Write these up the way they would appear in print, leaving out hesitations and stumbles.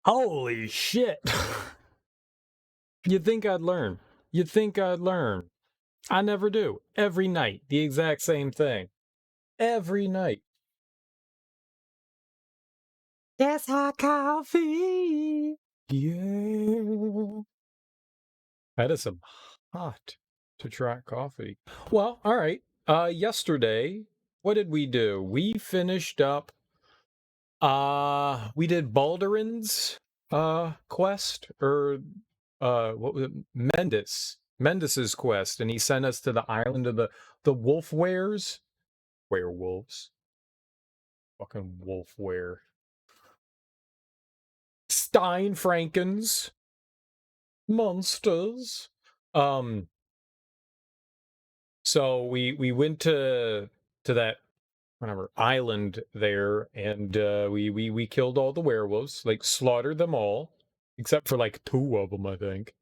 Holy shit. You'd think I'd learn. You'd think I'd learn. I never do. Every night, the exact same thing. Every night. That's hot coffee. Yeah. That is some hot to track coffee. Well, all right. Yesterday, what did we do? We finished up we did Baldurin's quest, or what was it? Mendis's quest, and he sent us to the island of the wolf werewolves. Fucking wolf Steinfrankens monsters. So we went to that whatever island there, and we killed all the werewolves, like slaughtered them all, except for like 2 of them, I think.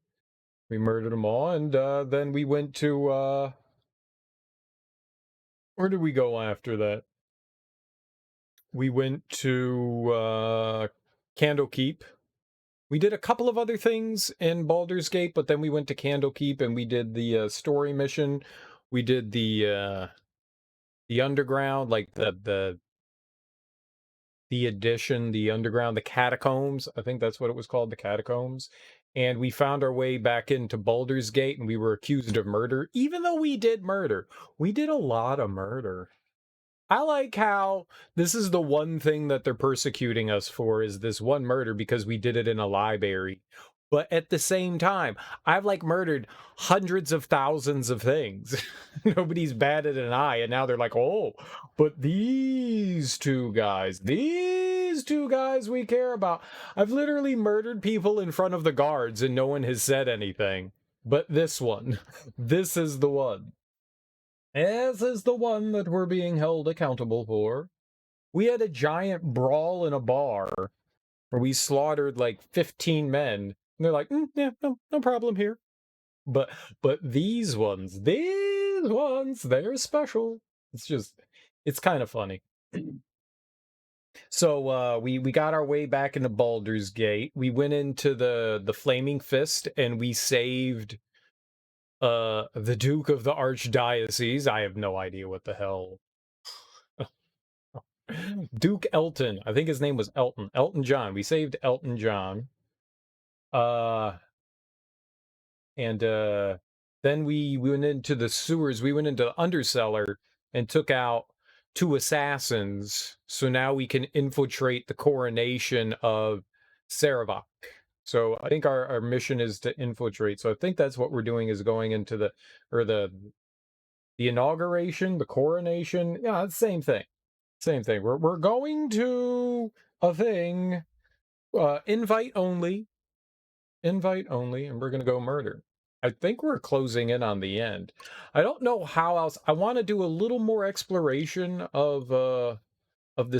We murdered them all, and then we went to where did we go after that? We went to Candlekeep. We did a couple of other things in Baldur's Gate, but then we went to Candlekeep and we did the story mission. We did the underground, like the addition, the underground, the catacombs. I think that's what it was called, the catacombs. And we found our way back into Baldur's Gate, and we were accused of murder. Even though we did murder, we did a lot of murder. I like how this is the one thing that they're persecuting us for, is this one murder because we did it in a library. But at the same time, I've like murdered hundreds of thousands of things. Nobody's batted an eye, and now they're like, oh, but these two guys we care about. I've literally murdered people in front of the guards and no one has said anything. But this one, this is the one. This is the one that we're being held accountable for. We had a giant brawl in a bar where we slaughtered like 15 men. And they're like, yeah, no problem here. But these ones, they're special. It's kind of funny. So we got our way back into Baldur's Gate. We went into the Flaming Fist and we saved the Duke of the Archdiocese. I have no idea what the hell. Duke Elton. I think his name was Elton. Elton John. We saved Elton John. And then we went into the sewers. We went into the undercellar and took out 2 assassins. So now we can infiltrate the coronation of Cerebral. So I think our mission is to infiltrate. So I think that's what we're doing, is going into the inauguration, the coronation. Yeah, it's the same thing. Same thing. We're going to a thing. Invite only, and we're gonna go murder. I think we're closing in on the end. I don't know how else. I want to do a little more exploration of the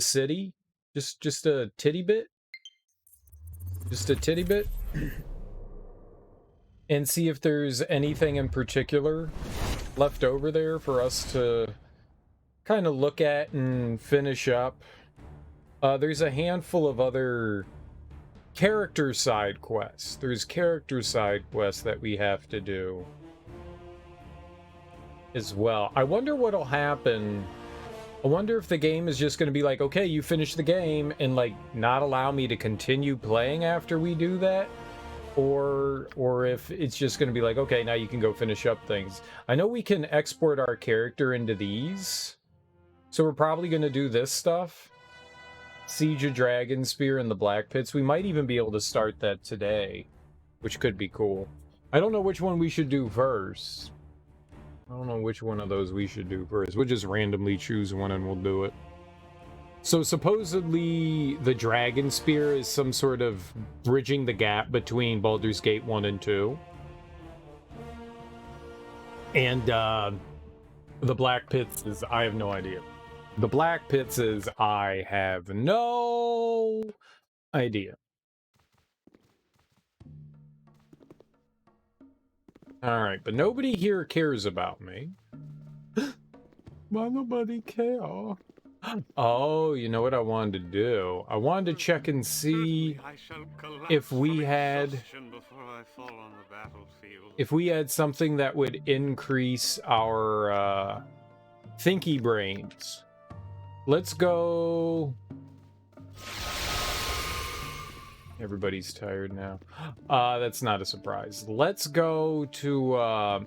city, just a titty bit, and see if there's anything in particular left over there for us to kind of look at and finish up. There's a handful of other character side quests. There's character side quests that we have to do as well. I wonder what'll happen. I wonder if the game is just going to be like, okay, you finish the game, and like not allow me to continue playing after we do that, or if it's just going to be like, okay, now you can go finish up things. I know we can export our character into these, so we're probably going to do this stuff. Siege of Dragonspear and the Black Pits. We might even be able to start that today, which could be cool. I don't know which one we should do first. I don't know which one of those we should do first. We'll just randomly choose one and we'll do it. So supposedly the Dragonspear is some sort of bridging the gap between Baldur's Gate 1 and 2. And the Black Pits is, I have no idea. The Black Pits is, I have no idea. Alright, but nobody here cares about me. Why nobody care? Oh, you know what I wanted to do? I wanted to check and see if we had something that would increase our thinky brains. Let's go. Everybody's tired now. That's not a surprise. Let's go to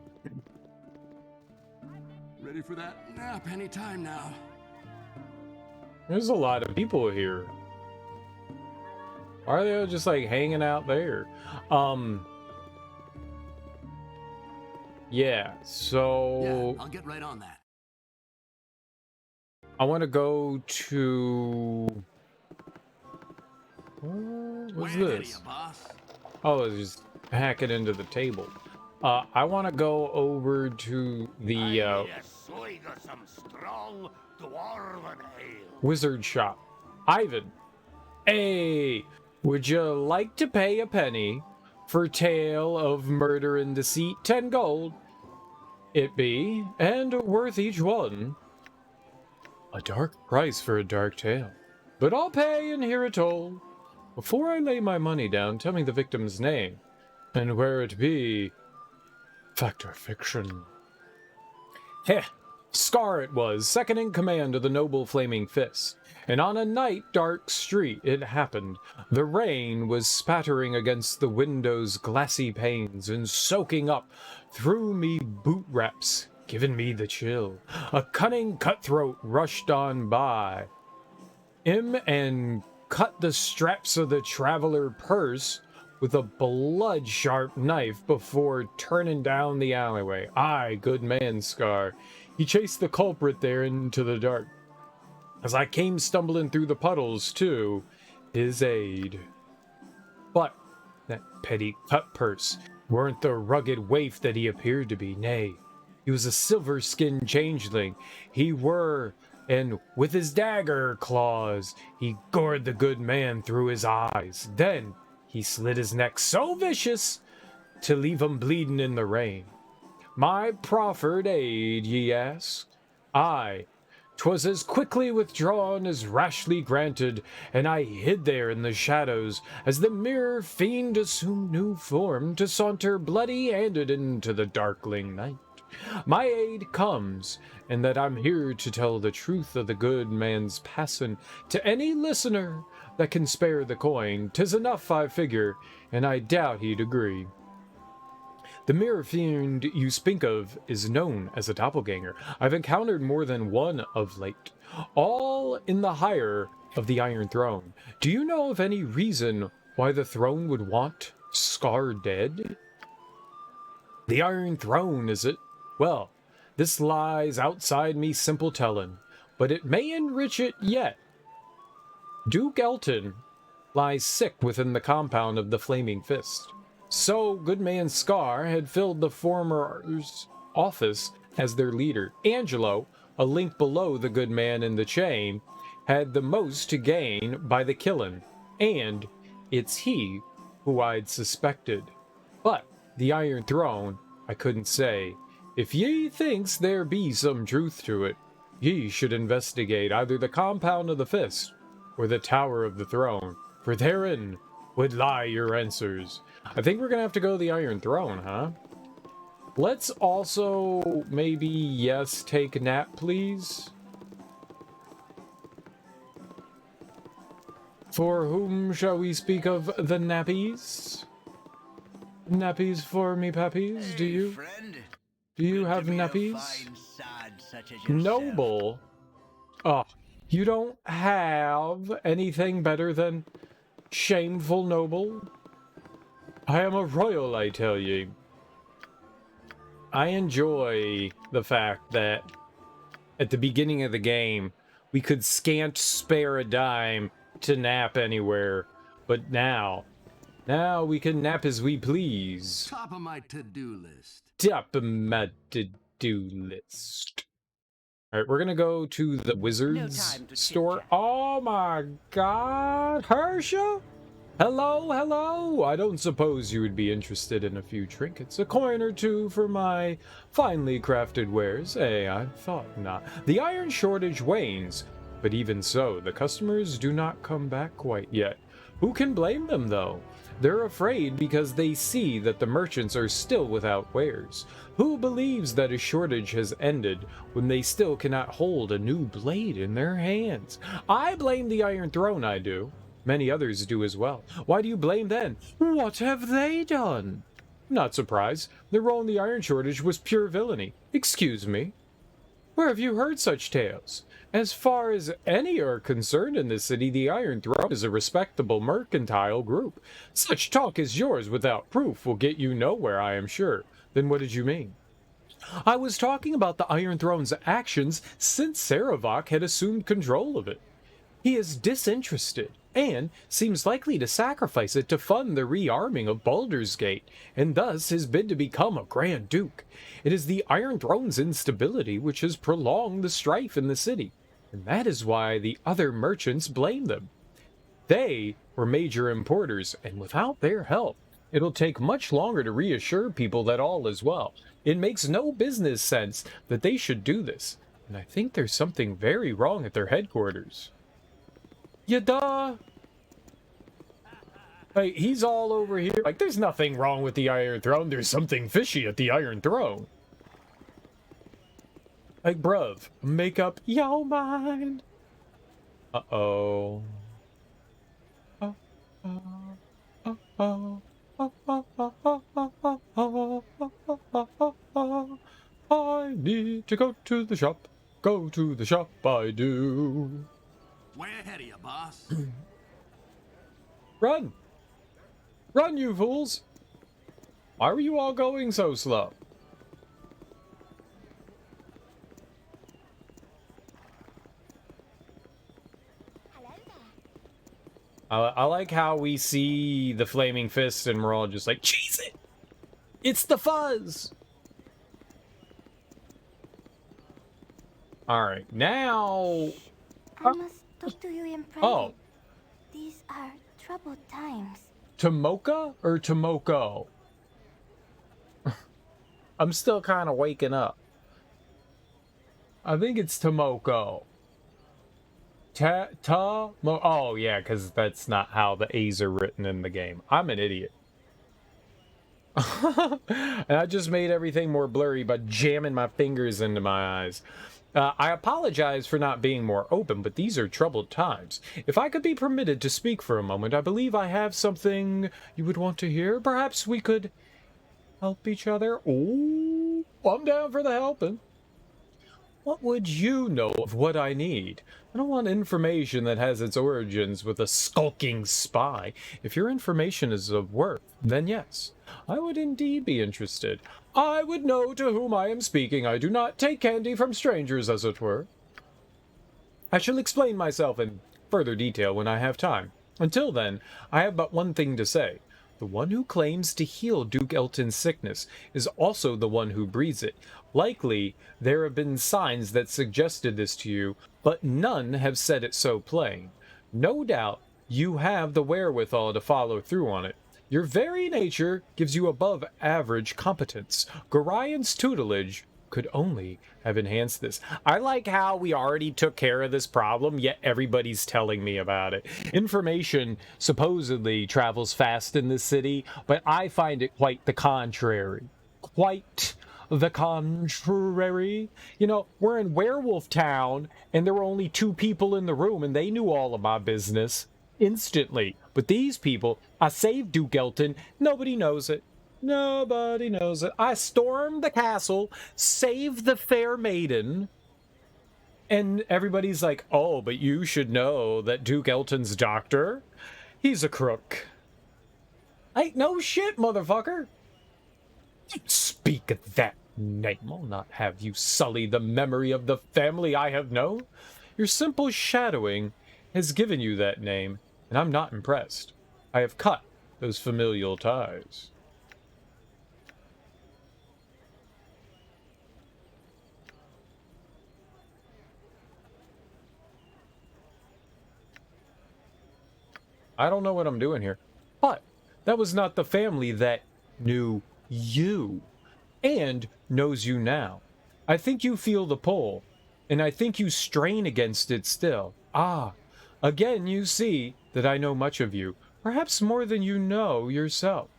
ready for that nap anytime now. There's a lot of people here. Why are they all just like hanging out there? Yeah, so yeah, I'll get right on that. I want to go to what's this? Oh, it's just hacking into the table. I want to go over to the wizard shop. Ivan, hey, would you like to pay a penny for tale of murder and deceit? 10 gold it be, and worth each one. A dark price for a dark tale, but I'll pay and hear it told. Before I lay my money down, tell me the victim's name, and where it be. Fact or fiction? Heh, Scar it was, second in command of the noble Flaming Fist. And on a night dark street it happened. The rain was spattering against the window's glassy panes and soaking up through me boot wraps, giving me the chill. A cunning cutthroat rushed on by him and cut the straps of the traveler purse with a blood-sharp knife before turning down the alleyway. Aye, good man, Scar. He chased the culprit there into the dark. As I came stumbling through the puddles, to his aid. But that petty cut-purse weren't the rugged waif that he appeared to be. Nay, he was a silver-skinned changeling. He were, and with his dagger claws, he gored the good man through his eyes. Then he slit his neck so vicious to leave him bleeding in the rain. My proffered aid, ye ask? Aye, 'twas as quickly withdrawn as rashly granted, and I hid there in the shadows as the mirror fiend assumed new form to saunter bloody-handed into the darkling night. My aid comes, and that I'm here to tell the truth of the good man's passin' to any listener that can spare the coin. 'Tis enough, I figure, and I doubt he'd agree. The mirror fiend you speak of is known as a doppelganger. I've encountered more than one of late, all in the higher of the Iron Throne. Do you know of any reason why the throne would want Scar dead? The Iron Throne, is it? Well, this lies outside me simple tellin', but it may enrich it yet. Duke Elton lies sick within the compound of the Flaming Fist. So, Goodman Scar had filled the former's office as their leader. Angelo, a link below the good man in the chain, had the most to gain by the killin', and it's he who I'd suspected. But the Iron Throne, I couldn't say. If ye thinks there be some truth to it, ye should investigate either the compound of the Fist or the Tower of the Throne, for therein would lie your answers. I think we're gonna have to go to the Iron Throne, huh? Let's also maybe, yes, take a nap, please. For whom shall we speak of the nappies? Nappies for me, pappies, do you? Friend. Do you have nappies? Noble? Oh, you don't have anything better than shameful noble? I am a royal, I tell ye. I enjoy the fact that at the beginning of the game, we could scant spare a dime to nap anywhere, but now we can nap as we please. Top of my to-do list. Top of my to-do list. All right, we're gonna go to the wizard's store. Oh my God, Herschel! Hello, hello! I don't suppose you would be interested in a few trinkets, a coin or two for my finely crafted wares. I thought not. The iron shortage wanes, But even so, the customers do not come back quite yet. Who can blame them, though? They're afraid because they see that the merchants are still without wares. Who believes that a shortage has ended when they still cannot hold a new blade in their hands? I blame the Iron Throne, I do. Many others do as well. Why do you blame them? What have they done? Not surprised. Their role in the iron shortage was pure villainy. Excuse me. Where have you heard such tales? As far as any are concerned in this city, the Iron Throne is a respectable mercantile group. Such talk as yours without proof will get you nowhere, I am sure. Then what did you mean? I was talking about the Iron Throne's actions since Saravok had assumed control of it. He is disinterested and seems likely to sacrifice it to fund the rearming of Baldur's Gate, and thus his bid to become a Grand Duke. It is the Iron Throne's instability which has prolonged the strife in the city, and that is why the other merchants blame them. They were major importers, and without their help, it'll take much longer to reassure people that all is well. It makes no business sense that they should do this, and I think there's something very wrong at their headquarters. Yada! Like, he's all over here. Like, there's nothing wrong with the Iron Throne. There's something fishy at the Iron Throne. Like, bruv, make up your mind. Uh-oh. I need to go to the shop. Go to the shop, I do. Way ahead of you, boss. Run! Run, you fools! Why were you all going so slow? Hello there. I like how we see the flaming fist and we're all just like, cheese it! It's the fuzz! Alright, now... I must talk to you in private. Oh. These are troubled times. Tomoka or Tomoko? I'm still kind of waking up. I think it's Tomoko. Oh, yeah, because that's not how the A's are written in the game. I'm an idiot. And I just made everything more blurry by jamming my fingers into my eyes. I apologize for not being more open, but these are troubled times. If I could be permitted to speak for a moment, I believe I have something you would want to hear. Perhaps we could help each other. Oh, I'm down for the helping. What would you know of what I need? I don't want information that has its origins with a skulking spy. If your information is of worth, then yes, I would indeed be interested. I would know to whom I am speaking. I do not take candy from strangers, as it were. I shall explain myself in further detail when I have time. Until then, I have but one thing to say. The one who claims to heal Duke Elton's sickness is also the one who breeds it. Likely, there have been signs that suggested this to you, but none have said it so plain. No doubt, you have the wherewithal to follow through on it. Your very nature gives you above-average competence. Gorian's tutelage could only have enhanced this. I like how we already took care of this problem, yet everybody's telling me about it. Information supposedly travels fast in this city, but I find it quite the contrary. Quite the contrary. You know, we're in Werewolf Town, and there were only 2 people in the room, and they knew all of my business instantly. But these people, I saved Duke Elton, nobody knows it. Nobody knows it. I stormed the castle, saved the fair maiden, and everybody's like, oh, but you should know that Duke Elton's doctor, he's a crook. Ain't no shit, motherfucker. Don't speak of that name. I'll not have you sully the memory of the family I have known. Your simple shadowing has given you that name, and I'm not impressed. I have cut those familial ties. I don't know what I'm doing here, but that was not the family that knew you and knows you now. I think you feel the pull and I think you strain against it still. Ah, again you see that I know much of you, perhaps more than you know yourself.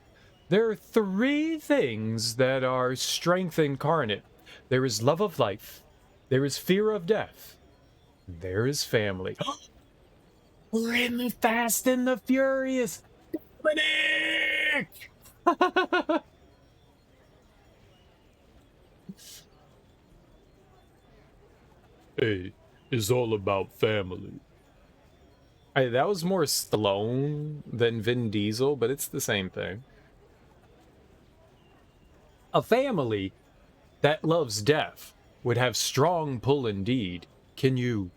There are three things that are strength incarnate. There is love of life, there is fear of death, there is family. We're in the Fast and the Furious! Dominic! Hey, it's all about family. That was more Stallone than Vin Diesel, but it's the same thing. A family that loves death would have strong pull indeed. Can you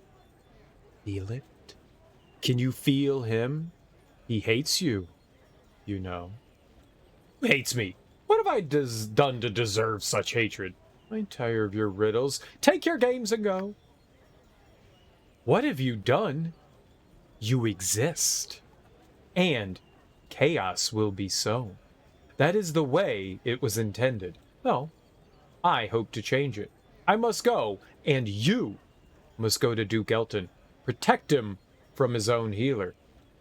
feel it? Can you feel him? He hates you, you know. Who hates me? What have I done to deserve such hatred? I'm tired of your riddles. Take your games and go. What have you done? You exist. And chaos will be sown. That is the way it was intended. Well, I hope to change it. I must go, and you must go to Duke Elton. Protect him from his own healer.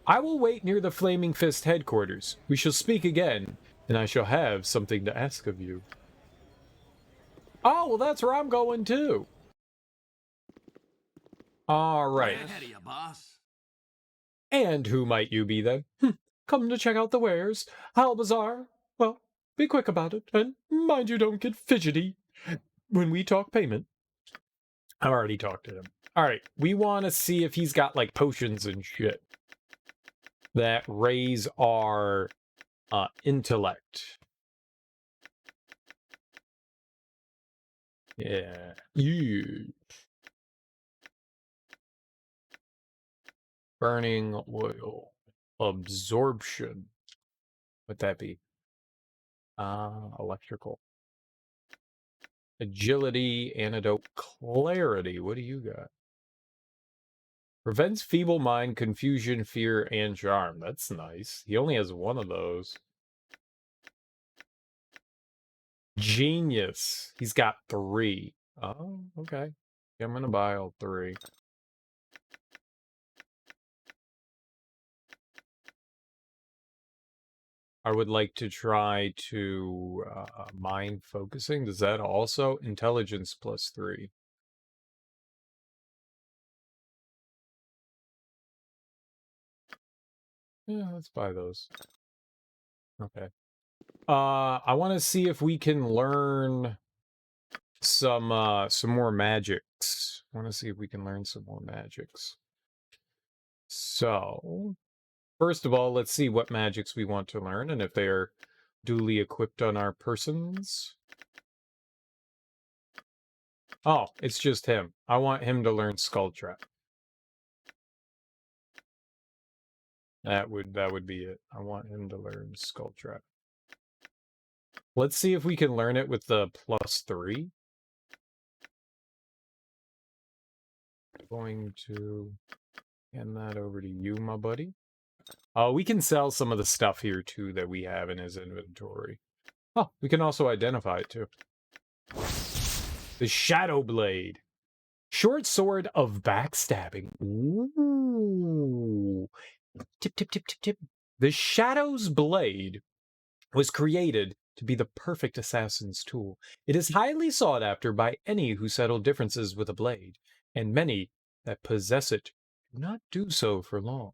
I will wait near the Flaming Fist headquarters. We shall speak again, and I shall have something to ask of you. Oh, well, that's where I'm going, too. All right. Way ahead of you, boss. And who might you be, then? Come to check out the wares. How bizarre. Well, be quick about it, and mind you don't get fidgety when we talk payment. I already talked to him. All right, we want to see if he's got, like, potions and shit that raise our intellect. Yeah. Burning oil. Absorption. What'd that be? Electrical. Agility, antidote, clarity. What do you got? Prevents feeble mind, confusion, fear, and charm. That's nice. He only has one of those. Genius. He's got 3. Oh, okay. I'm gonna buy all 3. I would like to try to mind focusing. Does that also? Intelligence +3. Yeah, let's buy those. Okay. I want to see if we can learn some more magics. I want to see if we can learn some more magics. So, first of all, let's see what magics we want to learn and if they are duly equipped on our persons. Oh, it's just him. I want him to learn Skull Trap. That would be it. I want him to learn Skull Trap. Let's see if we can learn it with the +3. Going to hand that over to you, my buddy. We can sell some of the stuff here too that we have in his inventory. Oh, we can also identify it too. The Shadow Blade. Short sword of backstabbing. Ooh. Tip, tip, tip, tip, tip. The Shadow's Blade was created to be the perfect assassin's tool. It is highly sought after by any who settle differences with a blade, and many that possess it do not do so for long.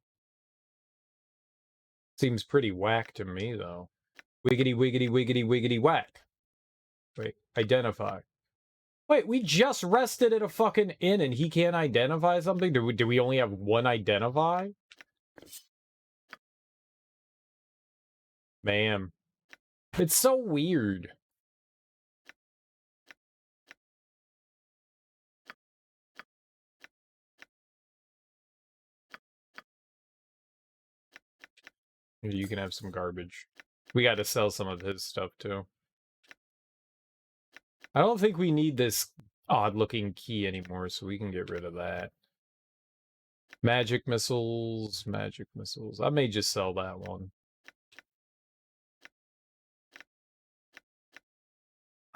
Seems pretty whack to me, though. Wiggity, wiggity, wiggity, wiggity, whack. Wait, identify. Wait, we just rested at a fucking inn and he can't identify something? Do we only have one identify? Man. It's so weird. You can have some garbage. We gotta sell some of his stuff, too. I don't think we need this odd-looking key anymore, so we can get rid of that. Magic missiles, magic missiles. I may just sell that one.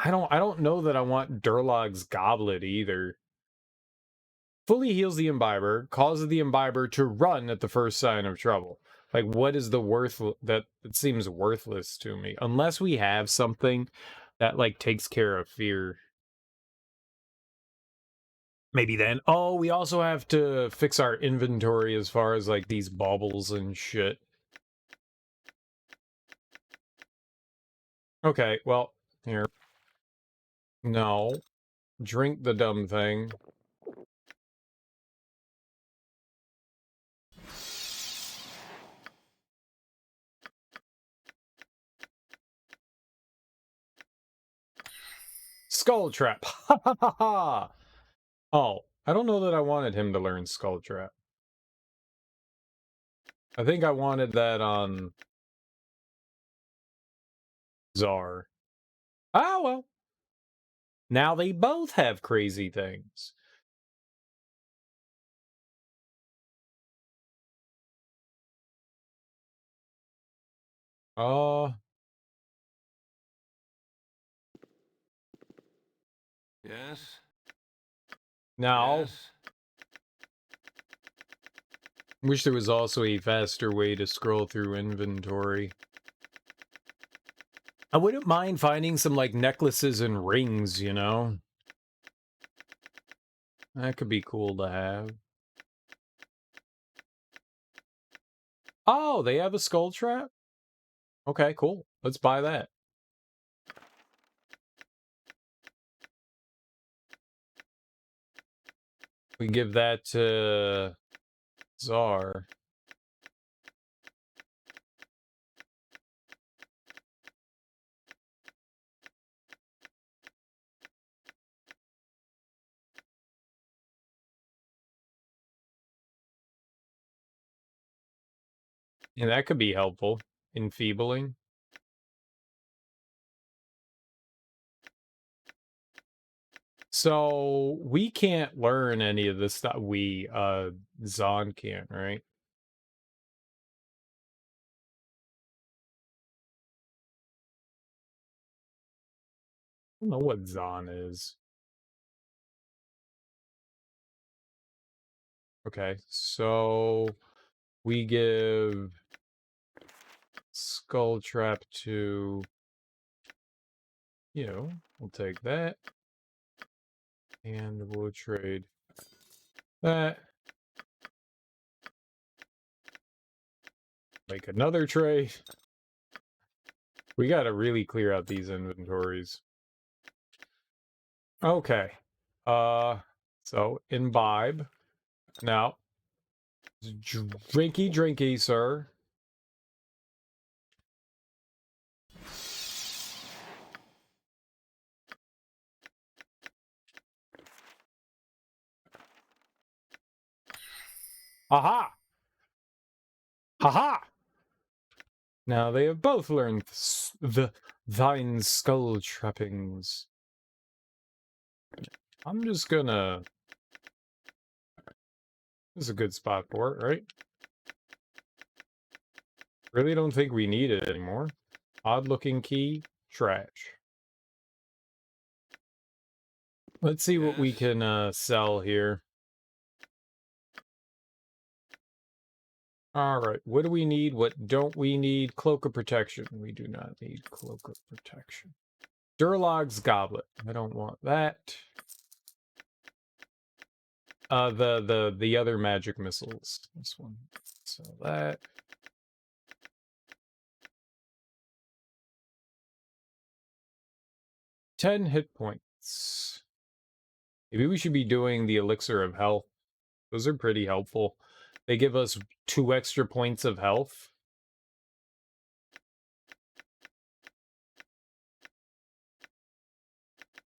I don't know that I want Durlog's goblet either. Fully heals the imbiber, causes the imbiber to run at the first sign of trouble. Like, what is the worth that it seems worthless to me? Unless we have something that, like, takes care of fear. Maybe then. Oh, we also have to fix our inventory as far as, like, these baubles and shit. Okay, well, here. No. Drink the dumb thing. Skull Trap. Ha ha ha ha! Oh, I don't know that I wanted him to learn Skull Trap. I think I wanted that on Czar. Ah, well. Now they both have crazy things. Uh, Yes? now, Yes? wish there was also a faster way to scroll through inventory. I wouldn't mind finding some, like, necklaces and rings, you know? That could be cool to have. Oh, they have a skull trap? Okay, cool. Let's buy that. We give that to Czar. And that could be helpful. Enfeebling. So we can't learn any of this stuff. Zahn can't, right? I don't know what Zahn is. Okay, so we give Skull Trap to you. We'll take that. And we'll trade that. Make another trade. We gotta really clear out these inventories. Okay. So imbibe. Now, drinky, sir. Aha! Haha! Now they have both learned thine skull trappings. I'm just gonna... This is a good spot for it, right? Really don't think we need it anymore. Odd-looking key, trash. Let's see what we Yes? can sell here. Alright, what do we need? What don't we need? Cloak of Protection. We do not need Cloak of Protection. Durlog's Goblet. I don't want that. The other magic missiles. This one. So that. 10 hit points. Maybe we should be doing the Elixir of Health. Those are pretty helpful. They give us 2 extra points of health.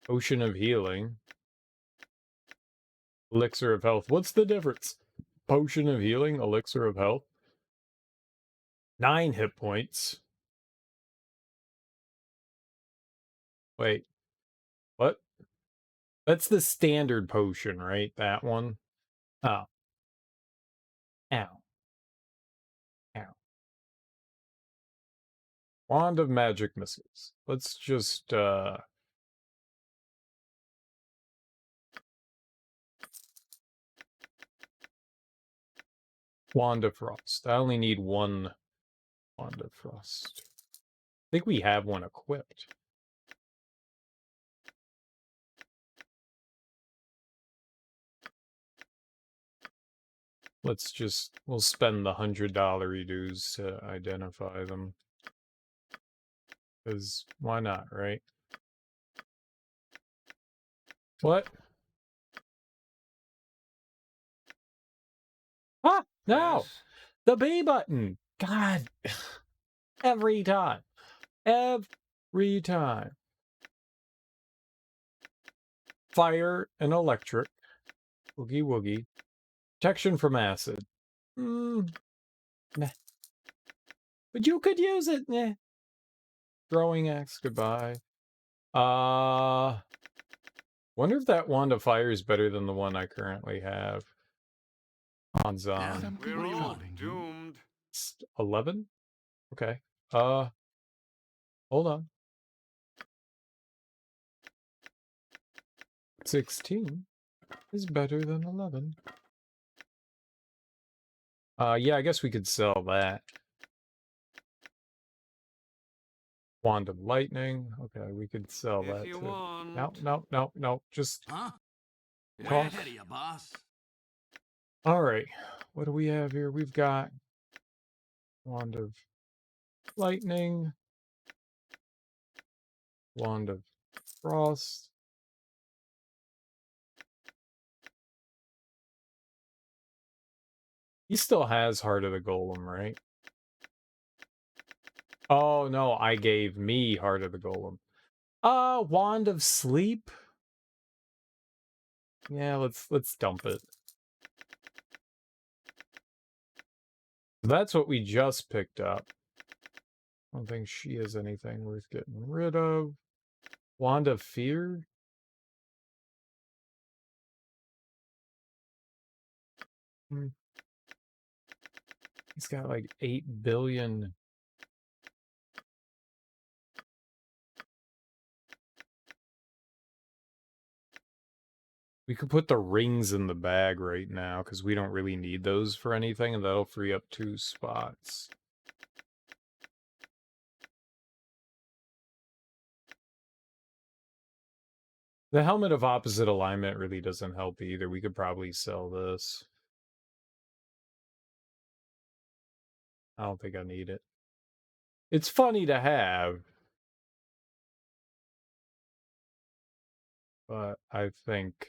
Ocean of Healing. Elixir of Health. What's the difference? Potion of Healing, Elixir of Health. 9 hit points. Wait. What? That's the standard potion, right? That one? Oh. Ow. Ow. Wand of Magic Missiles. Let's just, Wand of Frost. I only need one Wand of Frost. I think we have one equipped. We'll spend the $100 dues to identify them. Because why not, right? What? Ah, no! Yes? The B button! God! Every time. Every time. Fire and electric. Woogie woogie. Protection from acid. Nah. But you could use it. Nah. Throwing axe. Goodbye. Wonder if that wand of fire is better than the one I currently have. Odds Yeah, on. we're all doomed. 11? Okay. Hold on. 16 is better than 11. Yeah, I guess we could sell that. Wand of lightning. Okay, we could sell If that you too. want. No. Just Huh? Way talk. ahead of you, boss. All right. What do we have here? We've got Wand of lightning. Wand of frost. He still has Heart of the Golem, right? Oh, no, I gave me Heart of the Golem. Wand of Sleep? Yeah, let's dump it. That's what we just picked up. I don't think she has anything worth getting rid of. Wand of Fear? He's got like 8 billion. We could put the rings in the bag right now because we don't really need those for anything, and that'll free up 2 spots. The helmet of opposite alignment really doesn't help either. We could probably sell this. I don't think I need it. It's funny to have, but I think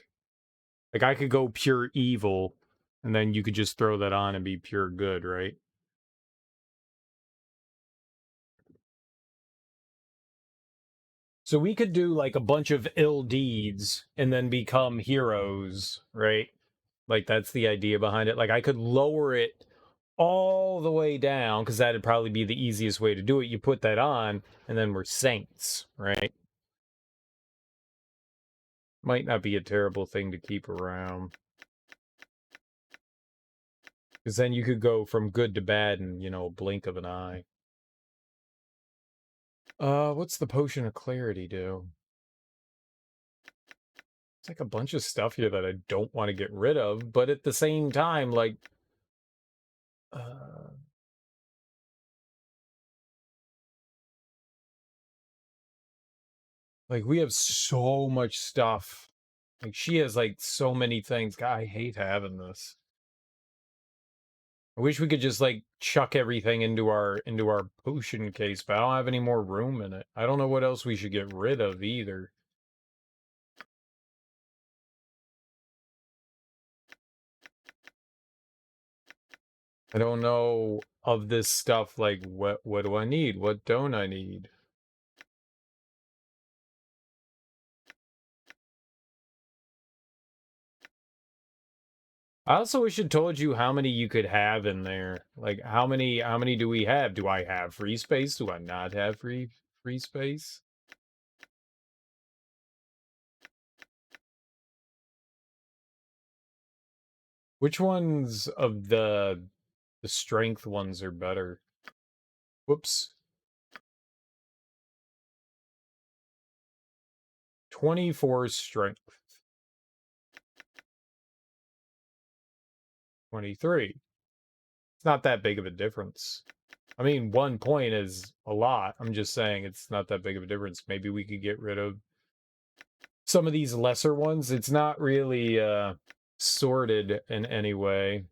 like I could go pure evil and then you could just throw that on and be pure good, right? So we could do like a bunch of ill deeds and then become heroes, right? Like that's the idea behind it. Like I could lower it all the way down because that'd probably be the easiest way to do it. You put that on and then we're saints, right? Might not be a terrible thing to keep around. Because then you could go from good to bad in, you know, a blink of an eye. What's the Potion of Clarity do? It's like a bunch of stuff here that I don't want to get rid of, but at the same time, like... like, we have so much stuff. Like, she has, like, so many things. God, I hate having this. I wish we could just, like, chuck everything into our potion case, but I don't have any more room in it. I don't know what else we should get rid of, either. I don't know of this stuff, like, what do I need? What don't I need? I also wish it told you how many you could have in there. Like, how many do we have? Do I have free space? Do I not have free space? Which ones of the strength ones are better? Whoops. 24 strength. 23. not that big of a difference. I mean, 1 point is a lot. I'm just saying it's not that big of a difference. Maybe we could get rid of some of these lesser ones. It's not really sorted in any way.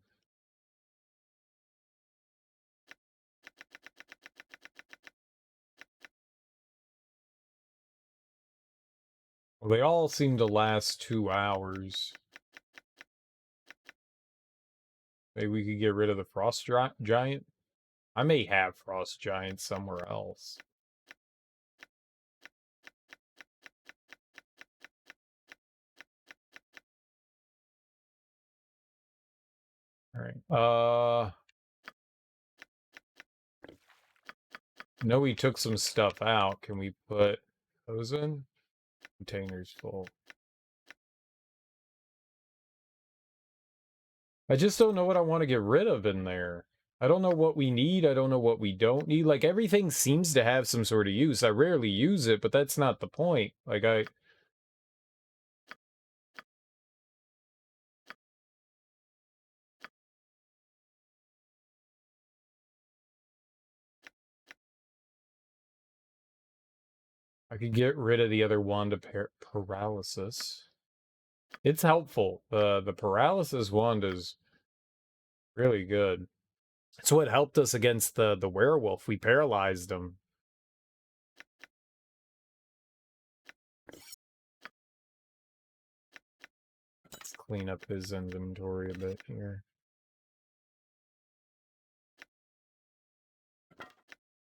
Well, they all seem to last 2 hours. Maybe we could get rid of the frost giant. I may have frost giant somewhere else. All right. No, we took some stuff out. Can we put those in? Containers full. I just don't know what I want to get rid of in there. I don't know what we need. I don't know what we don't need. Like, everything seems to have some sort of use. I rarely use it, but that's not the point. Like, I could get rid of the other wand of paralysis. It's helpful. The paralysis wand is really good. It's what helped us against the werewolf. We paralyzed him. Let's clean up his inventory a bit here.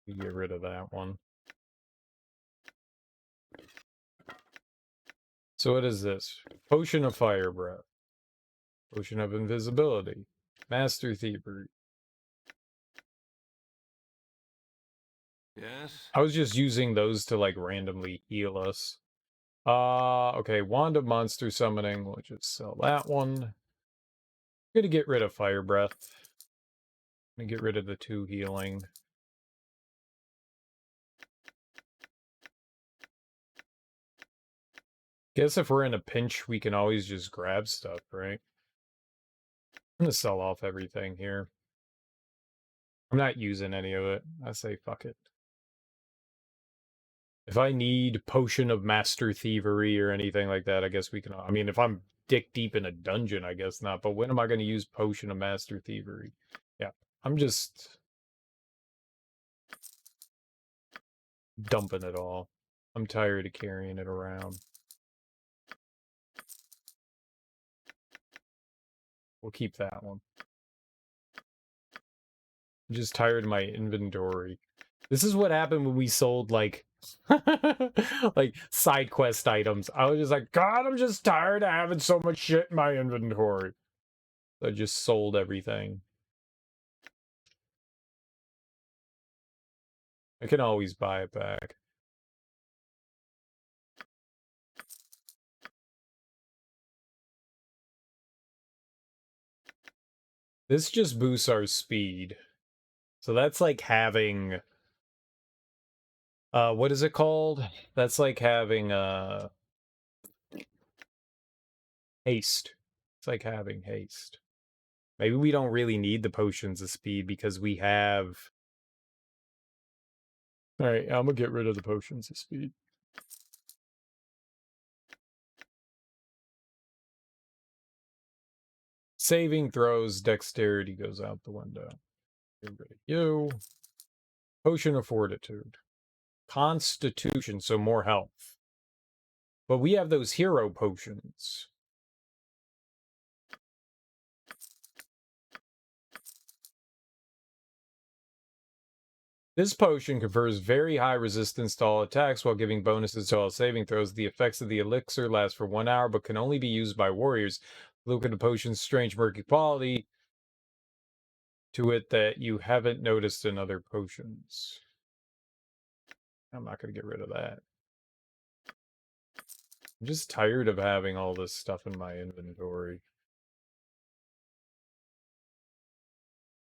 We get rid of that one. So what is this? Potion of fire breath. Potion of invisibility. Master thievery. Yes? I was just using those to, like, randomly heal us. Okay, wand of monster summoning. We'll just sell that one. I'm gonna get rid of fire breath. I'm gonna get rid of the 2 healing. Guess if we're in a pinch, we can always just grab stuff, right? I'm gonna sell off everything here. I'm not using any of it. I say fuck it. If I need potion of master thievery or anything like that, I guess we can. I mean, if I'm dick deep in a dungeon, I guess not. But when am I going to use potion of master thievery? Yeah, I'm just dumping it all. I'm tired of carrying it around. We'll keep that one. I'm just tired of my inventory. This is what happened when we sold, like, like, side quest items. I was just like, God, I'm just tired of having so much shit in my inventory. So I just sold everything. I can always buy it back. This just boosts our speed. So that's like having... what is it called? That's like having, haste. It's like having haste. Maybe we don't really need the potions of speed because we have... Alright, I'm gonna get rid of the potions of speed. Saving throws, dexterity goes out the window. Get rid of you. Potion of fortitude. Constitution, so more health. But we have those hero potions. This potion confers very high resistance to all attacks while giving bonuses to all saving throws. The effects of the elixir last for 1 hour, but can only be used by warriors. Look at the potion's strange murky quality to it that you haven't noticed in other potions. I'm not going to get rid of that. I'm just tired of having all this stuff in my inventory.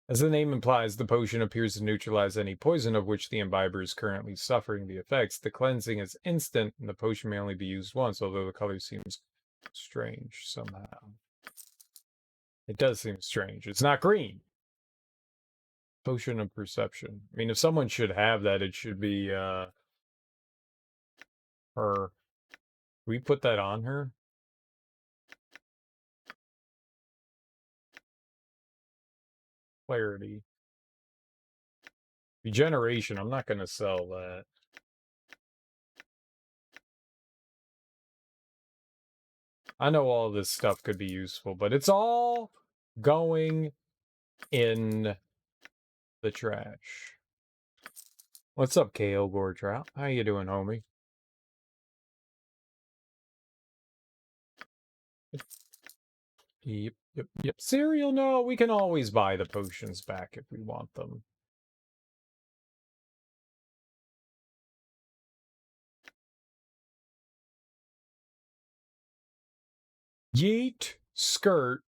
As the name implies, the potion appears to neutralize any poison of which the imbiber is currently suffering the effects. The cleansing is instant, and the potion may only be used once, although the color seems strange somehow. It does seem strange. It's not green. Potion of perception. I mean, if someone should have that, it should be her. Can we put that on her? Clarity. Regeneration. I'm not going to sell that. I know all this stuff could be useful, but it's all going in the trash. What's up, Kale Gortrout? How you doing, homie? Yep. Cereal, no, we can always buy the potions back if we want them. Yeet skirt.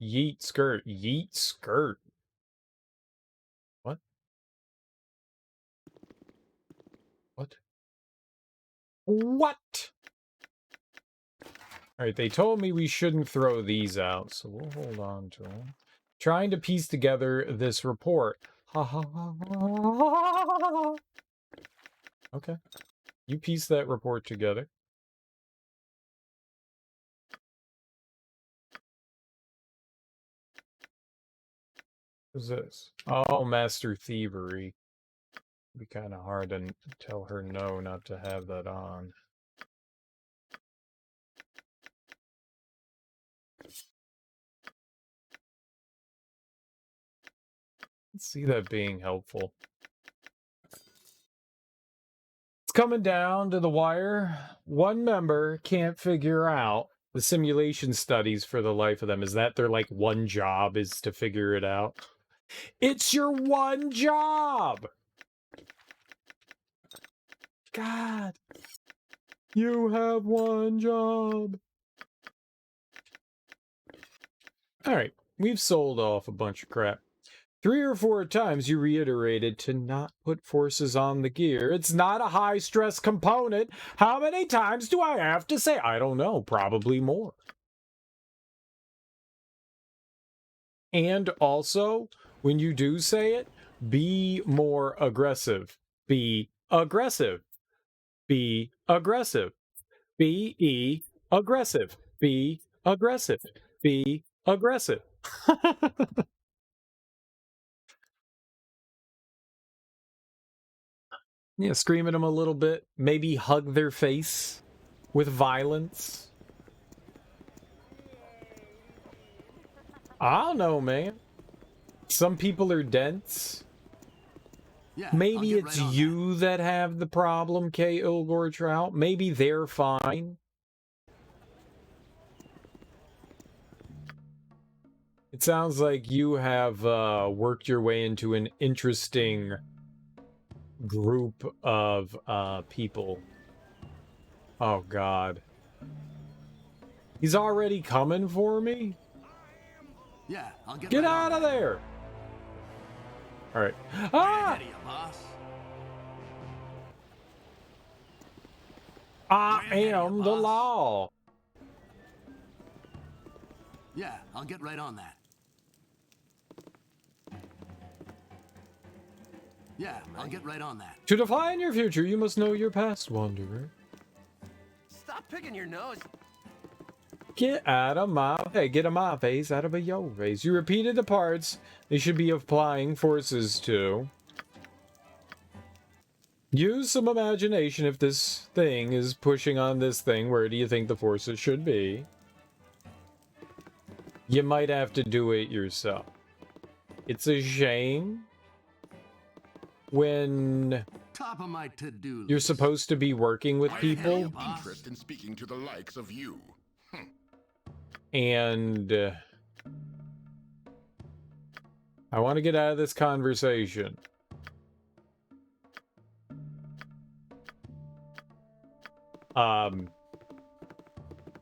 Yeet skirt. Yeet skirt. What? What? What? Alright, they told me we shouldn't throw these out, so we'll hold on to them. Trying to piece together this report. Ha ha ha ha. Okay. You piece that report together. Who's this? Oh, Master Thievery. It'd be kind of hard to tell her no, not to have that on. Let's see that being helpful. It's coming down to the wire. One member can't figure out the simulation studies for the life of them. Is that their, like, one job is to figure it out? It's your one job! God. You have one job. Alright, we've sold off a bunch of crap. 3 or 4 times you reiterated to not put forces on the gear. It's not a high-stress component. How many times do I have to say? I don't know. Probably more. And also, when you do say it, be more aggressive. Be aggressive. Be aggressive. Be aggressive. Be aggressive. Be aggressive. Yeah, scream at them a little bit. Maybe hug their face with violence. I don't know, man. Some people are dense. Yeah, Maybe it's you that have the problem, K. Ilgor Trout. Maybe they're fine. It sounds like you have worked your way into an interesting group of people. Oh, God. He's already coming for me? Yeah, I'll get Get right out of there! Alright. Way Ah! ahead of you, boss. I Way ahead of am you, the boss. law! Yeah, I'll get right on that. Yeah, I'll get right on that. To define your future, you must know your past, Wanderer. Stop picking your nose. Get out of my face. Get of my face, out of your face. You repeated the parts they should be applying forces to. Use some imagination. If this thing is pushing on this thing, where do you think the forces should be? You might have to do it yourself. It's a shame when Top of my to-do list. you're supposed to be working with people Interest in speaking to the likes of you. and I want to get out of this conversation.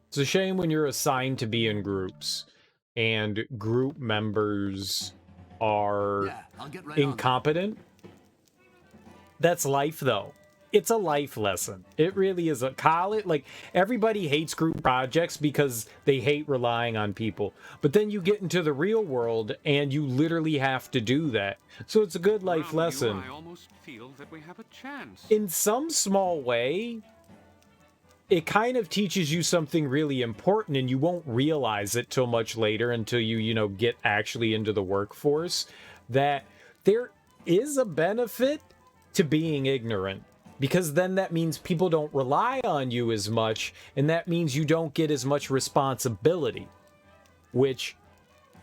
It's a shame when you're assigned to be in groups and group members are Yeah, I'll get right on that. incompetent. That's life, though. it's a life lesson. It really is. A college, like, everybody hates group projects because they hate relying on people. But then you get into the real world and you literally have to do that. So it's a good life lesson. I almost feel that we have a chance. In some small way, it kind of teaches you something really important, and you won't realize it till much later, until you get actually into the workforce, that there is a benefit to being ignorant. Because then that means people don't rely on you as much, and that means you don't get as much responsibility, which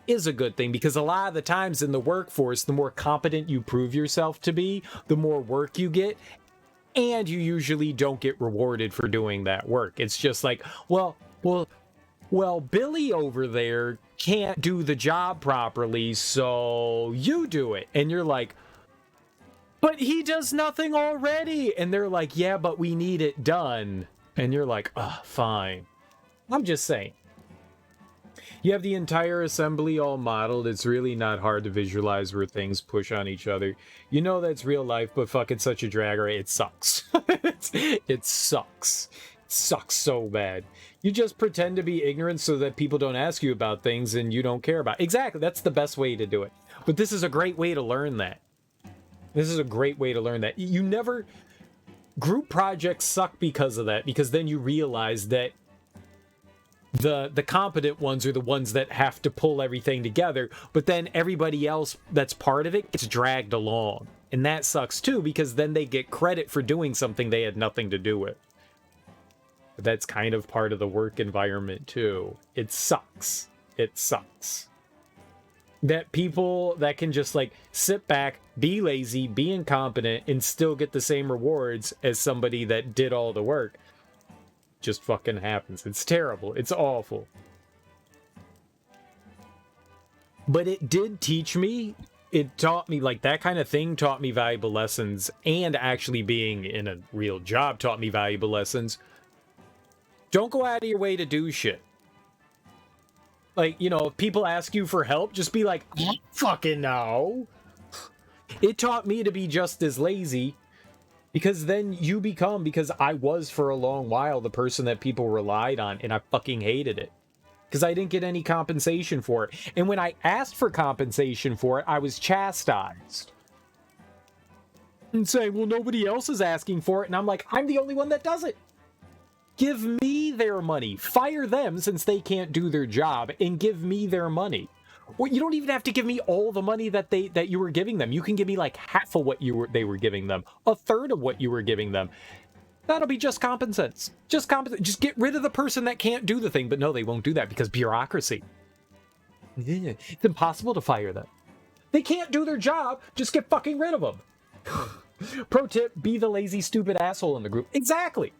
is a good thing, because a lot of the times in the workforce, the more competent you prove yourself to be, the more work you get, and you usually don't get rewarded for doing that work. It's just like, well, Billy over there can't do the job properly, so you do it. And you're like, but he does nothing already. And they're like, yeah, but we need it done. And you're like, oh, fine. I'm just saying. You have the entire assembly all modeled. It's really not hard to visualize where things push on each other. You know that's real life, but fucking such a drag race. It sucks. It sucks. It sucks so bad. You just pretend to be ignorant so that people don't ask you about things and you don't care about. Exactly. That's the best way to do it. But this is a great way to learn that. This is a great way to learn that. You never... Group projects suck because of that, because then you realize that the competent ones are the ones that have to pull everything together, but then everybody else that's part of it gets dragged along. And that sucks too, because then they get credit for doing something they had nothing to do with. But that's kind of part of the work environment too. It sucks. It sucks. That people that can just like sit back, be lazy, be incompetent, and still get the same rewards as somebody that did all the work just fucking happens. It's terrible. It's awful. But it did teach me, it taught me, like, that kind of thing taught me valuable lessons, and actually being in a real job taught me valuable lessons. Don't go out of your way to do shit. Like, if people ask you for help, just be like, I don't fucking know. It taught me to be just as lazy, because then you become, because I was for a long while the person that people relied on, and I fucking hated it. Because I didn't get any compensation for it. And when I asked for compensation for it, I was chastised. And saying, well, nobody else is asking for it. And I'm like, I'm the only one that does it. Give me their money. Fire them since they can't do their job, and give me their money. Well, you don't even have to give me all the money that you were giving them. You can give me like half of what they were giving them, a third of what you were giving them. That'll be just compensate. Just get rid of the person that can't do the thing. But no, they won't do that because bureaucracy. Yeah, it's impossible to fire them. They can't do their job. Just get fucking rid of them. Pro tip: be the lazy, stupid asshole in the group. Exactly.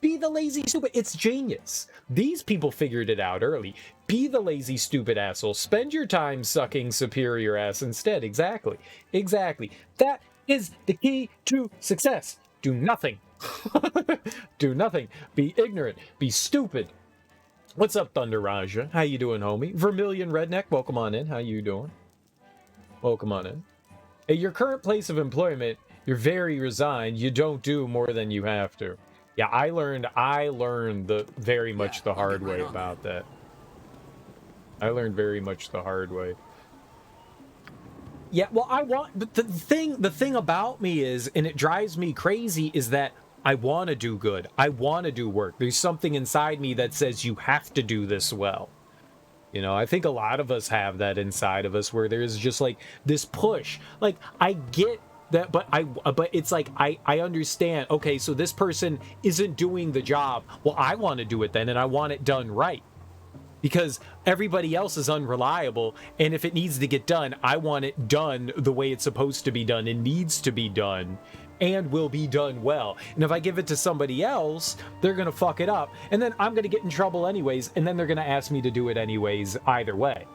Be the lazy, stupid. It's genius. These people figured it out early. Be the lazy, stupid asshole. Spend your time sucking superior ass instead. Exactly. Exactly. That is the key to success. Do nothing. Do nothing. Be ignorant. Be stupid. What's up, Thunder Raja? How you doing, homie? Vermilion Redneck, welcome on in. How you doing? Welcome on in. At your current place of employment, you're very resigned. You don't do more than you have to. Yeah, I learned very much the hard way about that. I learned very much the hard way. Yeah, well, but the thing about me is, and it drives me crazy, is that I want to do good. I want to do work. There's something inside me that says you have to do this well. I think a lot of us have that inside of us, where there's just like this push. Like, I get that, but it's like I understand. Okay, so this person isn't doing the job. Well, I want to do it then, and I want it done right, because everybody else is unreliable. And if it needs to get done, I want it done the way it's supposed to be done and needs to be done, and will be done well. And if I give it to somebody else, they're gonna fuck it up, and then I'm gonna get in trouble anyways, and then they're gonna ask me to do it anyways either way.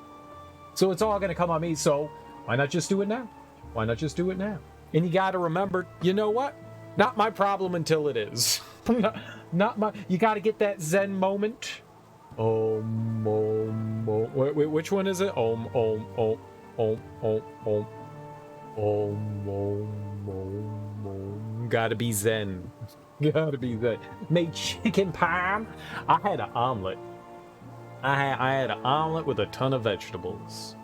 So it's all gonna come on me. So why not just do it now? Why not just do it now? And you got to remember, you know what? Not my problem until it is. Not my. You got to get that Zen moment. Wait, which one is it? Gotta be zen. Gotta be zen. Made chicken parm. I had an omelet. I had an omelet with a ton of vegetables.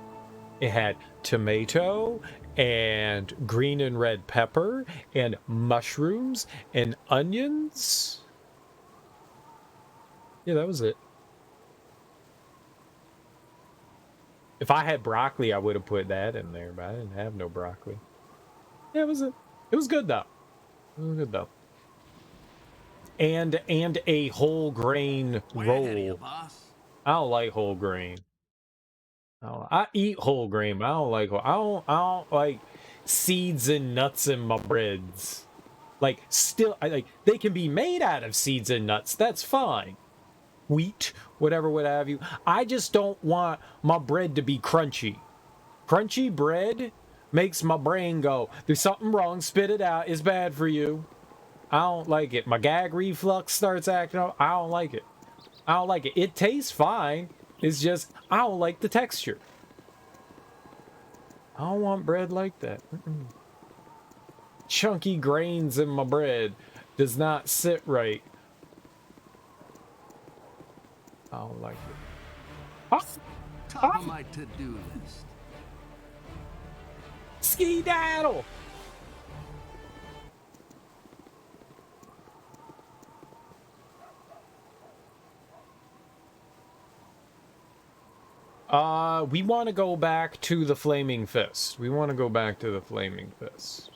It had tomato and green and red pepper and mushrooms and onions. Yeah, that was it. If I had broccoli, I would have put that in there, but I didn't have no broccoli. Yeah, it was good though. It was good though. And a whole grain Way roll. ahead of you, boss. I don't like whole grain. I eat whole grain, but I don't like seeds and nuts in my breads. Like still, they can be made out of seeds and nuts. That's fine. Wheat, whatever, what have you. I just don't want my bread to be crunchy. Crunchy bread makes my brain go, there's something wrong, spit it out, it's bad for you. I don't like it. My gag reflux starts acting up. I don't like it. I don't like it. It tastes fine. It's just, I don't like the texture. I don't want bread like that. Chunky grains in my bread does not sit right. I don't like it. Top of my to-do list. Ski-daddle! We want to go back to the Flaming Fist. We want to go back to the Flaming Fist.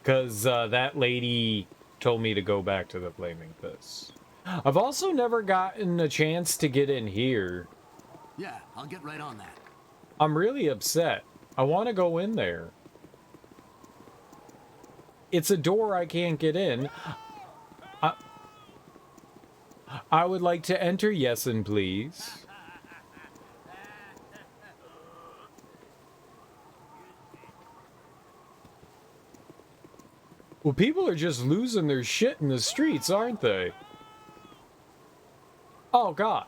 Because that lady told me to go back to the Flaming Fist. I've also never gotten a chance to get in here. Yeah, I'll get right on that. I'm really upset. I want to go in there. It's a door I can't get in. I would like to enter, yes and please. Well, people are just losing their shit in the streets, aren't they? Oh, God.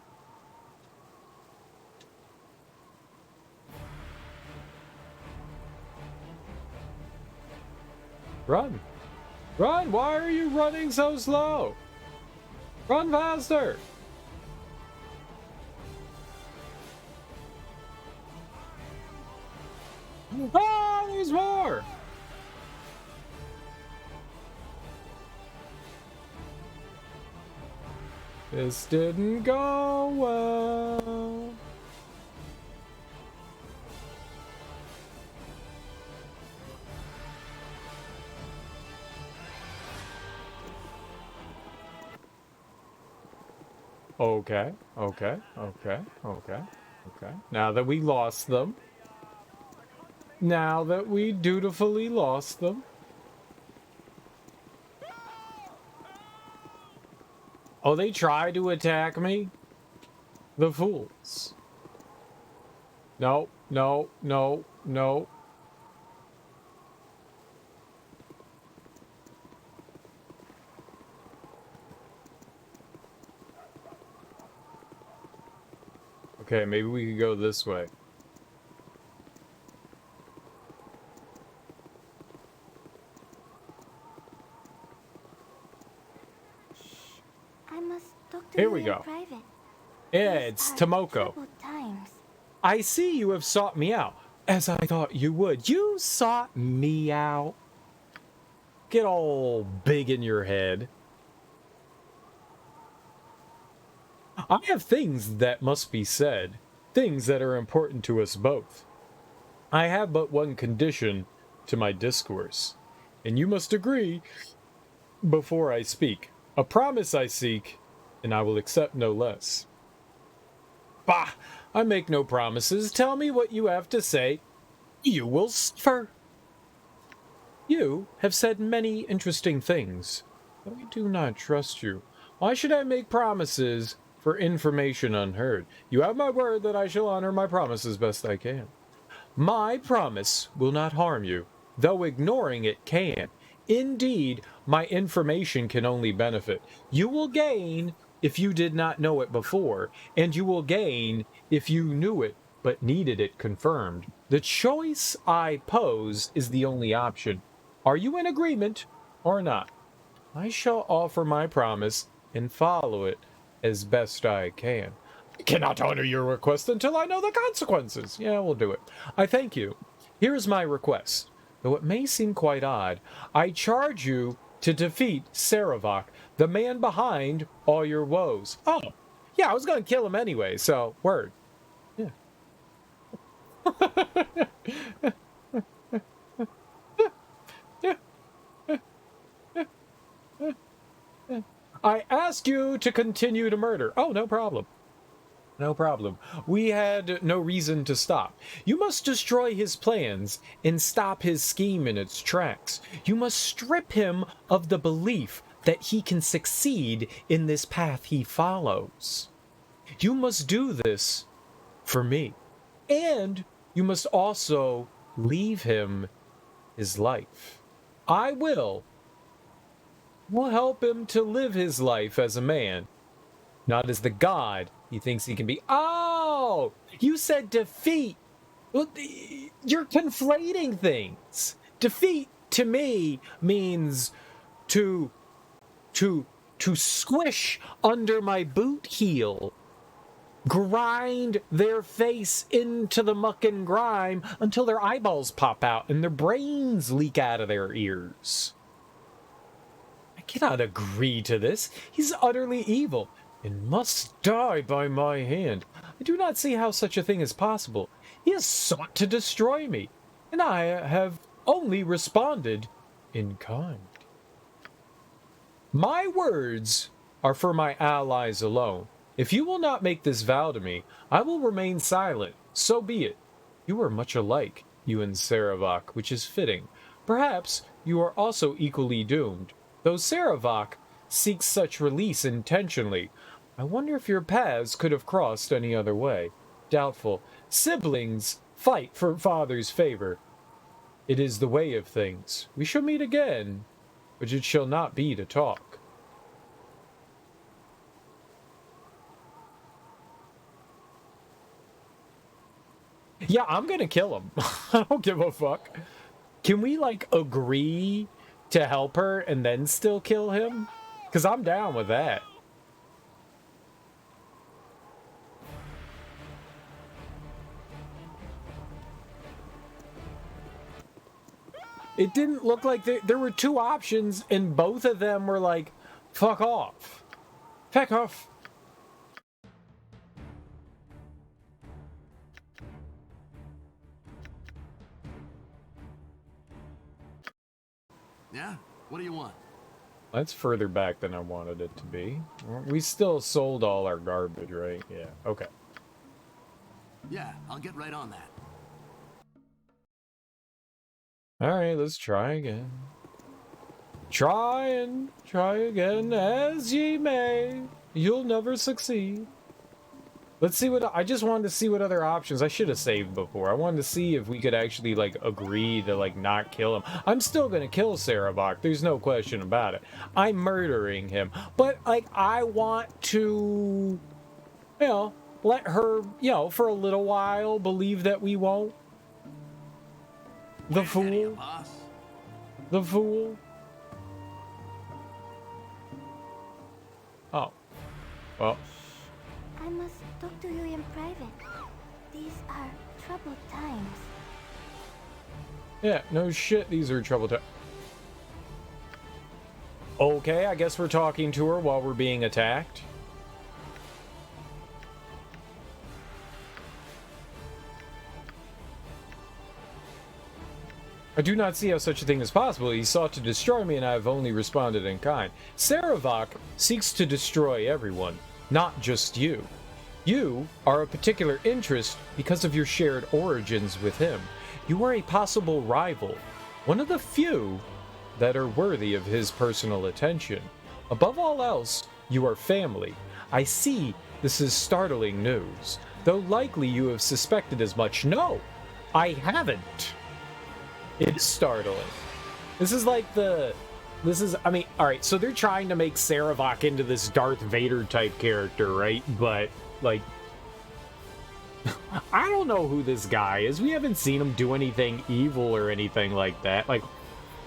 Run. Run! Why are you running so slow? Run faster! Ah, there's more! This didn't go well. Okay, okay, okay, okay, okay. Now that we lost them. Now that we dutifully lost them. Oh, they tried to attack me? The fools. No, no, no, no. Okay, maybe we could go this way. I must talk to Here you we in go. private. Yeah, These it's are Tomoko. troubled times. I see you have sought me out, as I thought you would. You sought me out. Get all big in your head. I have things that must be said, things that are important to us both. I have but one condition to my discourse, and you must agree before I speak. A promise I seek, and I will accept no less. Bah! I make no promises. Tell me what you have to say. You will suffer. You have said many interesting things, but I do not trust you. Why should I make promises for information unheard? You have my word that I shall honor my promises best I can. My promise will not harm you, though ignoring it can. Indeed, my information can only benefit. You will gain if you did not know it before, and you will gain if you knew it but needed it confirmed. The choice I pose is the only option. Are you in agreement or not? I shall offer my promise and follow it as best I can. I cannot honor your request until I know the consequences. Yeah, we'll do it. I thank you. Here is my request. Though it may seem quite odd, I charge you to defeat Cerebral, the man behind all your woes. Oh, yeah, I was going to kill him anyway, so word. Yeah. I ask you to continue to murder. Oh, no problem. No problem. We had no reason to stop. You must destroy his plans and stop his scheme in its tracks. You must strip him of the belief that he can succeed in this path he follows. You must do this for me. And you must also leave him his life. I will help him to live his life as a man, not as the god he thinks he can be. Oh, you said defeat. Well, you're conflating things. Defeat to me means to squish under my boot heel, grind their face into the muck and grime until their eyeballs pop out and their brains leak out of their ears. I cannot agree to this. He's utterly evil and must die by my hand. I do not see how such a thing is possible. He has sought to destroy me, and I have only responded in kind. My words are for my allies alone. If you will not make this vow to me, I will remain silent. So be it. You are much alike, you and Cerebral, which is fitting. Perhaps you are also equally doomed. Though Cerebral seeks such release intentionally, I wonder if your paths could have crossed any other way. Doubtful. Siblings fight for father's favor. It is the way of things. We shall meet again, but it shall not be to talk. Yeah, I'm gonna kill him. I don't give a fuck. Can we, like, agree to help her and then still kill him? Because I'm down with that. It didn't look like there were two options, and both of them were like, fuck off. Fuck off. Yeah? What do you want? That's further back than I wanted it to be. We still sold all our garbage, right? Yeah, okay. Yeah, I'll get right on that. Alright, let's try again. Try and try again, as ye may. You'll never succeed. Let's see what... I just wanted to see what other options... I should have saved before. I wanted to see if we could actually, like, agree to, like, not kill him. I'm still gonna kill Cerebral. There's no question about it. I'm murdering him. But, like, I want to... You know, let her, you know, for a little while, believe that we won't. The fool. The fool. Oh. Well. I must talk to you in private. These are troubled times. Yeah, no shit, these are troubled times. Okay, I guess we're talking to her while we're being attacked. I do not see how such a thing is possible. He sought to destroy me, and I have only responded in kind. Cerebral seeks to destroy everyone, not just you. You are of particular interest because of your shared origins with him. You are a possible rival, one of the few that are worthy of his personal attention. Above all else, you are family. I see this is startling news, though likely you have suspected as much. No, I haven't. It's startling. This is like the... This is... I mean, alright, so they're trying to make Cerebral into this Darth Vader type character, right? But, like... I don't know who this guy is. We haven't seen him do anything evil or anything like that. Like,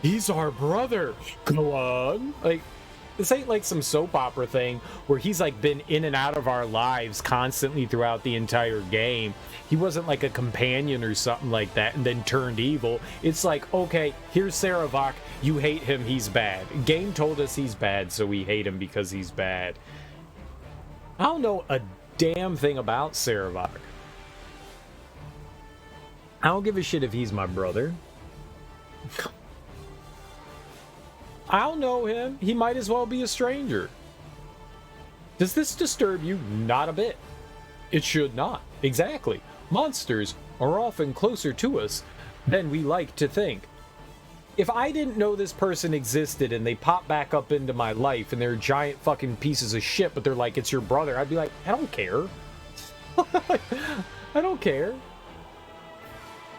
he's our brother. Go on. Like, this ain't like some soap opera thing where he's like been in and out of our lives constantly throughout the entire game. He wasn't like a companion or something like that and then turned evil. It's like, okay, here's Cerebral. You hate him, he's bad. Game told us he's bad, so we hate him because he's bad. I don't know a damn thing about Cerebral. I don't give a shit if he's my brother. I don't know him. He might as well be a stranger. Does this disturb you? Not a bit. It should not. Exactly. Monsters are often closer to us than we like to think. If I didn't know this person existed and they pop back up into my life and they're giant fucking pieces of shit, but they're like, it's your brother, I'd be like, I don't care. I don't care.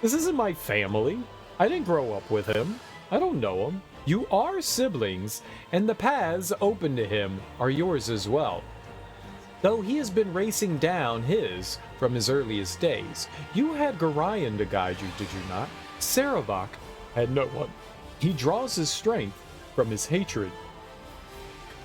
This isn't my family. I didn't grow up with him. I don't know him. You are siblings, and the paths open to him are yours as well. Though he has been racing down his from his earliest days, you had Gorion to guide you, did you not? Cerebral had no one. He draws his strength from his hatred,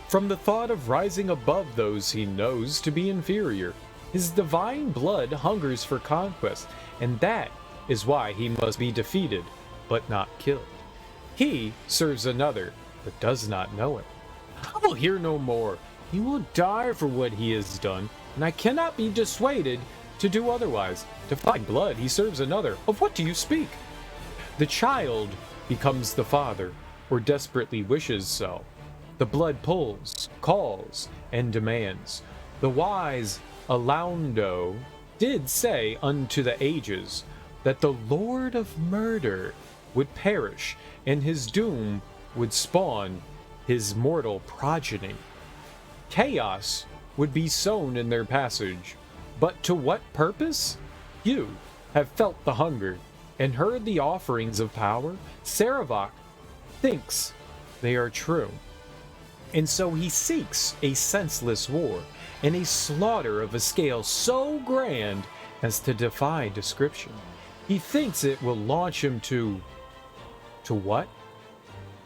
from the thought of rising above those he knows to be inferior. His divine blood hungers for conquest, and that is why he must be defeated, but not killed. He serves another, but does not know it. I will hear no more. He will die for what he has done, and I cannot be dissuaded to do otherwise. Divine blood, he serves another. Of what do you speak? The child becomes the father, or desperately wishes so. The blood pulls, calls, and demands. The wise Alaundo did say unto the ages that the Lord of Murder would perish, and his doom would spawn his mortal progeny. Chaos would be sown in their passage, but to what purpose? You have felt the hunger and heard the offerings of power. Cerebral thinks they are true, and so he seeks a senseless war and a slaughter of a scale so grand as to defy description. He thinks it will launch him to what?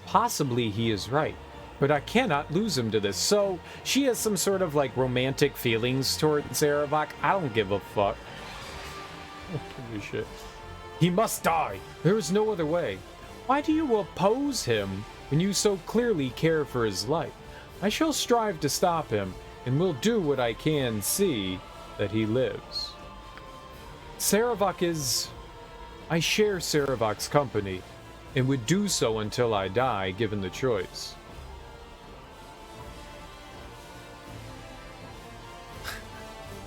Possibly he is right, but I cannot lose him to this. So she has some sort of like romantic feelings toward Cerebral. I don't give a fuck. I don't give a shit. He must die. There is no other way. Why do you oppose him when you so clearly care for his life? I shall strive to stop him, and will do what I can see that he lives. Cerebral is... I share Cerebral's company, and would do so until I die, given the choice.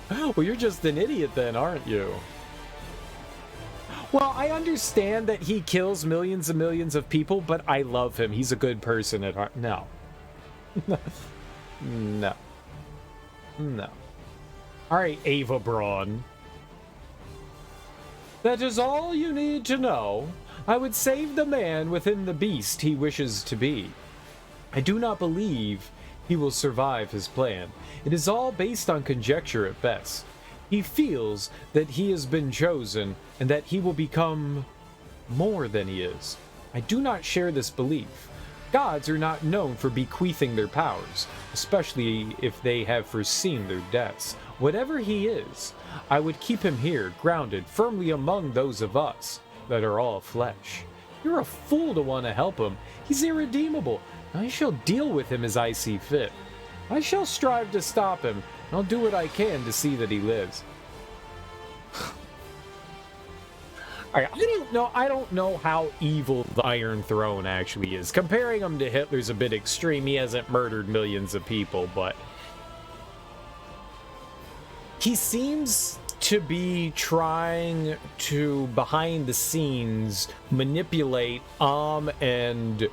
Well, you're just an idiot then, aren't you? Well, I understand that he kills millions and millions of people, but I love him. He's a good person at heart. No. No. No. Alright, Ava Braun. That is all you need to know. I would save the man within the beast he wishes to be. I do not believe he will survive his plan. It is all based on conjecture at best. He feels that he has been chosen and that he will become more than he is. I do not share this belief. Gods are not known for bequeathing their powers, especially if they have foreseen their deaths. Whatever he is, I would keep him here, grounded firmly among those of us that are all flesh. You're a fool to want to help him. He's irredeemable. I shall deal with him as I see fit. I shall strive to stop him, and I'll do what I can to see that he lives. Alright, I don't know how evil the Iron Throne actually is. Comparing him to Hitler's a bit extreme. He hasn't murdered millions of people, but he seems to be trying to, behind the scenes, manipulate and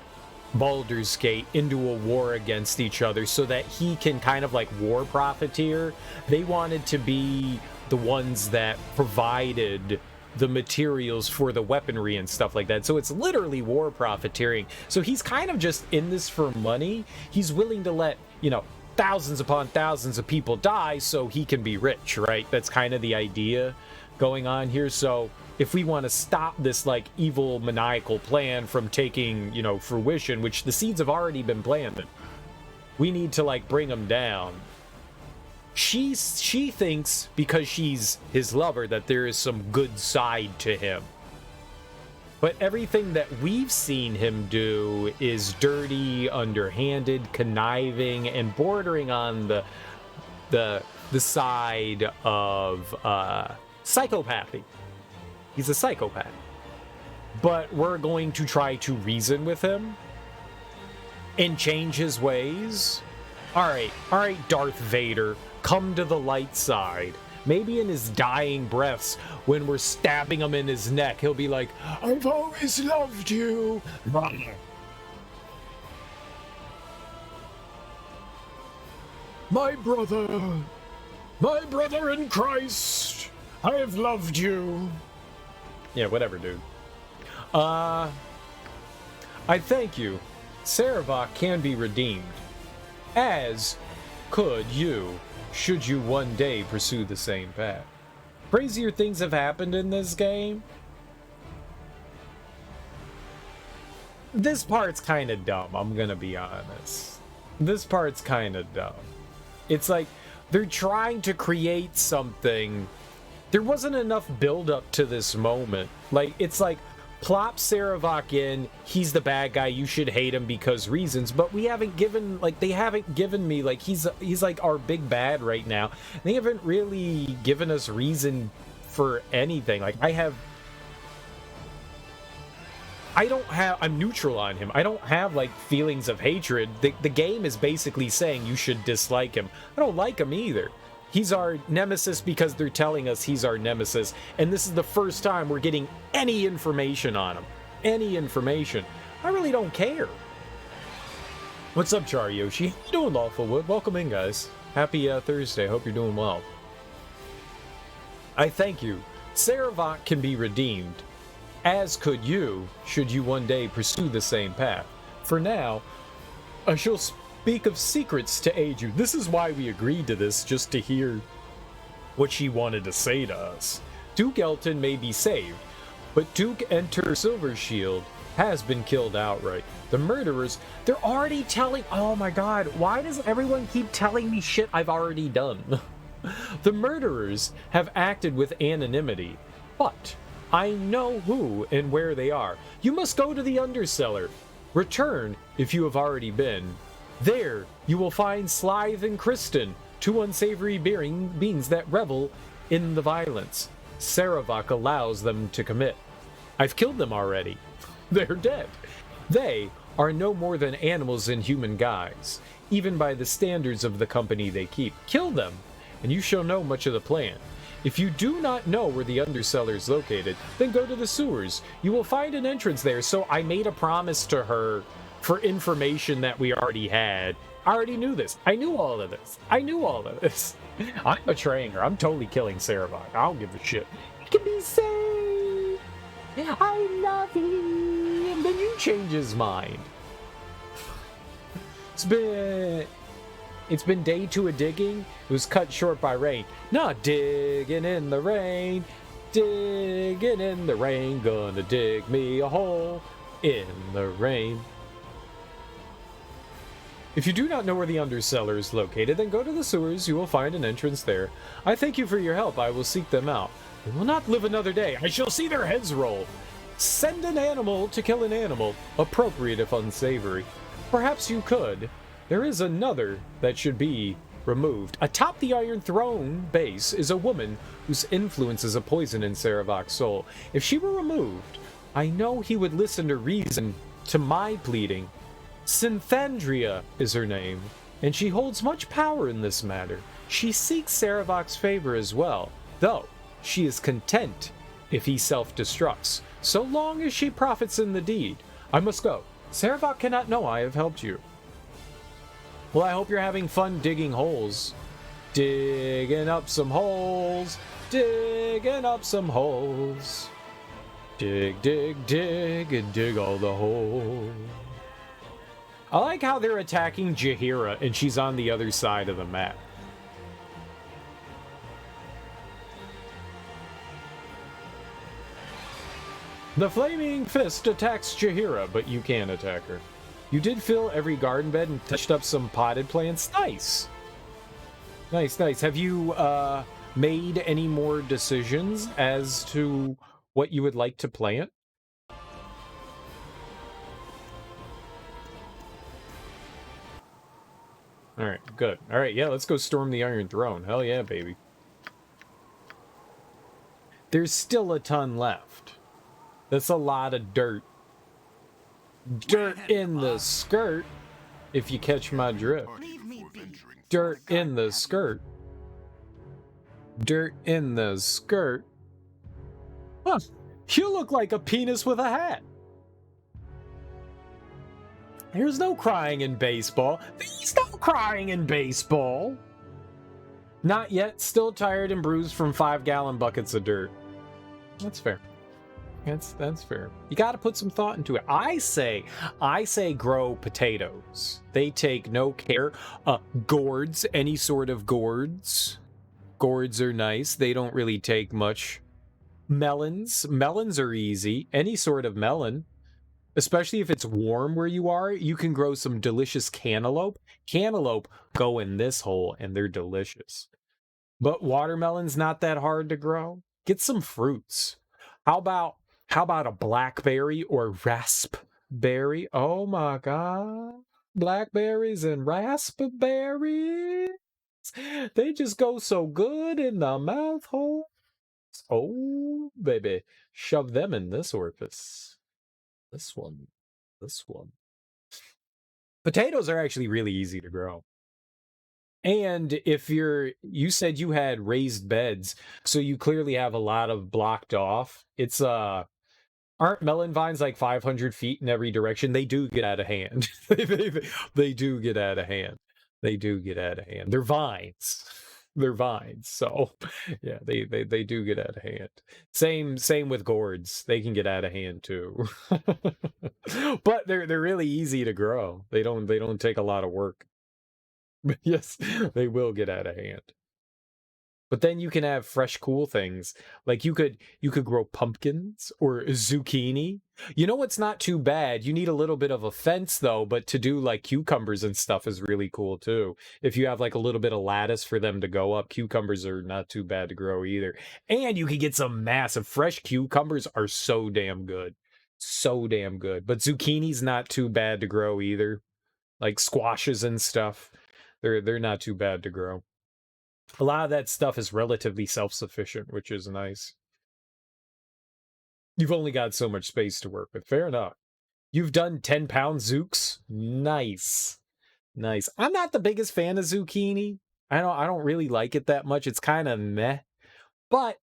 Baldur's Gate into a war against each other so that he can kind of like war profiteer. They wanted to be the ones that provided the materials for the weaponry and stuff like that. So it's literally war profiteering. So he's kind of just in this for money. He's willing to let, you know, thousands upon thousands of people die so he can be rich, right? That's kind of the idea. going on here. So if we want to stop this like evil maniacal plan from taking, fruition, which the seeds have already been planted, we need to like bring them down. She thinks because she's his lover that there is some good side to him. But everything that we've seen him do is dirty, underhanded, conniving, and bordering on the side of psychopathy. He's a psychopath. But we're going to try to reason with him and change his ways. All right, Darth Vader, come to the light side. Maybe in his dying breaths, when we're stabbing him in his neck, he'll be like, I've always loved you. My brother in Christ, I have loved you. Yeah, whatever, dude. I thank you. Cerebral can be redeemed, as could you, should you one day pursue the same path. Crazier things have happened in this game. This part's kind of dumb, I'm gonna be honest. This part's kind of dumb. It's like, they're trying to create something. There wasn't enough build-up to this moment. Like, it's like, plop Cerebral in, he's the bad guy, you should hate him because reasons, but we haven't given, like, they haven't given me, like, he's like our big bad right now. They haven't really given us reason for anything. Like, I'm neutral on him. I don't have, like, feelings of hatred. The game is basically saying you should dislike him. I don't like him either. He's our nemesis because they're telling us he's our nemesis. And this is the first time we're getting any information on him. Any information. I really don't care. What's up, Char Yoshi? How you doing, Lawfulwood? Welcome in, guys. Happy Thursday. Hope you're doing well. I thank you. Cerebral can be redeemed, as could you, should you one day pursue the same path. For now, I shall speak of secrets to aid you. This is why we agreed to this, just to hear what she wanted to say to us. Duke Elton may be saved, but Duke Enter Silvershield has been killed outright. The murderers, they're already telling... Oh my god, why does everyone keep telling me shit I've already done? The murderers have acted with anonymity, but I know who and where they are. You must go to the Undercellar. Return if you have already been. There, you will find Slythe and Kristen, two unsavory beings that revel in the violence Cerebral allows them to commit. I've killed them already. They're dead. They are no more than animals in human guise, even by the standards of the company they keep. Kill them, and you shall know much of the plan. If you do not know where the Undercellar is located, then go to the sewers. You will find an entrance there. So I made a promise to her for information that we already had. I already knew this. I knew all of this. I'm betraying her. I'm totally killing Cerebral. I don't give a shit. It can be saved. I love him. Then you change his mind. It's been day 2 of digging. It was cut short by rain. Not digging in the rain. Digging in the rain. Gonna dig me a hole in the rain. If you do not know where the Undercellar is located, then go to the sewers. You will find an entrance there. I thank you for your help. I will seek them out. They will not live another day. I shall see their heads roll. Send an animal to kill an animal. Appropriate if unsavory. Perhaps you could. There is another that should be removed. Atop the Iron Throne base is a woman whose influence is a poison in Cerebral's soul. If she were removed, I know he would listen to reason to my pleading. Synthandria is her name, and she holds much power in this matter. She seeks Cerebral's favor as well, though she is content if he self-destructs, so long as she profits in the deed. I must go. Cerebral cannot know I have helped you. Well, I hope you're having fun digging holes. Digging up some holes. Digging up some holes. Dig, dig, dig, and dig all the holes. I like how they're attacking Jaheira, and she's on the other side of the map. The flaming fist attacks Chihira, but you can't attack her. You did fill every garden bed and touched up some potted plants. Nice. Nice, nice. Have you made any more decisions as to what you would like to plant? All right, good. All right, yeah, let's go storm the Iron Throne. Hell yeah, baby. There's still a ton left. That's a lot of dirt. Dirt in the skirt, if you catch my drift. Dirt in the skirt. Dirt in the skirt. Huh, you look like a penis with a hat. There's no crying in baseball. There's no crying in baseball. Not yet. Still tired and bruised from 5-gallon buckets of dirt. That's fair. That's fair. You got to put some thought into it. I say grow potatoes. They take no care. Gourds, any sort of gourds. Gourds are nice. They don't really take much. Melons are easy. Any sort of melon. Especially if it's warm where you are, you can grow some delicious cantaloupe. Cantaloupe go in this hole and they're delicious. But watermelon's not that hard to grow. Get some fruits. How about a blackberry or raspberry? Oh my god. Blackberries and raspberries. They just go so good in the mouth hole. Oh, baby. Shove them in this orifice. This one. Potatoes are actually really easy to grow. And if you said you had raised beds, so you clearly have a lot of blocked off. It's aren't melon vines like 500 feet in every direction? They do get out of hand. They do get out of hand. They do get out of hand. They're vines. They're vines. So yeah, they do get out of hand. Same with gourds. They can get out of hand too. But they're really easy to grow. They don't take a lot of work. But yes, they will get out of hand. But then you can have fresh, cool things. Like you could grow pumpkins or zucchini. You know what's not too bad? You need a little bit of a fence though, but to do like cucumbers and stuff is really cool too. If you have like a little bit of lattice for them to go up, cucumbers are not too bad to grow either. And you can get some massive fresh cucumbers are so damn good. So damn good. But zucchini's not too bad to grow either. Like squashes and stuff. They're not too bad to grow. A lot of that stuff is relatively self-sufficient, which is nice. You've only got so much space to work with. Fair enough. You've done 10-pound zooks. Nice. Nice. I'm not the biggest fan of zucchini. I don't really like it that much. It's kind of meh. But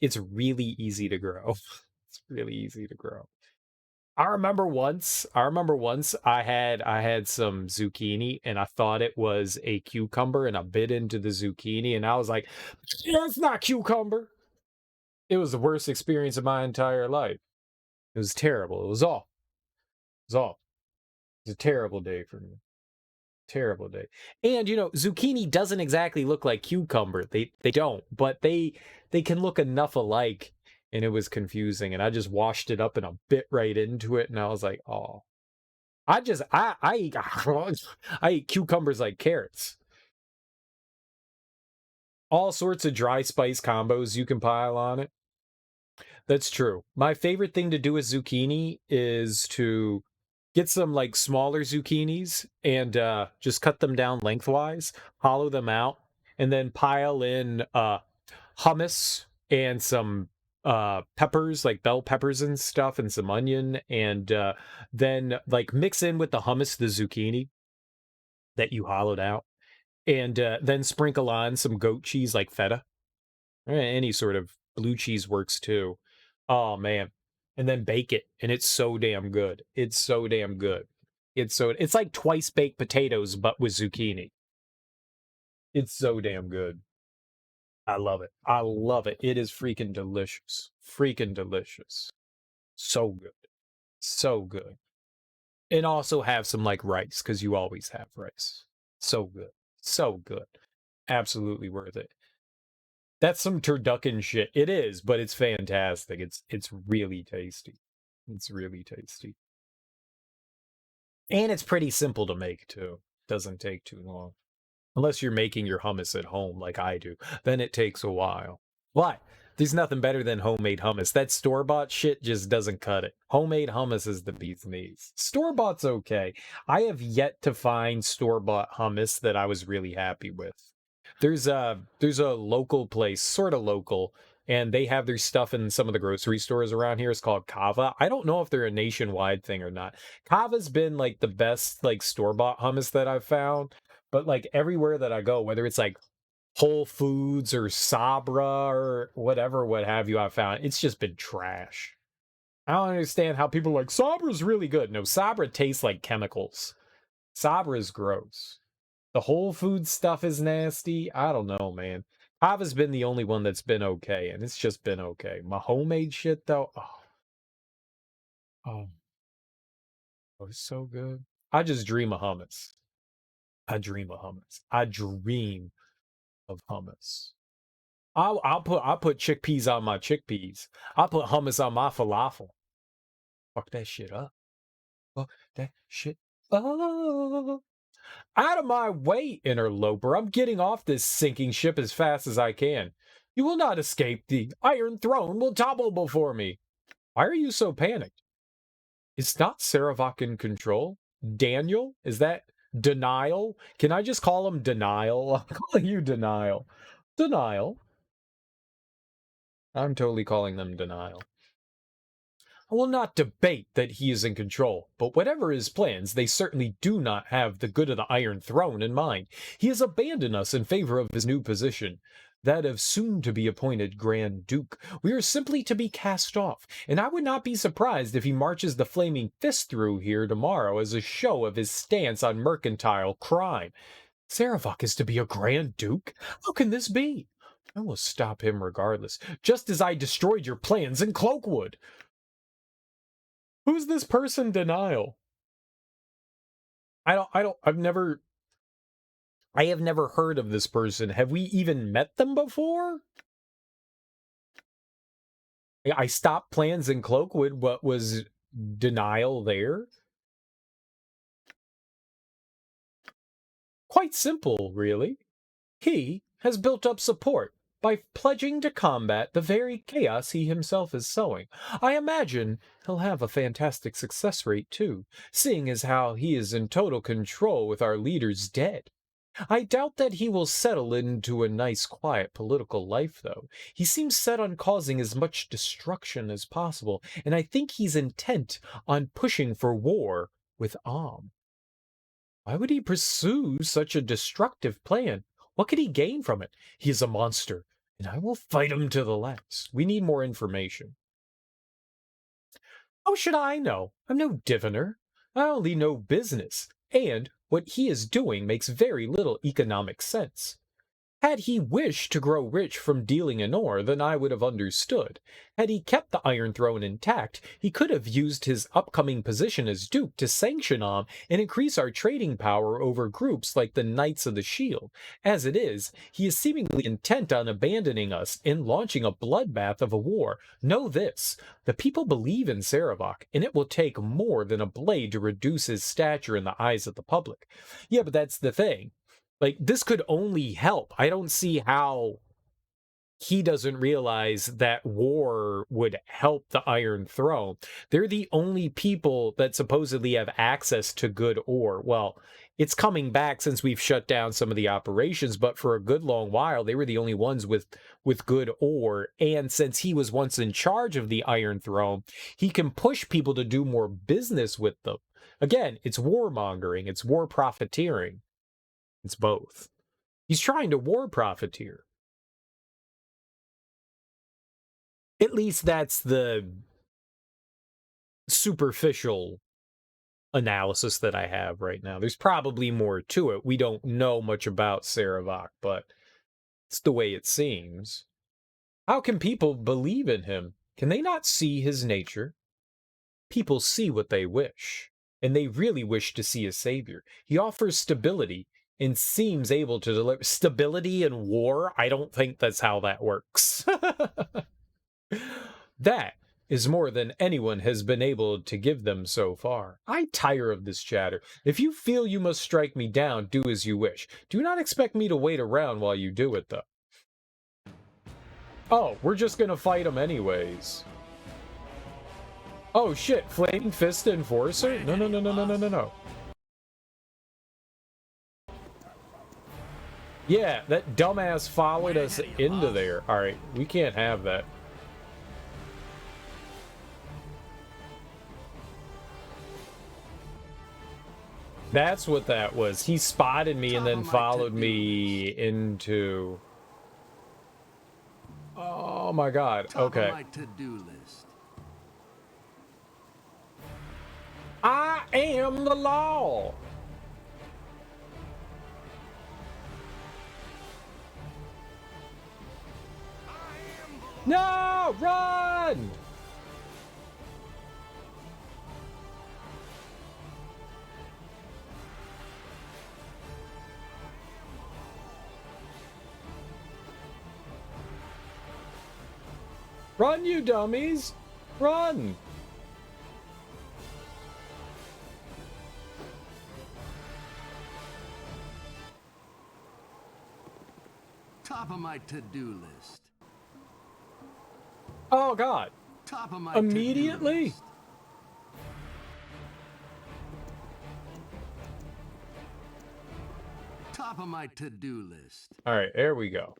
it's really easy to grow. It's really easy to grow. I remember once I had some zucchini and I thought it was a cucumber and I bit into the zucchini and I was like, yeah, it's not cucumber. It was the worst experience of my entire life. It was terrible. It was all. It was a terrible day for me. Terrible day. And zucchini doesn't exactly look like cucumber. They don't, but they can look enough alike. And it was confusing, and I just washed it up and I bit right into it, and I was like, oh. I eat I eat cucumbers like carrots. All sorts of dry spice combos you can pile on it. That's true. My favorite thing to do with zucchini is to get some like smaller zucchinis and just cut them down lengthwise, hollow them out, and then pile in hummus and some peppers, like bell peppers and stuff, and some onion, and then like mix in with the hummus the zucchini that you hollowed out, and then sprinkle on some goat cheese like feta. Any sort of blue cheese works too. Oh man. And then bake it, and it's so damn good. It's so damn good. It's like twice baked potatoes but with zucchini. It's so damn good. I love it. I love it. It is freaking delicious. Freaking delicious. So good. So good. And also have some like rice, because you always have rice. So good. So good. Absolutely worth it. That's some turducken shit. It is, but it's fantastic. It's really tasty. It's really tasty. And it's pretty simple to make, too. Doesn't take too long. Unless you're making your hummus at home like I do. Then it takes a while. Why? There's nothing better than homemade hummus. That store-bought shit just doesn't cut it. Homemade hummus is the bee's knees. Store-bought's okay. I have yet to find store-bought hummus that I was really happy with. There's a local place, sort of local, and they have their stuff in some of the grocery stores around here. It's called Kava. I don't know if they're a nationwide thing or not. Kava's been like the best like store-bought hummus that I've found, but like everywhere that I go, whether it's like Whole Foods or Sabra or whatever, what have you, I've found it's just been trash. I don't understand how people are like Sabra's really good. No, Sabra tastes like chemicals. Sabra's gross. The Whole Foods stuff is nasty. I don't know, man. Kava's been the only one that's been okay, and it's just been okay. My homemade shit, though, oh, it's so good. I just dream of hummus. I dream of hummus. I dream of hummus. I'll put chickpeas on my chickpeas. I'll put hummus on my falafel. Fuck that shit up. Fuck that shit up. Out of my way, interloper. I'm getting off this sinking ship as fast as I can. You will not escape. The Iron Throne will topple before me. Why are you so panicked? Is not Saravak in control? Daniel? Is that Denial? Can I just call him Denial? I'm calling you Denial. Denial. I'm totally calling them Denial. I will not debate that he is in control, but whatever his plans, they certainly do not have the good of the Iron Throne in mind. He has abandoned us in favor of his new position, that of soon-to-be-appointed Grand Duke. We are simply to be cast off, and I would not be surprised if he marches the Flaming Fist through here tomorrow as a show of his stance on mercantile crime. Saravak is to be a Grand Duke? How can this be? I will stop him regardless, just as I destroyed your plans in Cloakwood. Who's this person, Denial? I have never heard of this person. Have we even met them before? I stopped plans in Cloakwood. What was Denial there? Quite simple, really. He has built up support by pledging to combat the very chaos he himself is sowing. I imagine he'll have a fantastic success rate too, seeing as how he is in total control with our leaders dead. I doubt that he will settle into a nice, quiet political life, though. He seems set on causing as much destruction as possible, and I think he's intent on pushing for war with Am. Why would he pursue such a destructive plan? What could he gain from it? He is a monster, and I will fight him to the last. We need more information. How should I know? I'm no diviner. I only know business, and what he is doing makes very little economic sense. Had he wished to grow rich from dealing in ore, then I would have understood. Had he kept the Iron Throne intact, he could have used his upcoming position as Duke to sanction Am and increase our trading power over groups like the Knights of the Shield. As it is, he is seemingly intent on abandoning us and launching a bloodbath of a war. Know this, the people believe in Saravak, and it will take more than a blade to reduce his stature in the eyes of the public. Yeah, but that's the thing. Like, this could only help. I don't see how he doesn't realize that war would help the Iron Throne. They're the only people that supposedly have access to good ore. Well, it's coming back since we've shut down some of the operations, but for a good long while, they were the only ones with good ore. And since he was once in charge of the Iron Throne, he can push people to do more business with them. Again, it's warmongering, it's war profiteering. It's both. He's trying to war profiteer. At least that's the superficial analysis that I have right now. There's probably more to it. We don't know much about Saravak, but it's the way it seems. How can people believe in him? Can they not see his nature? People see what they wish, and they really wish to see a savior. He offers stability and seems able to deliver stability in war. I don't think that's how that works. That is more than anyone has been able to give them so far. I tire of this chatter. If you feel you must strike me down, do as you wish. Do not expect me to wait around while you do it, though. Oh, we're just gonna fight them anyways. Oh shit, Flaming Fist Enforcer? No, no, no, no, no, no, no, no. Yeah, that dumbass followed us into there. Alright, we can't have that. That's what that was. He spotted me and then followed me into... Oh my god, okay. My to-do list. I am the law! No! Run! Run, you dummies! Run! Top of my to-do list. Oh god! Top of my Immediately? to-do list. Top of my to-do list. Alright, there we go.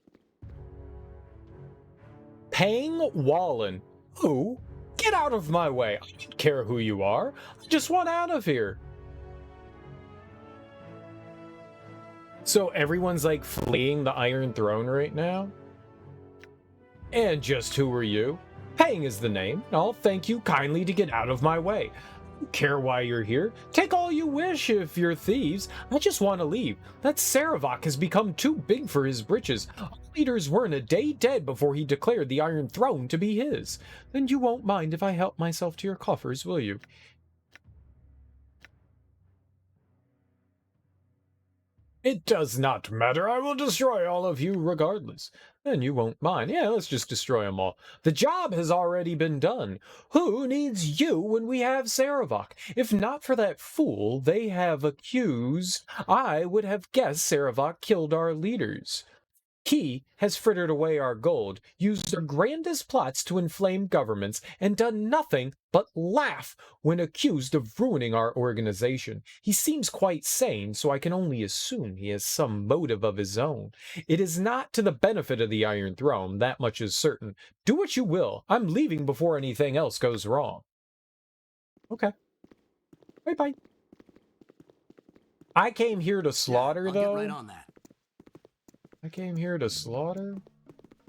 Pang Wallen. Who? Get out of my way. I don't care who you are. I just want out of here. So everyone's like fleeing the Iron Throne right now? And just who are you? Pang is the name. I'll thank you kindly to get out of my way. I don't care why you're here. Take all you wish if you're thieves. I just want to leave. That Cerebral has become too big for his britches. Our leaders weren't a day dead before he declared the Iron Throne to be his. Then you won't mind if I help myself to your coffers, will you? It does not matter. I will destroy all of you regardless. Then you won't mind. Yeah, let's just destroy them all. The job has already been done. Who needs you when we have Cerebral? If not for that fool they have accused, I would have guessed Cerebral killed our leaders. He has frittered away our gold, used our grandest plots to inflame governments, and done nothing but laugh when accused of ruining our organization. He seems quite sane, so I can only assume he has some motive of his own. It is not to the benefit of the Iron Throne, that much is certain. Do what you will. I'm leaving before anything else goes wrong. Okay. Bye-bye. I came here to slaughter, though. Get right on that. I came here to slaughter?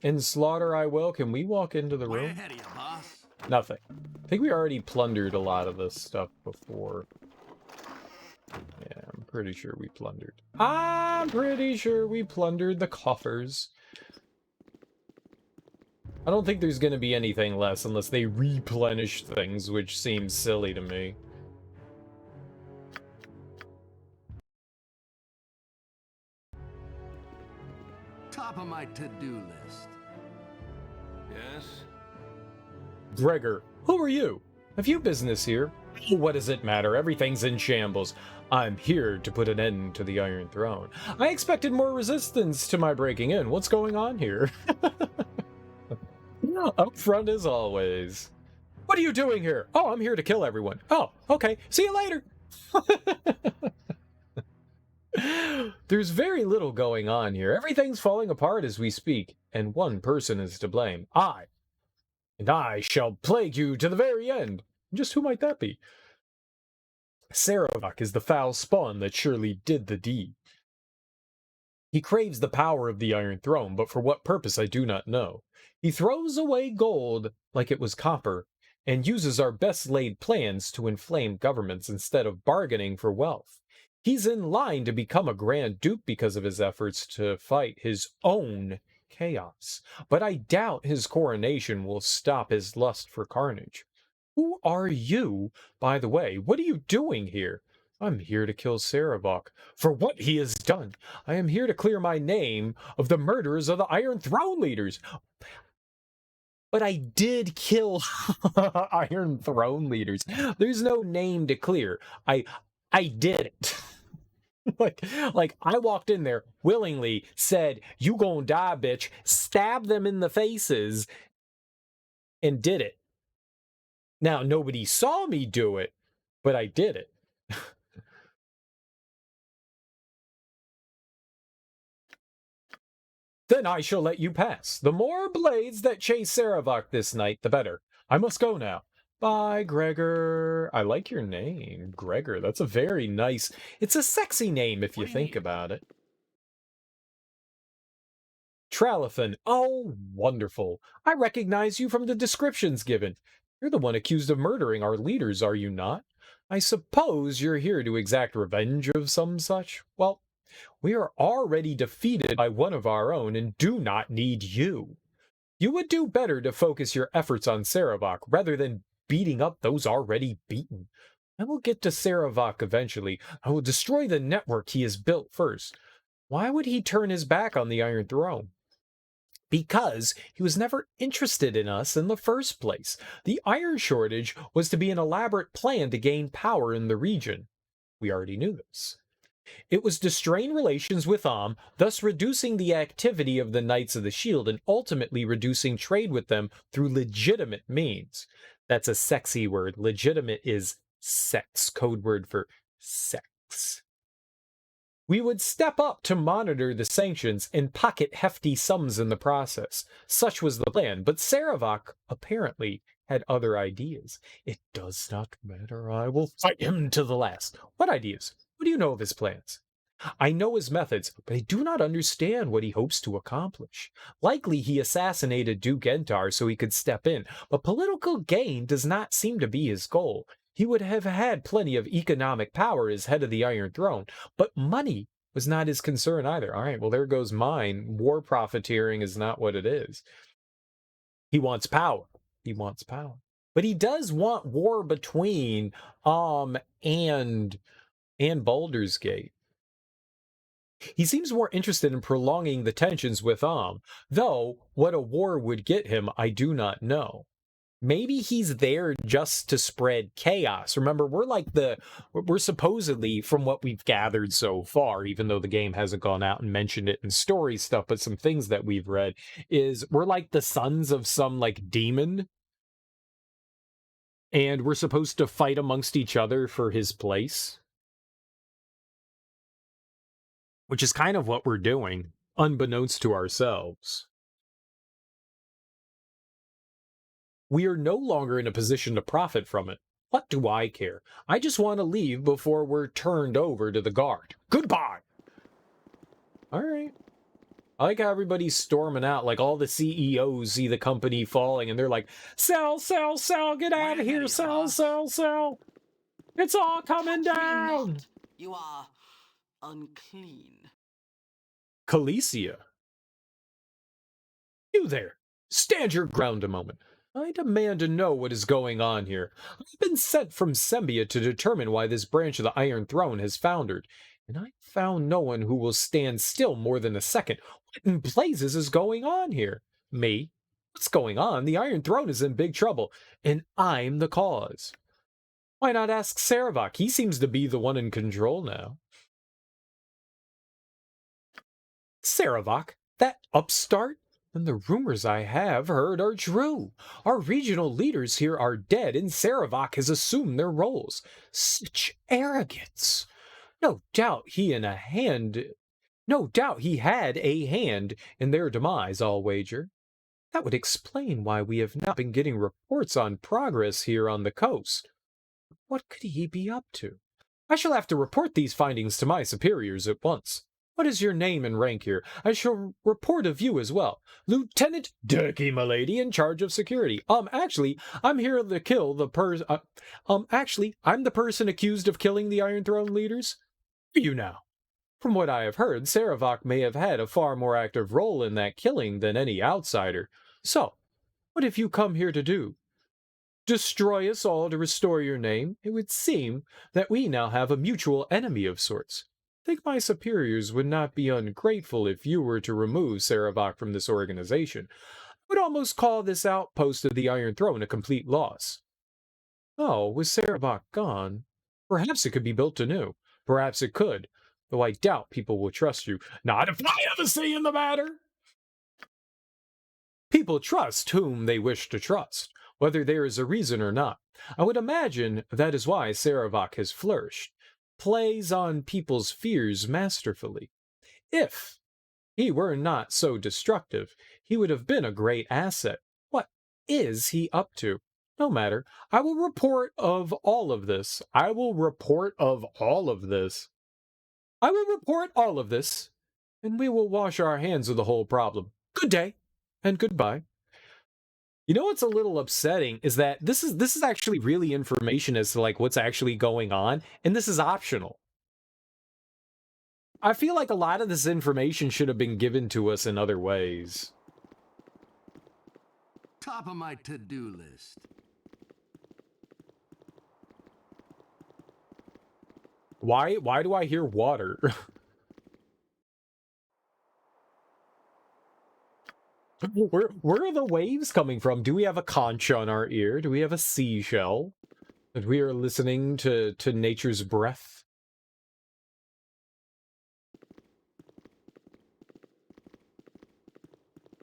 And slaughter I will. Can we walk into the Way room? ahead of you, boss. Nothing. I think we already plundered a lot of this stuff before. Yeah, I'm pretty sure we plundered. I'm pretty sure we plundered the coffers. I don't think there's going to be anything less unless they replenish things, which seems silly to me. Top of my to-do list. Yes? Gregor, who are you? Have you business here? What does it matter? Everything's in shambles. I'm here to put an end to the Iron Throne. I expected more resistance to my breaking in. What's going on here? Up front as always. What are you doing here? Oh, I'm here to kill everyone. Oh, okay. See you later. There's very little going on here. Everything's falling apart as we speak, and one person is to blame. And I shall plague you to the very end. Just who might that be? Cerebral is the foul spawn that surely did the deed. He craves the power of the Iron Throne, but for what purpose I do not know. He throws away gold like it was copper, and uses our best laid plans to inflame governments instead of bargaining for wealth. He's in line to become a Grand Duke because of his efforts to fight his own chaos, but I doubt his coronation will stop his lust for carnage. Who are you, by the way? What are you doing here? I'm here to kill Cerebral for what he has done. I am here to clear my name of the murderers of the Iron Throne leaders. but I did kill Iron Throne leaders. There's no name to clear. I did it. like I walked in there willingly, said, "You gonna die, bitch," stabbed them in the faces, and did it. Now, nobody saw me do it, but I did it. Then I shall let you pass. The more blades that chase Saravok this night, the better. I must go now. Bye, Gregor. I like your name, Gregor. That's a very nice... It's a sexy name if you think about it. Tralafin. Oh, wonderful. I recognize you from the descriptions given. You're the one accused of murdering our leaders, are you not? I suppose you're here to exact revenge of some such? Well, we are already defeated by one of our own and do not need you. You would do better to focus your efforts on Saravok rather than beating up those already beaten. I will get to Saravok eventually. I will destroy the network he has built first. Why would he turn his back on the Iron Throne? Because he was never interested in us in the first place. The iron shortage was to be an elaborate plan to gain power in the region. We already knew this. It was to strain relations with thus reducing the activity of the Knights of the Shield and ultimately reducing trade with them through legitimate means. That's a sexy word. Legitimate is sex, code word for sex. We would step up to monitor the sanctions and pocket hefty sums in the process. Such was the plan, but Saravok apparently had other ideas. It does not matter. I will fight him to the last. What ideas? What do you know of his plans? I know his methods, but I do not understand what he hopes to accomplish. Likely he assassinated Duke Entar so he could step in, but political gain does not seem to be his goal. He would have had plenty of economic power as head of the Iron Throne, but money was not his concern either. All right, well, there goes mine. War profiteering is not what it is. He wants power. He wants power. But he does want war between and Baldur's Gate. He seems more interested in prolonging the tensions with though what a war would get him, I do not know. Maybe he's there just to spread chaos. Remember, we're supposedly, from what we've gathered so far, even though the game hasn't gone out and mentioned it in story stuff, but some things that we've read, is we're like the sons of some like demon. And we're supposed to fight amongst each other for his place. Which is kind of what we're doing, unbeknownst to ourselves. We are no longer in a position to profit from it. What do I care? I just want to leave before we're turned over to the guard. Goodbye! Alright. I like how everybody's storming out, like all the CEOs see the company falling, and they're like, sell, sell, sell, get out of here, sell, sell, sell! It's all coming down! You are unclean. Calicia. You there! Stand your ground a moment. I demand to know what is going on here. I've been sent from Sembia to determine why this branch of the Iron Throne has foundered, and I found no one who will stand still more than a second. What in blazes is going on here? Me? What's going on? The Iron Throne is in big trouble, and I'm the cause. Why not ask Saravok? He seems to be the one in control now. Saravok? That upstart? And the rumors I have heard are true. Our regional leaders here are dead, and Saravok has assumed their roles. Such arrogance. No doubt he had a hand in their demise, I'll wager. That would explain why we have not been getting reports on progress here on the coast. What could he be up to? I shall have to report these findings to my superiors at once. What is your name and rank here? I shall report of you as well. Lieutenant Dirky M'Lady in charge of security. Actually, I'm here to kill the I'm the person accused of killing the Iron Throne leaders. Who are you now? From what I have heard, Saravok may have had a far more active role in that killing than any outsider. So, what have you come here to do? Destroy us all to restore your name? It would seem that we now have a mutual enemy of sorts. I think my superiors would not be ungrateful if you were to remove Saravok from this organization. Would almost call this outpost of the Iron Throne a complete loss. Oh, with Cerebral gone, perhaps it could be built anew. Perhaps it could, though I doubt people will trust you. Not if I have a say in the matter! People trust whom they wish to trust, whether there is a reason or not. I would imagine that is why Cerebral has flourished. Plays on people's fears masterfully. If he were not so destructive, he would have been a great asset. What is he up to? No matter. I will report of all of this. I will report of all of this. I will report all of this, and we will wash our hands of the whole problem. Good day, and goodbye. You know what's a little upsetting is that this is actually really information as to like what's actually going on, and this is optional. I feel like a lot of this information should have been given to us in other ways. Top of my to-do list. Why do I hear water? Where are the waves coming from? Do we have a conch on our ear? Do we have a seashell? That we are listening to nature's breath?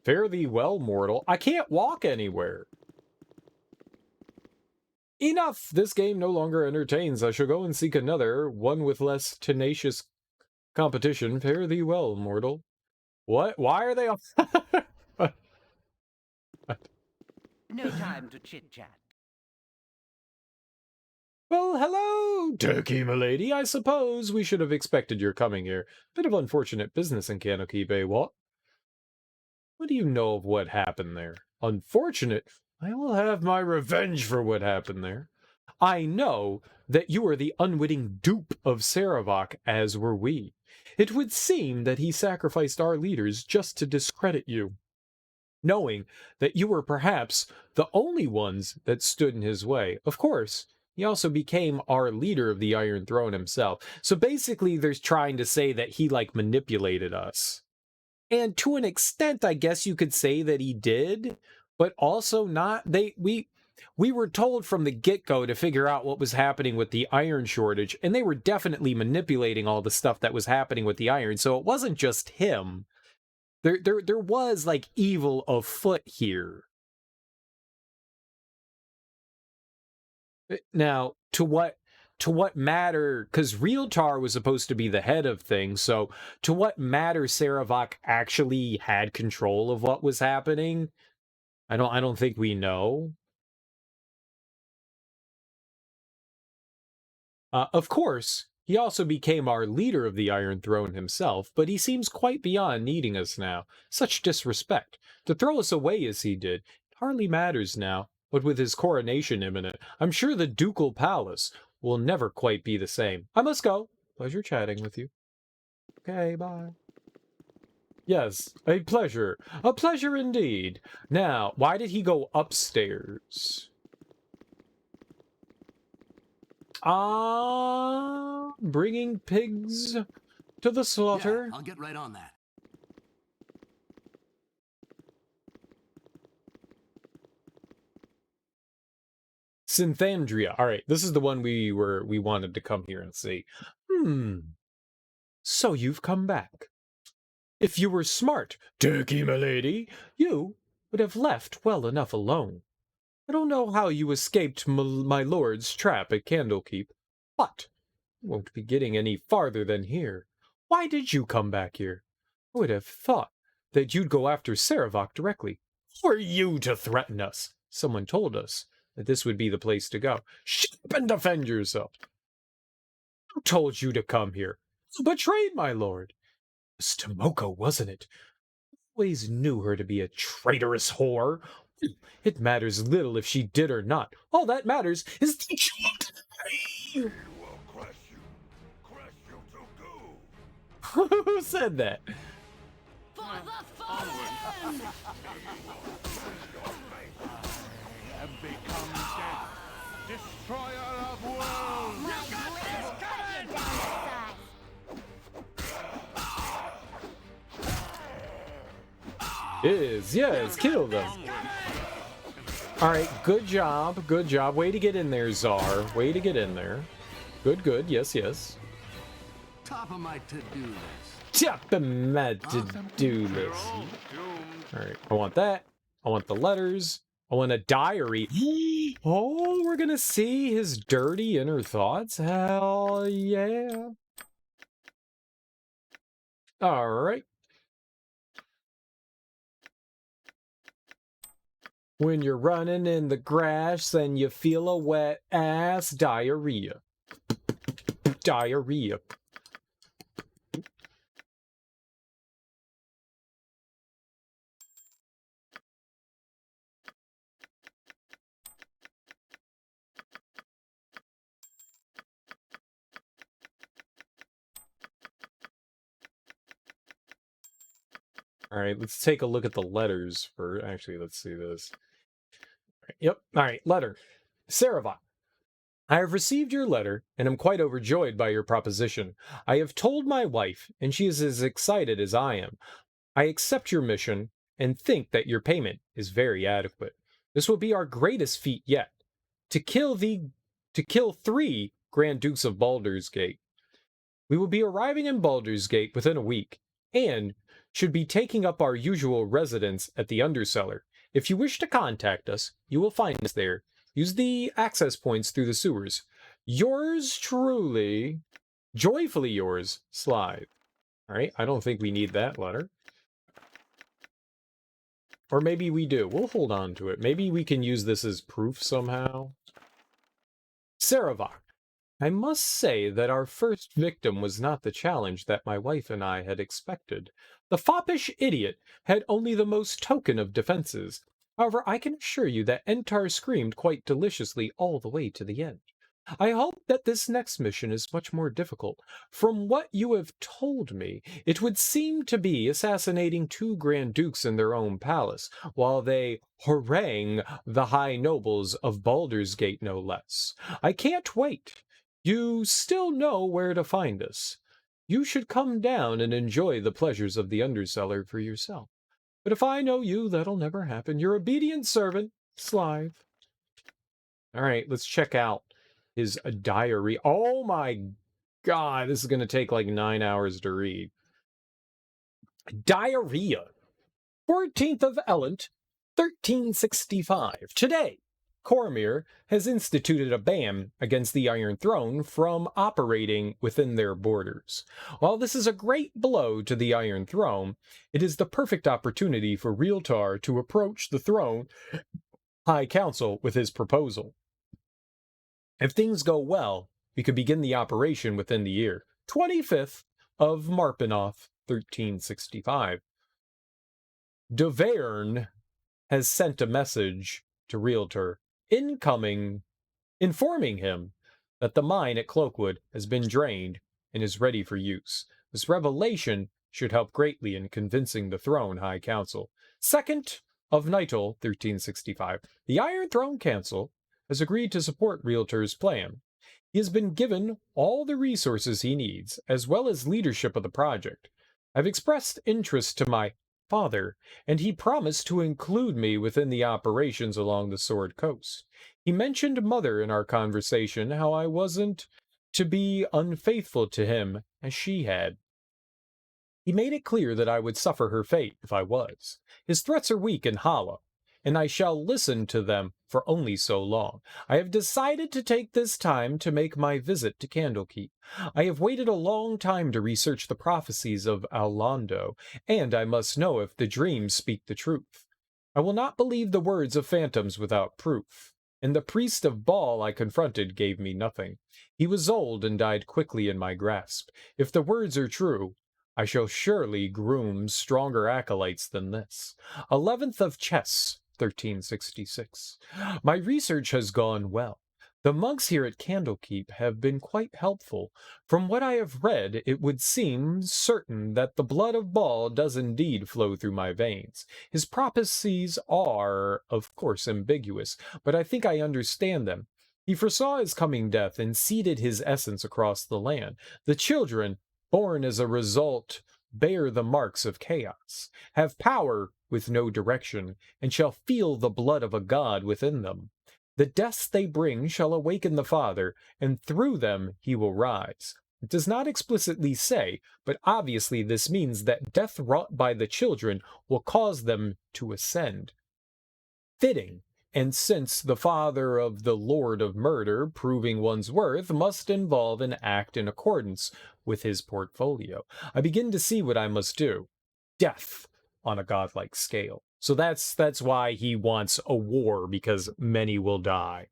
Fare thee well, mortal. I can't walk anywhere. Enough! This game no longer entertains. I shall go and seek another, one with less tenacious competition. Fare thee well, mortal. What? Why are they all... No time to chit-chat. Well, hello, Dirky M'Lady. I suppose we should have expected your coming here. Bit of unfortunate business in Canoky Bay, what? What do you know of what happened there? Unfortunate? I will have my revenge for what happened there. I know that you are the unwitting dupe of Cerebral, as were we. It would seem that he sacrificed our leaders just to discredit you, knowing that you were perhaps the only ones that stood in his way. Of course, he also became our leader of the Iron Throne himself. So basically, there's trying to say that he, like, manipulated us. And to an extent, I guess you could say that he did, but also not. We were told from the get-go to figure out what was happening with the iron shortage, and they were definitely manipulating all the stuff that was happening with the iron, so it wasn't just him. There was, like, evil afoot here. Now, to what matter, because Realtar was supposed to be the head of things, so to what matter Cerebral actually had control of what was happening? I don't think we know. Of course, he also became our leader of the Iron Throne himself, but he seems quite beyond needing us now. Such disrespect. To throw us away as he did, it hardly matters now. But with his coronation imminent, I'm sure the ducal palace will never quite be the same. I must go. Pleasure chatting with you. Okay, bye. Yes, a pleasure. A pleasure indeed. Now, why did he go upstairs? Bringing pigs to the slaughter. Yeah, I'll get right on that. Synthandria. All right, this is the one we wanted to come here and see. So you've come back. If you were smart, Dirky M'Lady, you would have left well enough alone. I don't know how you escaped my lord's trap at Candlekeep, but you won't be getting any farther than here. Why did you come back here? I would have thought that you'd go after Cerebral directly. Who are you to threaten us? Someone told us that this would be the place to go. Shut up and defend yourself. Who told you to come here? You betrayed my lord. It was Tomoko, wasn't it? I always knew her to be a traitorous whore. It matters little if she did or not. All that matters is that you won't. He will crush you to goo. Who said that? For the fallen! Have become death, destroyer of worlds. My blade cut you down to size. Yes, kill them. Alright, good job, good job. Way to get in there, Czar. Way to get in there. Good, good, yes, yes. Top of my to-do list. Top of my to-do list. Alright, I want that. I want the letters. I want a diary. Oh, we're gonna see his dirty inner thoughts? Hell yeah. Alright. When you're running in the grass and you feel a wet ass, diarrhea. Diarrhea. All right, let's take a look at the letters for. Actually, let's see this. Yep. All right, letter. Cerebral. I have received your letter and am quite overjoyed by your proposition. I have told my wife, and she is as excited as I am. I accept your mission and think that your payment is very adequate. This will be our greatest feat yet. To kill 3 Grand Dukes of Baldur's Gate. We will be arriving in Baldur's Gate within a week, and should be taking up our usual residence at the Undercellar. If you wish to contact us, you will find us there. Use the access points through the sewers. Yours truly, joyfully yours, Slide. All right, I don't think we need that letter. Or maybe we do. We'll hold on to it. Maybe we can use this as proof somehow. Saravak. I must say that our first victim was not the challenge that my wife and I had expected. The foppish idiot had only the most token of defenses. However, I can assure you that Entar screamed quite deliciously all the way to the end. I hope that this next mission is much more difficult. From what you have told me, it would seem to be assassinating 2 Grand Dukes in their own palace, while they harangue the high nobles of Baldur's Gate no less. I can't wait. You still know where to find us. You should come down and enjoy the pleasures of the Undercellar for yourself. But if I know you, that'll never happen. Your obedient servant, Slive. All right, let's check out his diary. Oh my god, this is going to take like 9 hours to read. Diarrhea. 14th of Elent, 1365. Today, Cormyr has instituted a ban against the Iron Throne from operating within their borders. While this is a great blow to the Iron Throne, it is the perfect opportunity for Realtar to approach the Throne High Council with his proposal. If things go well, we could begin the operation within the year 25th of Marpinoff, 1365. Deverne has sent a message to Realtor informing him that the mine at Cloakwood has been drained and is ready for use. This revelation should help greatly in convincing the Throne High Council. 2nd of Nightle, 1365. The Iron Throne Council has agreed to support Realtor's plan. He has been given all the resources he needs, as well as leadership of the project. I've expressed interest to my father, and he promised to include me within the operations along the Sword Coast. He mentioned Mother in our conversation, how I wasn't to be unfaithful to him as she had. He made it clear that I would suffer her fate if I was. His threats are weak and hollow, and I shall listen to them for only so long. I have decided to take this time to make my visit to Candlekeep. I have waited a long time to research the prophecies of Alando, and I must know if the dreams speak the truth. I will not believe the words of phantoms without proof, and the priest of Baal I confronted gave me nothing. He was old and died quickly in my grasp. If the words are true, I shall surely groom stronger acolytes than this. 11th of Chess, 1366. My research has gone well. The monks here at Candlekeep have been quite helpful. From what I have read, it would seem certain that the blood of Baal does indeed flow through my veins. His prophecies are, of course, ambiguous, but I think I understand them. He foresaw his coming death and seeded his essence across the land. The children, born as a result, bear the marks of chaos, have power with no direction, and shall feel the blood of a god within them. The deaths they bring shall awaken the Father, and through them he will rise. It does not explicitly say, but obviously this means that death wrought by the children will cause them to ascend. Fitting, and since the father of the Lord of Murder proving one's worth must involve an act in accordance with his portfolio, I begin to see what I must do. Death on a godlike scale. So that's why he wants a war, because many will die.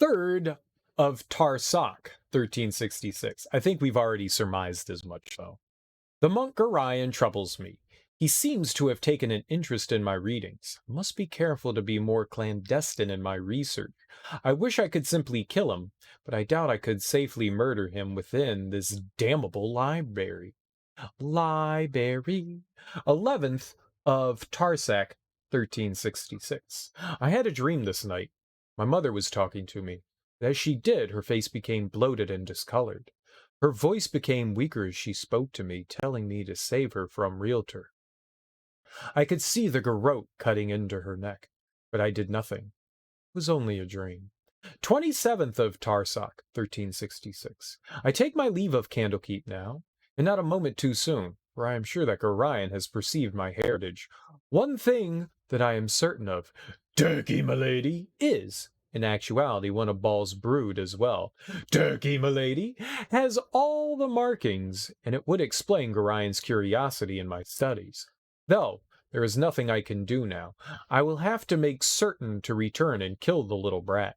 Third of Tarsak, 1366. I think we've already surmised as much, though. The monk Orion troubles me. He seems to have taken an interest in my readings. I must be careful to be more clandestine in my research. I wish I could simply kill him, but I doubt I could safely murder him within this damnable library. Library. 11th of Tarsak, 1366. I had a dream this night. My mother was talking to me. As she did, her face became bloated and discolored. Her voice became weaker as she spoke to me, telling me to save her from Realtor. I could see the garrote cutting into her neck, but I did nothing. It was only a dream. 27th of Tarsak, 1366. I take my leave of Candlekeep now, and not a moment too soon, for I am sure that Gorion has perceived my heritage. One thing that I am certain of, Dirky M'Lady is, in actuality, one of Baal's brood as well. Dirky M'Lady has all the markings, and it would explain Gorion's curiosity in my studies. Though, there is nothing I can do now. I will have to make certain to return and kill the little brat.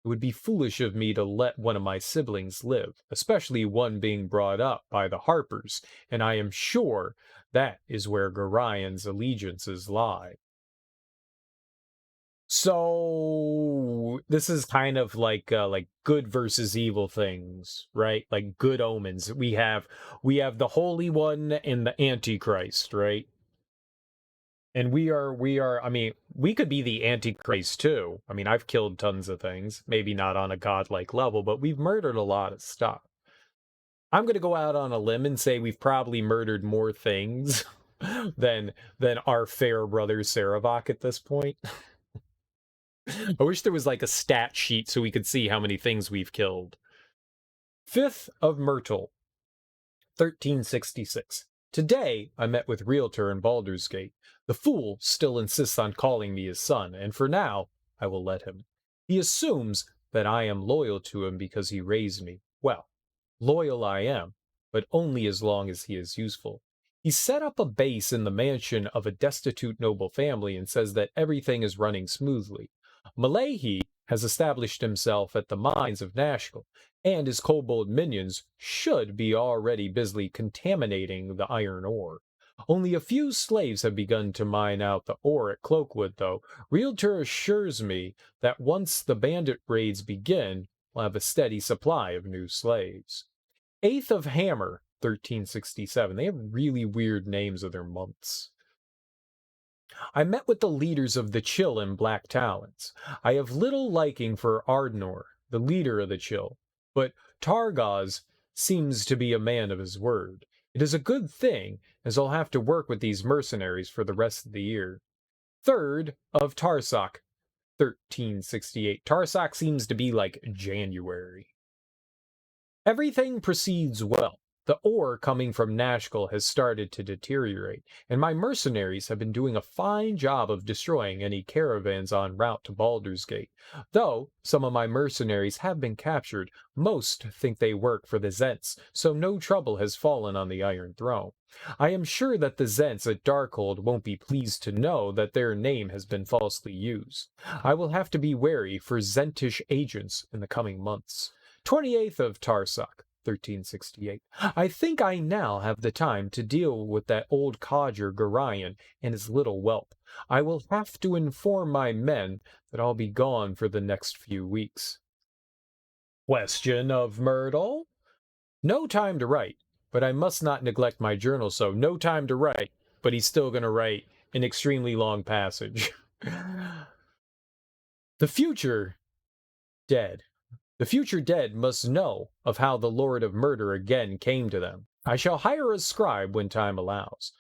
It would be foolish of me to let one of my siblings live, especially one being brought up by the Harpers, and I am sure that is where Gorion's allegiances lie. So this is kind of like good versus evil things, right? Like good omens. We have the Holy One and the Antichrist, right? And we are, I mean, we could be the Antichrist too. I mean, I've killed tons of things, maybe not on a godlike level, but we've murdered a lot of stuff. I'm going to go out on a limb and say we've probably murdered more things than our fair brother Saravok at this point. I wish there was like a stat sheet so we could see how many things we've killed. 5th of Myrtle, 1366. Today, I met with Realtor in Baldur's Gate. The fool still insists on calling me his son, and for now, I will let him. He assumes that I am loyal to him because he raised me. Well, loyal I am, but only as long as he is useful. He set up a base in the mansion of a destitute noble family and says that everything is running smoothly. M'Lady has established himself at the mines of Nashkel, and his kobold minions should be already busily contaminating the iron ore. Only a few slaves have begun to mine out the ore at Cloakwood, though. Realtor assures me that once the bandit raids begin, we'll have a steady supply of new slaves. 8th of Hammer, 1367. They have really weird names of their months. I met with the leaders of the Chill in Black Talons. I have little liking for Ardnor, the leader of the Chill, but Targaz seems to be a man of his word. It is a good thing, as I'll have to work with these mercenaries for the rest of the year. 3rd of Tarsak, 1368. Tarsak seems to be like January. Everything proceeds well. The ore coming from Nashkel has started to deteriorate, and my mercenaries have been doing a fine job of destroying any caravans en route to Baldur's Gate. Though some of my mercenaries have been captured, most think they work for the Zents, so no trouble has fallen on the Iron Throne. I am sure that the Zents at Darkhold won't be pleased to know that their name has been falsely used. I will have to be wary for Zentish agents in the coming months. 28th of Tarsak, 1368. I think I now have the time to deal with that old codger Gorion and his little whelp. I will have to inform my men that I'll be gone for the next few weeks. Question of Myrtle? No time to write, but I must not neglect my journal, so no time to write, but he's still going to write an extremely long passage. The future dead. The future dead must know of how the Lord of Murder again came to them. I shall hire a scribe when time allows.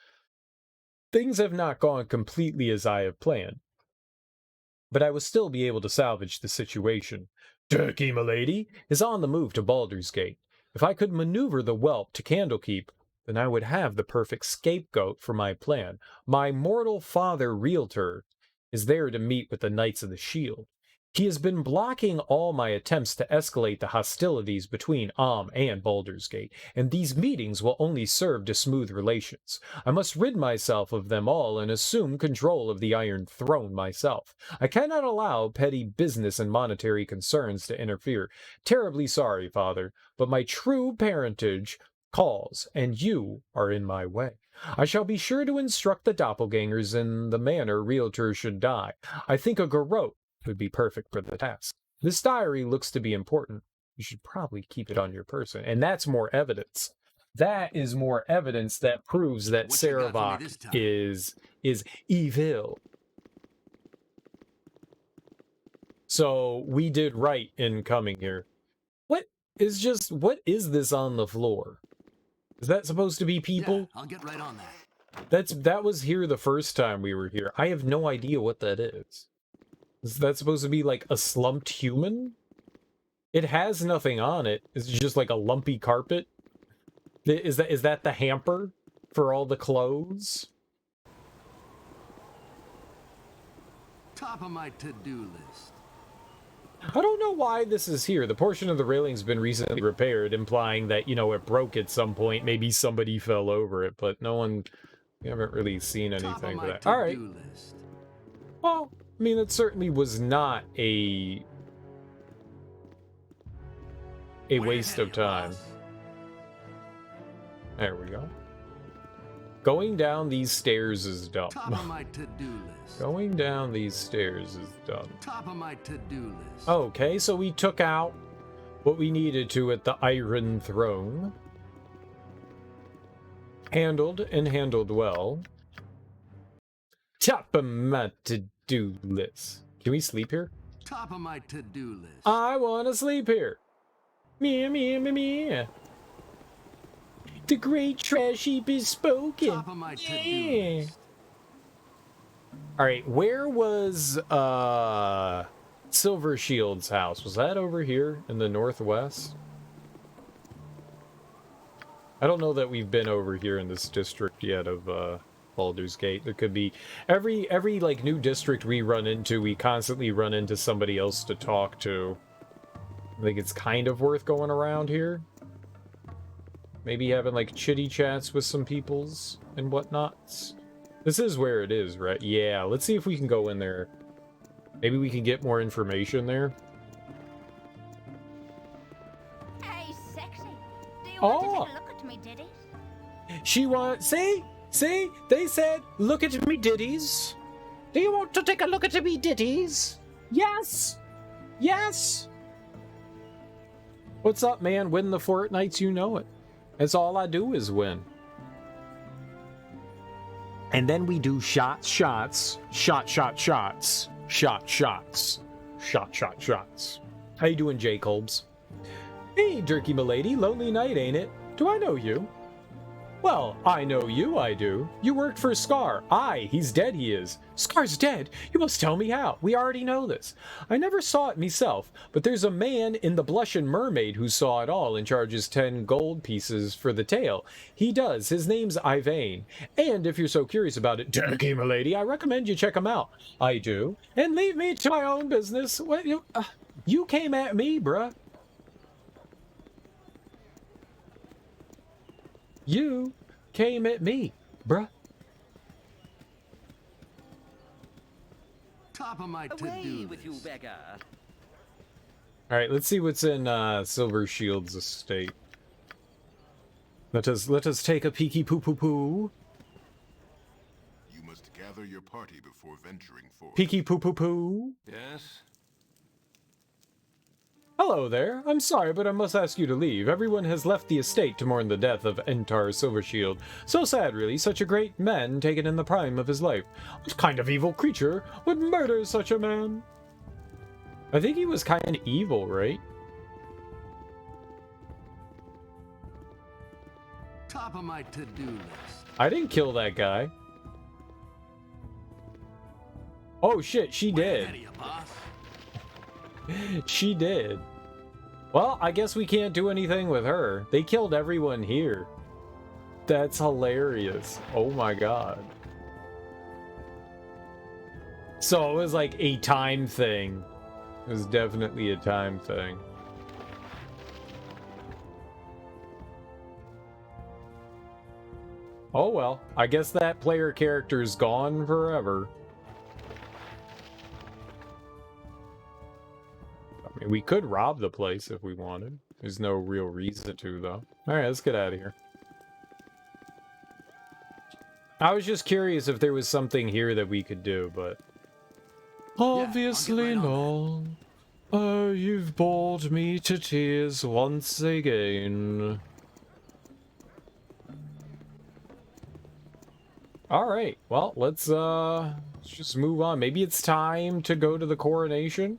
Things have not gone completely as I have planned, but I will still be able to salvage the situation. Dirky M'Lady is on the move to Baldur's Gate. If I could maneuver the whelp to Candlekeep, then I would have the perfect scapegoat for my plan. My mortal father, Realtor, is there to meet with the Knights of the Shield. He has been blocking all my attempts to escalate the hostilities between and Baldur's Gate, and these meetings will only serve to smooth relations. I must rid myself of them all and assume control of the Iron Throne myself. I cannot allow petty business and monetary concerns to interfere. Terribly sorry, Father, but my true parentage calls, and you are in my way. I shall be sure to instruct the doppelgangers in the manner Realtor should die. I think a garrote would be perfect for the task. This diary looks to be important. You should probably keep it on your person. And that's more evidence. That is more evidence that proves that What you got for me Cerebral this time? is evil. So we did right in coming here. What is this on the floor? Is that supposed to be people? Yeah, I'll get right on that. That was here the first time we were here. I have no idea what that is. Is that supposed to be like a slumped human? It has nothing on it. It's just like a lumpy carpet. Is that the hamper for all the clothes? Top of my to-do list. I don't know why this is here. The portion of the railing's been recently repaired, implying that, you know, it broke at some point. Maybe somebody fell over it, but we haven't really seen anything for that. All right. List. Well, I mean, it certainly was not a waste of time. There we go. Going down these stairs is dumb. Top of my to-do list. Going down these stairs is dumb. Top of my to-do list. Okay, so we took out what we needed to at the Iron Throne. Handled, and handled well. Top of my to-do list. Can we sleep here? Top of my to-do list. I want to sleep here. Meow, meow, meow, meow. The great trash heap is spoken. Top of my to-do Yeah. list. Alright, where was Silver Shield's house? Was that over here in the northwest? I don't know that we've been over here in this district yet of Baldur's Gate. There could be every like new district we run into, we constantly run into somebody else to talk to. I think it's kind of worth going around here. Maybe having like chitty chats with some peoples and whatnots. This is where it is, right? Yeah, let's see if we can go in there. Maybe we can get more information there. Hey, sexy. Do you Oh. want to take a look at me, Diddy? She wants... See? They said, look at me ditties. Do you want to take a look at me ditties? Yes! Yes! What's up, man? Win the fortnights, you know it. That's all I do is win. And then we do shots. Shot, shots. How you doing, J. Colbs? Hey, Dirky M'Lady, lonely night, ain't it? Do I know you? Well, I know you, I do. You worked for Scar. Aye, he's dead, he is. Scar's dead? You must tell me how. We already know this. I never saw it myself, but there's a man in the Blushin' Mermaid who saw it all and charges 10 gold pieces for the tale. He does. His name's Ivane. And if you're so curious about it, Dirky M'Lady, I recommend you check him out. I do. And leave me to my own business. What, you came at me, bruh. You came at me, bruh. Top of my Away to-do with you, list. beggar. Alright, let's see what's in Silver Shield's estate. Let us take a peeky poo-poo-poo. You must gather your party before venturing forth. Peeky poo-poo-poo. Yes? Hello there. I'm sorry, but I must ask you to leave. Everyone has left the estate to mourn the death of Entar Silvershield. So sad, really. Such a great man taken in the prime of his life. What kind of evil creature would murder such a man? I think he was kind of evil, right? Top of my to-do list. I didn't kill that guy. Oh shit, she Way ahead did. of you, boss. She did. Well, I guess we can't do anything with her. They killed everyone here. That's hilarious. Oh my god. So it was like a time thing. It was definitely a time thing. Oh well, I guess that player character's gone forever. I mean, we could rob the place if we wanted. There's no real reason to, though. Alright, let's get out of here. I was just curious if there was something here that we could do, but... Obviously not. Oh, you've bored me to tears once again. Alright, well, let's just move on. Maybe it's time to go to the coronation?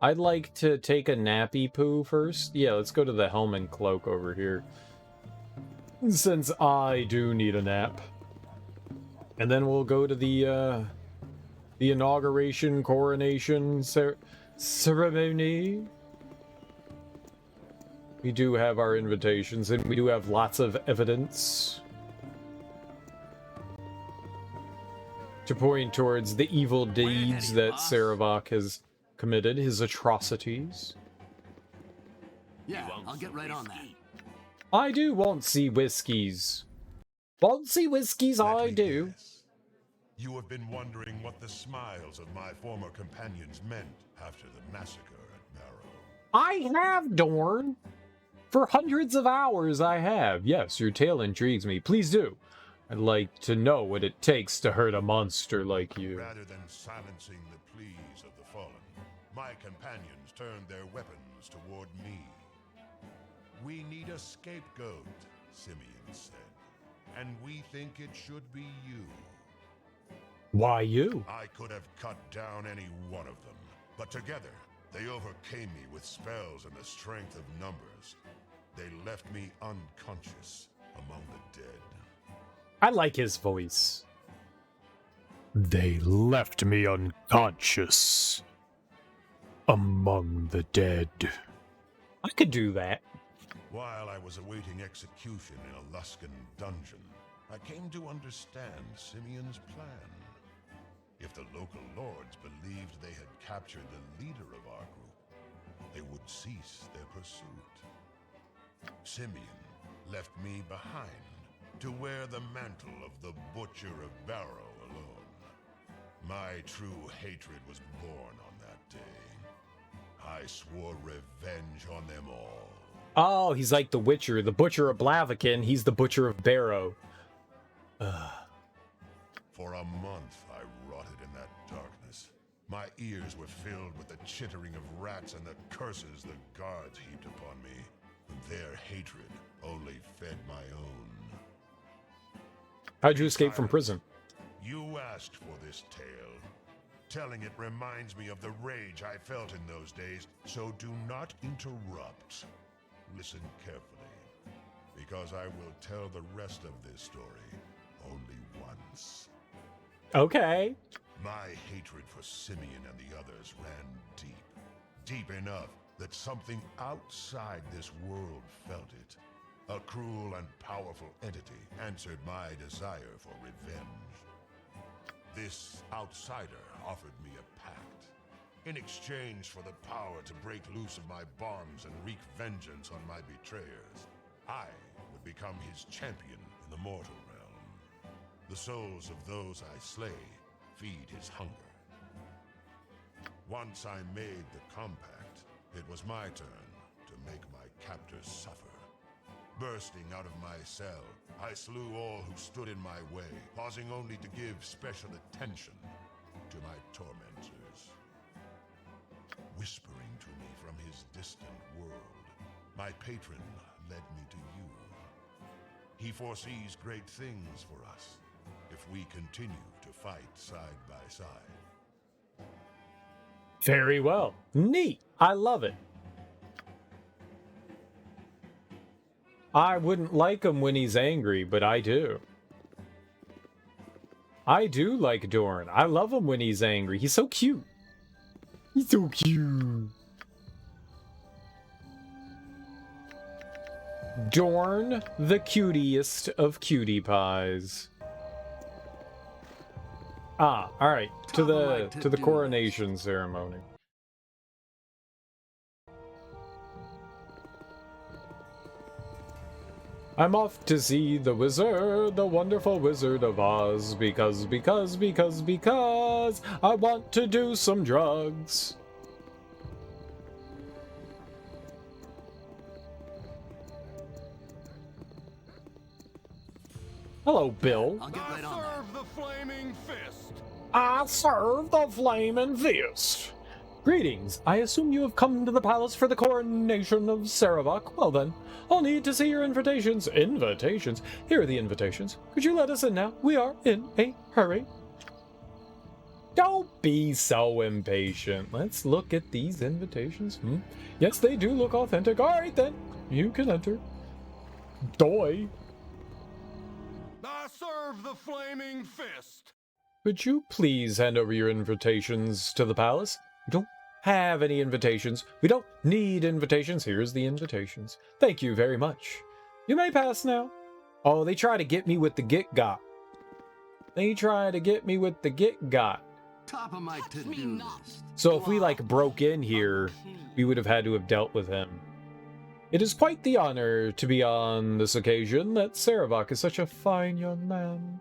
I'd like to take a nappy poo first. Yeah, let's go to the helm and cloak over here. Since I do need a nap. And then we'll go to the inauguration coronation ceremony. We do have our invitations, and we do have lots of evidence to point towards the evil deeds that Cerebral has committed, his atrocities. Yeah, I'll get right on that. I do want see whiskies. Want see whiskies, I do. Guess. You have been wondering what the smiles of my former companions meant after the massacre at Barrow. I have, Dorn. For hundreds of hours, I have. Yes, your tale intrigues me. Please do. I'd like to know what it takes to hurt a monster like you. Rather than silencing the pleas of the fallen, my companions turned their weapons toward me. We need a scapegoat, Simeon said, and we think it should be you. Why you? I could have cut down any one of them, but together they overcame me with spells and the strength of numbers. They left me unconscious among the dead. I like his voice. They left me unconscious among the dead. I could do that. While I was awaiting execution in a Luskan dungeon, I came to understand Simeon's plan. If the local lords believed they had captured the leader of our group, they would cease their pursuit. Simeon left me behind to wear the mantle of the Butcher of Barrow alone. My true hatred was born on that day. I swore revenge on them all. Oh, he's like the Witcher, the Butcher of Blaviken. He's the Butcher of Barrow. For a month, I rotted in that darkness. My ears were filled with the chittering of rats and the curses the guards heaped upon me. Their hatred only fed my own. How'd you escape from prison? You asked for this tale. Telling it reminds me of the rage I felt in those days, so do not interrupt. Listen carefully, because I will tell the rest of this story only once. Okay. My hatred for Simeon and the others ran deep. Deep enough that something outside this world felt it. A cruel and powerful entity answered my desire for revenge. This outsider offered me a pact. In exchange for the power to break loose of my bonds and wreak vengeance on my betrayers, I would become his champion in the mortal realm. The souls of those I slay feed his hunger. Once I made the compact, it was my turn to make my captors suffer. Bursting out of my cell, I slew all who stood in my way, pausing only to give special attention to my tormentors. Whispering to me from his distant world, my patron led me to you. He foresees great things for us if we continue to fight side by side. Very well. Neat. I love it. I wouldn't like him when he's angry, but I do. I do like Dorn. I love him when he's angry. He's so cute. He's so cute. Dorn, the cutiest of cutie pies. Ah, all right. To the coronation ceremony. I'm off to see the wizard, the wonderful Wizard of Oz, because I want to do some drugs. Hello, Bill. I'll get right on that. Serve the flaming fist. I serve the flaming fist. Greetings. I assume you have come to the palace for the coronation of Cerebral. Well then, I'll need to see your invitations. Invitations? Here are the invitations. Could you let us in now? We are in a hurry. Don't be so impatient. Let's look at these invitations. Yes, they do look authentic. All right then, you can enter. Doy. I serve the flaming fist. Could you please hand over your invitations to the palace? We don't have any invitations. We don't need invitations. Here's the invitations. Thank you very much. You may pass now. Oh, they try to get me with the get-got. They try to get me with the get-got. Top of my Touch me to-do not. list. So if we, like, broke in here, we would have had to have dealt with him. It is quite the honor to be on this occasion. That Cerebral is such a fine young man.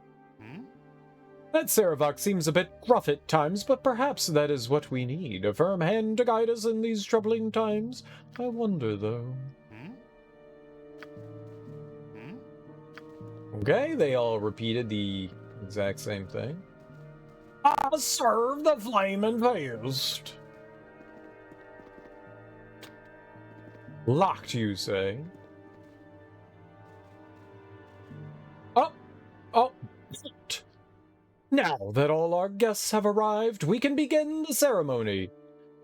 That Cerebral seems a bit gruff at times, but perhaps that is what we need. A firm hand to guide us in these troubling times. I wonder, though. Okay, they all repeated the exact same thing. I serve the flaming fist. Locked, you say? Oh. Now that all our guests have arrived, we can begin the ceremony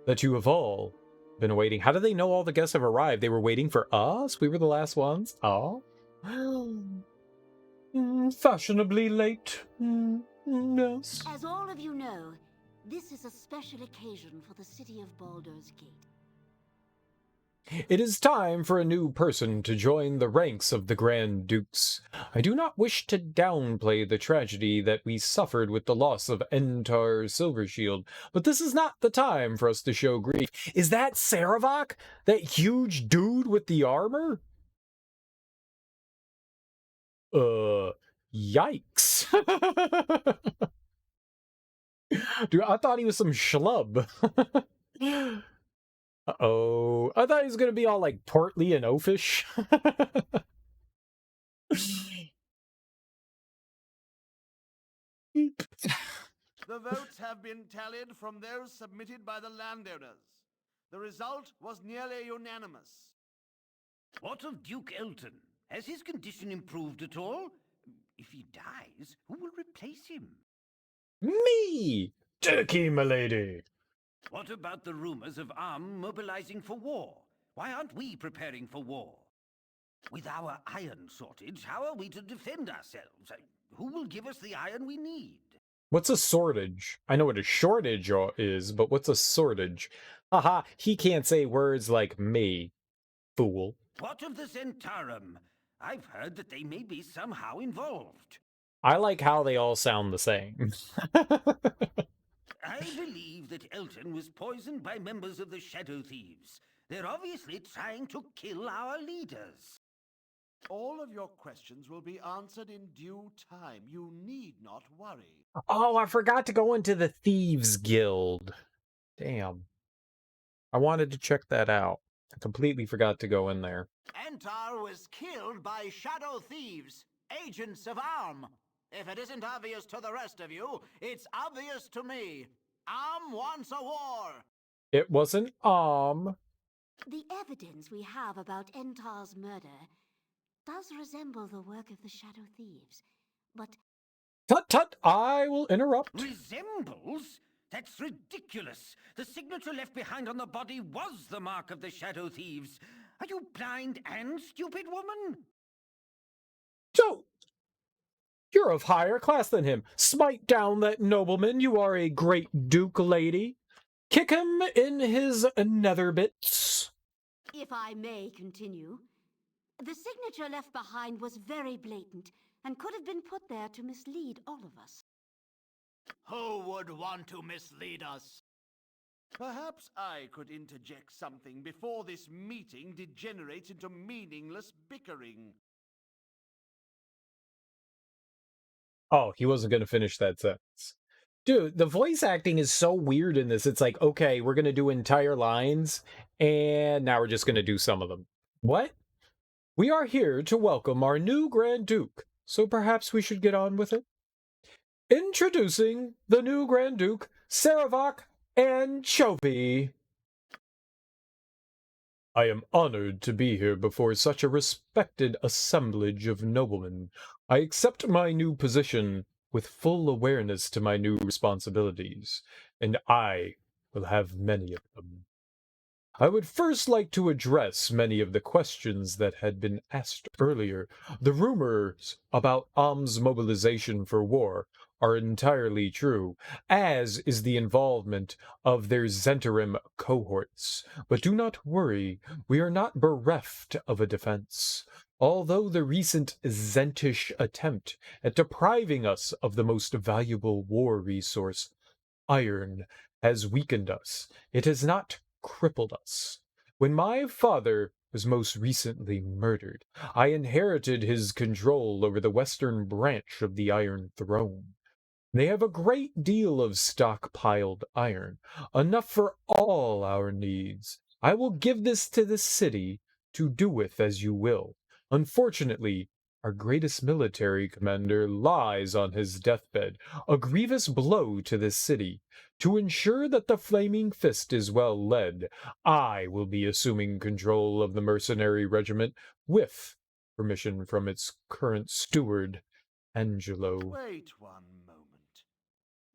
that you have all been awaiting. How do they know all the guests have arrived? They were waiting for us? We were the last ones? Oh. Fashionably late. Yes. As all of you know, this is a special occasion for the city of Baldur's Gate. It is time for a new person to join the ranks of the Grand Dukes. I do not wish to downplay the tragedy that we suffered with the loss of Entar Silvershield, but this is not the time for us to show grief. Is that Cerebral? That huge dude with the armor? Yikes. Dude, I thought he was some schlub. Uh-oh. I thought he was going to be all, like, portly and oafish. The votes have been tallied from those submitted by the landowners. The result was nearly unanimous. What of Duke Elton? Has his condition improved at all? If he dies, who will replace him? Me! Dirky M'Lady! What about the rumors of Arm mobilizing for war? Why aren't we preparing for war? With our iron shortage, how are we to defend ourselves? Who will give us the iron we need? What's a shortage? I know what a shortage is, but what's a shortage? Haha, he can't say words like me, fool. What of the Zentarum? I've heard that they may be somehow involved. I like how they all sound the same. I believe that Elton was poisoned by members of the Shadow Thieves. They're obviously trying to kill our leaders. All of your questions will be answered in due time. You need not worry. Oh, I forgot to go into the Thieves Guild. Damn. I wanted to check that out. I completely forgot to go in there. Entar was killed by Shadow Thieves, agents of Arm. If it isn't obvious to the rest of you, it's obvious to me. Arm wants a war. It wasn't The evidence we have about Entar's murder does resemble the work of the Shadow Thieves, but... Tut tut, I will interrupt. Resembles? That's ridiculous. The signature left behind on the body was the mark of the Shadow Thieves. Are you blind and stupid, woman? Don't! You're of higher class than him. Smite down that nobleman. You are a great duke, lady. Kick him in his nether bits. If I may continue, the signature left behind was very blatant and could have been put there to mislead all of us. Who would want to mislead us? Perhaps I could interject something before this meeting degenerates into meaningless bickering. Oh, he wasn't going to finish that sentence. Dude, the voice acting is so weird in this. It's like, okay, we're going to do entire lines, and now we're just going to do some of them. What? We are here to welcome our new Grand Duke, so perhaps we should get on with it? Introducing the new Grand Duke, Saravak Anchovy. I am honored to be here before such a respected assemblage of noblemen. I accept my new position with full awareness to my new responsibilities, and I will have many of them. I would first like to address many of the questions that had been asked earlier. The rumors about Am's mobilization for war are entirely true, as is the involvement of their Zentarim cohorts. But do not worry, we are not bereft of a defense. Although the recent Zentish attempt at depriving us of the most valuable war resource, iron, has weakened us, it has not crippled us. When my father was most recently murdered, I inherited his control over the western branch of the Iron Throne. They have a great deal of stockpiled iron, enough for all our needs. I will give this to the city to do with as you will. Unfortunately, our greatest military commander lies on his deathbed, a grievous blow to this city. To ensure that the Flaming Fist is well led, I will be assuming control of the mercenary regiment with permission from its current steward, Angelo. Wait one moment.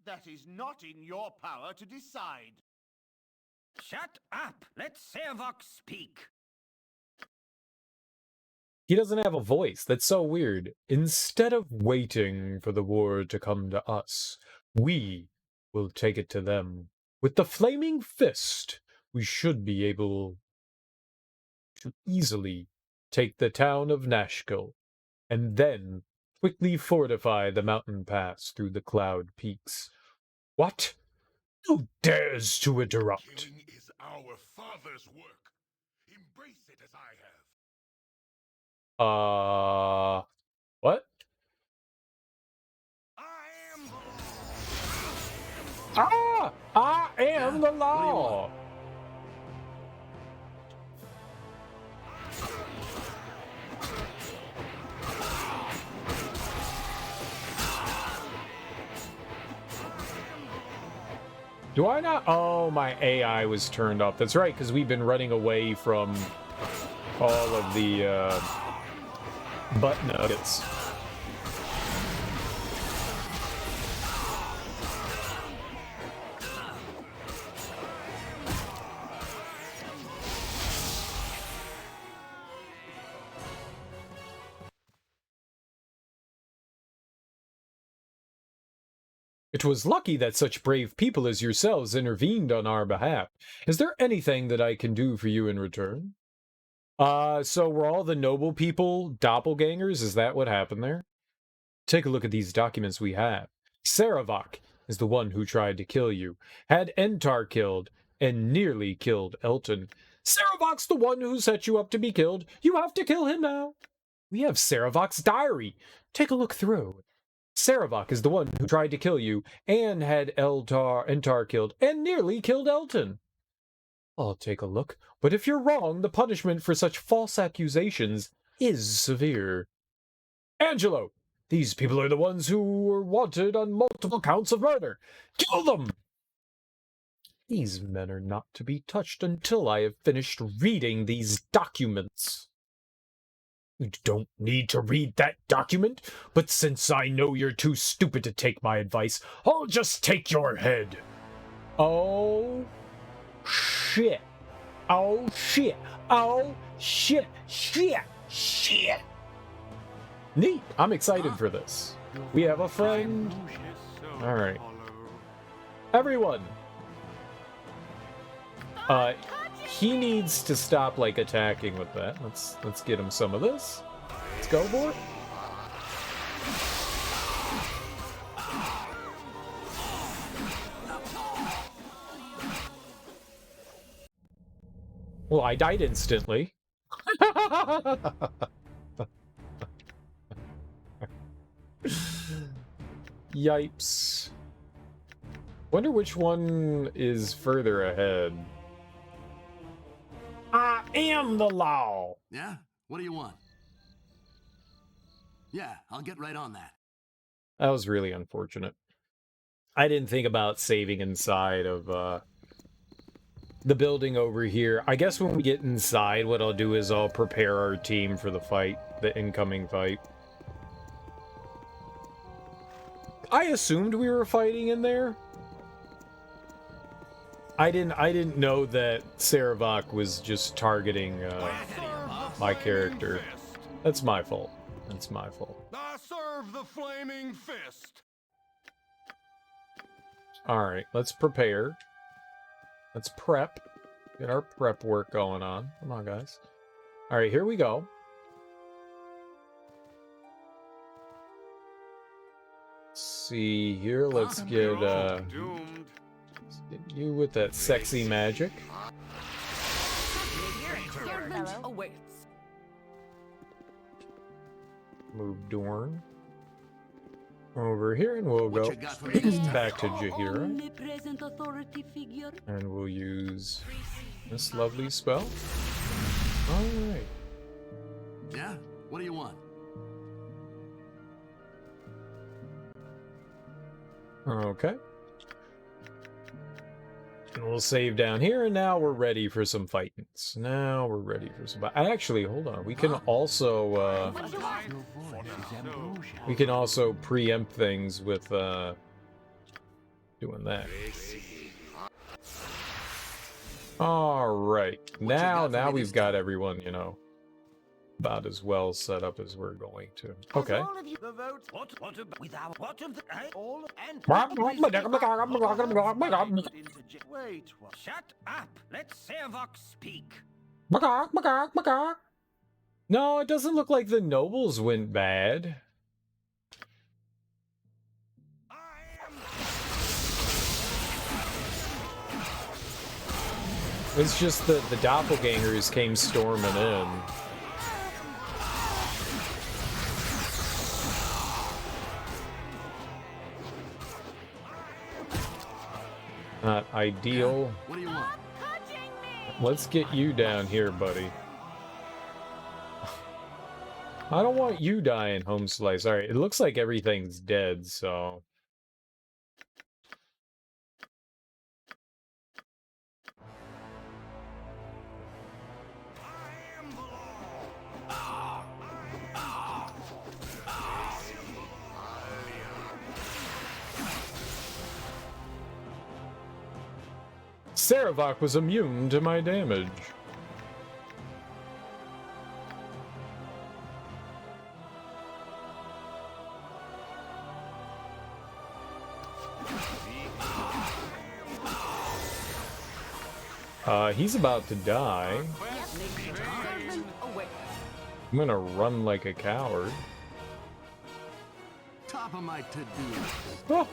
That is not in your power to decide. Shut up! Let Servok speak! He doesn't have a voice. That's so weird. Instead of waiting for the war to come to us, we will take it to them. With the Flaming Fist, we should be able to easily take the town of Nashkel, and then quickly fortify the mountain pass through the cloud peaks. What? Who dares to interrupt? Killing is our father's work. Embrace it as I have. What? I am I am the What do you law! want? Do I not? Oh, my AI was turned off. That's right, because we've been running away from all of the butt nuggets. It was lucky that such brave people as yourselves intervened on our behalf. Is there anything that I can do for you in return? So were all the noble people doppelgangers? Is that what happened there? Take a look at these documents we have. Saravak is the one who tried to kill you, had Entar killed, and nearly killed Elton. Saravak's the one who set you up to be killed. You have to kill him now. We have Saravak's diary. Take a look through. Saravak is the one who tried to kill you, and had Entar killed, and nearly killed Elton. I'll take a look, but if you're wrong, the punishment for such false accusations is severe. Angelo! These people are the ones who were wanted on multiple counts of murder. Kill them! These men are not to be touched until I have finished reading these documents. You don't need to read that document, but since I know you're too stupid to take my advice, I'll just take your head. Oh, shit. Oh, shit. Oh, shit. Shit. Shit. Neat. I'm excited for this. We have a friend. All right. Everyone. He needs to stop like attacking with that. Let's get him some of this. Let's go, boy. Well, I died instantly. Yipes. Wonder which one is further ahead. I am the law. Yeah? What do you want? Yeah, I'll get right on that. That was really unfortunate. I didn't think about saving inside of the building over here. I guess when we get inside, what I'll do is I'll prepare our team for the fight, the incoming fight. I assumed we were fighting in there. I didn't know that Cerebral was just targeting my character. That's my fault. That's my fault. I serve the flaming fist. All right, let's prepare. Let's prep. Get our prep work going on. Come on, guys. All right, here we go. Let's see here. Let's get you with that sexy magic. Move Dorn over here, and we'll go back to Jaheira. And we'll use this lovely spell. Alright. Yeah? What do you want? Okay. And we'll save down here, and now we're ready for some fightings. Now we're ready for some... Actually, hold on. We can also, we can also preempt things with, doing that. Alright. Now we've got everyone, you know, about as well set up as we're going to. Okay. Wait, shut up. Let Servok speak. No, it doesn't look like the nobles went bad. It's just that the doppelgangers came storming in. Not ideal. What do you want? Let's get you down here, buddy. I don't want you dying, Home Slice. Alright, it looks like everything's dead, so... Cerebral was immune to my damage. He's about to die. I'm gonna run like a coward. Top of my to-do list. Oh.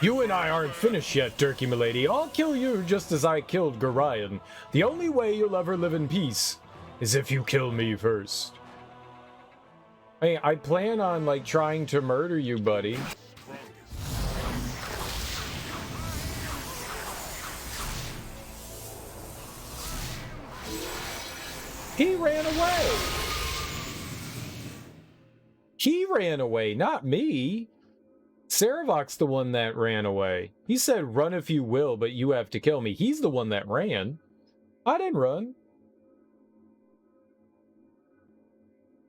You and I aren't finished yet, Dirky M'Lady. I'll kill you just as I killed Gorion. The only way you'll ever live in peace is if you kill me first. Hey, I plan on, like, trying to murder you, buddy. He ran away! He ran away, not me! Cereval's the one that ran away. He said, run if you will, but you have to kill me. He's the one that ran. I didn't run.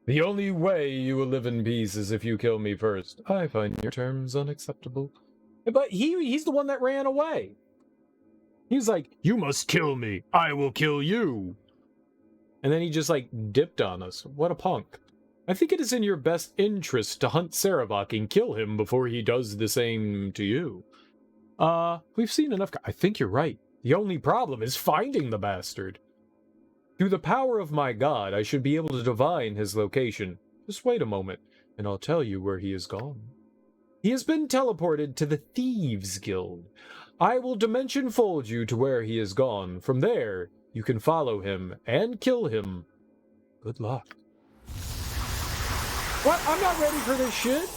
The only way you will live in peace is if you kill me first. I find your terms unacceptable. But he's the one that ran away. He's like, you must kill me. I will kill you. And then he just like dipped on us. What a punk. I think it is in your best interest to hunt Sarevok and kill him before he does the same to you. We've seen enough. I think you're right. The only problem is finding the bastard. Through the power of my god, I should be able to divine his location. Just wait a moment, and I'll tell you where he is gone. He has been teleported to the Thieves Guild. I will dimension fold you to where he is gone. From there, you can follow him and kill him. Good luck. What? I'm not ready for this shit.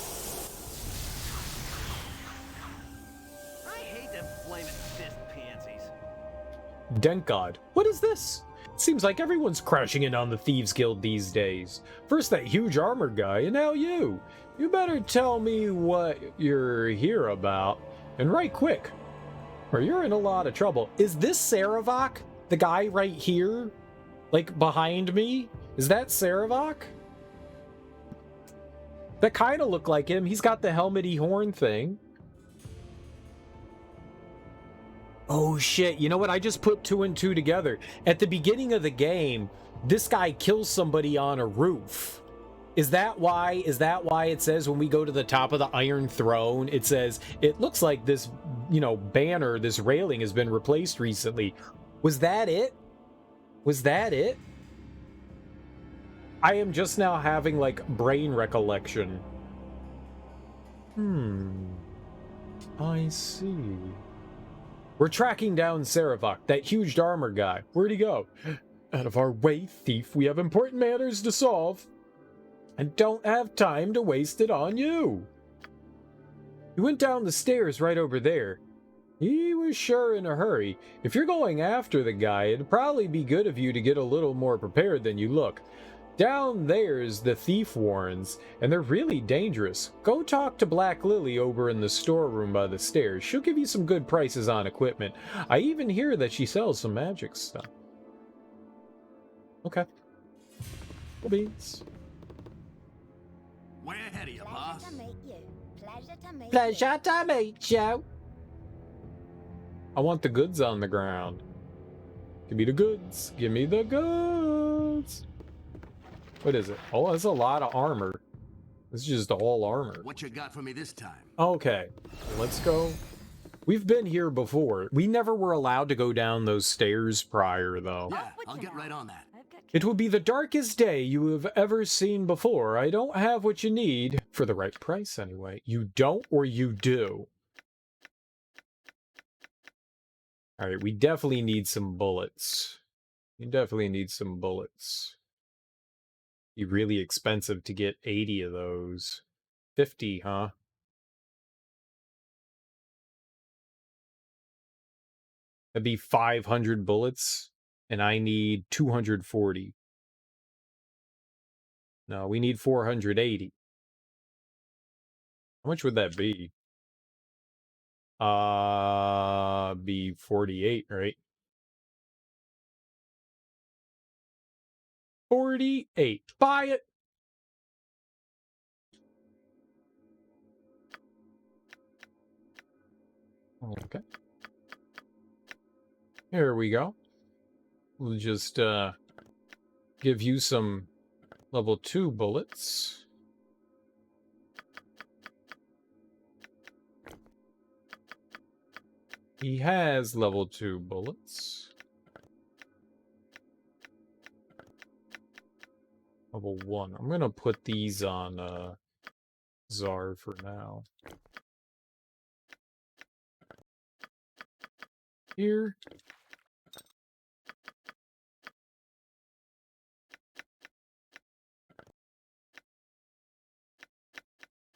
I hate them flaming fist pansies. Denkgod. What is this? It seems like everyone's crashing in on the Thieves Guild these days. First that huge armored guy, and now you. You better tell me what you're here about, and right quick, or you're in a lot of trouble. Is this Sarevok? The guy right here? Like, behind me? Is that Sarevok? That kind of looked like him. He's got the helmety horn thing. Oh shit, you know what? I just put 2 and 2 together. At the beginning of the game, this guy kills somebody on a roof. Is that why it says when we go to the top of the Iron Throne, it says, it looks like this, you know, banner, this railing has been replaced recently. Was that it? Was that it? I am just now having, like, brain recollection. I see. We're tracking down Sarevok, that huge armor guy. Where'd he go? Out of our way, thief. We have important matters to solve. And don't have time to waste it on you. He went down the stairs right over there. He was sure in a hurry. If you're going after the guy, it'd probably be good of you to get a little more prepared than you look. Down there's the thief warrens, and they're really dangerous. Go talk to Black Lily over in the storeroom by the stairs. She'll give you some good prices on equipment. I even hear that she sells some magic stuff. Okay. Cool beans. Way ahead of you, boss. Pleasure to meet you. Pleasure to meet Pleasure to meet you. I want the goods on the ground. Give me the goods. Give me the goods. What is it? Oh, that's a lot of armor. This is just all armor. What you got for me this time? Okay, let's go. We've been here before. We never were allowed to go down those stairs prior, though. Yeah, I'll get right on that. It would be the darkest day you have ever seen before. I don't have what you need. For the right price, anyway. You don't or you do? Alright, we definitely need some bullets. You definitely need some bullets. Be really expensive to get 80 of those. 50, huh? That'd be 500 bullets, and I need 240. No, we need 480. How much would that be? Be 48, right? 48. Buy it! Okay. Here we go. We'll just, give you some level 2 bullets. He has level 2 bullets. Level 1. I'm gonna put these on, Czar for now. Here.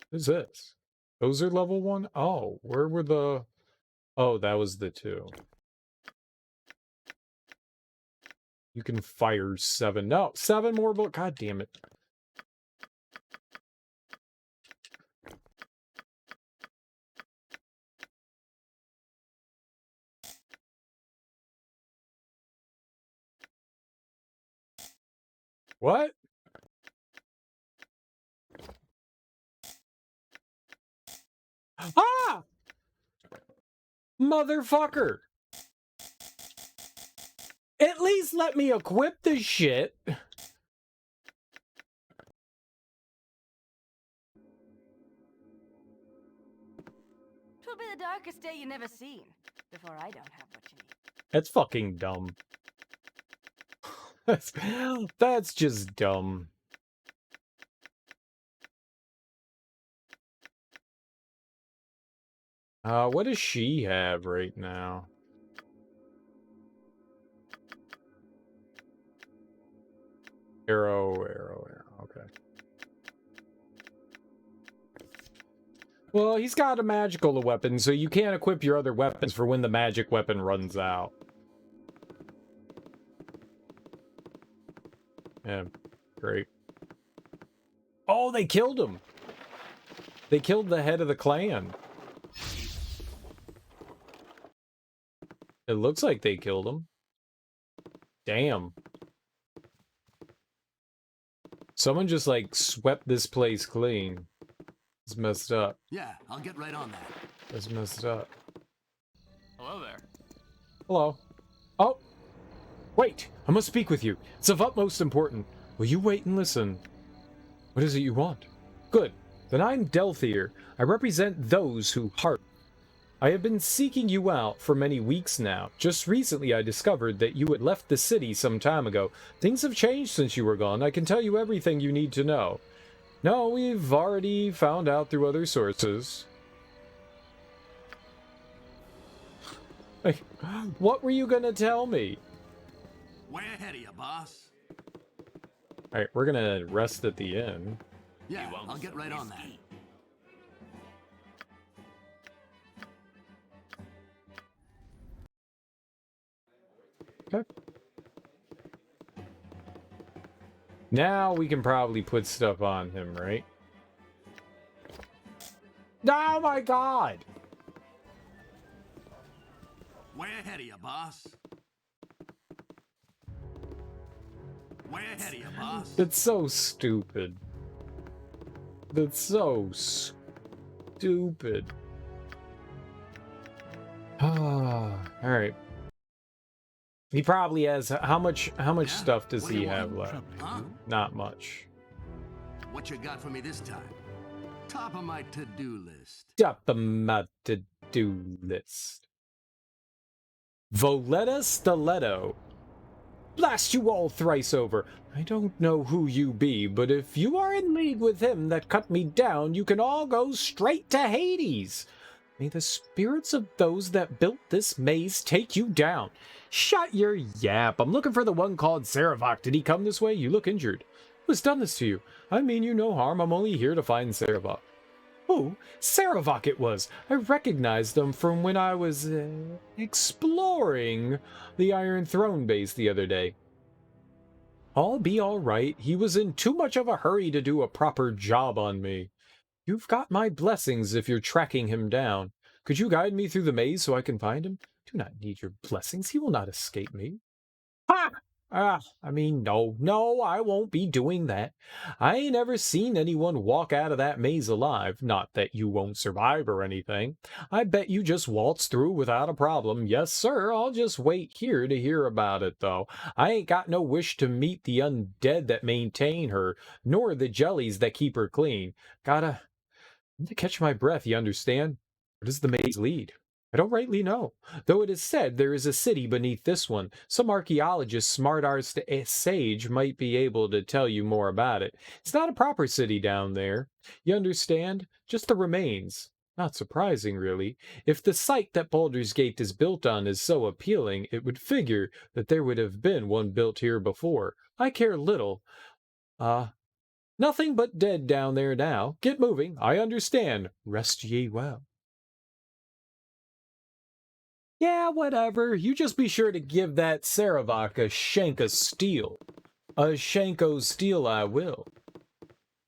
What is this? Those are level 1? Oh, where were the... Oh, that was the 2. You can fire 7. No, 7 more bullets. God damn it. What? Ah! Motherfucker! At least let me equip the shit. Twill be the darkest day you never seen, before I don't have what you need. That's fucking dumb. That's just dumb. What does she have right now? Arrow, okay. Well, he's got a magical weapon, so you can't equip your other weapons for when the magic weapon runs out. Yeah, great. Oh, they killed him! They killed the head of the clan. It looks like they killed him. Damn. Someone just, like, swept this place clean. It's messed up. Yeah, I'll get right on that. It's messed up. Hello there. Hello. Oh! Wait! I must speak with you. It's of utmost importance. Will you wait and listen? What is it you want? Good. Then I'm Delthier. I represent those who heart. I have been seeking you out for many weeks now. Just recently I discovered that you had left the city some time ago. Things have changed since you were gone. I can tell you everything you need to know. No, we've already found out through other sources. Like, what were you gonna tell me? Way ahead of you, boss. Alright, we're gonna rest at the inn. Yeah, I'll get right on that. Okay. Now we can probably put stuff on him, right? Oh my god! Way ahead of you, boss. Way ahead of you, boss. That's so stupid. That's so stupid. Ah, alright. He probably has how much stuff does he have left? Huh? Not much. What you got for me this time? Top of my to-do list. Top of my to-do list. Voletta Stiletto. Blast you all thrice over. I don't know who you be, but if you are in league with him that cut me down, you can all go straight to Hades. May the spirits of those that built this maze take you down. Shut your yap. I'm looking for the one called Cerebral. Did he come this way? You look injured. Who's done this to you? I mean you no harm. I'm only here to find Cerebral. Oh, Cerebral it was. I recognized them from when I was exploring the Iron Throne base the other day. I'll be all right. He was in too much of a hurry to do a proper job on me. You've got my blessings if you're tracking him down. Could you guide me through the maze so I can find him? Do not need your blessings. He will not escape me. Ha! No, I won't be doing that. I ain't ever seen anyone walk out of that maze alive. Not that you won't survive or anything. I bet you just waltz through without a problem. Yes, sir, I'll just wait here to hear about it, though. I ain't got no wish to meet the undead that maintain her, nor the jellies that keep her clean. Gotta catch my breath, you understand? Where does the maze lead? I don't rightly know, though it is said there is a city beneath this one. Some archaeologist, smart-arse sage might be able to tell you more about it. It's not a proper city down there. You understand? Just the remains. Not surprising, really. If the site that Baldur's Gate is built on is so appealing, it would figure that there would have been one built here before. I care little. Nothing but dead down there now. Get moving. I understand. Rest ye well. Yeah, whatever. You just be sure to give that Cerebral a shank of steel. A shank o' steel I will.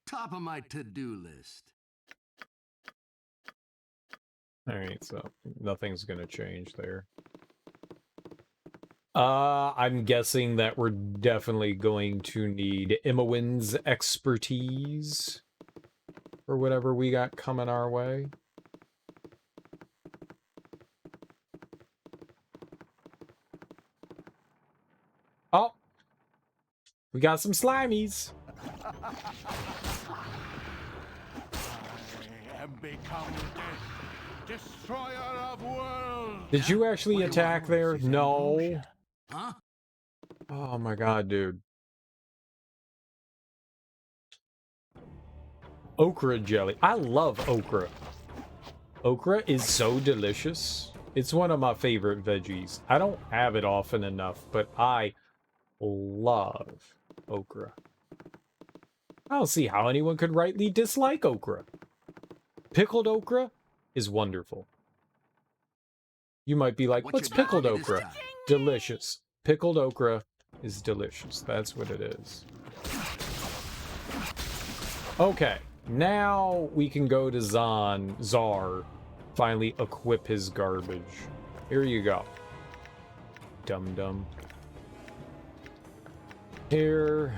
Top of my to-do list. Alright, so nothing's gonna change there. I'm guessing that we're definitely going to need Imowin's expertise for whatever we got coming our way. We got some slimies. I am become death, destroyer of worlds. Did you actually attack there? No. Huh? Oh my god, dude. Okra jelly. I love okra. Okra is so delicious. It's one of my favorite veggies. I don't have it often enough, but I love okra. I don't see how anyone could rightly dislike okra. Pickled okra is wonderful. You might be like, what's pickled okra? Delicious. Pickled okra is delicious. That's what it is. Okay, now we can go to Czar, finally equip his garbage. Here you go. Dum-dum. Here.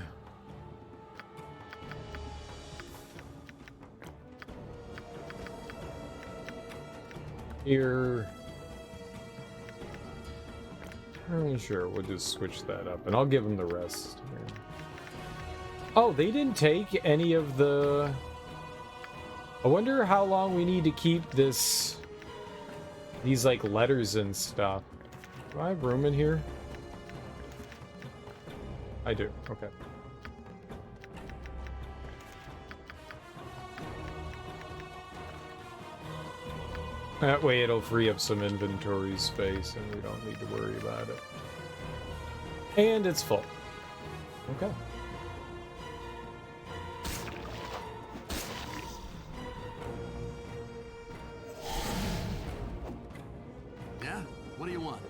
Here. Sure, we'll just switch that up, and I'll give him the rest. Here. Oh, they didn't take any of the... I wonder how long we need to keep this... These, like, letters and stuff. Do I have room in here? I do, okay. That way it'll free up some inventory space and we don't need to worry about it. And it's full. Okay. Yeah? What do you want?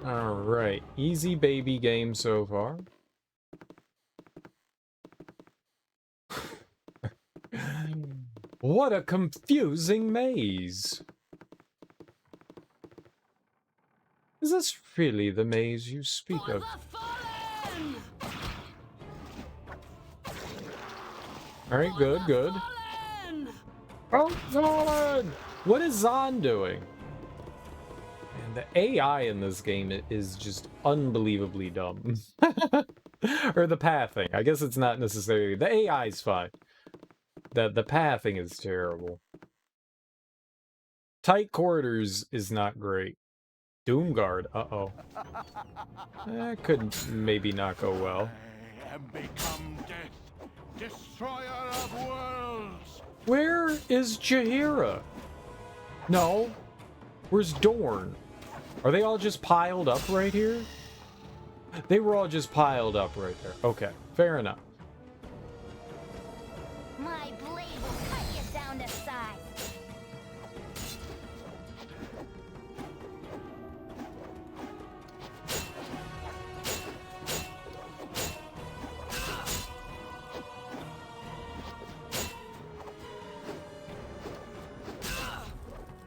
Alright. Easy baby game so far. What a confusing maze. Is this really the maze you speak of? Alright, good, good. Oh, Zon! What is Zon doing? And the AI in this game is just unbelievably dumb. Or the pathing. I guess it's not necessarily... The AI's fine. The pathing is terrible. Tight quarters is not great. Doomguard, uh-oh. That could maybe not go well. I am become death, destroyer of worlds. Where is Jaheira? No. Where's Dorn? Are they all just piled up right here? They were all just piled up right there. Okay, fair enough. My blade will cut you down to size.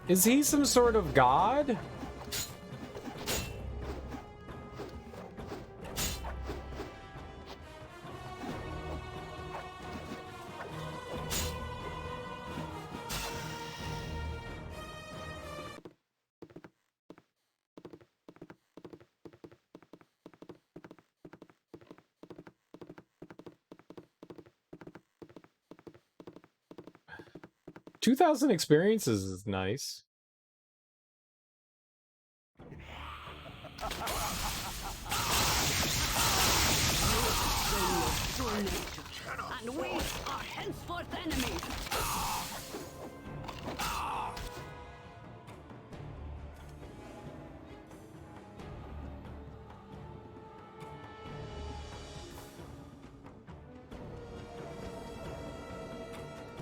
Is he some sort of god? $2,000 experiences is nice. And we are henceforth enemies.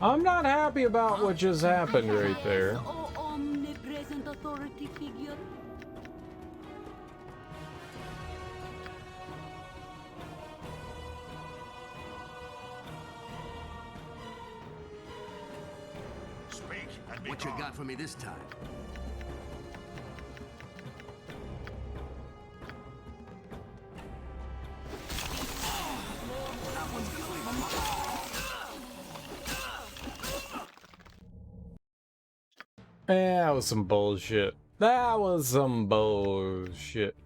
I'm not happy about what just happened right there. O omnipresent authority figure. Speak and be What you gone. got for me this time? That was some bullshit. That was some bullshit.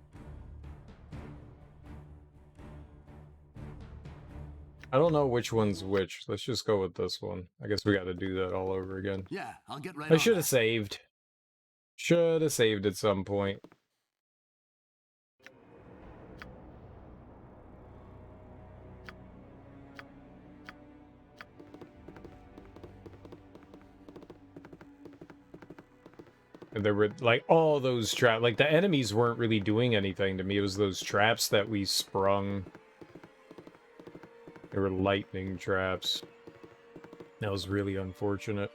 I don't know which one's which. Let's just go with this one. I guess we got to do that all over again. Yeah, I'll get right I on should that. have saved. Should have saved at some point. And there were, like, all those traps. Like, the enemies weren't really doing anything to me. It was those traps that we sprung. They were lightning traps. That was really unfortunate.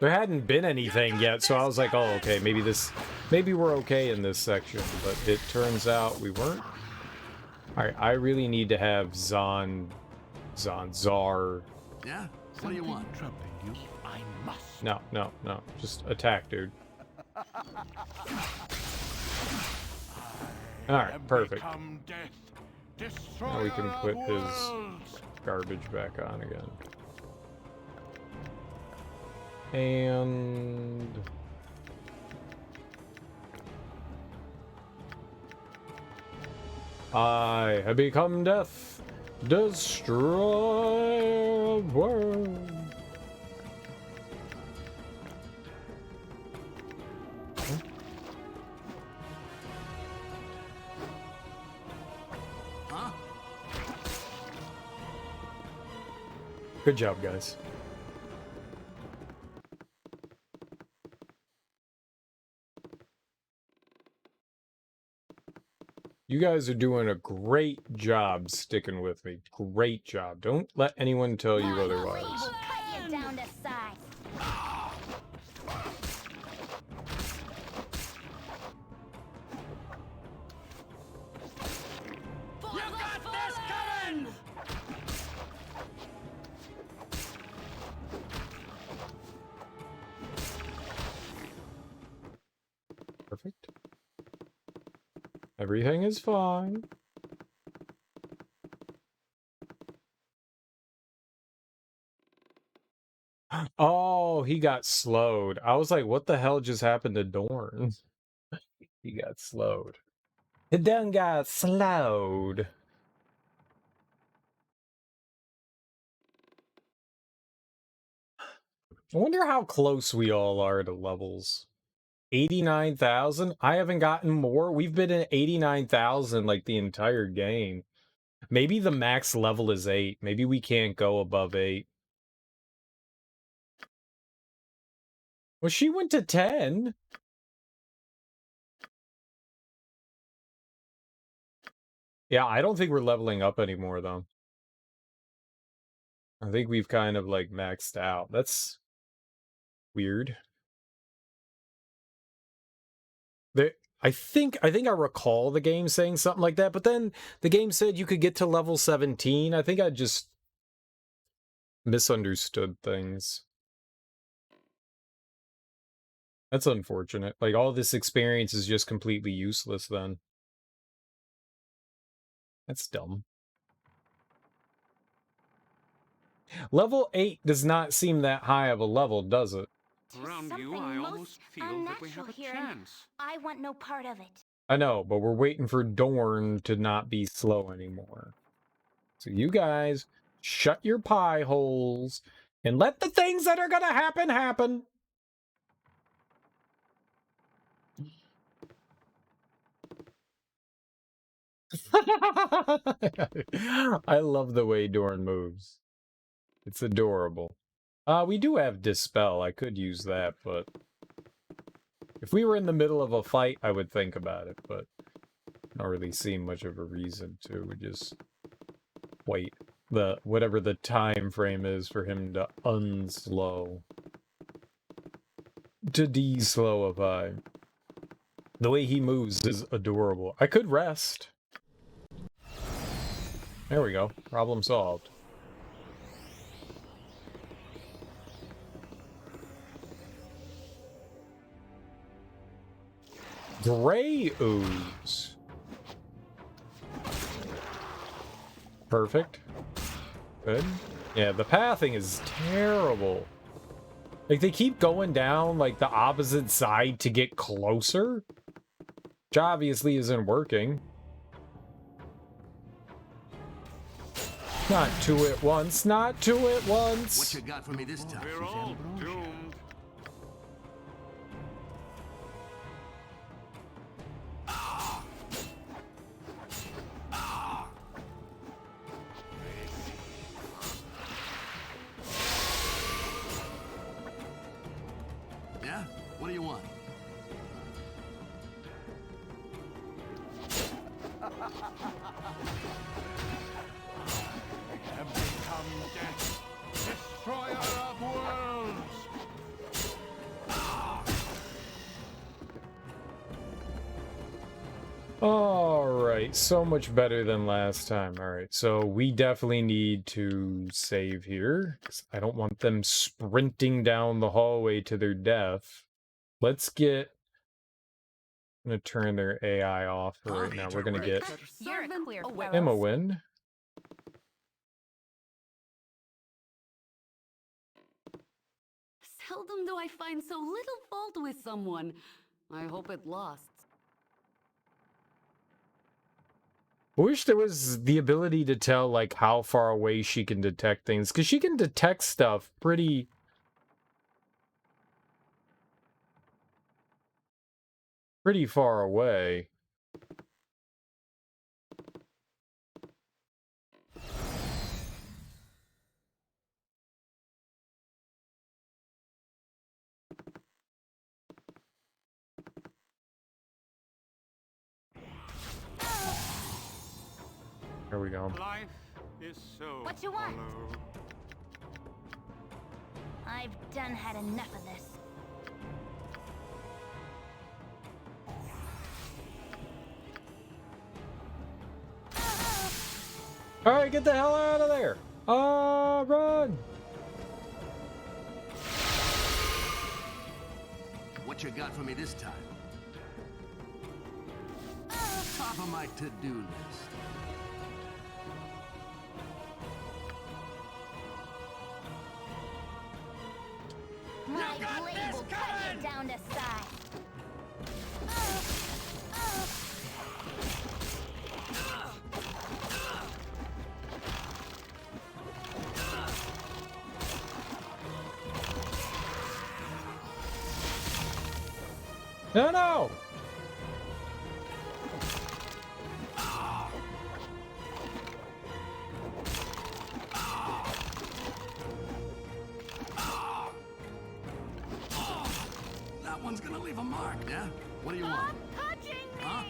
There hadn't been anything yet, so I was like, oh, okay, maybe we're okay in this section. But it turns out we weren't. Alright, I really need to have Zar. Yeah? What do you want? Troubling you? I must. No. Just attack, dude. Alright, perfect. Now we can put his garbage back on again. And... I have become death, destroy the world. Huh? Good job, guys. You guys are doing a great job sticking with me. Great job. Don't let anyone tell you otherwise. We'll cut you down to size. You got this coming! Perfect. Everything is fine. Oh, he got slowed. I was like, what the hell just happened to Dorn? He got slowed. He done got slowed. I wonder how close we all are to levels. 89,000? I haven't gotten more. We've been at 89,000 like the entire game. Maybe the max level is 8. Maybe we can't go above 8. Well, she went to 10. Yeah, I don't think we're leveling up anymore, though. I think we've kind of, like, maxed out. That's weird. I think I recall the game saying something like that, but then the game said you could get to level 17. I think I just misunderstood things. That's unfortunate. Like, all this experience is just completely useless then. That's dumb. Level 8 does not seem that high of a level, does it? Around you, I almost feel that we have a chance. I want no part of it. I know, but we're waiting for Dorn to not be slow anymore. So you guys, shut your pie holes and let the things that are gonna happen, happen. I love the way Dorn moves. It's adorable. We do have Dispel. I could use that, but if we were in the middle of a fight, I would think about it, but I don't really see much of a reason to. We just wait. Whatever the time frame is for him to unslow. To de-slowify. The way he moves is adorable. I could rest. There we go. Problem solved. Gray ooze. Perfect. Good. Yeah, the pathing is terrible. Like, they keep going down, like, the opposite side to get closer, which obviously isn't working. Not two at once, not two at once! What you got for me this time? We're all doomed. Yeah? What do you want? Have become death, destroyer of worlds. Alright, so much better than last time. Alright, so we definitely need to save here, 'cause I don't want them sprinting down the hallway to their death. Let's get... I'm gonna turn their AI off for right now. We're gonna get You're a clear Emma win. Seldom do I find so little fault with someone. I hope it lasts. I wish there was the ability to tell, like, how far away she can detect things, because she can detect stuff pretty far away. There we go. Life is so What you want? hollow. I've done had enough of this. Alright, get the hell out of there! Run! What you got for me this time? Top of my to-do list. My blade will cut you down to size. No, no! That one's gonna leave a mark, yeah? What do you want? Stop touching me! Huh?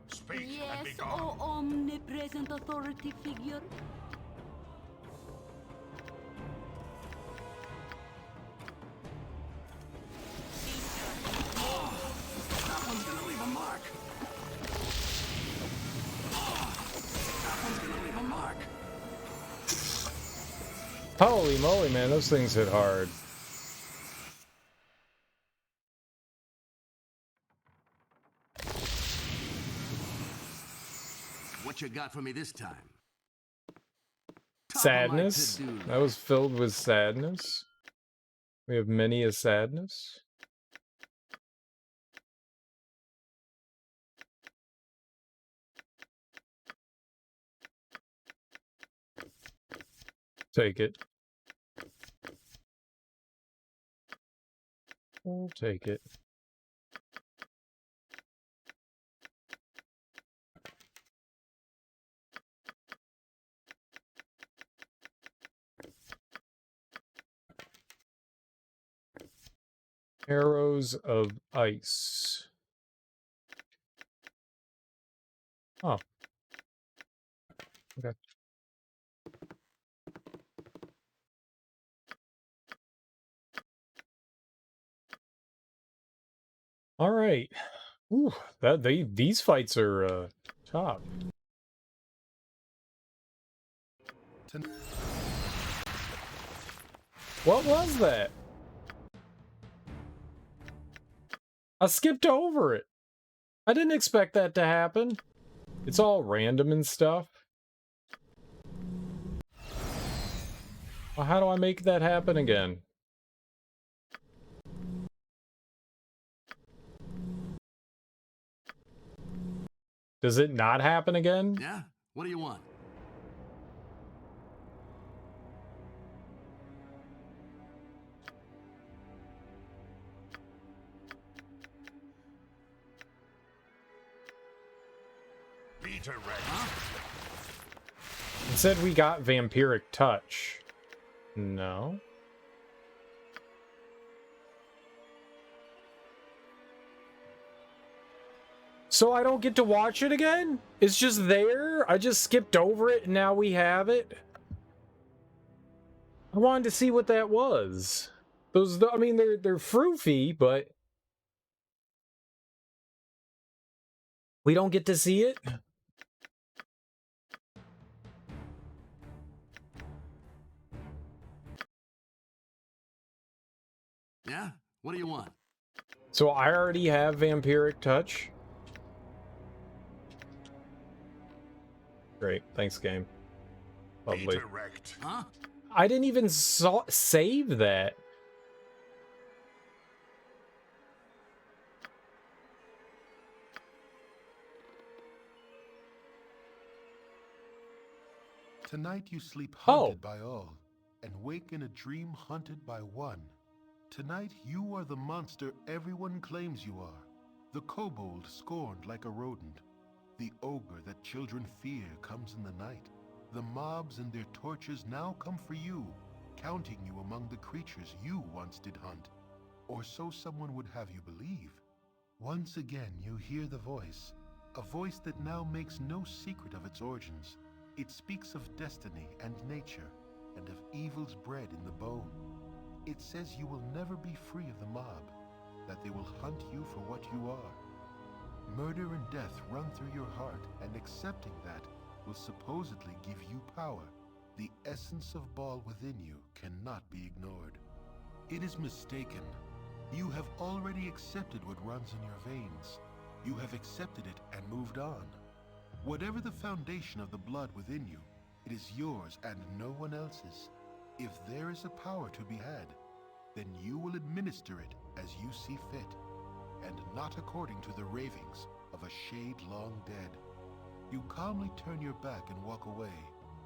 Speak and Yes, be gone. oh omnipresent authority figure. That one's gonna leave a mark. That one's gonna leave a mark. Holy moly, man, those things hit hard. What you got for me this time? Top of my Sadness? to-do list. That was filled with sadness. We have many a sadness. Take it. We'll take it. Arrows of ice. Oh. Okay. All right. Ooh, these fights are top. What was that? I skipped over it. I didn't expect that to happen. It's all random and stuff. Well, how do I make that happen again? Does it not happen again? Yeah? What do you want? Peter Rex. It said we got vampiric touch. No. So I don't get to watch it again? It's just there? I just skipped over it and now we have it? I wanted to see what that was. Those, I mean, they're froofy, but we don't get to see it? Yeah? What do you want? So I already have vampiric touch? Great, thanks game. Lovely. Redirect. Huh? I didn't even save that. Tonight you sleep haunted by all, and wake in a dream haunted by one. Tonight you are the monster everyone claims you are, the kobold scorned like a rodent. The ogre that children fear comes in the night. The mobs and their torches now come for you, counting you among the creatures you once did hunt. Or so someone would have you believe. Once again you hear the voice, a voice that now makes no secret of its origins. It speaks of destiny and nature, and of evils bred in the bone. It says you will never be free of the mob, that they will hunt you for what you are. Murder and death run through your heart, and accepting that will supposedly give you power. The essence of Baal within you cannot be ignored. It is mistaken. You have already accepted what runs in your veins. You have accepted it and moved on. Whatever the foundation of the blood within you, it is yours and no one else's. If there is a power to be had, then you will administer it as you see fit, and not according to the ravings of a shade long dead. You calmly turn your back and walk away,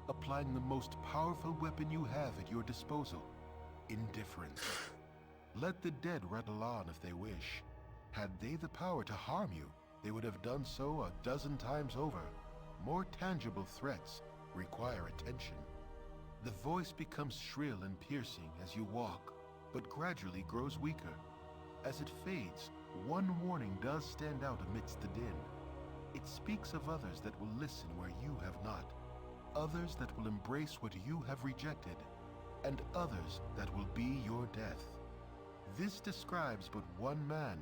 applying the most powerful weapon you have at your disposal, indifference. Let the dead rattle on if they wish. Had they the power to harm you, they would have done so a dozen times over. More tangible threats require attention. The voice becomes shrill and piercing as you walk, but gradually grows weaker. As it fades, one warning does stand out amidst the din. It speaks of others that will listen where you have not, others that will embrace what you have rejected, and others that will be your death. This describes but one man,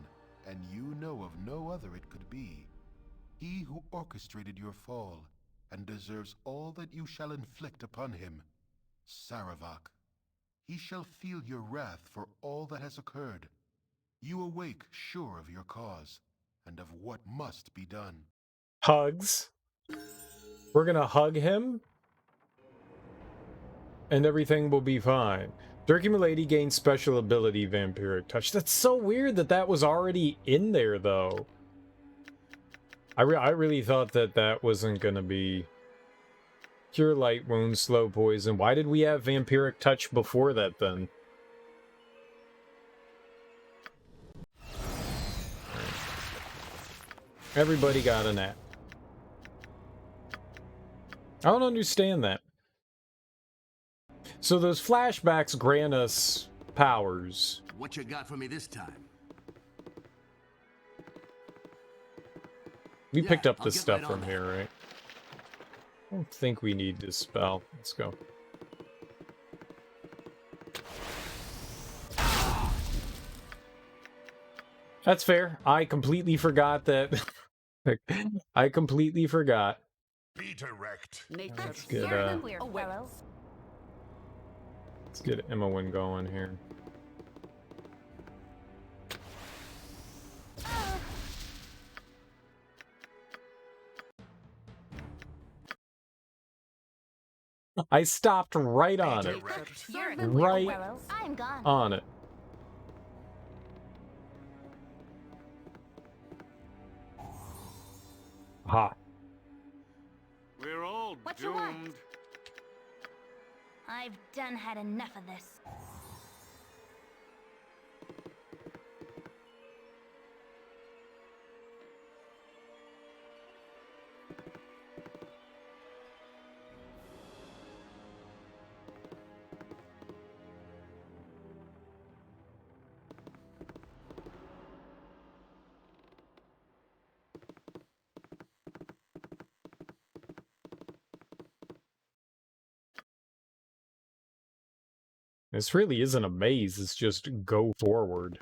and you know of no other it could be. He who orchestrated your fall, and deserves all that you shall inflict upon him, Saravak. He shall feel your wrath for all that has occurred. You awake sure of your cause, and of what must be done. Hugs. We're gonna hug him, and everything will be fine. Dirky M'Lady gains special ability Vampiric Touch. That's so weird that that was already in there, though. I really thought that that wasn't gonna be... Cure Light Wounds, Slow Poison. Why did we have Vampiric Touch before that, then? Everybody got a nap. I don't understand that. So those flashbacks grant us powers. What you got for me this time? We picked up I'll the get stuff right on from here, right? I don't think we need this spell. Let's go. That's fair. I completely forgot that. I completely forgot. Be direct. Let's get let's get Emma Wynn going here. I stopped right on it. Right I'm gone. on it. Ha. We're all What you want? doomed. I've done had enough of this. This really isn't a maze, it's just go forward.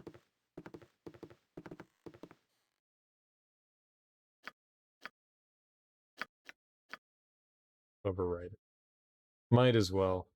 Override it. Might as well.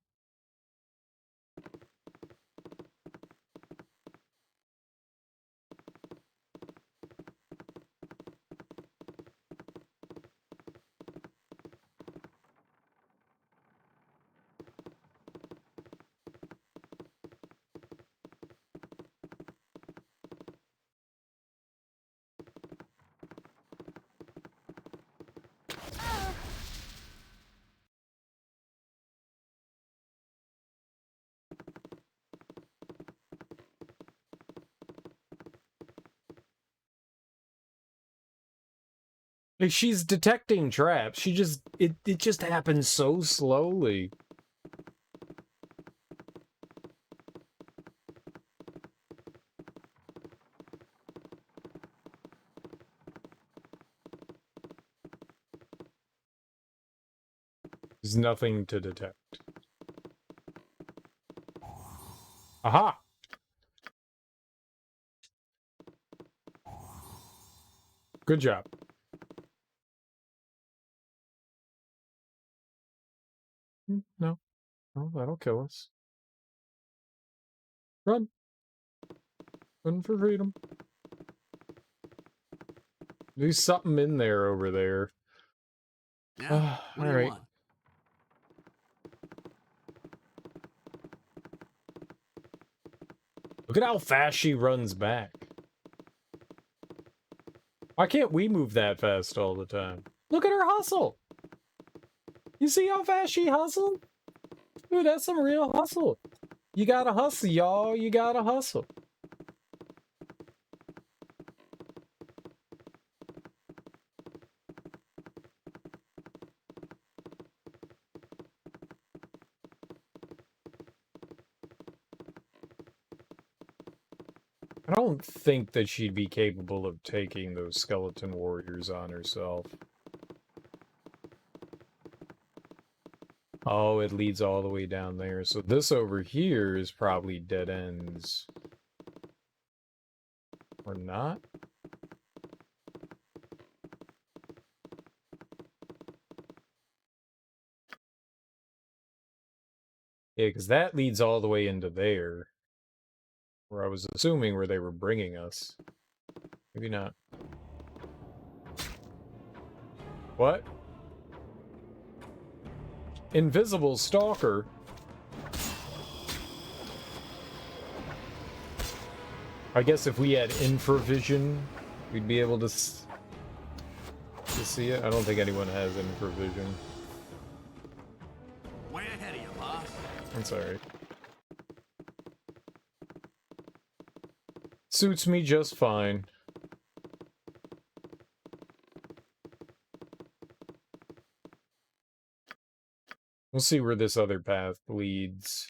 Like, she's detecting traps. She just it just happens so slowly. There's nothing to detect. Aha! Good job. No. No, that'll kill us. Run. Run for freedom. There's something in there over there. Yeah? What do you Alright. want? Look at how fast she runs back. Why can't we move that fast all the time? Look at her hustle! You see how fast she hustled? Dude, that's some real hustle. You gotta hustle, y'all. You gotta hustle. I don't think that she'd be capable of taking those skeleton warriors on herself. Oh, it leads all the way down there. So this over here is probably dead ends. Or not? Yeah, because that leads all the way into there. Where I was assuming where they were bringing us. Maybe not. What? Invisible stalker? I guess if we had infravision, we'd be able to see it. I don't think anyone has infravision. Way ahead of you, boss. That's alright. Suits me just fine. We'll see where this other path leads.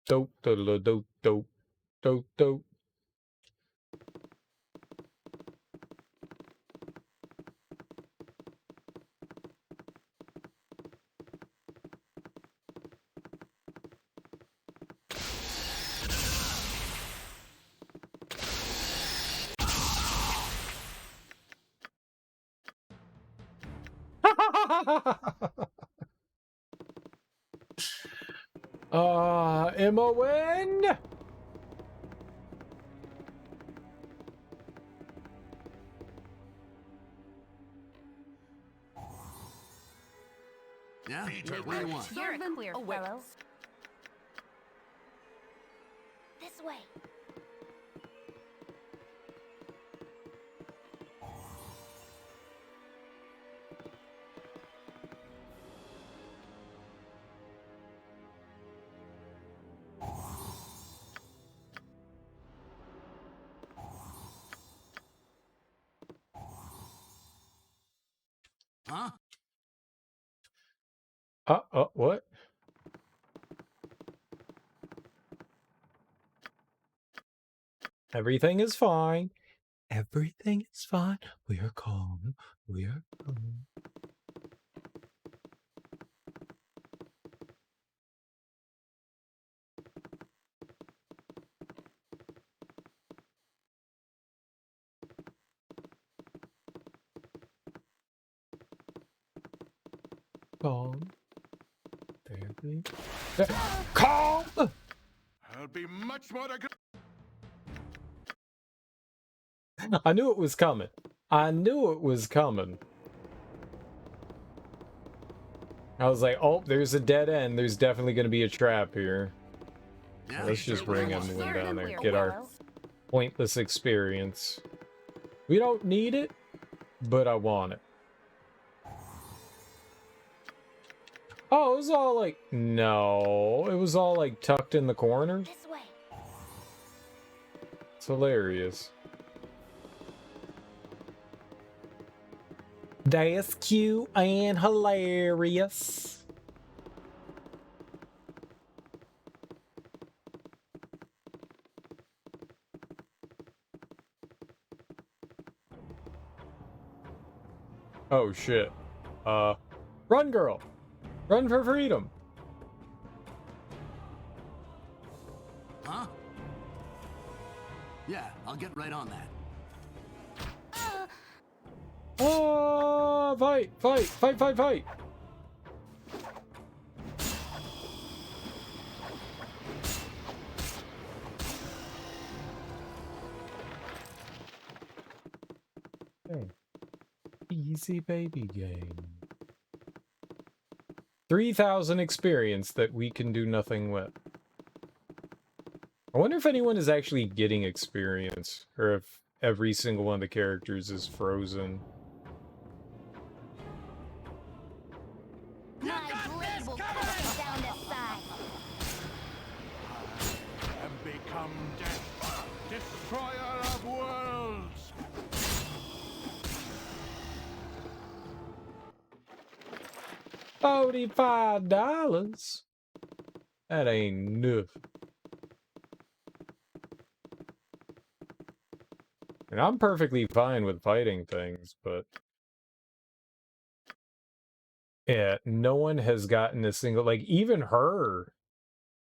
Dope, dope, dope, dope, dope, dope. M-O-N! Yeah? Traitor, what do you want? You're clear, fellows. This way. Huh? What? Everything is fine. Everything is fine. We are calm. We are calm. Calm. Calm! I'll be much more I knew it was coming. I knew it was coming. I was like, oh, there's a dead end. There's definitely going to be a trap here. Yeah, Let's just bring everyone down there. Get our fellows. pointless experience. We don't need it, but I want it. Oh, it was all like... No. It was all like tucked in the corner. This way. It's hilarious. That's cute and hilarious. Oh shit. Run, girl! Run for freedom! Huh? Yeah, I'll get right on that. Oh, fight, fight, fight, fight, fight! Hey. Easy baby game. 3,000 experience that we can do nothing with. I wonder if anyone is actually getting experience, or if every single one of the characters is frozen. My blade will cut you down to size. and become death, destroyer of worlds. $45? That ain't enough. And I'm perfectly fine with fighting things, but... yeah, no one has gotten a single... like, even her.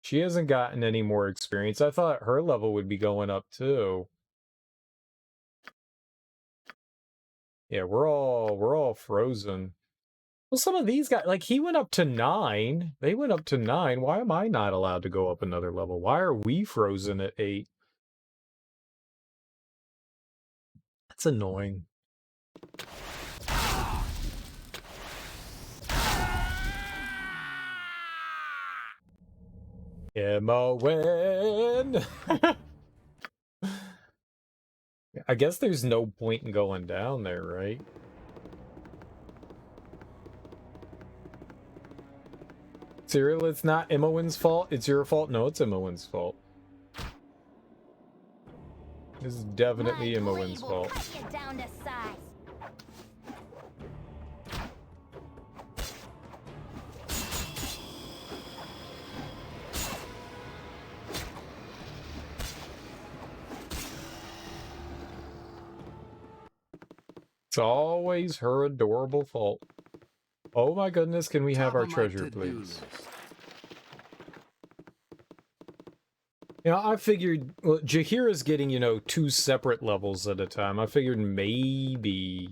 She hasn't gotten any more experience. I thought her level would be going up, too. Yeah, we're all frozen. Well, some of these guys, like, he went up to 9. They went up to 9. Why am I not allowed to go up another level? Why are we frozen at 8? That's annoying. M-O-N! I guess there's no point in going down there, right? Cyril, it's not Imowen's fault. It's your fault. No, it's Imowen's fault. This is definitely Imowen's fault. Cut you down to size. It's always her adorable fault. Oh my goodness, can we have our treasure, please? You know, I figured, well, Jaheira's getting, you know, 2 separate levels at a time. I figured maybe,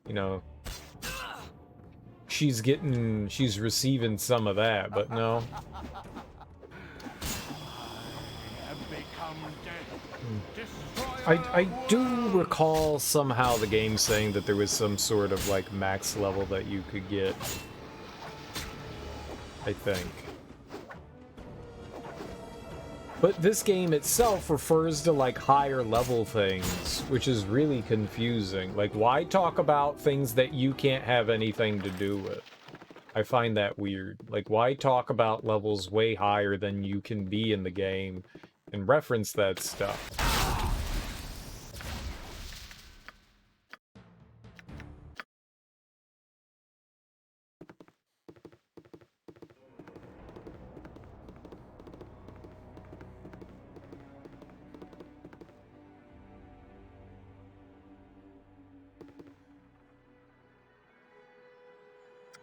you know, she's receiving some of that, but no. I do recall somehow the game saying that there was some sort of, like, max level that you could get. I think. But this game itself refers to, like, higher level things, which is really confusing. Like, why talk about things that you can't have anything to do with? I find that weird. Like, why talk about levels way higher than you can be in the game and reference that stuff?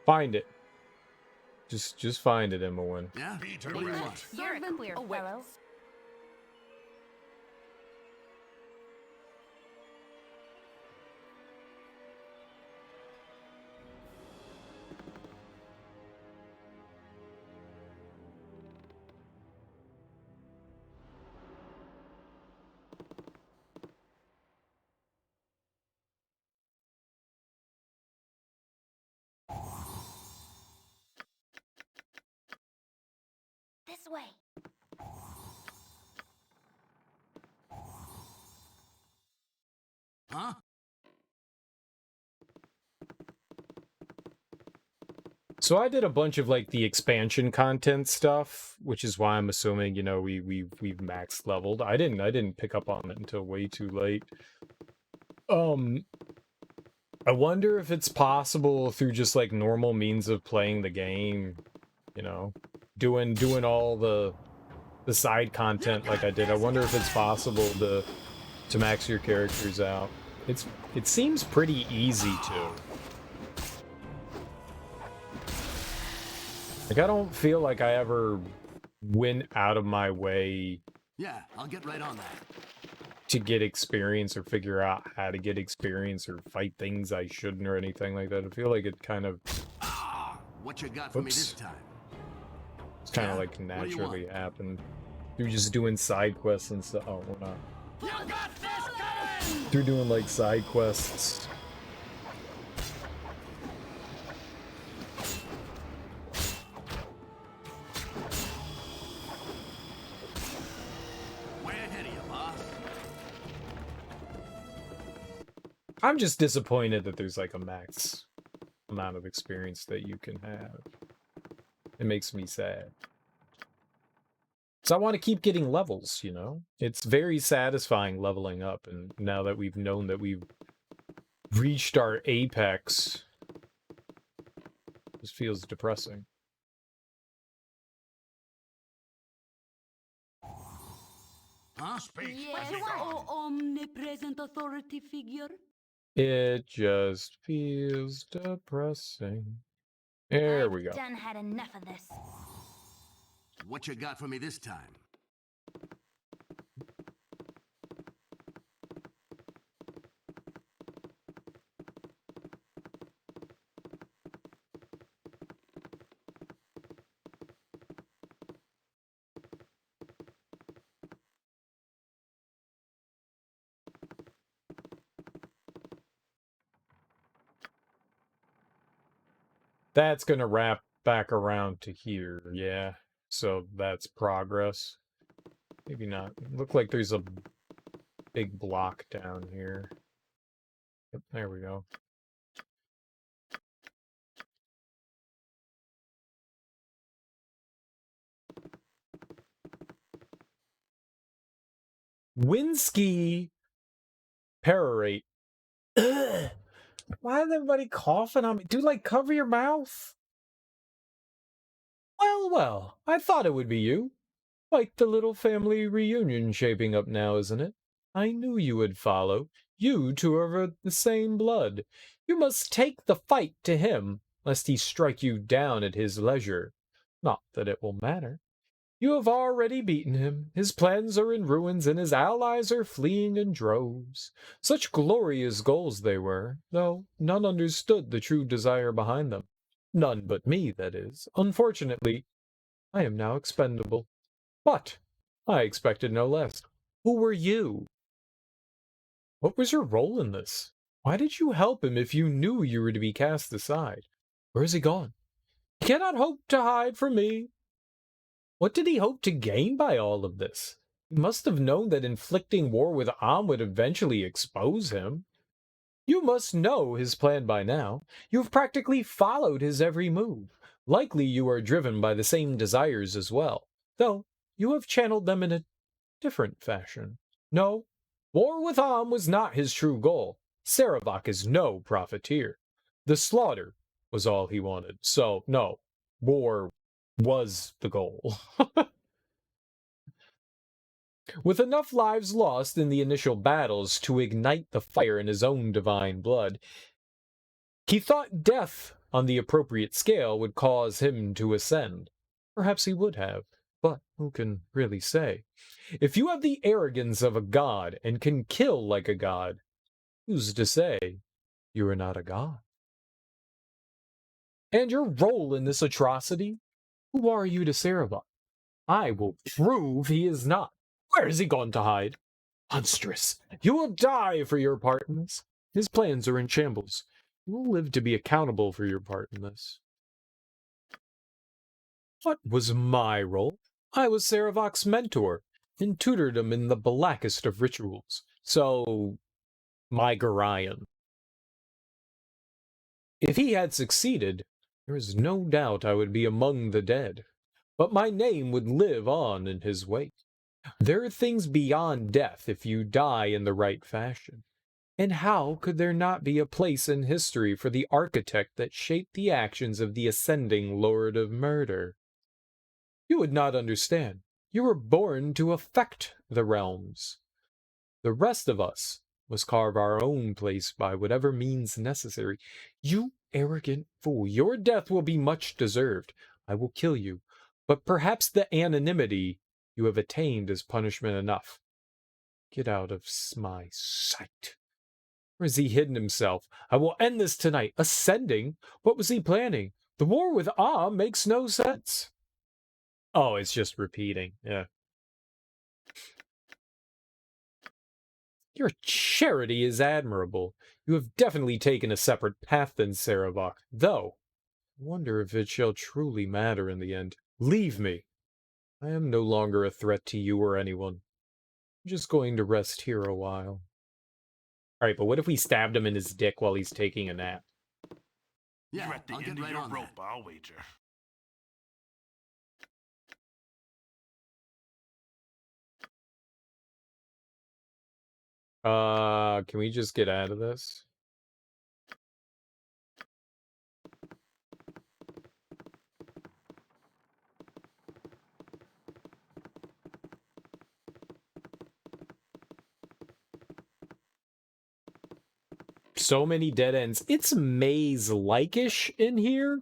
Find it. Just find it, Emma. Yeah? What do you want? You're a queer fellow. This way. Huh? So I did a bunch of, like, the expansion content stuff, which is why I'm assuming, you know, we've max leveled. I didn't pick up on it until way too late. I wonder if it's possible through just, like, normal means of playing the game, you know, doing all the side content like I did. I wonder if it's possible to max your characters out. It seems pretty easy to. Like, I don't feel like I ever went out of my way. Yeah, I'll get right on that. To get experience or figure out how to get experience or fight things I shouldn't or anything like that. I feel like it kind of... What you got for me this time? It's kind of like naturally happened. Through just doing side quests and stuff. Oh, we're not. You got this coming! Through doing, like, side quests. I'm just disappointed that there's, like, a max amount of experience that you can have. It makes me sad. So I want to keep getting levels, you know? It's very satisfying leveling up, and now that we've known that we've reached our apex, this feels depressing. Huh? Yes, oh omnipresent authority figure. It just feels depressing. There we go. Done had enough of this. What you got for me this time? That's gonna wrap back around to here, yeah. So that's progress. Maybe not. Look like there's a big block down here. Yep, there we go. Winsky perorate. Ugh. Why is everybody coughing on me? Dude, like, cover your mouth. Well, I thought it would be you. Like the little family reunion shaping up now, isn't it? I knew you would follow. You two are of the same blood. You must take the fight to him, lest he strike you down at his leisure. Not that it will matter. You have already beaten him. His plans are in ruins, and his allies are fleeing in droves. Such glorious goals they were, though none understood the true desire behind them. None but me, that is. Unfortunately, I am now expendable. But I expected no less. Who were you? What was your role in this? Why did you help him if you knew you were to be cast aside? Where is he gone? He cannot hope to hide from me. What did he hope to gain by all of this? He must have known that inflicting war with Am would eventually expose him. You must know his plan by now. You have practically followed his every move. Likely you are driven by the same desires as well, though you have channeled them in a different fashion. No, war with Am was not his true goal. Sarevok is no profiteer. The slaughter was all he wanted. So, no, war was the goal. With enough lives lost in the initial battles to ignite the fire in his own divine blood, he thought death on the appropriate scale would cause him to ascend. Perhaps he would have, but who can really say? If you have the arrogance of a god and can kill like a god, who's to say you are not a god? And your role in this atrocity? Who are you to Cerebral? I will prove he is not. Where has he gone to hide? Monstrous! You will die for your part in this. His plans are in shambles. You will live to be accountable for your part in this. What was my role? I was Sarevok's mentor, and tutored him in the blackest of rituals. So, my Gorion. If he had succeeded, there is no doubt I would be among the dead, but my name would live on in his wake. There are things beyond death if you die in the right fashion. And how could there not be a place in history for the architect that shaped the actions of the ascending Lord of Murder? You would not understand. You were born to affect the realms. The rest of us must carve our own place by whatever means necessary. You arrogant fool, your death will be much deserved. I will kill you, but perhaps the anonymity you have attained is punishment enough. Get out of my sight. Where has he hidden himself? I will end this tonight. Ascending? What was he planning? The war with Am makes no sense. Oh, it's just repeating. Yeah. Your charity is admirable. You have definitely taken a separate path than Sarevok, though I wonder if it shall truly matter in the end. Leave me. I am no longer a threat to you or anyone. I'm just going to rest here a while. Alright, but what if we stabbed him in his dick while he's taking a nap? Yeah, You're at the I'll end get of right your on rope, that. I'll wager. Can we just get out of this? So many dead ends. It's maze-like-ish in here.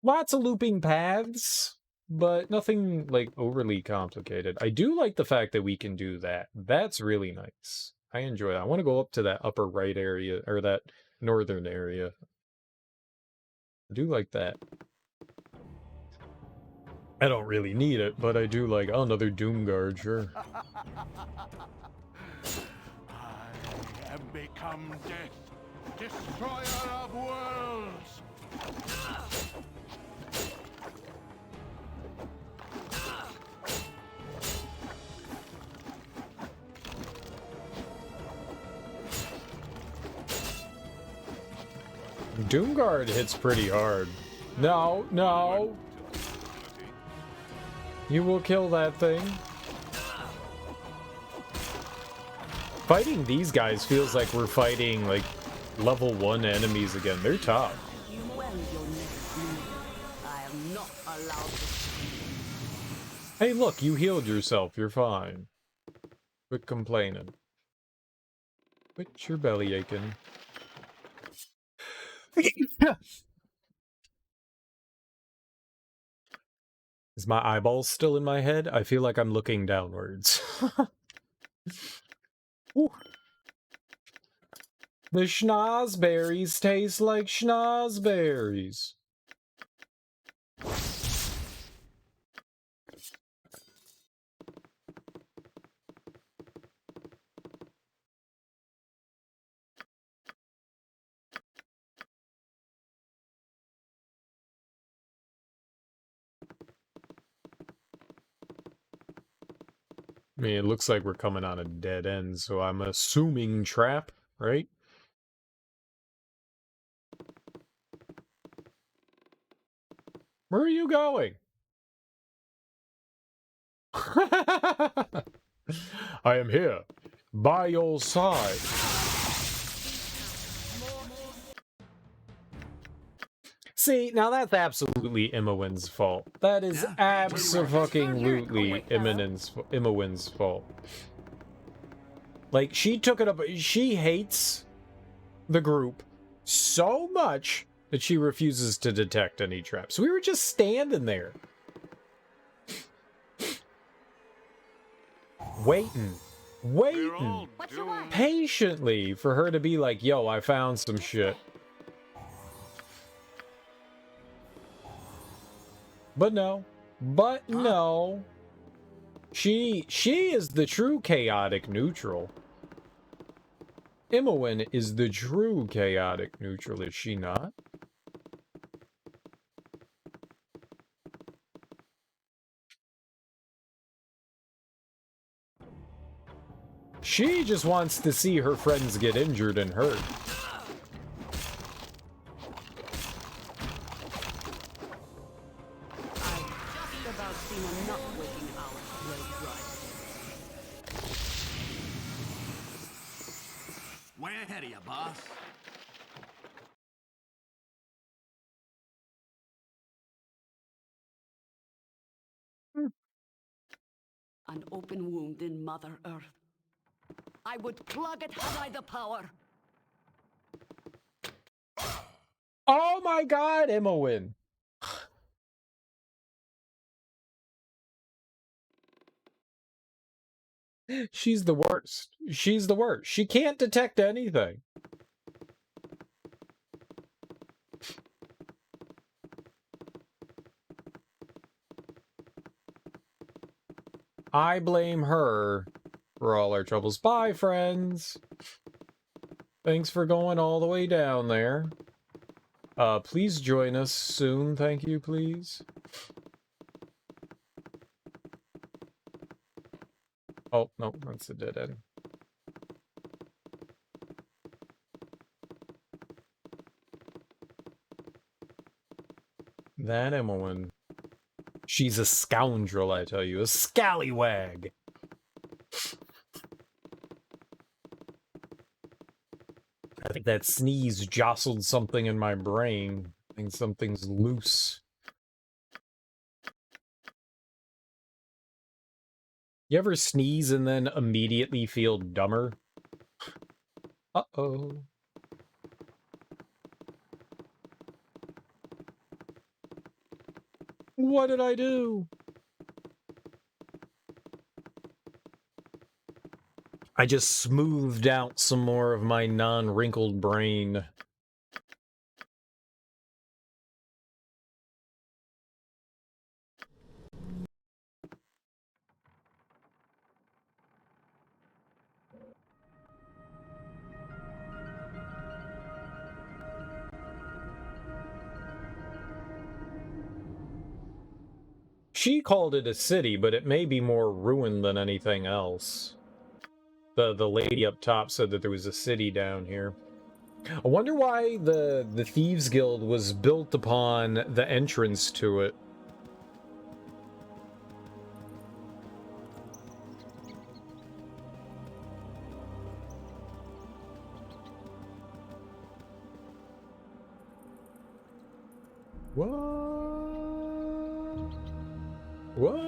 Lots of looping paths, but nothing, like, overly complicated. I do like the fact that we can do that. That's really nice. I enjoy that. I want to go up to that upper right area, or that northern area. I do like that. I don't really need it, but I do like, oh, another Doomguard, sure. I am become death, destroyer of worlds. Doomguard hits pretty hard. No, no. You will kill that thing. Fighting these guys feels like we're fighting, like, level 1 enemies again. They're tough. Hey, look, you healed yourself. You're fine. Quit complaining. Quit your belly aching. Is my eyeballs still in my head? I feel like I'm looking downwards. The schnozberries taste like schnozberries. mean, it looks like we're coming on a dead end, so I'm assuming trap, right? Where are you going? I am here, by your side. See, now that's absolutely Imowin's fault. That is abso-fucking-lutely Imowin's fault. Like, she took it up, she hates the group so much that she refuses to detect any traps. We were just standing there. Waiting patiently for her to be like, yo, I found some shit. But no. She is the true chaotic neutral. Imowin is the true chaotic neutral, is she not? She just wants to see her friends get injured and hurt. Way ahead of you, boss. An open wound in Mother Earth. I would plug it had I the power. Oh my god, Imowin! She's the worst. She's the worst. She can't detect anything. I blame her for all our troubles. Bye, friends. Thanks for going all the way down there. Please join us soon, thank you, please. Oh, no, that's a dead end. That Imowin. She's a scoundrel, I tell you. A scallywag. I think that sneeze jostled something in my brain. I think something's loose. You ever sneeze and then immediately feel dumber? Uh-oh. What did I do? I just smoothed out some more of my non-wrinkled brain. She called it a city, but it may be more ruined than anything else. The lady up top said that there was a city down here. I wonder why the Thieves Guild was built upon the entrance to it. What? What?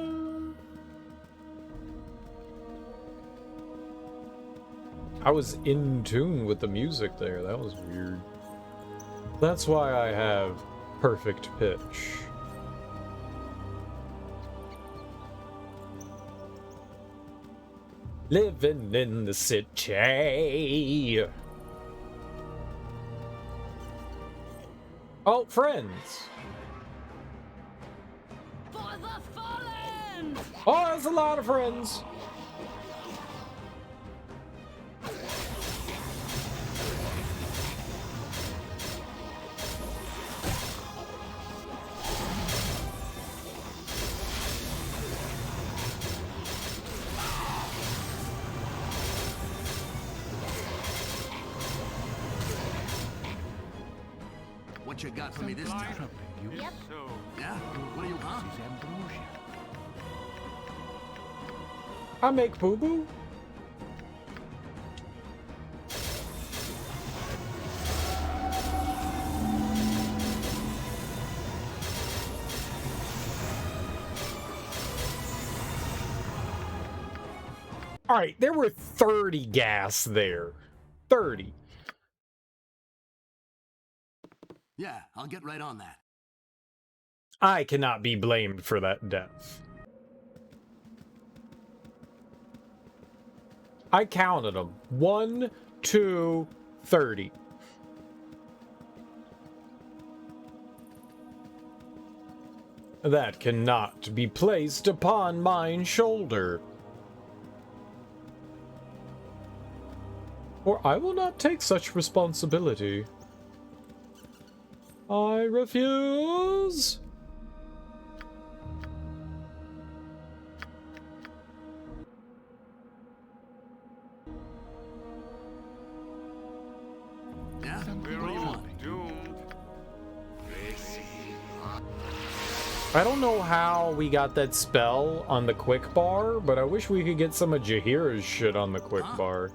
I was in tune with the music there. That was weird. That's why I have perfect pitch. Living in the city. Oh, friends. For the fallen! Oh, that's a lot of friends. you got for me this time? Yep. Yeah? What do you want? I make boo-boo? Alright, there were 30 gas there. 30. Yeah, I'll get right on that. I cannot be blamed for that death. I counted them. 1, 2, 30. That cannot be placed upon mine shoulder. For I will not take such responsibility. I refuse. Yeah? We're all doomed. I don't know how we got that spell on the quick bar, but I wish we could get some of Jaheira's shit on the quick bar.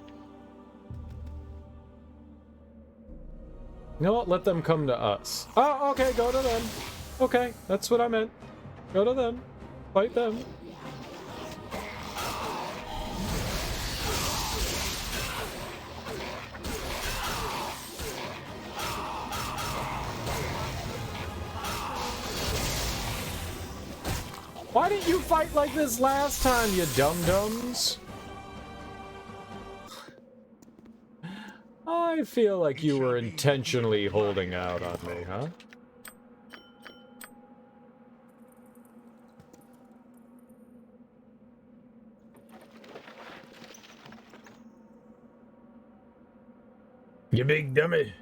You know what? Let them come to us. Oh, okay, go to them. Okay, that's what I meant. Go to them. Fight them. Why didn't you fight like this last time, you dum-dums? I feel like you were intentionally holding out on me, huh? You big dummy.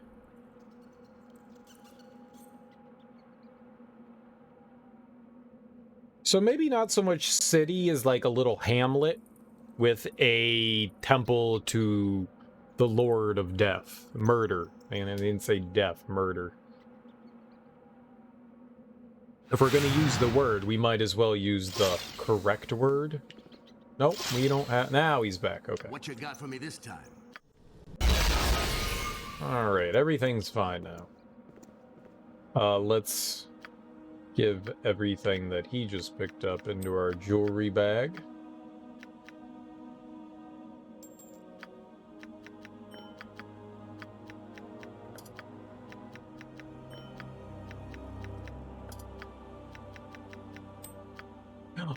So maybe not so much city as like a little hamlet with a temple to the Lord of Death. Murder. And I didn't say death, murder. If we're going to use the word, we might as well use the correct word. Nope, we don't have... Now he's back, okay. What you got for me this time? Alright, everything's fine now. Let's give everything that he just picked up into our jewelry bag.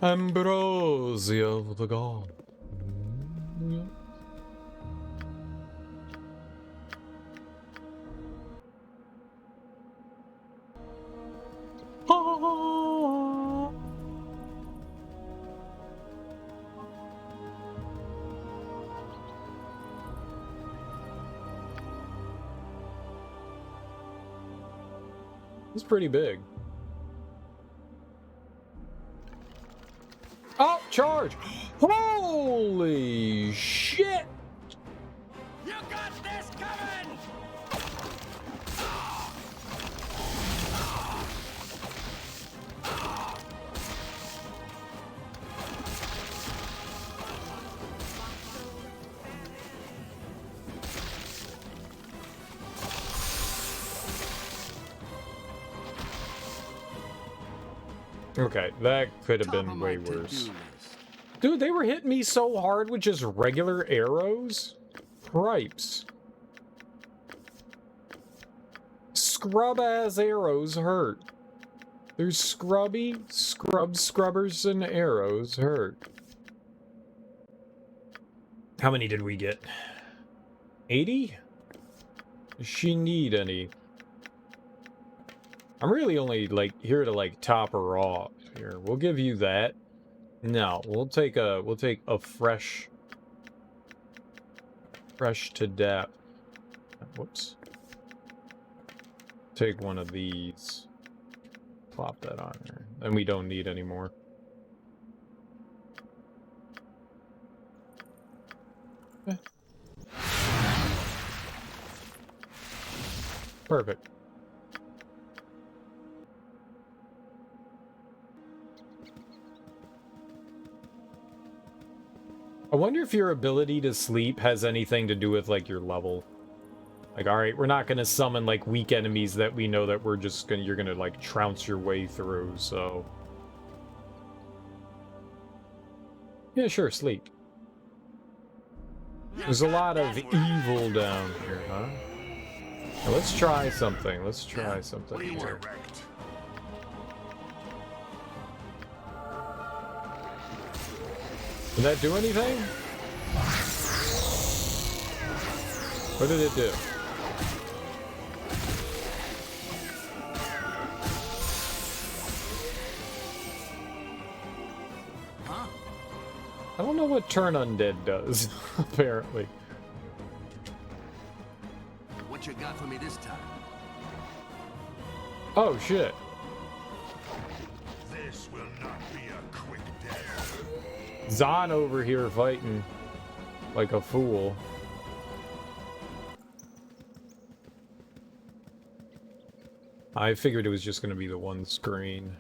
Ambrosia of the God. It's pretty big. Oh, charge! Holy shit! You got this coming! Okay, that could have been way worse. Dude, they were hitting me so hard with just regular arrows. Cripes. Scrub-ass arrows hurt. There's scrubbers, and arrows hurt. How many did we get? 80? Does she need any? I'm really only, like, here to, like, top her off. Here, we'll give you that. No, we'll take a fresh to death. Whoops. Take one of these. Plop that on there. And we don't need any more. Perfect. I wonder if your ability to sleep has anything to do with, like, your level. Like, alright, we're not gonna summon, like, weak enemies that we know that you're gonna, like, trounce your way through, so... Yeah, sure, sleep. There's a lot of evil down here, huh? Now, let's try something. Let's try something here. Did that do anything? What did it do? Huh? I don't know what Turn Undead does, apparently. What you got for me this time? Oh, shit. This will not be a quick death. Zahn over here fighting like a fool. I figured it was just going to be the one screen.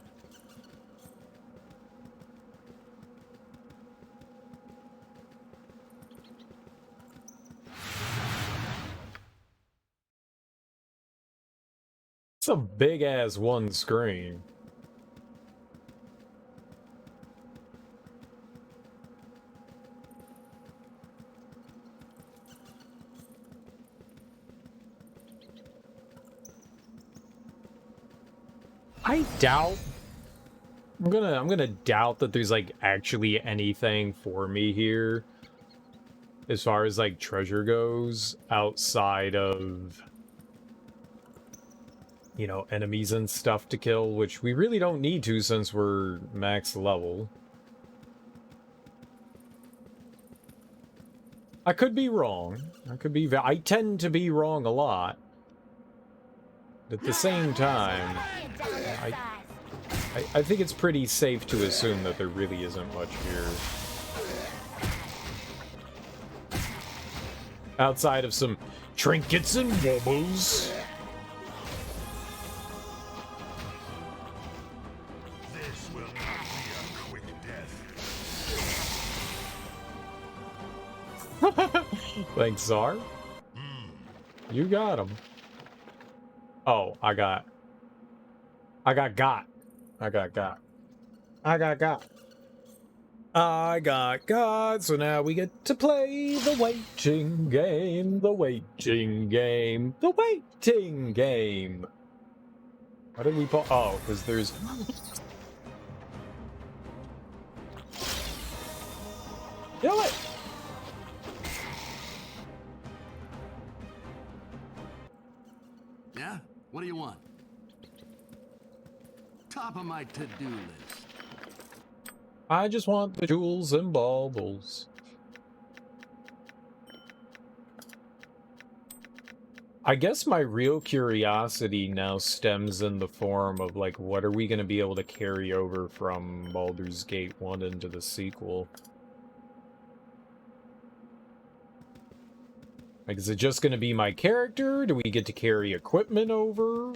It's a big-ass one screen. I doubt... I'm gonna doubt that there's, like, actually anything for me here as far as, like, treasure goes outside of, you know, enemies and stuff to kill, which we really don't need to since we're max level. I could be wrong. I tend to be wrong a lot. At the same time, I think it's pretty safe to assume that there really isn't much here. Outside of some trinkets and wobbles. This will not be a quick death. Thanks, Czar. You got him. Oh, I got got. So now we get to play the waiting game, Why did we put? Oh, because there's... Kill it! Yeah? What do you want? Top of my to-do list. I just want the jewels and baubles. I guess my real curiosity now stems in the form of, like, what are we going to be able to carry over from Baldur's Gate 1 into the sequel? Like, is it just going to be my character? Do we get to carry equipment over?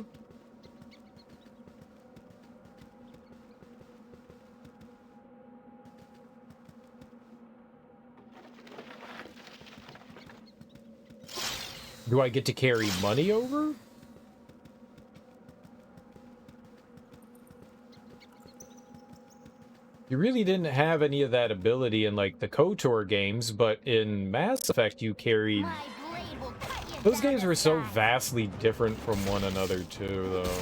Do I get to carry money over? You really didn't have any of that ability in, like, the KOTOR games, but in Mass Effect you carried... Those games were so vastly different from one another, too, though.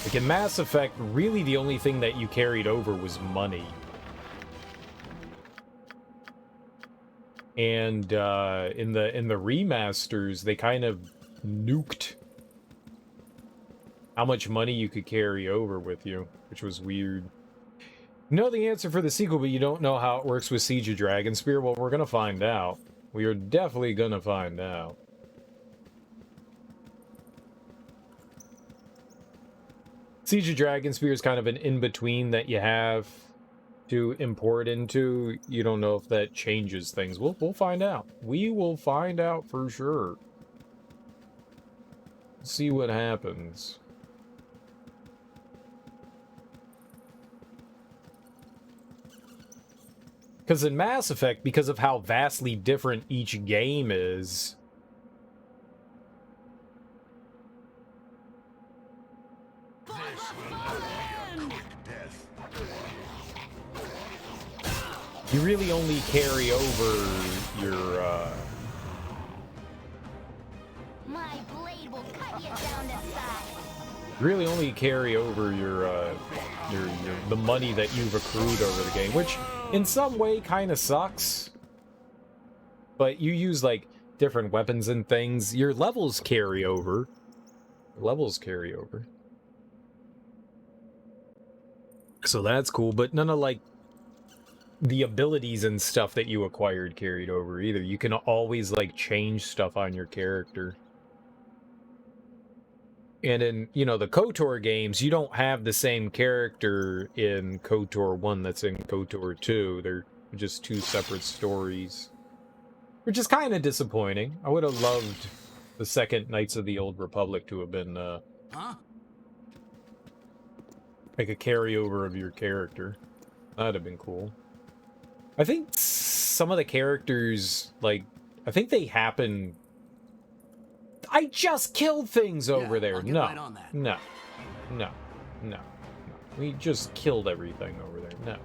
Like, in Mass Effect, really the only thing that you carried over was money. And in the remasters, they kind of nuked how much money you could carry over with you, which was weird. You know the answer for the sequel, but you don't know how it works with Siege of Dragonspear? Well, we're gonna find out. We are definitely gonna find out. Siege of Dragonspear is kind of an in-between that you have to import into. You don't know if that changes things. We'll find out. We will find out for sure. See what happens. Because in Mass Effect, because of how vastly different each game is... You really only carry over your, My blade will cut you down to size. You really only carry over the money that you've accrued over the game, which in some way kind of sucks. But you use, like, different weapons and things. Your levels carry over. So that's cool, but none of, like, the abilities and stuff that you acquired carried over either. You can always, like, change stuff on your character. And in, you know, the KOTOR games, you don't have the same character in KOTOR 1 that's in KOTOR 2. They're just two separate stories. Which is kind of disappointing. I would have loved the second Knights of the Old Republic to have been, like a carryover of your character. That'd have been cool. I think some of the characters, like, I think they happen... I just killed things over there. No, right on that. No. We just killed everything over there. No.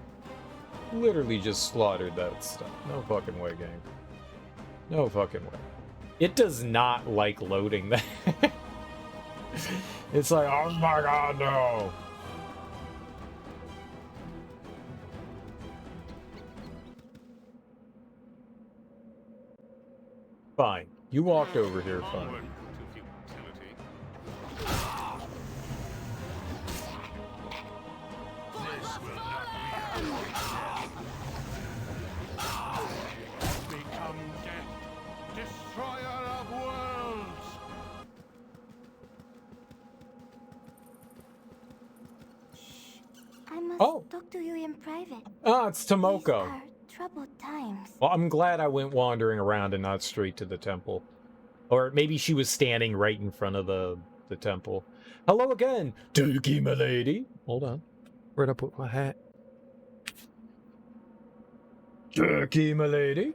Literally just slaughtered that stuff. No fucking way, game. No fucking way. It does not like loading that. It's like, oh my god, no. Fine. You walked over here, fine. Become death, destroyer of worlds. I must talk to you in private. Ah, it's Tomoko. These are troubled times. Well, I'm glad I went wandering around and not straight to the temple. Or maybe she was standing right in front of the temple. Hello again, Dirky M'Lady. Hold on. Where'd I put my hat? Dirky M'Lady.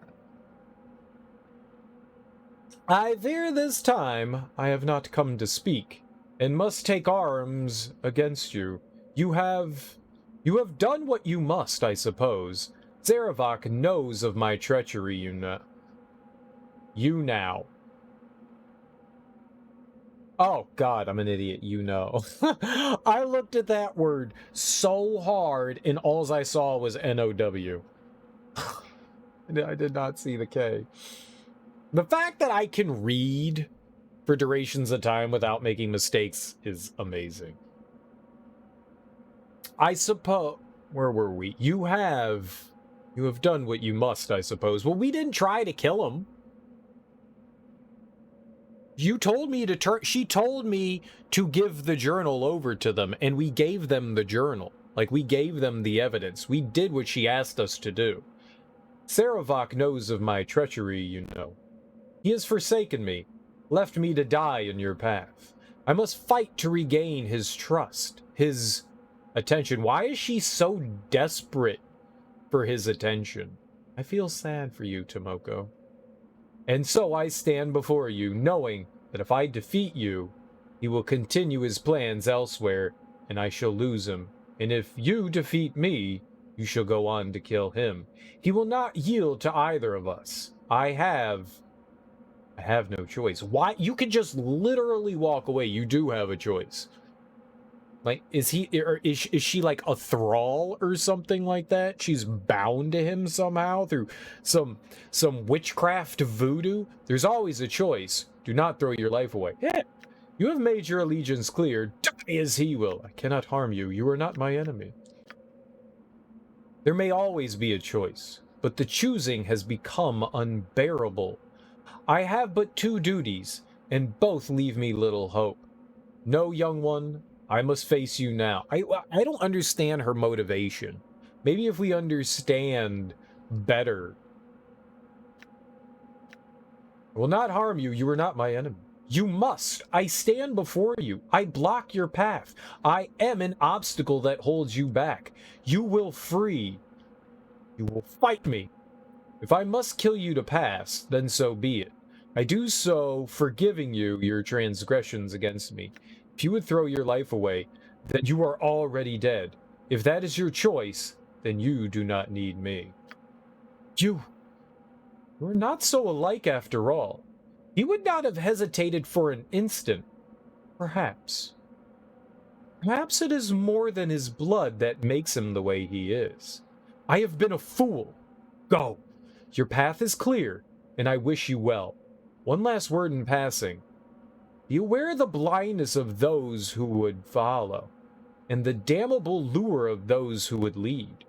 I fear this time I have not come to speak, and must take arms against you. You have done what you must, I suppose. Zarevok knows of my treachery, you know. You now. Oh, God, I'm an idiot, you know. I looked at that word so hard, and all I saw was N-O-W. I did not see the K. The fact that I can read for durations of time without making mistakes is amazing. I suppose... Where were we? You have done what you must, I suppose. Well, we didn't try to kill him. You told me to turn... She told me to give the journal over to them, and we gave them the journal. Like, we gave them the evidence. We did what she asked us to do. Zarevok knows of my treachery, you know. He has forsaken me, left me to die in your path. I must fight to regain his trust, his attention. Why is she so desperate for his attention? I feel sad for you, Tomoko. And so I stand before you, knowing that if I defeat you, he will continue his plans elsewhere, and I shall lose him. And if you defeat me, you shall go on to kill him. He will not yield to either of us. I have no choice. Why? You could just literally walk away. You do have a choice. Like, is she like a thrall or something like that? She's bound to him somehow through some witchcraft voodoo? There's always a choice. Do not throw your life away. Yeah. You have made your allegiance clear. Die as he will. I cannot harm you. You are not my enemy. There may always be a choice, but the choosing has become unbearable. I have but two duties, and both leave me little hope. No, young one, I must face you now. I don't understand her motivation. Maybe if we understand better. I will not harm you. You are not my enemy. You must. I stand before you. I block your path. I am an obstacle that holds you back. You will free. You will fight me. If I must kill you to pass, then so be it. I do so forgiving you your transgressions against me. If you would throw your life away, then you are already dead. If that is your choice, then you do not need me. We're not so alike after all. He would not have hesitated for an instant. Perhaps. Perhaps it is more than his blood that makes him the way he is. I have been a fool. Go. Your path is clear, and I wish you well. One last word in passing. Be aware of the blindness of those who would follow, and the damnable lure of those who would lead.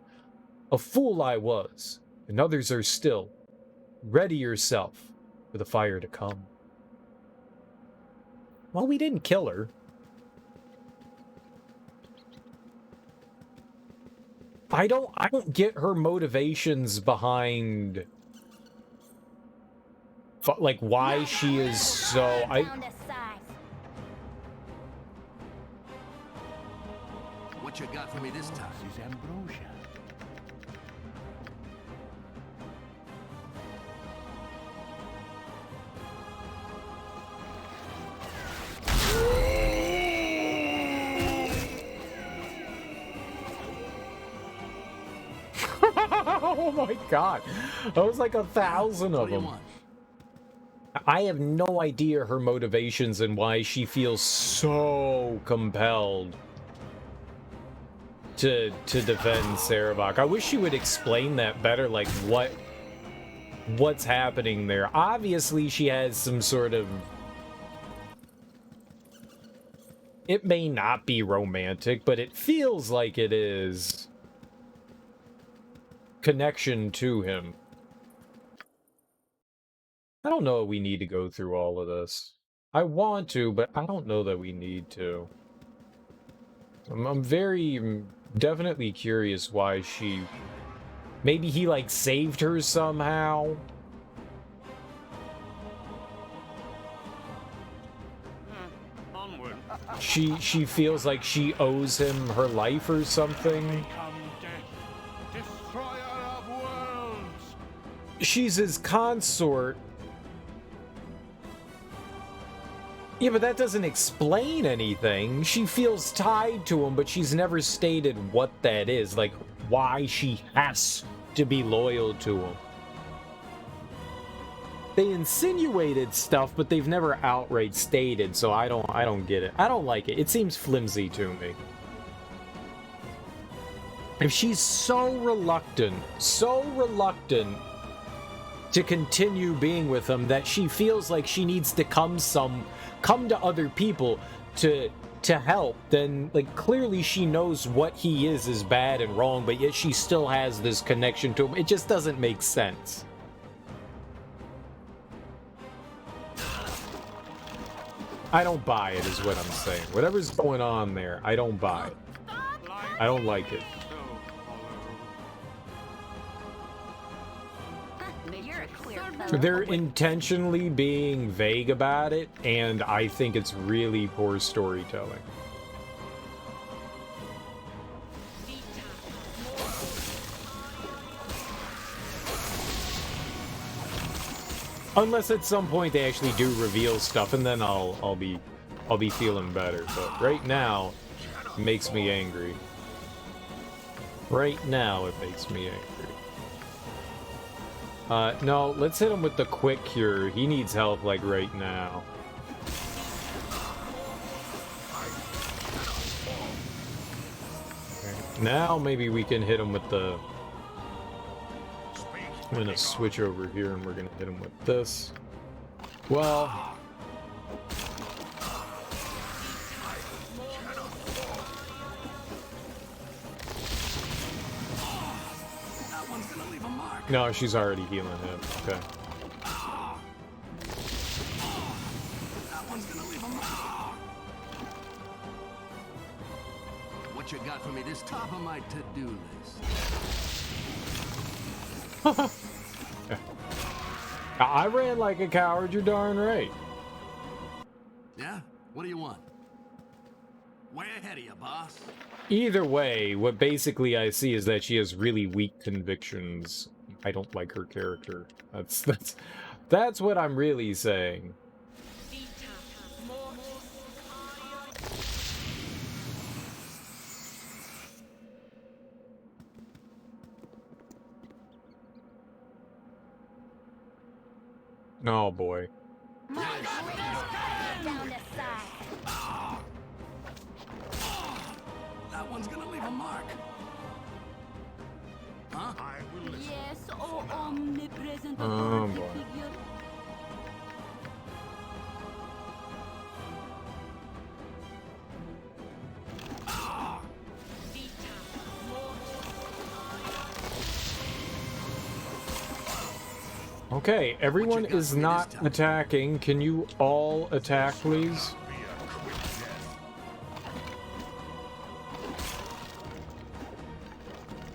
A fool I was, and others are still. Ready yourself for the fire to come. Well, we didn't kill her. I don't get her motivations behind like why she is so What you got for me this time? This is ambrosia. Oh my god. That was like 1,000 of them. I have no idea her motivations and why she feels so compelled to defend Cerebral. I wish she would explain that better, like what's happening there. Obviously she has some sort of, it may not be romantic, but it feels like it is, connection to him. I don't know if we need to go through all of this. I want to, but I don't know that we need to. I'm definitely curious why she... Maybe he, like, saved her somehow? Onward. She feels like she owes him her life or something? Destroyer of worlds. She's his consort. Yeah, but that doesn't explain anything. She feels tied to him, but she's never stated what that is, like why she has to be loyal to him. They insinuated stuff, but they've never outright stated, so I don't get it. I don't like it. It seems flimsy to me. If she's so reluctant to continue being with him that she feels like she needs to come to other people to help, then like clearly she knows what he is bad and wrong, but yet she still has this connection to him. It just doesn't make sense. I don't buy it is what I'm saying. Whatever's going on there, I don't buy it. I don't like it. They're intentionally being vague about it, and I think it's really poor storytelling. Unless at some point they actually do reveal stuff, and then I'll be feeling better. But right now, it makes me angry. Right now, it makes me angry. No, let's hit him with the quick cure. He needs help, like, right now. Okay. Now maybe we can hit him with the... I'm gonna switch over here and we're gonna hit him with this. Well... No, she's already healing him. Okay. What you got for me this top of my to-do list? I ran like a coward, you're darn right. Yeah? What do you want? Way ahead of you, boss. Either way, what basically I see is that she has really weak convictions. I don't like her character. That's what I'm really saying. Oh boy. That one's gonna leave a mark. Huh? I will listen. Yes, oh omnipresent Oh, authority boy. figure. Okay, everyone is not attacking. Can you all attack, please? Be a quick death.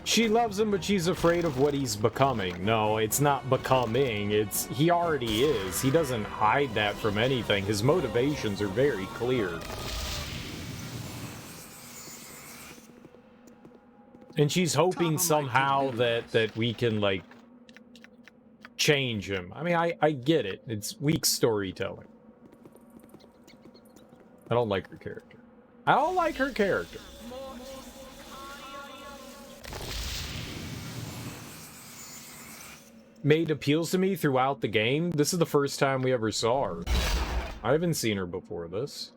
She loves him, but she's afraid of what he's becoming. No, it's not becoming. It's he already is. He doesn't hide that from anything. His motivations are very clear. And she's hoping somehow that we can, like, change him. I mean, I get it. It's weak storytelling. I don't like her character. I don't like her character. Made appeals to me throughout the game. This is the first time we ever saw her. I haven't seen her before this.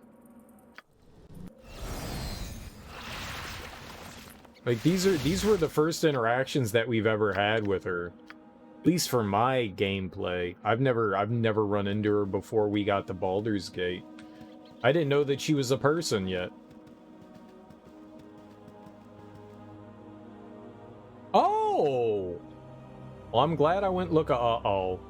Like, these were the first interactions that we've ever had with her. At least for my gameplay. I've never run into her before we got to Baldur's Gate. I didn't know that she was a person yet. Oh! Well, I'm glad I went look. Uh-oh.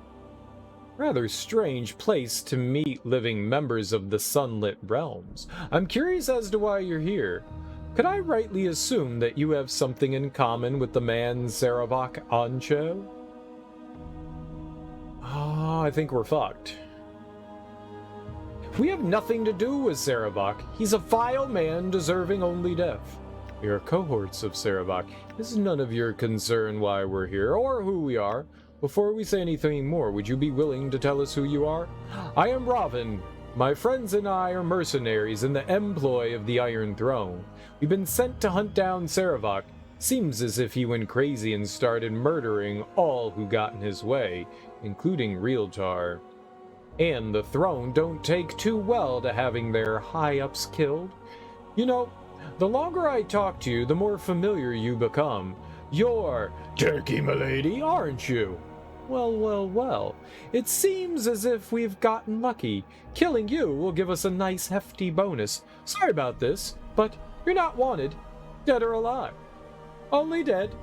Rather strange place to meet living members of the Sunlit Realms. I'm curious as to why you're here. Could I rightly assume that you have something in common with the man Cerebral Ancho? Oh, I think we're fucked. We have nothing to do with Cerebral. He's a vile man deserving only death. We are cohorts of Cerebral. It's none of your concern why we're here, or who we are. Before we say anything more, would you be willing to tell us who you are? I am Robin. My friends and I are mercenaries in the employ of the Iron Throne. We've been sent to hunt down Cerebral. Seems as if he went crazy and started murdering all who got in his way, including Realtar. And the throne don't take too well to having their high-ups killed. You know, the longer I talk to you, the more familiar you become. You're Dirky M'Lady, aren't you? Well, well, well. It seems as if we've gotten lucky. Killing you will give us a nice hefty bonus. Sorry about this, but you're not wanted, dead or alive. Only dead.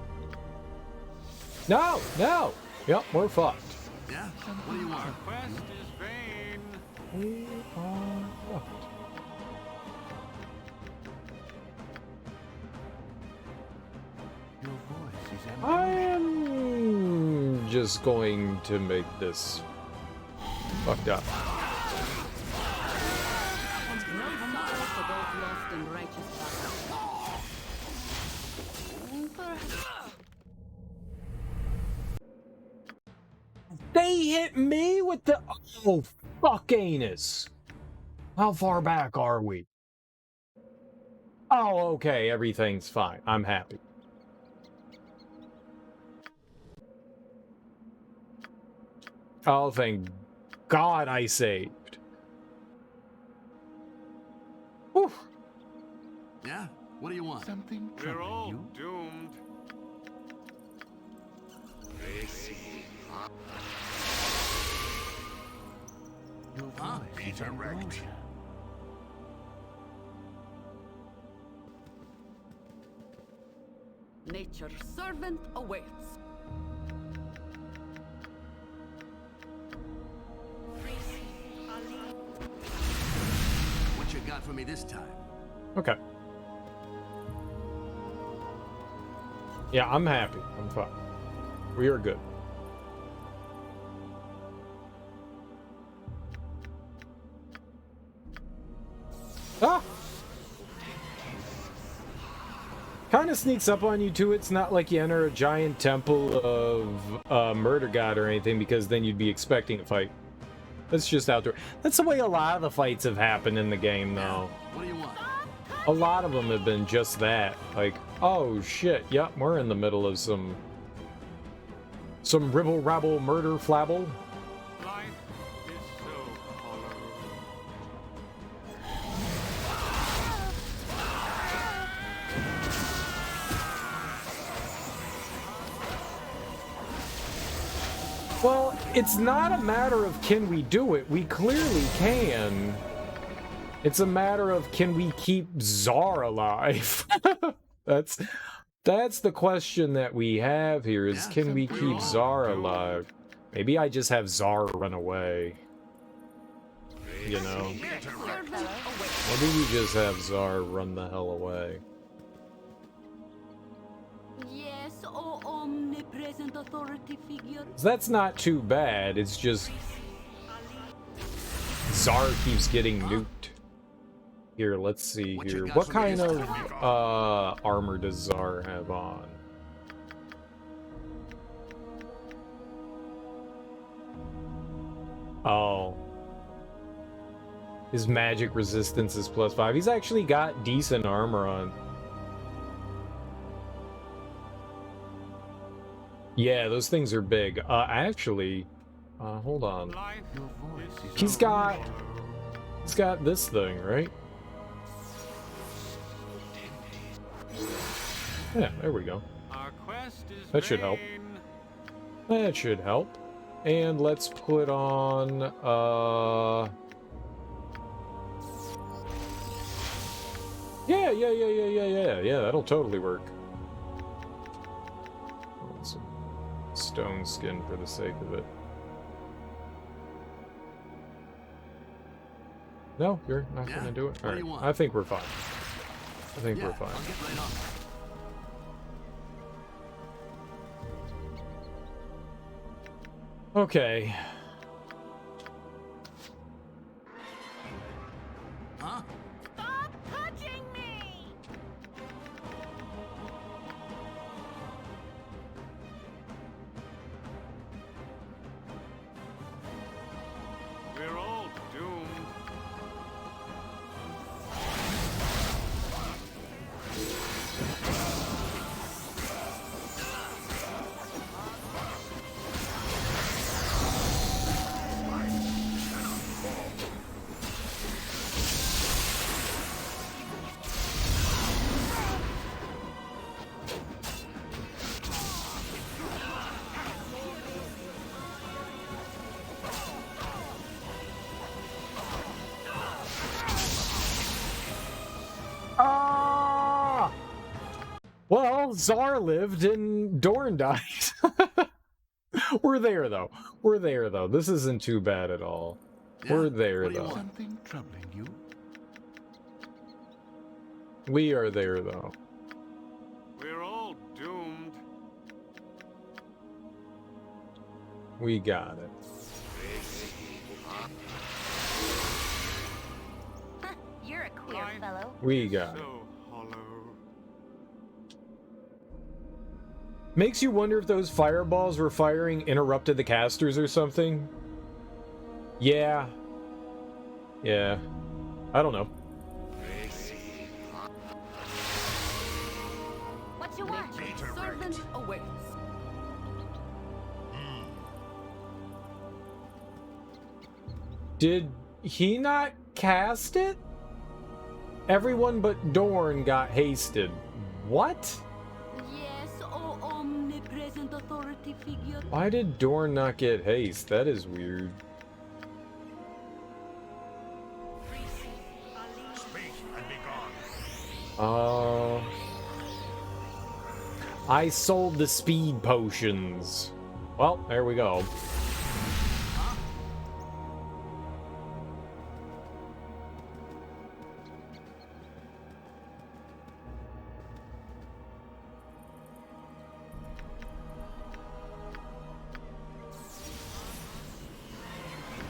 No, no. Yep, we're fucked. Yeah? What do you want? Quest is vain. We are fucked. Your voice is empty. I am just going to make this fucked up. They hit me with the... Oh, fuck anus. How far back are we? Oh, okay, everything's fine. I'm happy. Oh, thank God I saved. Whew. Yeah? What do you want? Something We're all troubling you? doomed. Your Huh? voice Be is direct. ambrosia. Nature's servant awaits. What you got for me this time? Okay. Yeah, I'm happy. I'm fine. We are good. Ah! kind of sneaks up on you too. It's not like you enter a giant temple of murder god or anything, because then you'd be expecting a fight. That's just outdoor. That's the way a lot of the fights have happened in the game, though. What do you want? A lot of them have been just that. Like, oh shit, yep, we're in the middle of some ribble rabble murder flabble. Life is so hollow. Well, it's not a matter of can we do it. We clearly can. It's a matter of can we keep Czar alive? That's the question that we have here is can we keep Czar alive? Maybe I just have Czar run away. You know? Maybe we just have Czar run the hell away. Yes, oh omnipresent authority figure. That's not too bad. It's just Czar keeps getting nuked. Here, let's see here. What kind of armor does Czar have on? Oh. His magic resistance is +5. He's actually got decent armor on. Yeah, those things are big. Actually, hold on. He's got this thing, right? Yeah, there we go. That should help. That should help. And let's put on, yeah, that'll totally work. Some stone skin for the sake of it. No, you're not gonna do it? Alright, I think we're fine. I think we're fine. I'll get right on. Okay. Huh? Stop touching me! We're all doomed. Well, Czar lived and Dorn died. We're there, though. We're there, though. This isn't too bad at all. We're there, though. Something troubling you? We are there, though. We're all doomed. We got it. You're a queer fellow. We got it. So hollow. Makes you wonder if those fireballs were firing interrupted the casters or something. Yeah. Yeah. I don't know. What you want? Servant awaits. Did he not cast it? Everyone but Dorn got hasted. What? Yes, oh omnipresent authority figure. Why did Dorn not get haste? That is weird. I sold the speed potions. Well, there we go.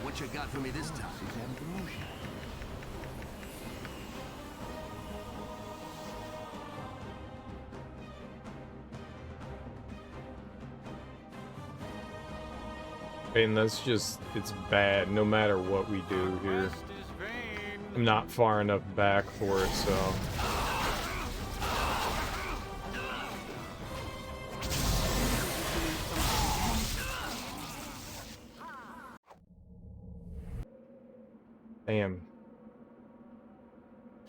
What you got for me this time? And that's just, it's bad no matter what we do here. I'm not far enough back for it, so. Damn.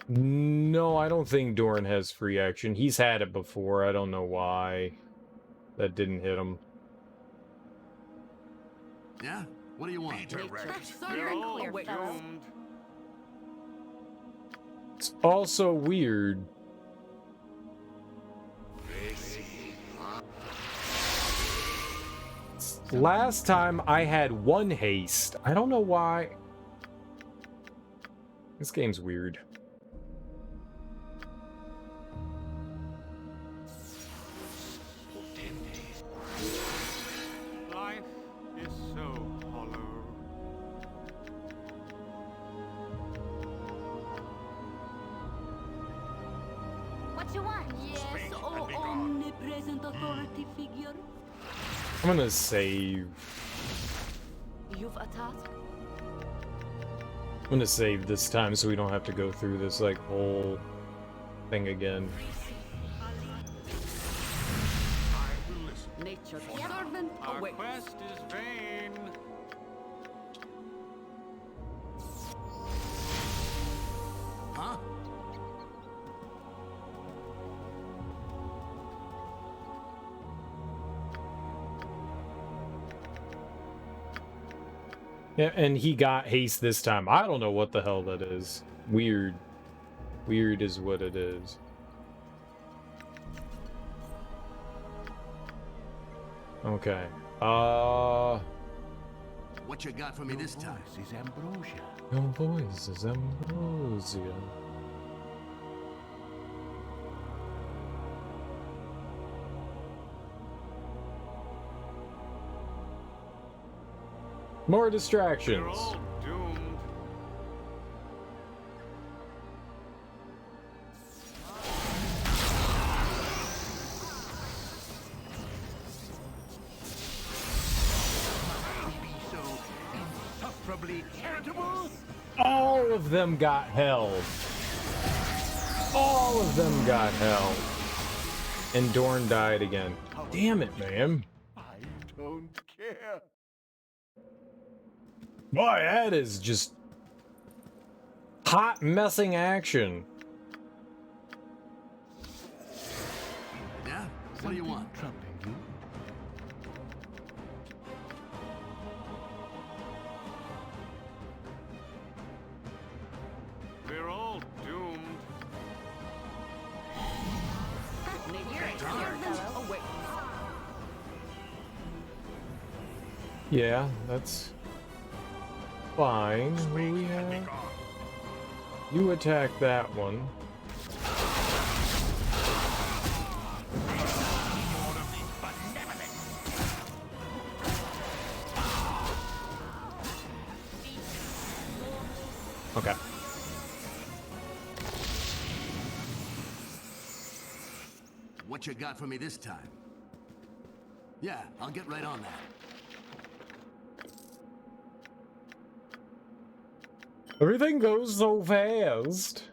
No, I don't think Dorn has free action. He's had it before. I don't know why that didn't hit him. Yeah? What do you want? It's also weird. Last time I had 1 haste. I don't know why. This game's weird. Life is so hollow. What you want? Yes, oh omnipresent authority figure. I'm gonna save. You've a task? I'm gonna save this time so we don't have to go through this, like, whole thing again. Nature's servant Our awaits. quest is vain. Huh? Yeah, and he got haste this time. I don't know what the hell that is. Weird. Weird is what it is. Okay. What you got for me this time? This is ambrosia. Your voice is ambrosia. More distractions. We're all doomed. Insufferably charitable? All of them got held. All of them got held. And Dorn died again. Damn it, man. I don't care. Boy, that is just hot messing action. Yeah? What do you want? Troubling you? We're all doomed. Nature's servant awaits. Yeah, that's fine. We have... You attack that one. Okay. What you got for me this time? Yeah, I'll get right on that. Everything goes so fast.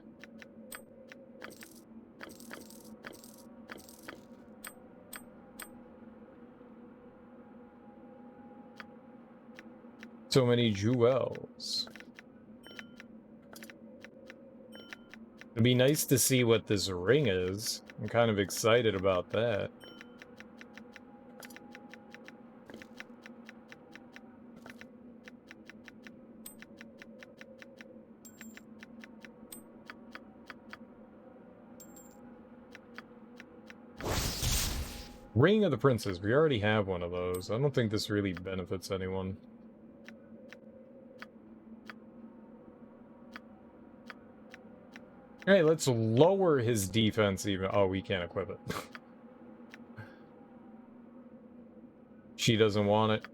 So many jewels. It'd be nice to see what this ring is. I'm kind of excited about that. Ring of the Princess. We already have one of those. I don't think this really benefits anyone. Hey, let's lower his defense even. Oh, we can't equip it. She doesn't want it.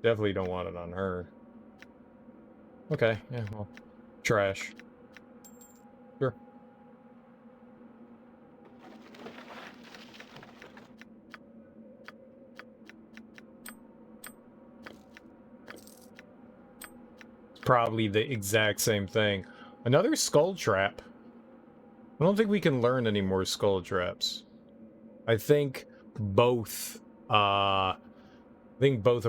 Definitely don't want it on her. Okay, yeah, well, trash. Sure. probably the exact same thing. Another skull trap. I don't think we can learn any more skull traps. I think both of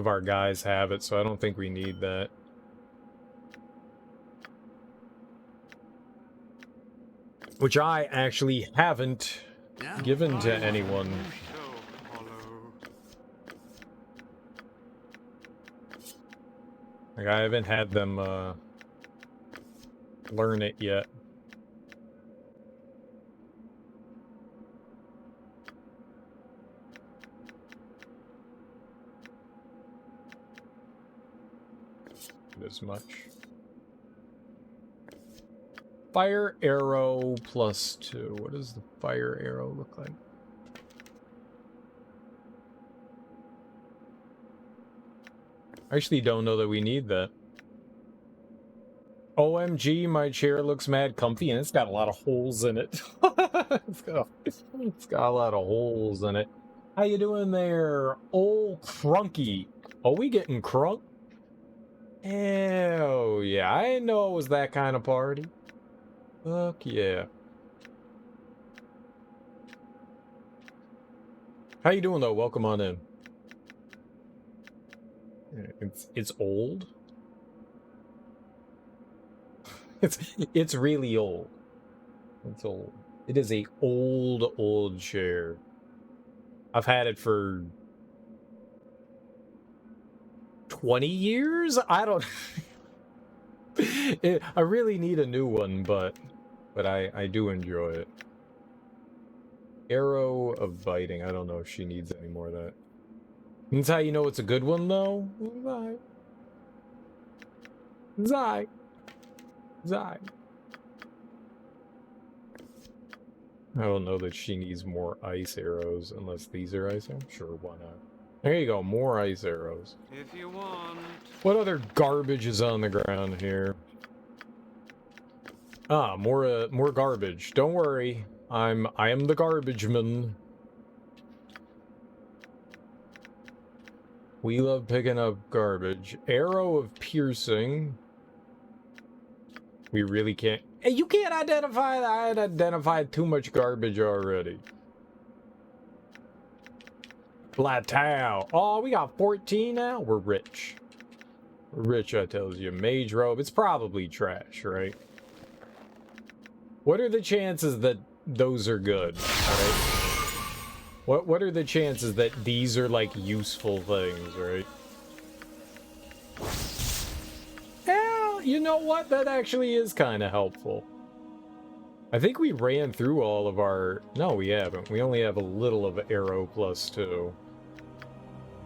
our guys have it, so I don't think we need that. Which I actually haven't given to anyone. Like, I haven't had them learn it yet. As much. Fire arrow +2. What does the fire arrow look like? I actually don't know that we need that. OMG, my chair looks mad comfy and it's got a lot of holes in it. It's got a lot of holes in it. How you doing there, old Crunky? Oh, we getting crunk? Hell yeah, I didn't know it was that kind of party. Fuck yeah. How you doing though? Welcome on in. It's old. It's really old. It's old. It is a old chair. I've had it for 20 years? I don't... I really need a new one, but I do enjoy it. Arrow of biting. I don't know if she needs any more of that. That's how you know it's a good one, though. Zai. I don't know that she needs more ice arrows, unless these are ice arrows. Sure, why not? There you go, more ice arrows. If you want. What other garbage is on the ground here? Ah, more garbage. Don't worry, I am the garbage man. We love picking up garbage. Arrow of piercing. We really can't. Hey, you can't identify that. I had identified too much garbage already. Plateau. Oh, we got 14 now? We're rich. We're rich, I tells you. Mage robe. It's probably trash, right? What are the chances that those are good? Alright. What are the chances that these are, like, useful things, right? Hell, you know what? That actually is kind of helpful. I think we ran through all of our... No, we haven't. We only have a little of arrow +2.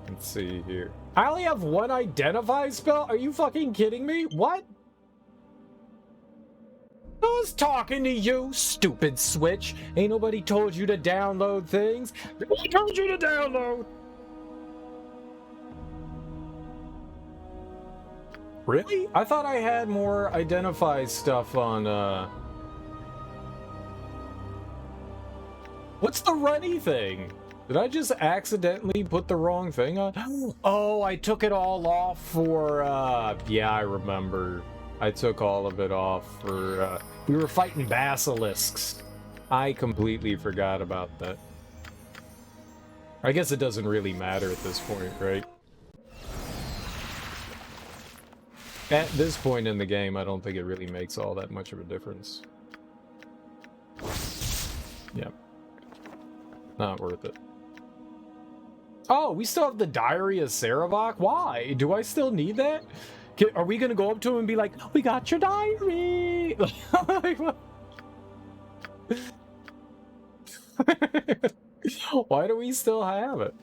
Let's see here. I only have one identify spell? Are you fucking kidding me? What? Who's talking to you, stupid Switch? Ain't nobody told you to download things. Nobody told you to download. Really? I thought I had more identify stuff on, What's the runny thing? Did I just accidentally put the wrong thing on? Oh, I took it all off for, yeah, I remember. I took all of it off for, we were fighting basilisks. I completely forgot about that. I guess it doesn't really matter at this point, right? At this point in the game, I don't think it really makes all that much of a difference. Yeah. Not worth it. Oh, we still have the Diary of Cerebral? Why? Do I still need that? Are we gonna go up to him and be like, we got your diary? Why do we still have it?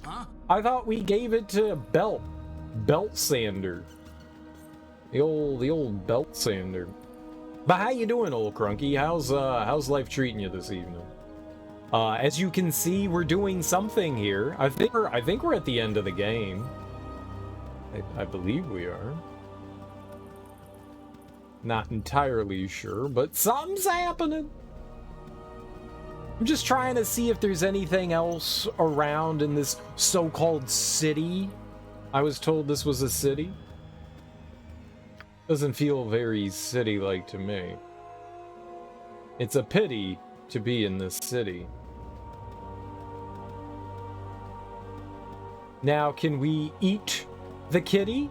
Huh? I thought we gave it to Belt Sander. The old Belt Sander. But how you doing, old Crunky? How's life treating you this evening? As you can see, we're doing something here. I think we're at the end of the game. I believe we are. Not entirely sure, but something's happening. I'm just trying to see if there's anything else around in this so-called city. I was told this was a city. Doesn't feel very city-like to me. It's a pity to be in this city. Now, can we eat the kitty?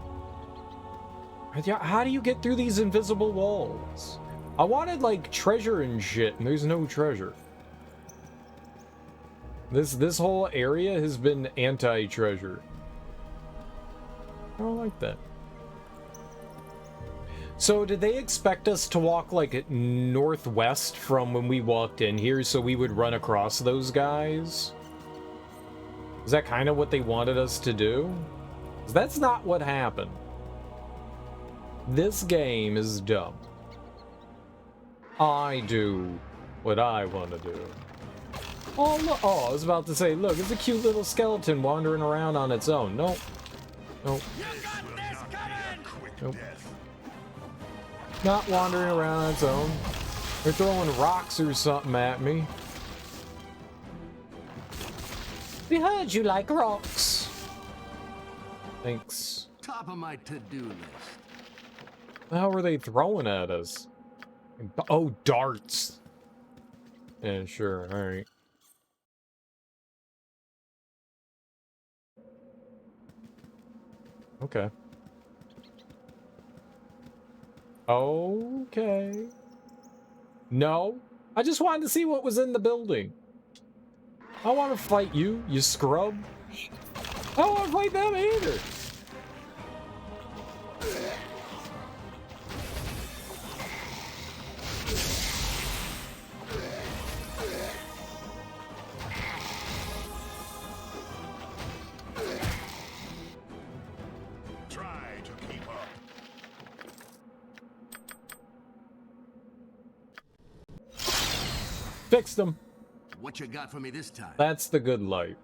How do you get through these invisible walls? I wanted, like, treasure and shit, and there's no treasure. This whole area has been anti-treasure. I don't like that. So, did they expect us to walk, like, northwest from when we walked in here so we would run across those guys? Is that kind of what they wanted us to do? 'Cause that's not what happened. This game is dumb. I do what I want to do. Oh, look. Oh, I was about to say, look, it's a cute little skeleton wandering around on its own. Nope. Nope. Nope. Not wandering around on its own. They're throwing rocks or something at me. We heard you like rocks. Thanks. Top of my to-do list. The hell were they throwing at us? Oh, darts. Yeah, sure. All right. Okay. Okay. No. I just wanted to see what was in the building. I want to fight you, you scrub. I don't want to fight them either. Try to keep up. Fixed them. What you got for me this time? That's the good light.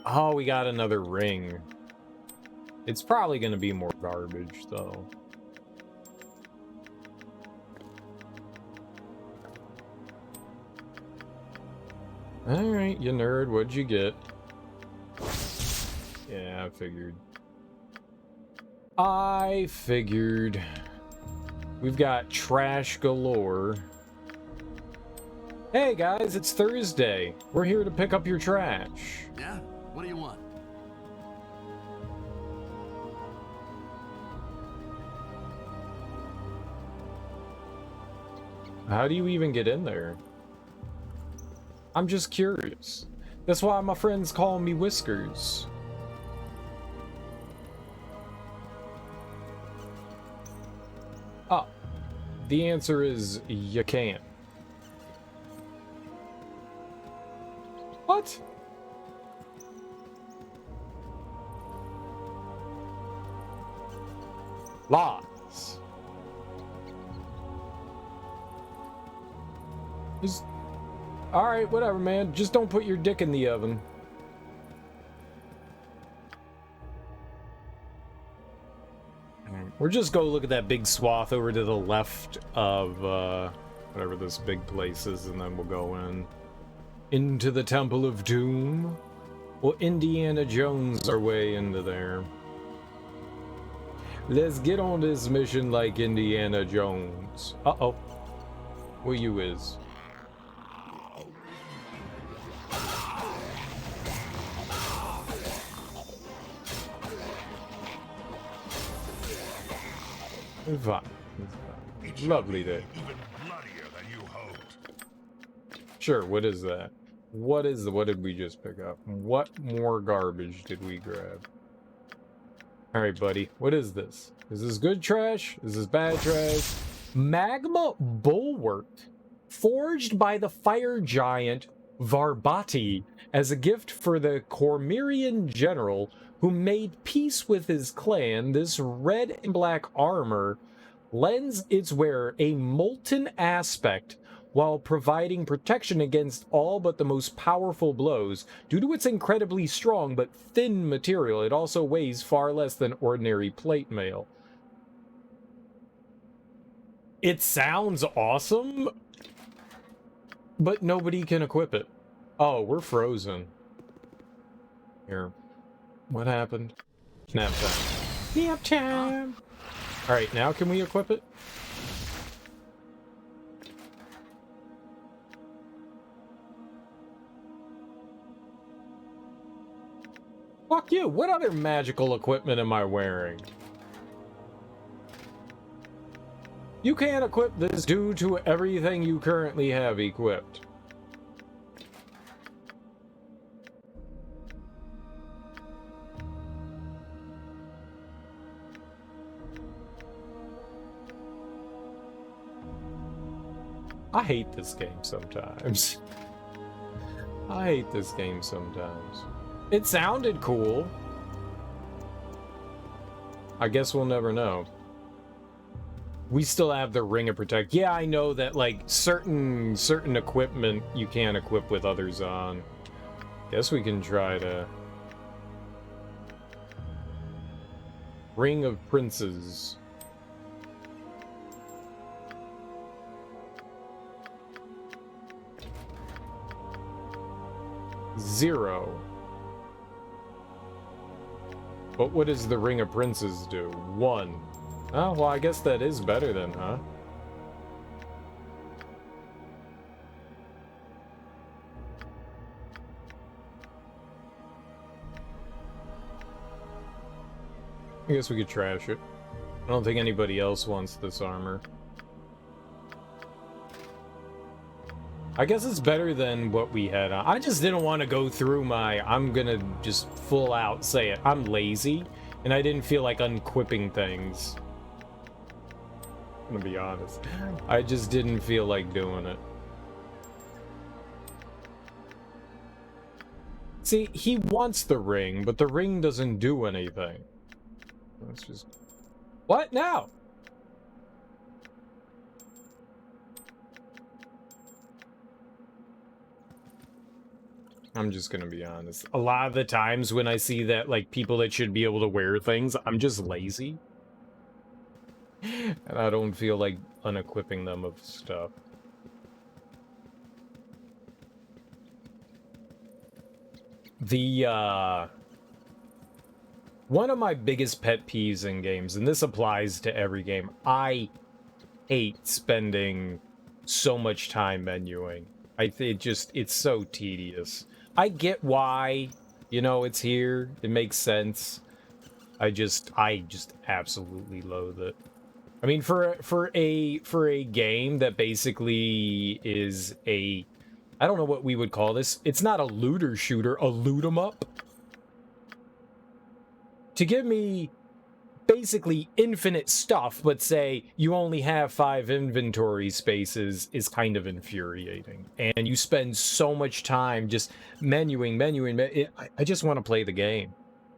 Oh, we got another ring. It's probably going to be more garbage, though. Alright, you nerd, what'd you get? Yeah, I figured. We've got trash galore. Hey guys, it's Thursday. We're here to pick up your trash. Yeah? What do you want? How do you even get in there? I'm just curious. That's why my friends call me Whiskers. Oh, the answer is you can't. What? Lies. Just, all right, whatever, man. Just don't put your dick in the oven. Or just go look at that big swath over to the left of whatever this big place is, and then we'll go into the Temple of Doom. We'll Indiana Jones our way into there. Let's get on this mission like Indiana Jones. Uh-oh. Where you is? Fine. Lovely day. Even bloodier than you hoped. Sure, what is that? What did we just pick up? What more garbage did we grab? Alright, buddy. What is this? Is this good trash? Is this bad trash? Magma Bulwark. Forged by the fire giant Varbati as a gift for the Cormyrean general who made peace with his clan. This red and black armor lends its wearer a molten aspect while providing protection against all but the most powerful blows. Due to its incredibly strong but thin material, it also weighs far less than ordinary plate mail. It sounds awesome, but nobody can equip it. Oh, we're frozen. Here. What happened? Snap time. Nap time! Alright, now can we equip it? Fuck you! What other magical equipment am I wearing? You can't equip this due to everything you currently have equipped. I hate this game sometimes. I hate this game sometimes. It sounded cool. I guess we'll never know. We still have the Ring of Protect. Yeah, I know that, like, certain equipment you can't equip with others on. Guess we can try to... Ring of Princes. Zero. But what does the Ring of Princes do? 1. Oh, well, I guess that is better then, huh? I guess we could trash it. I don't think anybody else wants this armor. I guess it's better than what we had on. I just didn't want to go through my... I'm gonna just full out say it. I'm lazy, and I didn't feel like unquipping things. I'm gonna be honest. I just didn't feel like doing it. See, he wants the ring, but the ring doesn't do anything. Let's just... What now? I'm just gonna be honest. A lot of the times when I see that, like, people that should be able to wear things, I'm just lazy. And I don't feel like unequipping them of stuff. One of my biggest pet peeves in games, and this applies to every game, I hate spending so much time menuing. It's so tedious. I get why, you know, it's here. It makes sense. I just absolutely loathe it. I mean, for a game that basically is a, I don't know what we would call this. It's not a looter shooter, a loot 'em up. To give me basically infinite stuff, but say you only have 5 inventory spaces is kind of infuriating. And you spend so much time just menuing. I just want to play the game.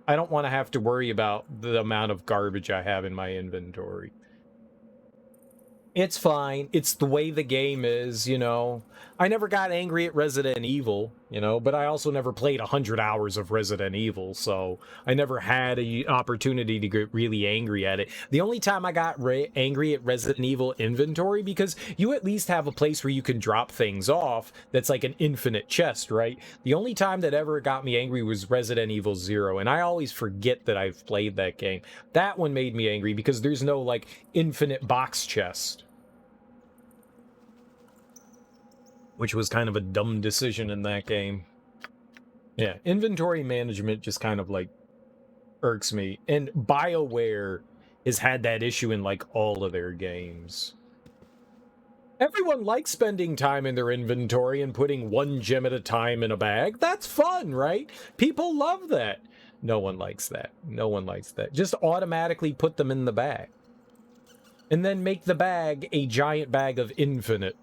I don't want to have to worry about the amount of garbage I have in my inventory. It's fine. It's the way the game is, you know. I never got angry at Resident Evil, you know, but I also never played 100 hours of Resident Evil, so I never had an opportunity to get really angry at it. The only time I got angry at Resident Evil inventory, because you at least have a place where you can drop things off that's like an infinite chest, right? The only time that ever got me angry was Resident Evil 0, and I always forget that I've played that game. That one made me angry because there's no, like, infinite box chest. Which was kind of a dumb decision in that game. Yeah, inventory management just kind of, like, irks me. And BioWare has had that issue in, like, all of their games. Everyone likes spending time in their inventory and putting 1 gem at a time in a bag. That's fun, right? People love that. No one likes that. No one likes that. Just automatically put them in the bag. And then make the bag a giant bag of infinite.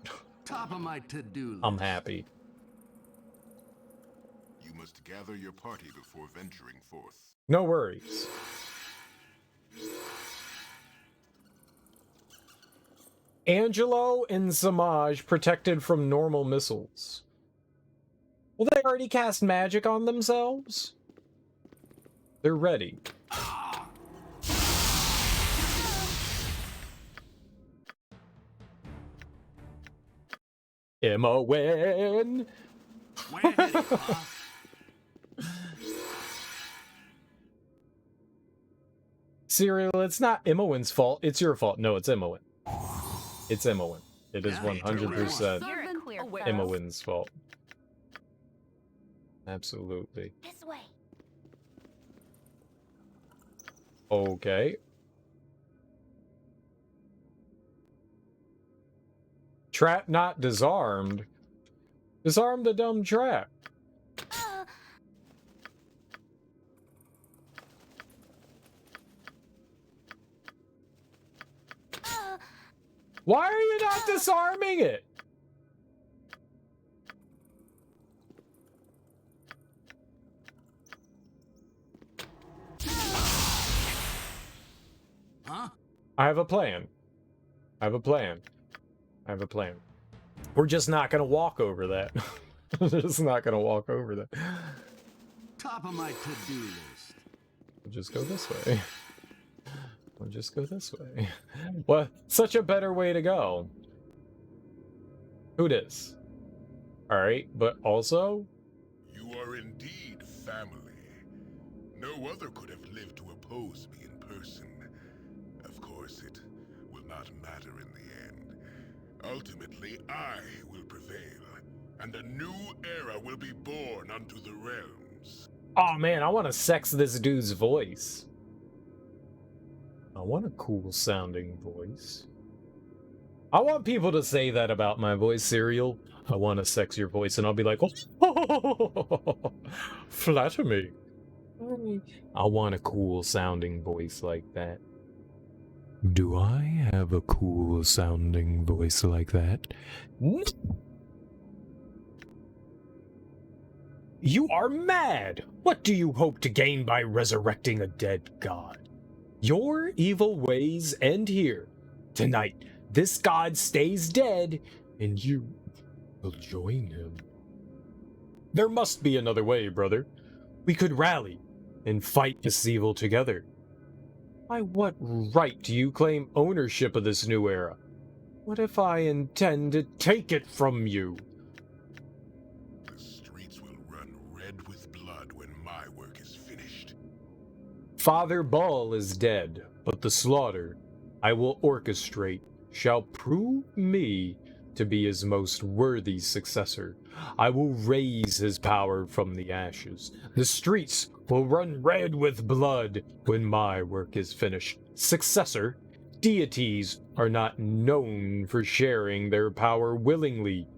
Top of my to-do list. I'm happy. You must gather your party before venturing forth. No worries. Angelo and Samaj protected from normal missiles. Well, they already cast magic on themselves? They're ready. M-O-N! Cereal, it's not Imowen's fault. It's your fault. No, it's Imowen. It's Imowen. It is 100% Imowen's fault. Absolutely. This way. Okay. Trap not disarmed. Disarm the dumb trap. Why are you not disarming it? Huh? I have a plan. I have a plan. I have a plan. We're just not gonna walk over that. We're just not gonna walk over that. Top of my to-do list. We'll just go this way. We'll just go this way. Well, such a better way to go. Who dis? Alright, but also... You are indeed family. No other could have lived to oppose me in person. Of course, it will not matter in the end. Ultimately, I will prevail, and a new era will be born unto the realms. Oh man, I want to sex this dude's voice. I want a cool sounding voice. I want people to say that about my voice, Cereal. I want to sex your voice, and I'll be like, oh, flatter me. I want a cool sounding voice like that. Do I have a cool sounding voice like that? You are mad! What do you hope to gain by resurrecting a dead god? Your evil ways end here. Tonight, this god stays dead, and you will join him. There must be another way, brother. We could rally and fight this evil together. By what right do you claim ownership of this new era? What if I intend to take it from you? The streets will run red with blood when my work is finished. Father Bull is dead, but the slaughter I will orchestrate shall prove me to be his most worthy successor. I will raise his power from the ashes. The streets will run red with blood when my work is finished. Successor, deities are not known for sharing their power willingly.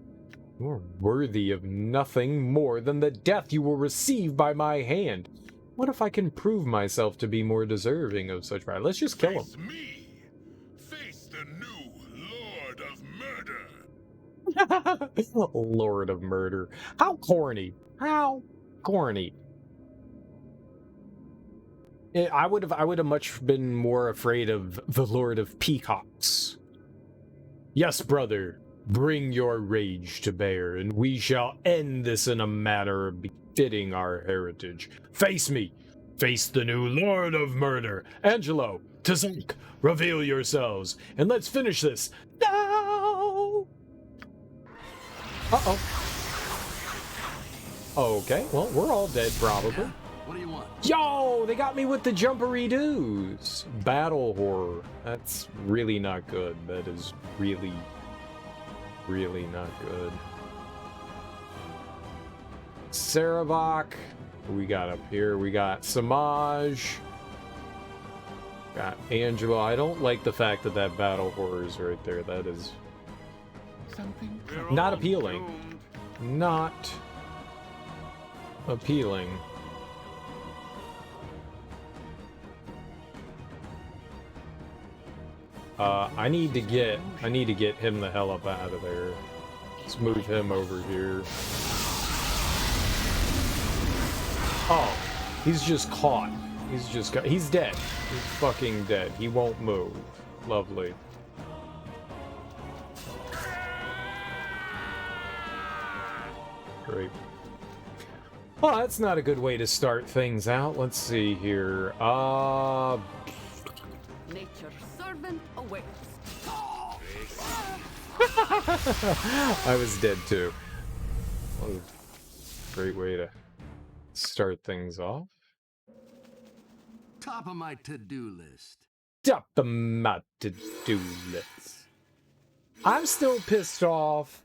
You are worthy of nothing more than the death you will receive by my hand. What if I can prove myself to be more deserving of such power? Let's just kill him. Face me! Face the new Lord of Murder! Lord of Murder. How corny. How corny. I would have much been more afraid of the Lord of Peacocks. Yes, brother, bring your rage to bear, and we shall end this in a manner befitting our heritage. Face me. Face the new Lord of Murder. Angelo, Tazink, reveal yourselves, and let's finish this. No! Uh-oh. Okay, well, we're all dead, probably. What do you want? Yo, they got me with the jumpery-doos. Battle horror. That's really not good. That is really, really not good. Cerebral. Who we got up here? We got Samaj. Got Angelo. I don't like the fact that that battle horror is right there. That is not appealing. Not appealing. I need to get him the hell up out of there. Let's move him over here. Oh, he's just caught. He's dead. He's fucking dead. He won't move. Lovely. Great. Well, that's not a good way to start things out. Let's see here. Nature's servant awaits. I was dead too. What a great way to start things off. Top of my to-do list. Top of my to-do list. I'm still pissed off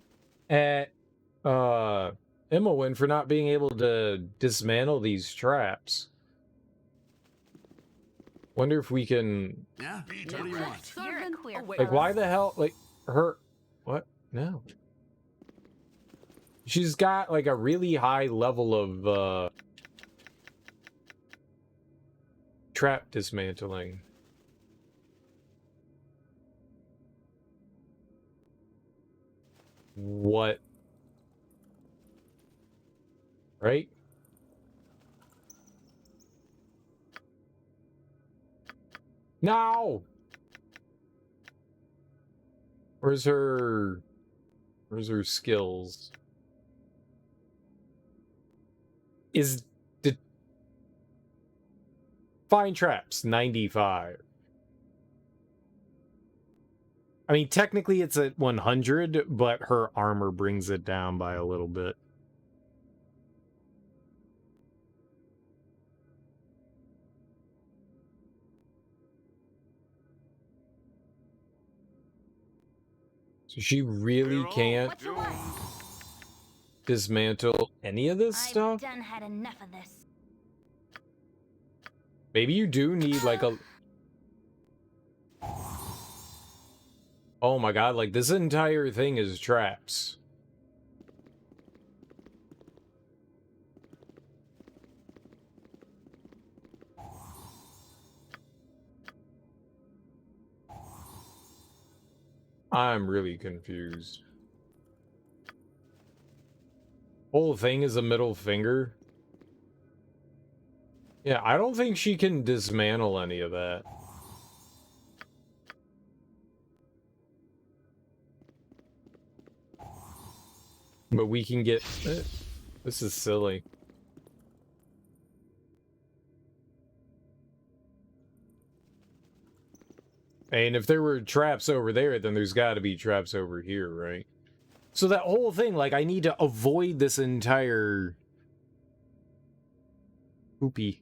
at Imowen for not being able to dismantle these traps. Wonder if we can... Yeah? What do you want? You're a queer Like, why the hell... Like, her... What? No. She's got, like, a really high level of, trap dismantling. What? Right? No! Where's her skills? Is the Find traps 95. I mean, technically it's at 100, but her armor brings it down by a little bit. So she really can't dismantle any of this stuff? I've done had enough of this. Maybe you do need like a... Oh my god, like this entire thing is traps. I'm really confused. Whole thing is a middle finger. Yeah, I don't think she can dismantle any of that. But we can get... This is silly. And if there were traps over there, then there's got to be traps over here, right? So that whole thing, like, I need to avoid this entire... Poopy.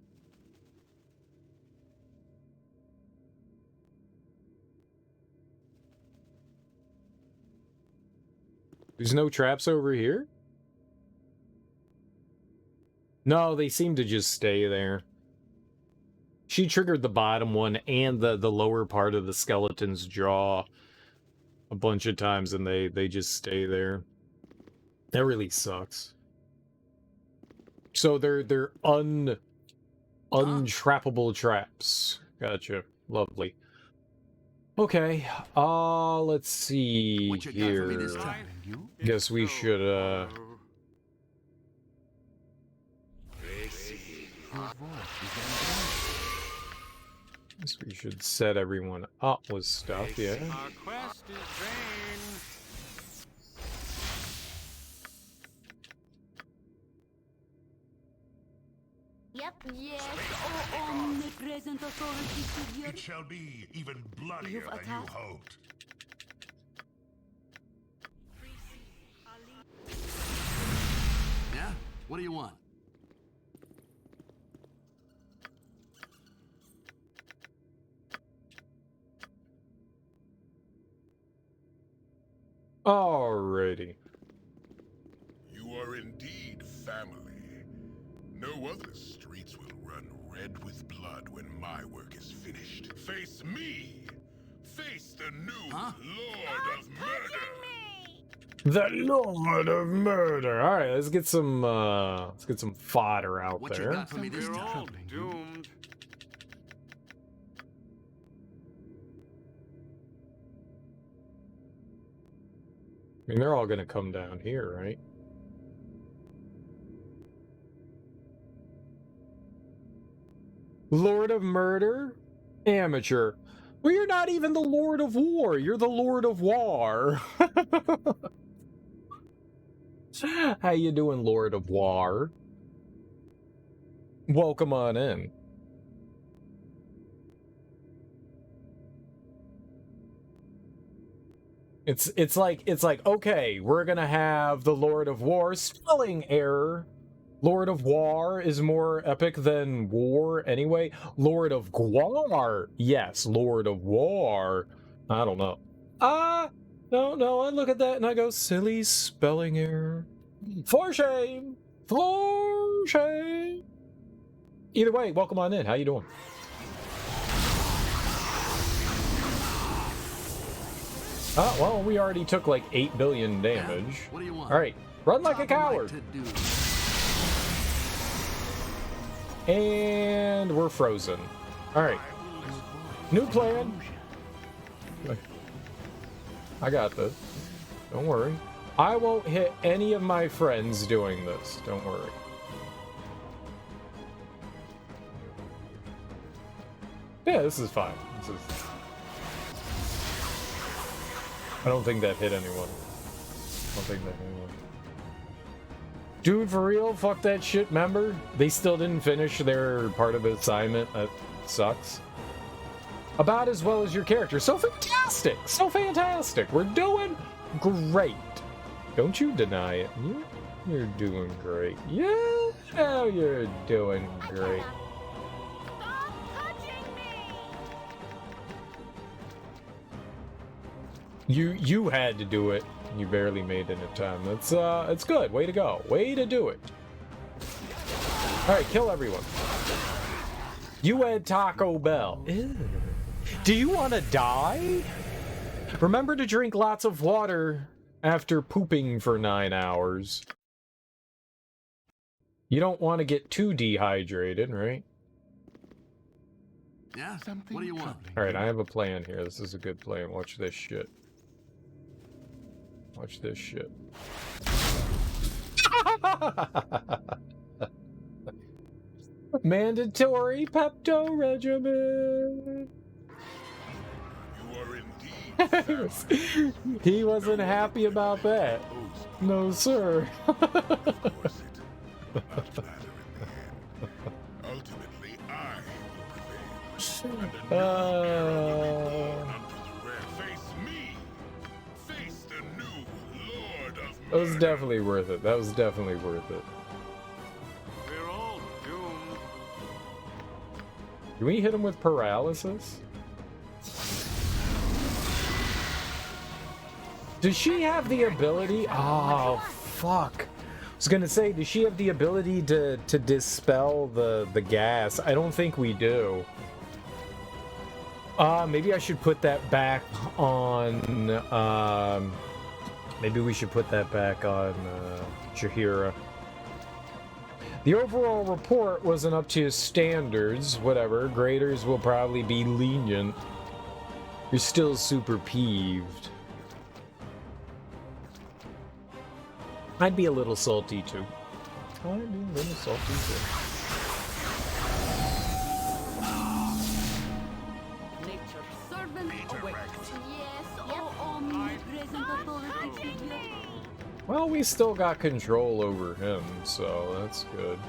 There's no traps over here? No, they seem to just stay there. She triggered the bottom one and the lower part of the skeleton's jaw a bunch of times, and they just stay there. That really sucks. So they're untrappable traps. Gotcha. Lovely. Okay, let's see here. Guess we should, guess we should set everyone up with stuff, yeah? Our quest is vain. Yep. Yes, oh, omnipresent authority figure. It shall be even bloodier than you hoped. Yeah? What do you want? Alrighty. You are indeed family. No other streets will run red with blood when my work is finished. Face me! Face the new Lord of Murder! The Lord of Murder! Alright, let's get some fodder out What there. you got for me this We're all time? doomed. I mean, they're all gonna come down here, right? Lord of Murder? Amateur. Well, you're not even the Lord of War. You're the Lord of War. How you doing, Lord of War? Welcome on in. It's like, okay, we're gonna have the Lord of War, spelling error, Lord of War is more epic than War anyway. Lord of Gwar. Yes, Lord of War. I don't know. No, I look at that and I go, silly spelling error. For shame! For shame! Either way, welcome on in. How you doing? Oh, well, we already took like 8 billion damage. What do you want? Alright, run like a coward! And we're frozen. Alright. New plan. I got this. Don't worry. I won't hit any of my friends doing this. Don't worry. Yeah, this is fine. This is... I don't think that hit anyone. Dude, for real? Fuck that shit, member? They still didn't finish their part of the assignment. That sucks. About as well as your character. So fantastic! So fantastic! We're doing great. Don't you deny it. You're doing great. Yeah, you're doing great. You had to do it. You barely made it in time. That's it's good. Way to go. Way to do it. Alright, kill everyone. You had Taco Bell. Ew. Do you want to die? Remember to drink lots of water after pooping for 9 hours. You don't want to get too dehydrated, right? Yeah? What do you want? Alright, I have a plan here. This is a good plan. Watch this shit. Watch this shit. Mandatory Pepto regimen. You are indeed. He wasn't happy about that. No, sir. Ultimately, I will prevail. That was definitely worth it. That was definitely worth it. We're all doomed. Can we hit him with paralysis? Does she have the ability? Oh, fuck. I was gonna say, does she have the ability to dispel the gas? I don't think we do. Maybe I should put that back on, maybe we should put that back on, Shahira. The overall report wasn't up to his standards. Whatever, graders will probably be lenient. You're still super peeved. I'd be a little salty too. I'd be a little salty too. Nature's servant awakes. Yes, oh, omnipresent authority figure. Well, we still got control over him, so that's good.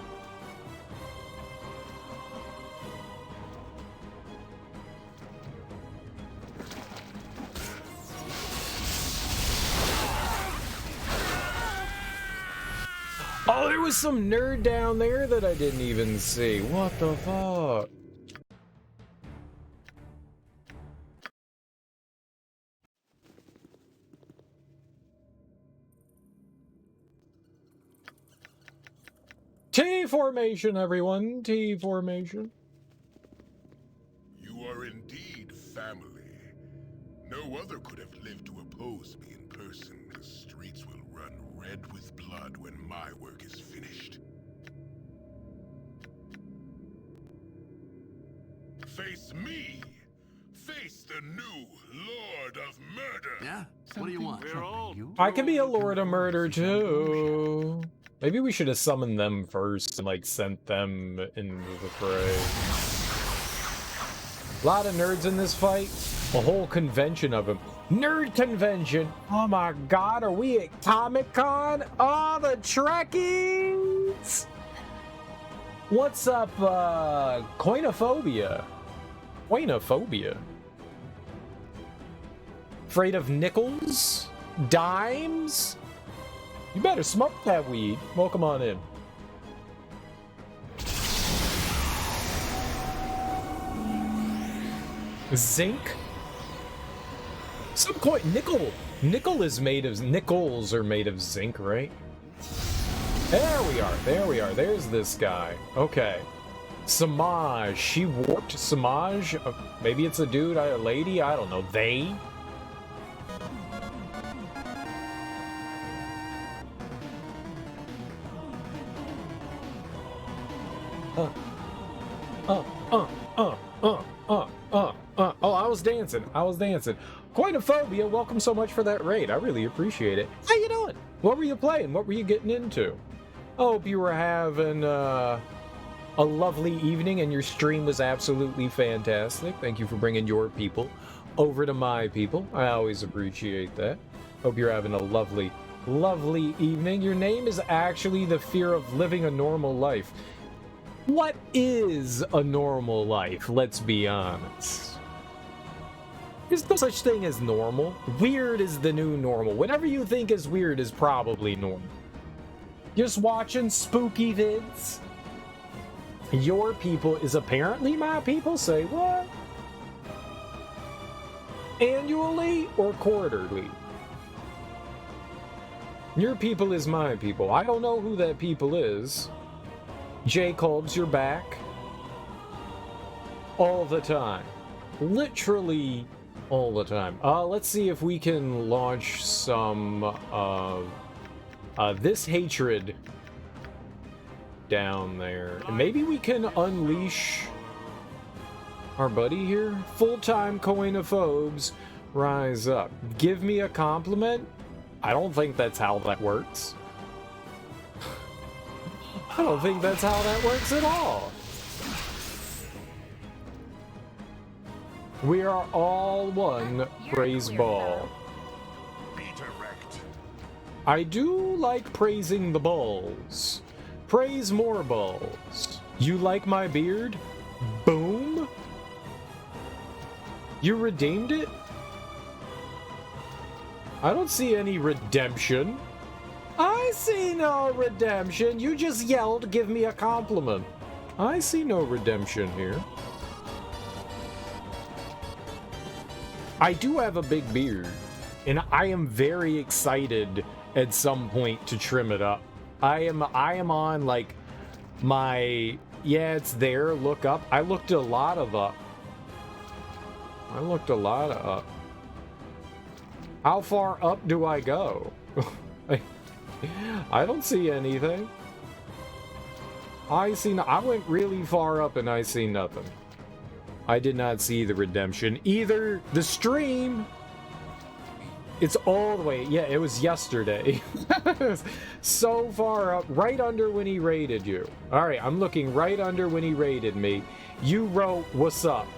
Oh, there was some nerd down there that I didn't even see. What the fuck? T formation, everyone. T formation. You are indeed family. No other could have lived to oppose me in person. The streets will run red with blood when my work is finished. Face me! Face the new Lord of Murder! Yeah? What do you want? We're all I can be a Lord of Murder too. Maybe we should have summoned them first and like sent them into the fray. A lot of nerds in this fight. A whole convention of them. Nerd convention! Oh my god, are we at Comic-Con? Oh, the Trekkies! What's up, Coinophobia? Coinophobia? Afraid of nickels? Dimes? You better smoke that weed. Welcome on in. Zinc? Some coin. Nickel. Nickels are made of zinc, right? There we are. There we are. There's this guy. Okay. Samaj. She warped Samaj. Maybe it's a dude, a lady. I don't know. They. Oh, I was dancing. Coinophobia, welcome so much for that raid. I really appreciate it. How you doing? What were you playing? What were you getting into? I hope you were having a lovely evening and your stream was absolutely fantastic. Thank you for bringing your people over to my people. I always appreciate that. Hope you're having a lovely, lovely evening. Your name is actually the fear of living a normal life. What is a normal life? Let's be honest. There's no such thing as normal. Weird is the new normal. Whatever you think is weird is probably normal. Just watching spooky vids. Your people is apparently my people. Say what? Annually or quarterly? Your people is my people. I don't know who that people is. Jacobs, you're back. All the time. Literally all the time. Let's see if we can launch some this hatred down there. And maybe we can unleash our buddy here. Full-time coinophobes, rise up. Give me a compliment? I don't think that's how that works. I don't think that's how that works at all. We are all one praise ball. I do like praising the balls. Praise more balls. You like my beard? Boom. You redeemed it? I don't see any redemption. I see no redemption. You just yelled, give me a compliment. I see no redemption here. I do have a big beard, and I am very excited at some point to trim it up. I am on like my, yeah, it's there, look up. I looked a lot of up. How far up do I go? I don't see anything. I went really far up and I see nothing. I did not see the redemption. Either the stream, it's all the way, yeah, it was yesterday. So far up, right under when he raided you. All right, I'm looking right under when he raided me. You wrote, what's up?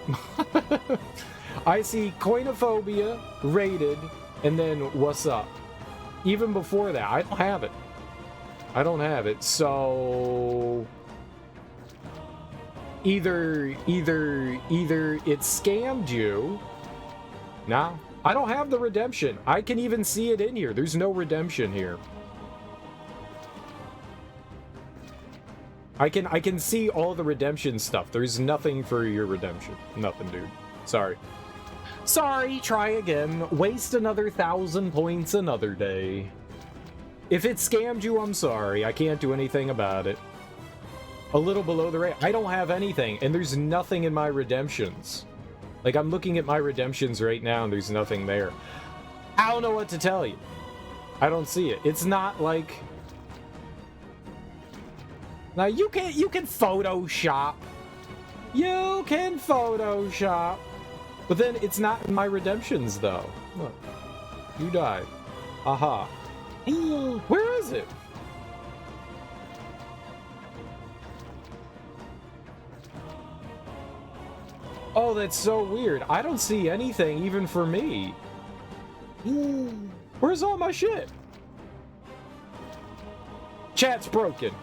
I see coinophobia, raided, and then what's up? Even before that, I don't have it. So either it scammed you. Nah, I don't have the redemption. I can even see it in here. There's no redemption here. I can see all the redemption stuff. There's nothing for your redemption. Nothing, dude. Sorry, try again. Waste another 1,000 points another day. If it scammed you, I'm sorry. I can't do anything about it. A little below the rate. I don't have anything, and there's nothing in my redemptions. Like, I'm looking at my redemptions right now, and there's nothing there. I don't know what to tell you. I don't see it. It's not like... Now, you can Photoshop. You can Photoshop. But then it's not in my redemptions, though. Look. You died. Aha. Where is it? Oh, that's so weird. I don't see anything even for me. Where's all my shit? Chat's broken.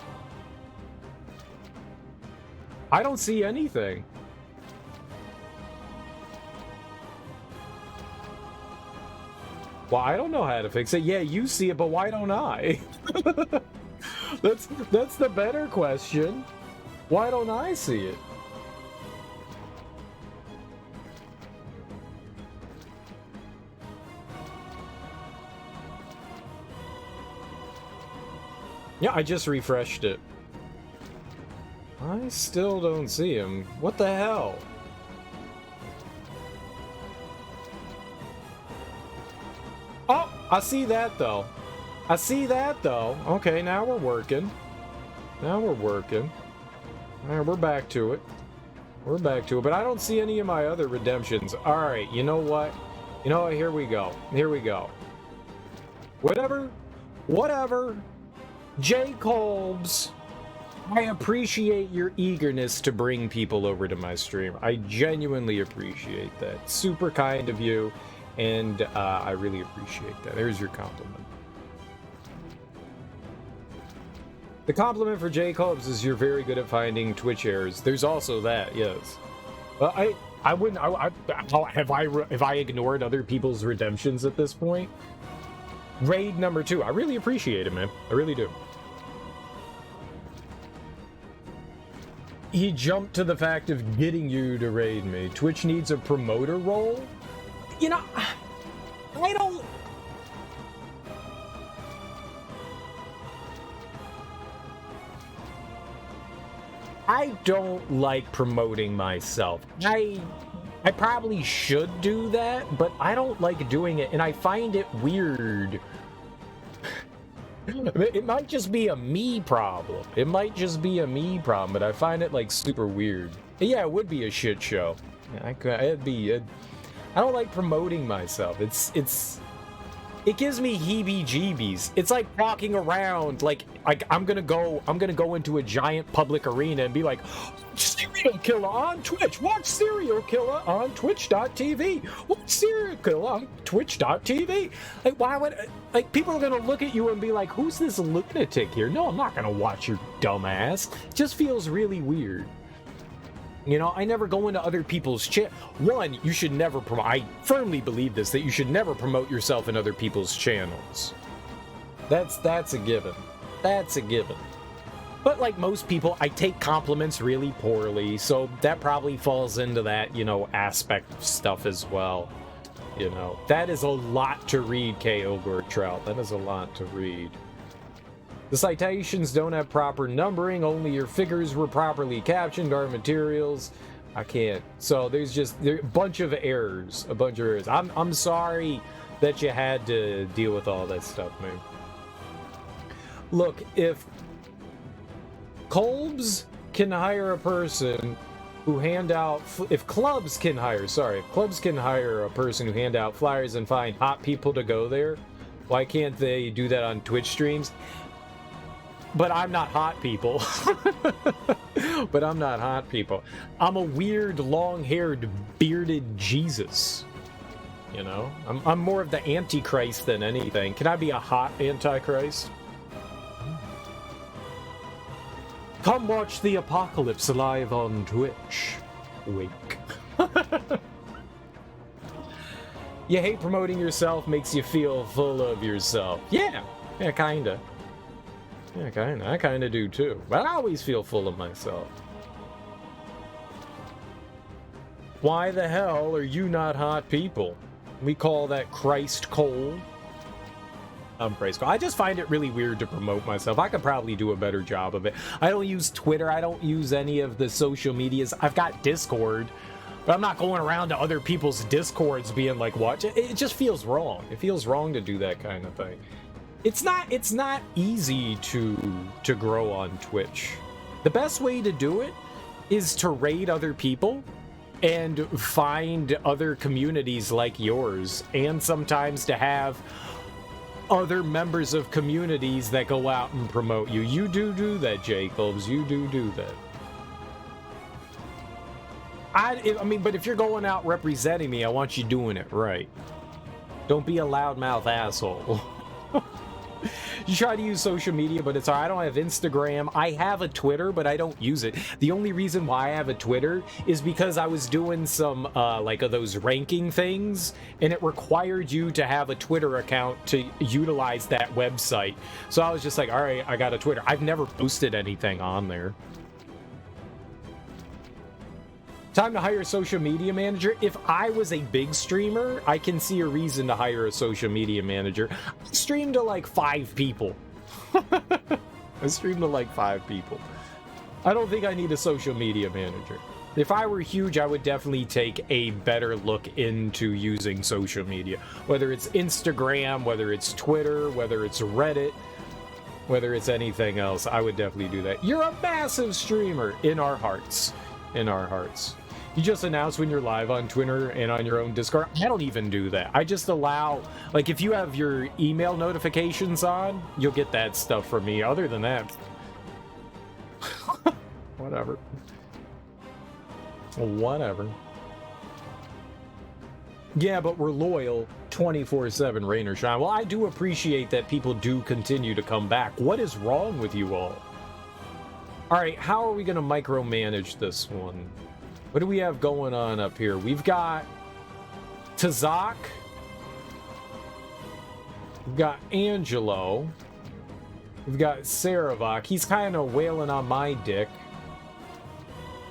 I don't see anything. Well, I don't know how to fix it. Yeah, you see it, but why don't I? That's the better question. Why don't I see it? Yeah, I just refreshed it. I still don't see him. What the hell? Oh, I see that though. I see that though. Okay, now we're working. Now we're working. All right, we're back to it. We're back to it, but I don't see any of my other redemptions. All right, you know what? You know what? Here we go. Here we go. Whatever. J. Kolbs, I appreciate your eagerness to bring people over to my stream. I genuinely appreciate that. Super kind of you, and I really appreciate that. There's your compliment. The compliment for J. Kolbs is you're very good at finding Twitch errors. There's also that, yes. I wouldn't. Have I ignored other people's redemptions at this point? Raid number 2. I really appreciate it, man. I really do. He jumped to the fact of getting you to raid me. Twitch needs a promoter role? You know, I don't... I don't like promoting myself. I probably should do that, but I don't like doing it, and I find it weird. It might just be a me problem. It might just be a me problem, but I find it, like, super weird. Yeah, it would be a shit show. I don't like promoting myself. It gives me heebie-jeebies. It's like walking around, like I'm gonna go into a giant public arena and be like, serial killer on Twitch. Watch serial killer on Twitch.tv. Watch serial killer on Twitch.tv. Like, why would, like, people are gonna look at you and be like, who's this lunatic here? No, I'm not gonna watch your dumbass. It just feels really weird. You know, I never go into other people's chat. One, you should never promote. I firmly believe this, that you should never promote yourself in other people's channels. That's a given. That's a given. But like most people, I take compliments really poorly, so that probably falls into that, you know, aspect of stuff as well. You know, that is a lot to read, K.O. Trout. That is a lot to read. The citations don't have proper numbering, only your figures were properly captioned, our materials. I can't. So there's a bunch of errors, I'm sorry that you had to deal with all that stuff, man. Look, if Kolbs can hire a person who if clubs can hire a person who hand out flyers and find hot people to go there, why can't they do that on Twitch streams? But I'm not hot people. I'm a weird, long-haired, bearded Jesus. You know? I'm more of the Antichrist than anything. Can I be a hot Antichrist? Come watch the apocalypse live on Twitch. Wink. You hate promoting yourself, makes you feel full of yourself. Yeah, kinda. Yeah, kinda. I kinda do too. But I always feel full of myself. Why the hell are you not hot people? We call that Christ Cole. Praise God. I just find it really weird to promote myself. I could probably do a better job of it. I don't use Twitter. I don't use any of the social medias. I've got Discord, but I'm not going around to other people's Discords being like, watch it. It just feels wrong. It feels wrong to do that kind of thing. It's not easy to grow on Twitch. The best way to do it is to raid other people and find other communities like yours, and sometimes to have other members of communities that go out and promote you. You do that, Jacobs. You do that. I mean, but if you're going out representing me, I want you doing it right. Don't be a loudmouth asshole. You try to use social media, but it's all right. I don't have Instagram. I have a Twitter, but I don't use it. The only reason why I have a Twitter is because I was doing some, those ranking things, and it required you to have a Twitter account to utilize that website. So I was just like, all right, I got a Twitter. I've never posted anything on there. Time to hire a social media manager. If I was a big streamer, I can see a reason to hire a social media manager. I stream to like 5 people. I stream to like 5 people. I don't think I need a social media manager. If I were huge, I would definitely take a better look into using social media. Whether it's Instagram, whether it's Twitter, whether it's Reddit, whether it's anything else, I would definitely do that. You're a massive streamer in our hearts. In our hearts. You just announce when you're live on Twitter and on your own Discord. I don't even do that. I just allow, like, if you have your email notifications on, you'll get that stuff from me. Other than that, whatever. Whatever. Yeah, but we're loyal 24/7, rain or shine. Well, I do appreciate that people do continue to come back. What is wrong with you all? All right, how are we going to micromanage this one? What do we have going on up here? We've got Tazak. We've got Angelo. We've got Saravok. He's kind of wailing on my dick.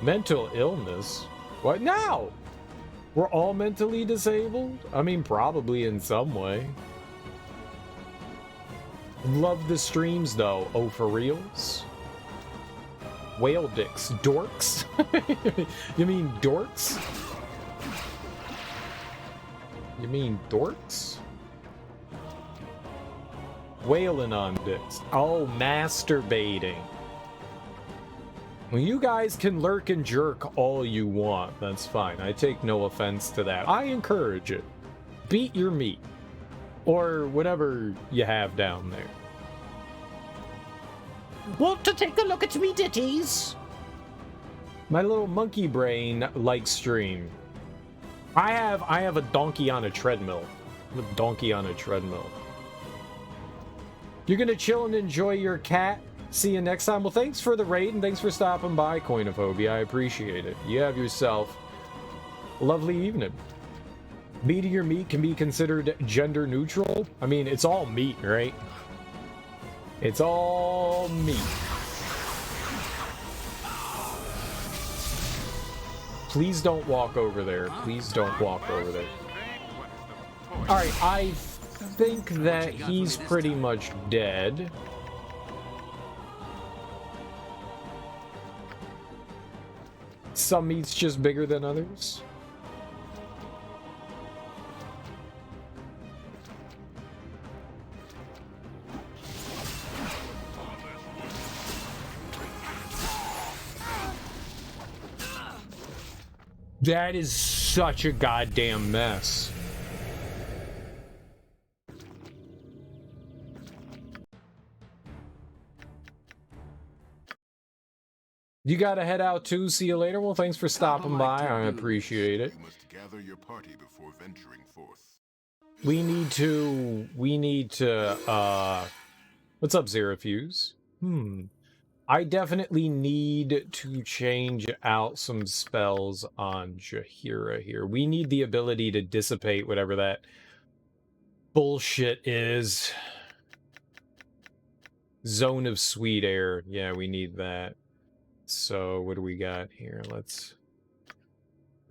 Mental illness? What? No! We're all mentally disabled? I mean, probably in some way. Love the streams, though. Oh, for reals? Whale dicks. Dorks? You mean dorks? You mean dorks? Wailing on dicks. Oh, masturbating. Well, you guys can lurk and jerk all you want. That's fine. I take no offense to that. I encourage it. Beat your meat. Or whatever you have down there. Want to take a look at me ditties? My little monkey brain likes stream. I have a donkey on a treadmill. I'm a donkey on a treadmill. You're gonna chill and enjoy your cat? See you next time. Well, thanks for the raid and thanks for stopping by, Coinophobia. I appreciate it. You have yourself a lovely evening. Meat of your meat can be considered gender neutral. I mean, it's all meat, right? It's all meat. Please don't walk over there. Please don't walk over there. Alright, I think that he's pretty much dead. Some meat's just bigger than others. That is such a goddamn mess. You gotta head out too. See you later. Well, thanks for stopping by. I appreciate it. You must gather your party before venturing forth. We need to, what's up, Zerafuse? I definitely need to change out some spells on Jaheira here. We need the ability to dissipate whatever that bullshit is. Zone of Sweet Air. Yeah, we need that. So, what do we got here? Let's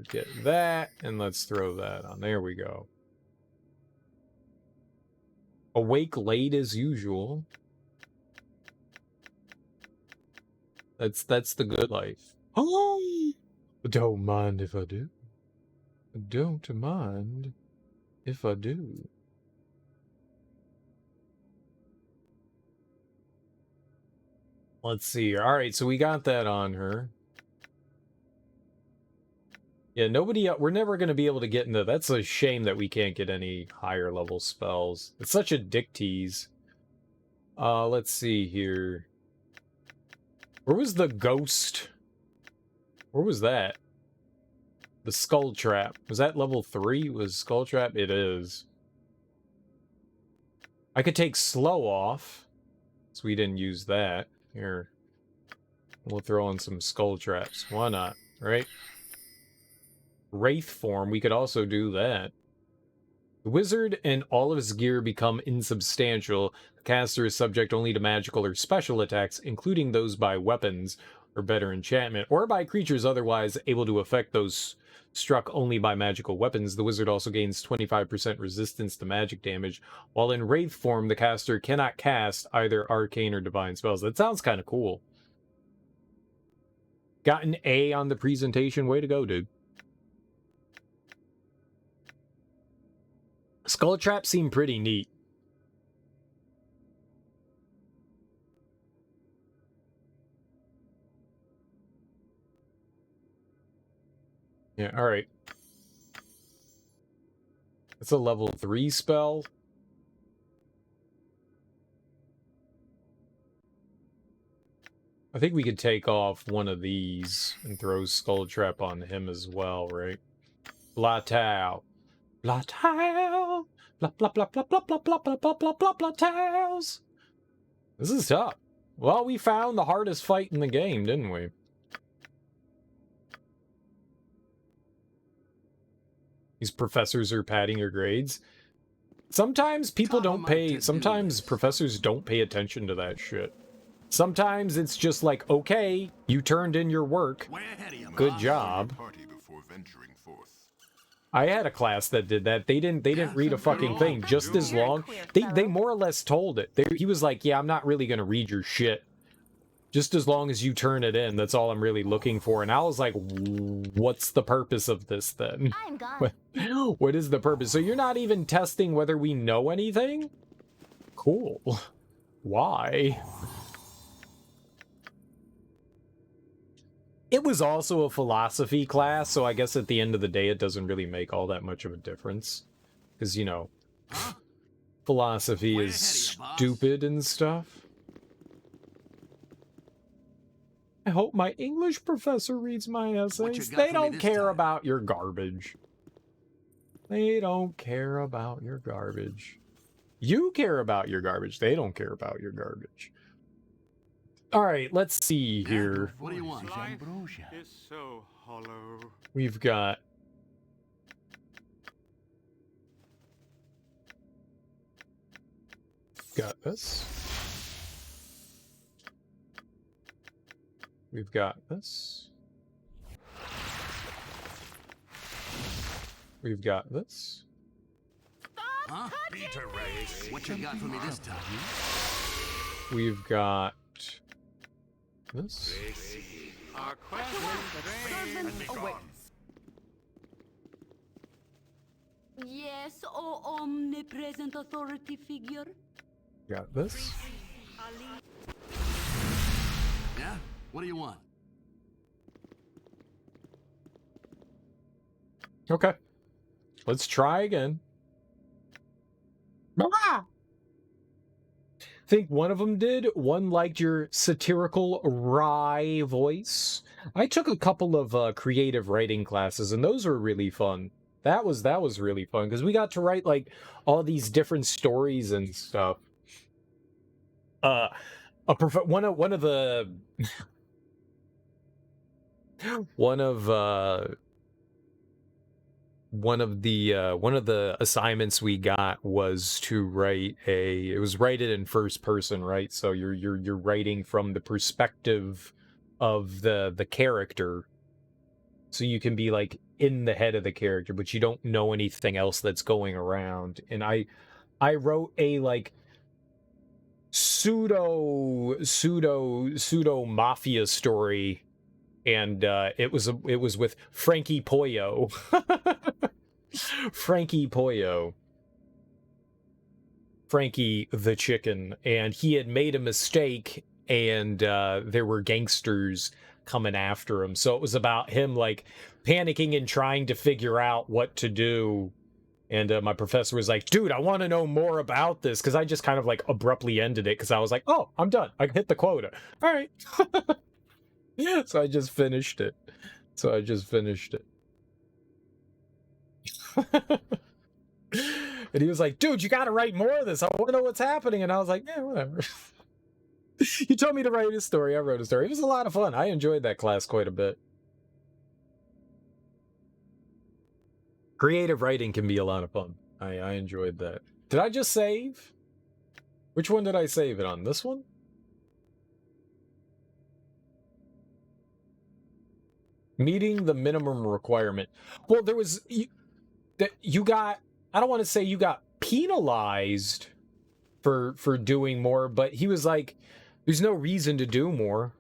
get that, and let's throw that on. There we go. Awake late as usual. That's the good life. Oh, don't mind if I do. Don't mind if I do. Let's see here. All right, so we got that on her. Yeah, nobody. We're never going to be able to get into. That's a shame that we can't get any higher level spells. It's such a dick tease. Let's see here. Where was the ghost? Where was that? The skull trap. Was that level 3? Was skull trap? It is. I could take slow off. So we didn't use that. Here. We'll throw in some skull traps. Why not? Right? Wraith form. We could also do that. The wizard and all of his gear become insubstantial. The caster is subject only to magical or special attacks, including those by weapons or better enchantment, or by creatures otherwise able to affect those struck only by magical weapons, the wizard also gains 25% resistance to magic damage, while in wraith form, the caster cannot cast either arcane or divine spells. That sounds kind of cool. Got an A on the presentation. Way to go, dude. Skull traps seem pretty neat. Yeah, alright. It's a level 3 spell. I think we could take off one of these and throw Skull Trap on him as well, right? Blatau. Blatau. Blah, blah, blah, blah, blah, blah, blah, blah, blah, blah, blah, Blataus. This is tough. Well, we found the hardest fight in the game, didn't we? These professors are padding your grades. Sometimes people don't pay... Sometimes professors don't pay attention to that shit. Sometimes it's just like, okay, you turned in your work. Good job. I had a class that did that. They didn't read a fucking thing just as long. They more or less told it. He was like, yeah, I'm not really gonna read your shit. Just as long as you turn it in, that's all I'm really looking for. And I was like, what's the purpose of this then? I'm gone. What is the purpose? So you're not even testing whether we know anything? Cool. Why? It was also a philosophy class, so I guess at the end of the day it doesn't really make all that much of a difference. Because, you know, philosophy is stupid and stuff. I hope my English professor reads my essays. They don't care about your garbage. They don't care about your garbage. You care about your garbage. They don't care about your garbage. All right, let's see here. What do you want? Is so hollow. We've got... Got this. We've got this. We've got this. Huh? What you got for me this time? We've got this. Our quest awaits. Yes, oh omnipresent authority figure. Got this. Yeah? What do you want? Okay. Let's try again. I think one of them did. One liked your satirical wry voice. I took a couple of creative writing classes, and those were really fun. That was really fun because we got to write like all these different stories and stuff. One of the assignments we got was to write write it in first person, right? So you're writing from the perspective of the character, so you can be like in the head of the character, but you don't know anything else that's going around. And I wrote a like pseudo mafia story, and it was with Frankie Pollo. Frankie Pollo. Frankie the chicken, and he had made a mistake, and there were gangsters coming after him. So it was about him like panicking and trying to figure out what to do. And my professor was like, dude, I want to know more about this, because I just kind of like abruptly ended it because I was like, oh, I'm done. I hit the quota. All right. So I just finished it. And he was like, dude, you got to write more of this. I want to know what's happening. And I was like, yeah, whatever. You told me to write a story. I wrote a story. It was a lot of fun. I enjoyed that class quite a bit. Creative writing can be a lot of fun. I enjoyed that. Did I just save? Which one did I save it on? This one? Meeting the minimum requirement. Well, there was... You got... I don't want to say you got penalized for doing more, but he was like, there's no reason to do more.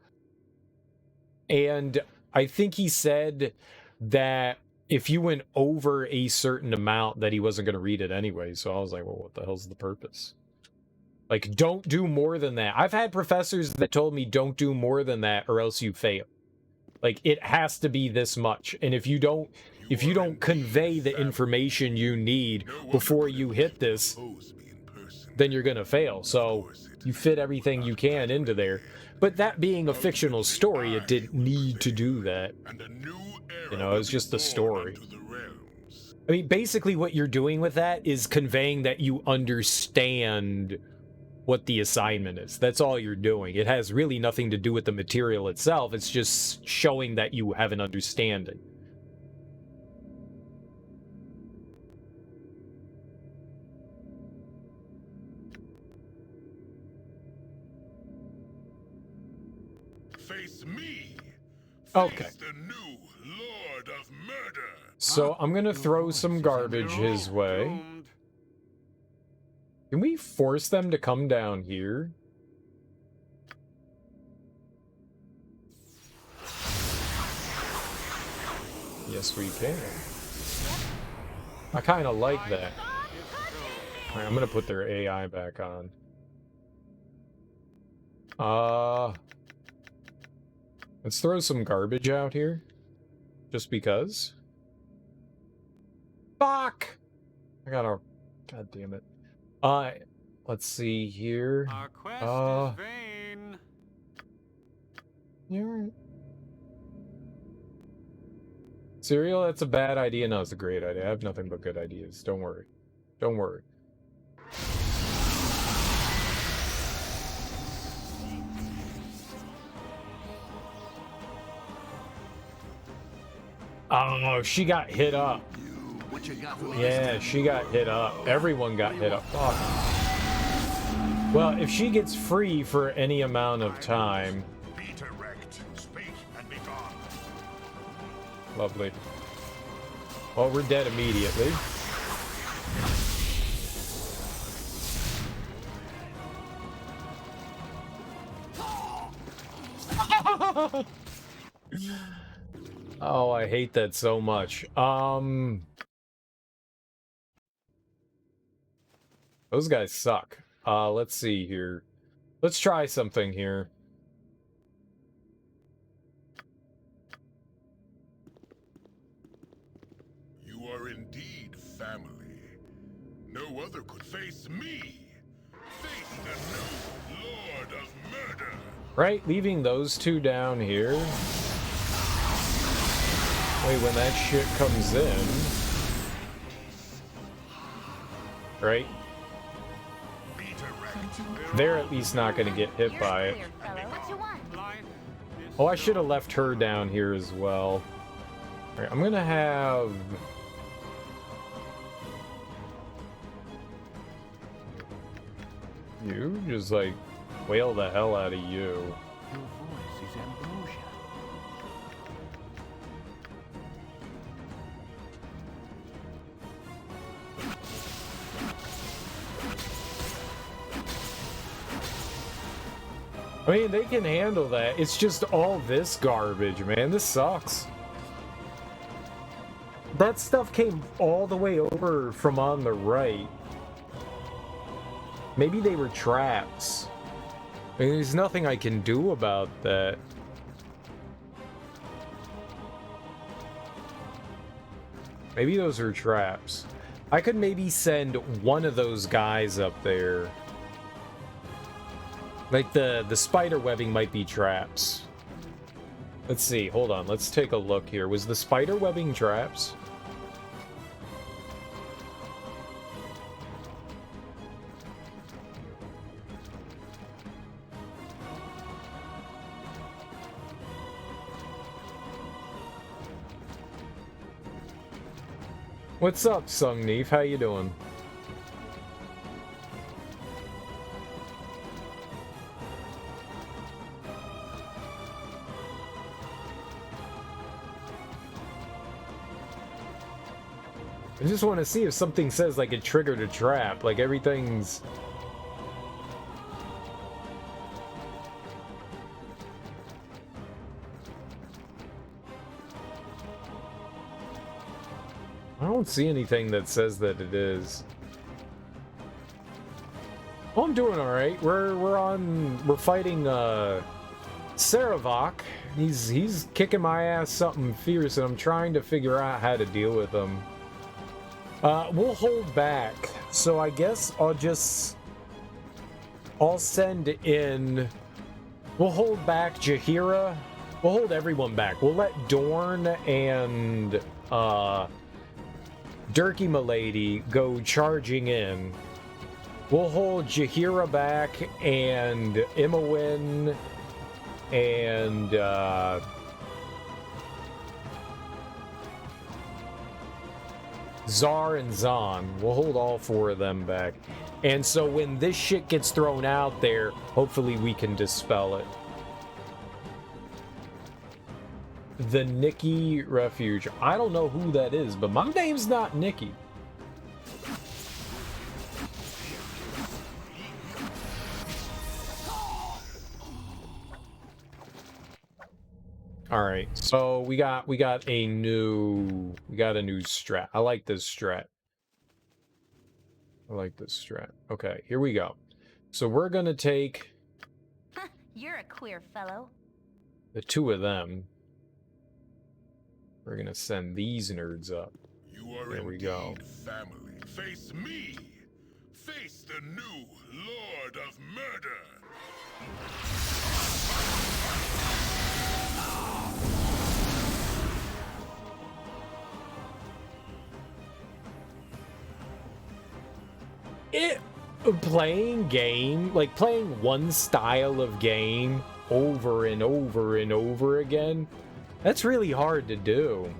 And I think he said that if you went over a certain amount that he wasn't going to read it anyway. So I was like, well, what the hell's the purpose? Like, don't do more than that. I've had professors that told me don't do more than that or else you fail. Like, it has to be this much. And if you don't convey the information you need before you hit this, then you're going to fail. So you fit everything you can into there. But that being a fictional story, it didn't need to do that. You know, it was just a story. I mean, basically what you're doing with that is conveying that you understand what the assignment is. That's all you're doing. It has really nothing to do with the material itself. It's just showing that you have an understanding. Face me. Okay. Face the new Lord of Murder. So I'm gonna throw some garbage his way. Can we force them to come down here? Yes, we can. I kind of like that. All right, I'm gonna put their AI back on. Let's throw some garbage out here. Just because. Fuck! I gotta... God damn it. Let's see here. Our quest is vain. You're... Cereal, that's a bad idea. No, it's a great idea. I have nothing but good ideas. Don't worry. Don't worry. Oh, she got hit up. Yeah, she got hit up. Everyone got hit up. Fuck. Well, if she gets free for any amount of time... Be direct. Speak and be gone. Lovely. Well, we're dead immediately. Oh, I hate that so much. Those guys suck. Let's see here. Let's try something here. You are indeed family. No other could face me. Face the new Lord of Murder. Right, leaving those two down here. Wait, when that shit comes in... Right? They're at least not going to get hit by it. Oh, I should have left her down here as well. Alright, I'm going to have... You just, like, wail the hell out of you. Your voice is ambrosia. I mean, they can handle that. It's just all this garbage, man. This sucks. That stuff came all the way over from on the right. Maybe they were traps. I mean, there's nothing I can do about that. Maybe those are traps. I could maybe send one of those guys up there. Like, the spider webbing might be traps. Let's see, hold on, let's take a look here. Was the spider webbing traps? What's up, Sungneef? How you doing? I just want to see if something says like it triggered a trap. Like everything's... I don't see anything that says that it is. Oh, I'm doing all right. We're fighting Cerebral. He's kicking my ass something fierce, and I'm trying to figure out how to deal with him. We'll hold back. So I guess I'll send in. We'll hold back Jaheira. We'll hold everyone back. We'll let Dorn and Dirky M'Lady go charging in. We'll hold Jaheira back and Imawin and Zar and Zahn. We'll hold all four of them back. And so when this shit gets thrown out there, hopefully we can dispel it. The Nikki Refuge. I don't know who that is, but my name's not Nikki. All right, so we got a new strat. I like this strat. Okay, here we go. So we're gonna take You're a queer fellow. the two of them. We're gonna send these nerds up. There we go. Family, face me. Face the new Lord of Murder. Playing one style of game over and over and over again, that's really hard to do.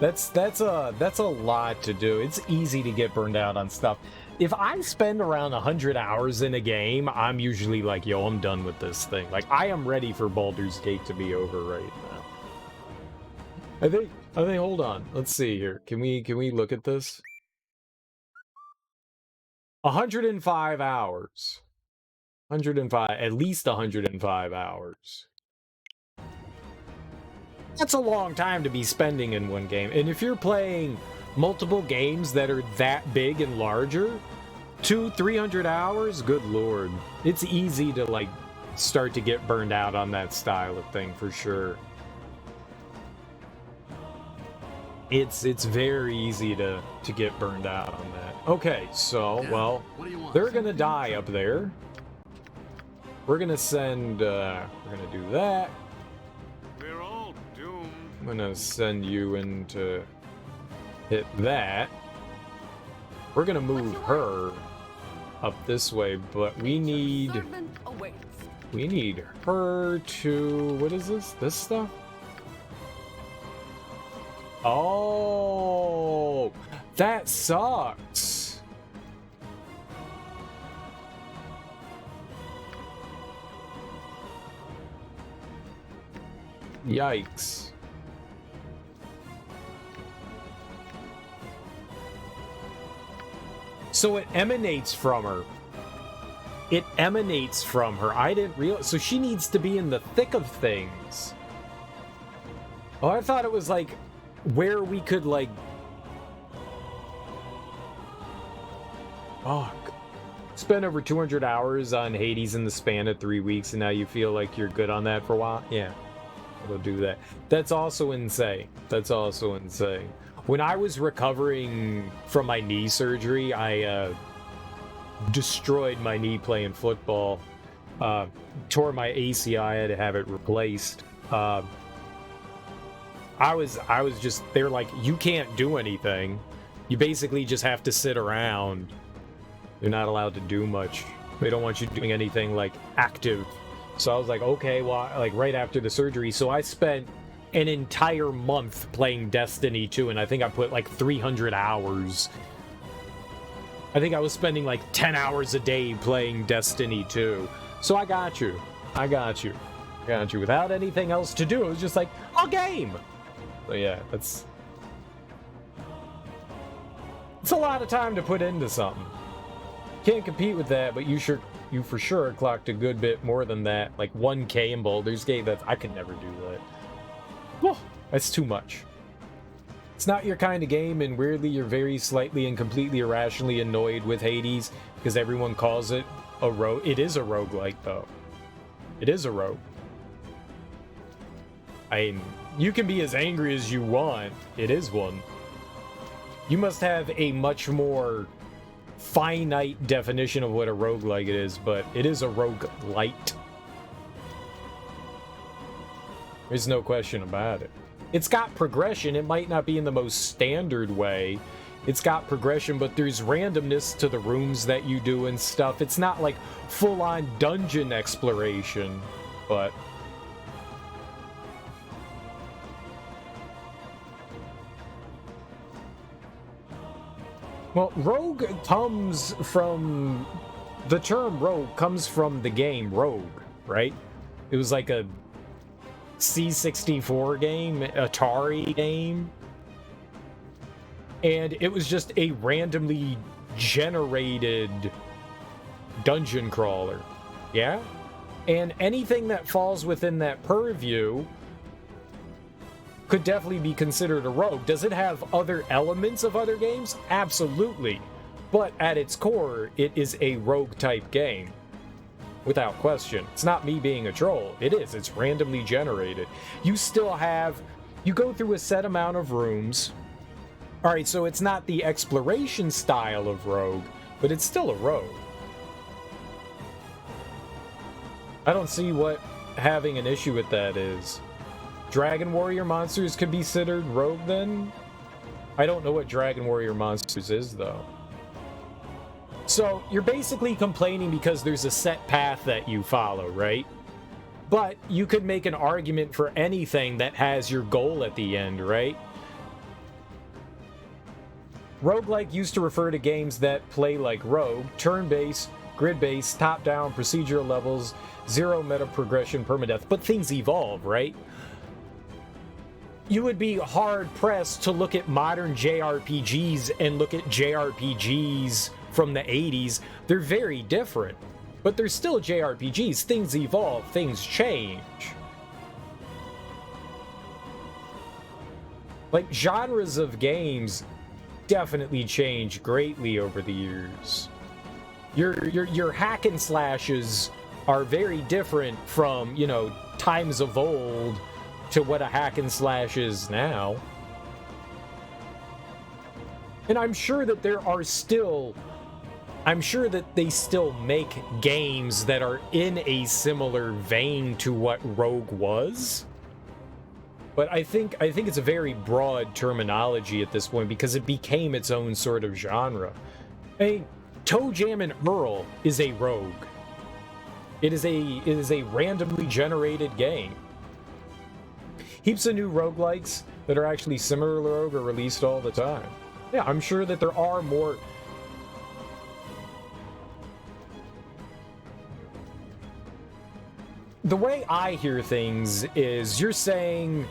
That's a lot to do. It's easy to get burned out on stuff. If I spend around 100 hours in a game, I'm usually like, yo, I'm done with this thing. Like, I am ready for Baldur's Gate to be over right now. I think hold on. Let's see here. Can we look at this? 105 hours. 105, at least 105 hours. That's a long time to be spending in one game. And if you're playing multiple games that are that big and larger, 200-300 hours, good lord. It's easy to like start to get burned out on that style of thing for sure. It's very easy to get burned out on that. Okay, so, well, they're gonna die up there. We're gonna send, we're gonna do that. We're all doomed. I'm gonna send you in to hit that. We're gonna move her up this way, but we need her to, what is this? This stuff? Oh, that sucks. Yikes. So it emanates from her. It emanates from her. I didn't realize. So she needs to be in the thick of things. Oh, I thought it was like where we could like... Fuck. Spent over 200 hours on Hades in the span of 3 weeks, and now you feel like you're good on that for a while? Yeah. It'll do that. That's also insane. That's also insane. When I was recovering from my knee surgery, I destroyed my knee playing football. Tore my ACI, I had to have it replaced. I was just, they were like, you can't do anything. You basically just have to sit around. You're not allowed to do much. They don't want you doing anything like active. So I was like, okay, well, like right after the surgery. So I spent an entire month playing Destiny 2, and I think I put like 300 hours. I think I was spending like 10 hours a day playing Destiny 2. So I got you. I got you. I got you. Without anything else to do, it was just like, a game! So yeah, It's a lot of time to put into something. Can't compete with that, but you for sure clocked a good bit more than that. Like 1K in Baldur's Gate, I could never do that. Whoa, that's too much. It's not your kind of game, and weirdly, you're very slightly and completely irrationally annoyed with Hades, because everyone calls it a rogue. It is a roguelike, though. It is a rogue. I mean, you can be as angry as you want. It is one. You must have a much more finite definition of what a roguelike is, but it is a roguelite. There's no question about it. It's got progression. It might not be in the most standard way. It's got progression, but there's randomness to the rooms that you do and stuff. It's not like full-on dungeon exploration, but... Well, rogue comes from... The term rogue comes from the game Rogue, right? It was like a C64 game, Atari game. And it was just a randomly generated dungeon crawler. Yeah? And anything that falls within that purview could definitely be considered a rogue. Does it have other elements of other games? Absolutely. But at its core, it is a rogue-type game. Without question. It's not me being a troll. It is. It's randomly generated. You still have... You go through a set amount of rooms. Alright, so it's not the exploration style of rogue, but it's still a rogue. I don't see what having an issue with that is. Dragon Warrior Monsters could be considered rogue then? I don't know what Dragon Warrior Monsters is, though. So, you're basically complaining because there's a set path that you follow, right? But you could make an argument for anything that has your goal at the end, right? Roguelike used to refer to games that play like Rogue, turn-based, grid-based, top-down, procedural levels, zero meta progression, permadeath, but things evolve, right? You would be hard-pressed to look at modern JRPGs and look at JRPGs from the 80s. They're very different, but they're still JRPGs. Things evolve, things change. Like, genres of games definitely change greatly over the years. Your hack and slashes are very different from, you know, times of old to what a hack and slash is now. And I'm sure that there are still... I'm sure that they still make games that are in a similar vein to what Rogue was. But I think it's a very broad terminology at this point because it became its own sort of genre. Toe Jam and Earl is a rogue. It is a randomly generated game. Heaps of new roguelikes that are actually similar to Rogue are released all the time. Yeah, I'm sure that there are more... The way I hear things is you're saying,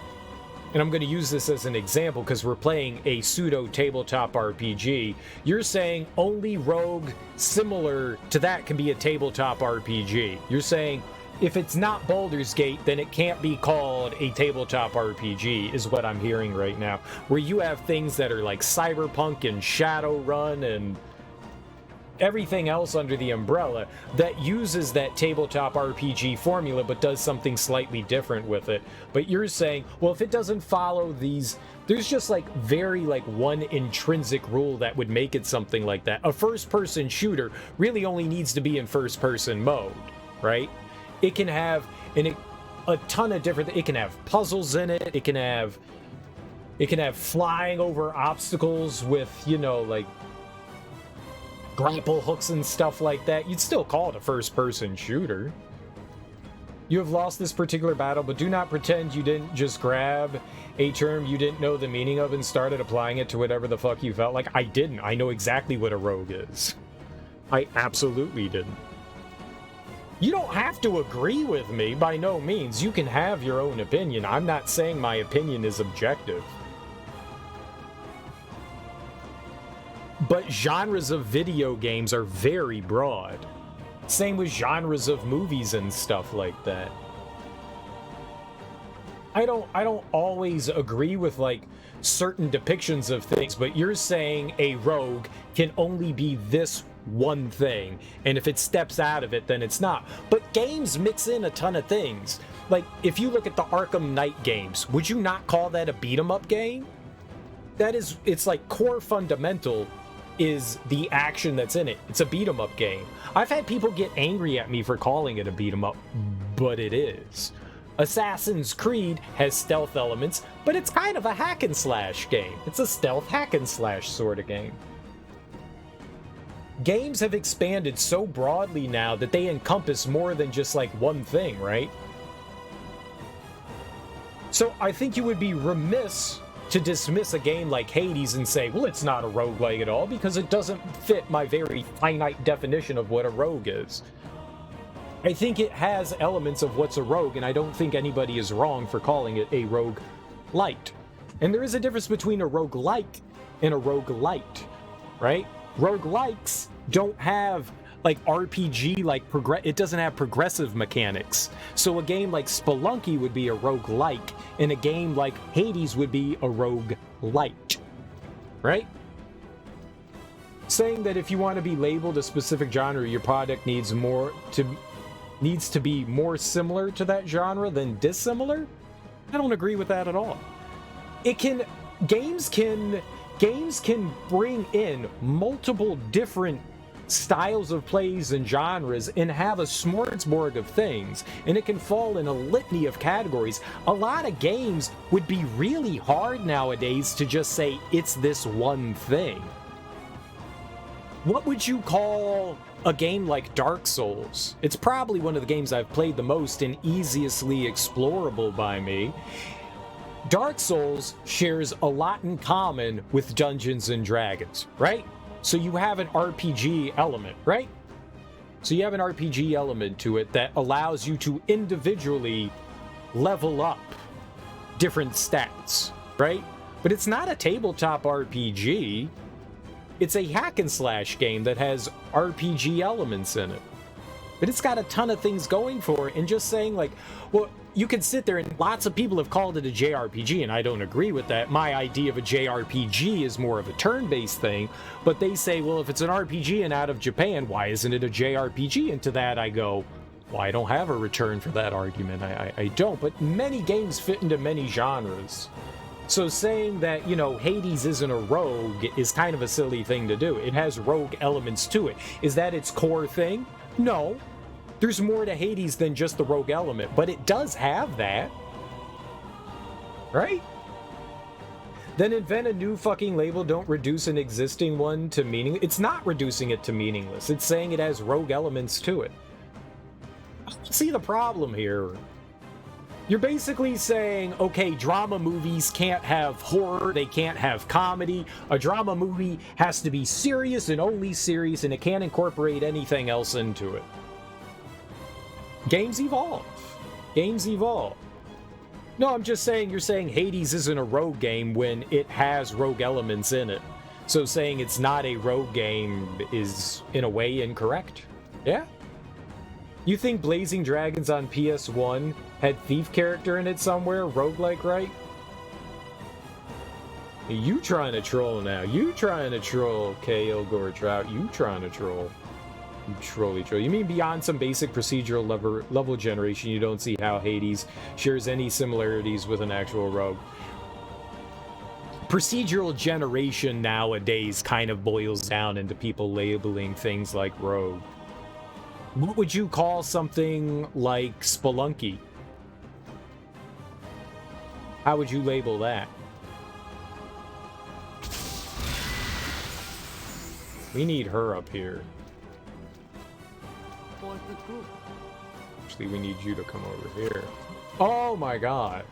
and I'm going to use this as an example because we're playing a pseudo tabletop RPG, you're saying only Rogue similar to that can be a tabletop RPG. You're saying if it's not Baldur's Gate, then it can't be called a tabletop RPG, is what I'm hearing right now. Where you have things that are like Cyberpunk and Shadowrun and everything else under the umbrella that uses that tabletop RPG formula but does something slightly different with it. But you're saying, well, if it doesn't follow these, there's just like very like one intrinsic rule that would make it something like that. A first-person shooter really only needs to be in first-person mode, right? It can have a ton of different... It can have puzzles in it. It can have flying over obstacles with, you know, like grapple hooks and stuff like that. You'd still call it a first-person shooter. You have lost this particular battle, but do not pretend you didn't just grab a term you didn't know the meaning of and started applying it to whatever the fuck you felt like. I didn't. I know exactly what a rogue is. I absolutely didn't. You don't have to agree with me, by no means. You can have your own opinion. I'm not saying my opinion is objective. But genres of video games are very broad. Same with genres of movies and stuff like that. I don't always agree with like certain depictions of things, but you're saying a rogue can only be this one thing, and if it steps out of it, then it's not. But games mix in a ton of things. Like, if you look at the Arkham Knight games, would you not call that a beat-em-up game? That is, it's like core fundamental is the action that's in it. It's a beat-em-up game. I've had people get angry at me for calling it a beat-em-up, but it is. Assassin's Creed has stealth elements, but it's kind of a hack and slash game. It's a stealth hack and slash sort of game. Games have expanded so broadly now that they encompass more than just like one thing, right? So I think you would be remiss to dismiss a game like Hades and say, well, it's not a roguelike at all because it doesn't fit my very finite definition of what a rogue is. I think it has elements of what's a rogue, and I don't think anybody is wrong for calling it a roguelite. And there is a difference between a roguelike and a roguelite, right? Roguelikes don't have like RPG, like it doesn't have progressive mechanics. So a game like Spelunky would be a roguelike, and a game like Hades would be a roguelite, right? Saying that if you want to be labeled a specific genre, your product needs to be more similar to that genre than dissimilar? I don't agree with that at all. Games can bring in multiple different styles of plays and genres and have a smorgasbord of things, and it can fall in a litany of categories. A lot of games would be really hard nowadays to just say it's this one thing. What would you call a game like Dark Souls? It's probably one of the games I've played the most and easiestly explorable by me. Dark Souls shares a lot in common with Dungeons and Dragons, right? So you have an RPG element, right? So you have an RPG element to it that allows you to individually level up different stats, right? But it's not a tabletop RPG. It's a hack and slash game that has RPG elements in it. But it's got a ton of things going for it, and just saying like, well, you can sit there and lots of people have called it a JRPG, and I don't agree with that. My idea of a JRPG is more of a turn-based thing, but they say, well, if it's an RPG and out of Japan, why isn't it a JRPG? And to that I go, well, I don't have a return for that argument. I don't, but many games fit into many genres. So saying that, you know, Hades isn't a rogue is kind of a silly thing to do. It has rogue elements to it. Is that its core thing? No. There's more to Hades than just the rogue element, but it does have that. Right? Then invent a new fucking label, don't reduce an existing one to meaning. It's not reducing it to meaningless. It's saying it has rogue elements to it. See the problem here. You're basically saying, okay, drama movies can't have horror, they can't have comedy. A drama movie has to be serious and only serious, and it can't incorporate anything else into it. Games evolve. Games evolve. No, I'm just saying, you're saying Hades isn't a rogue game when it has rogue elements in it. So saying it's not a rogue game is, in a way, incorrect. Yeah? You think Blazing Dragons on PS1 had thief character in it somewhere? Roguelike, right? You trying to troll now. You trying to troll, KO Gore Trout. You trying to troll. You trolly troll. You mean beyond some basic procedural level generation, you don't see how Hades shares any similarities with an actual rogue? Procedural generation nowadays kind of boils down into people labeling things like rogue. What would you call something like Spelunky? How would you label that? We need her up here. Actually, we need you to come over here. Oh my god.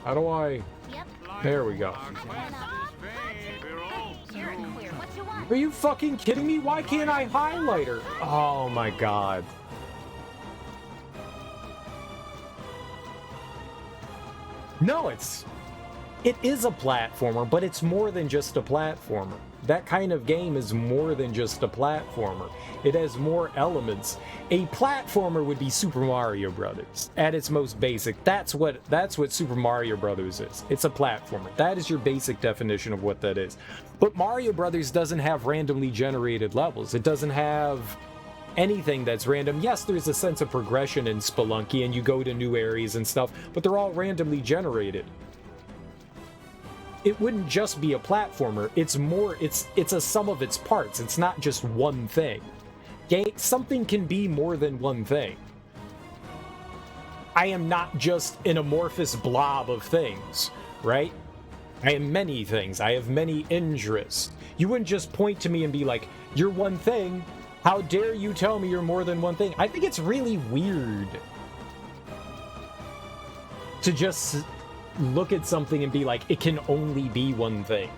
How do I... Yep. There we go. Are you fucking kidding me? Why can't I highlight her? Oh my god. No, it is a platformer, but it's more than just a platformer. That kind of game is more than just a platformer. It has more elements. A platformer would be Super Mario Brothers at its most basic. That's what Super Mario Brothers is. It's a platformer. That is your basic definition of what that is. But Mario Brothers doesn't have randomly generated levels. It doesn't have anything that's random. Yes, there's a sense of progression in Spelunky and you go to new areas and stuff, but they're all randomly generated. It wouldn't just be a platformer. It's more, it's a sum of its parts. It's not just one thing. Something can be more than one thing. I am not just an amorphous blob of things, right? I am many things. I have many interests. You wouldn't just point to me and be like, you're one thing. How dare you tell me you're more than one thing? I think it's really weird to just look at something and be like, it can only be one thing.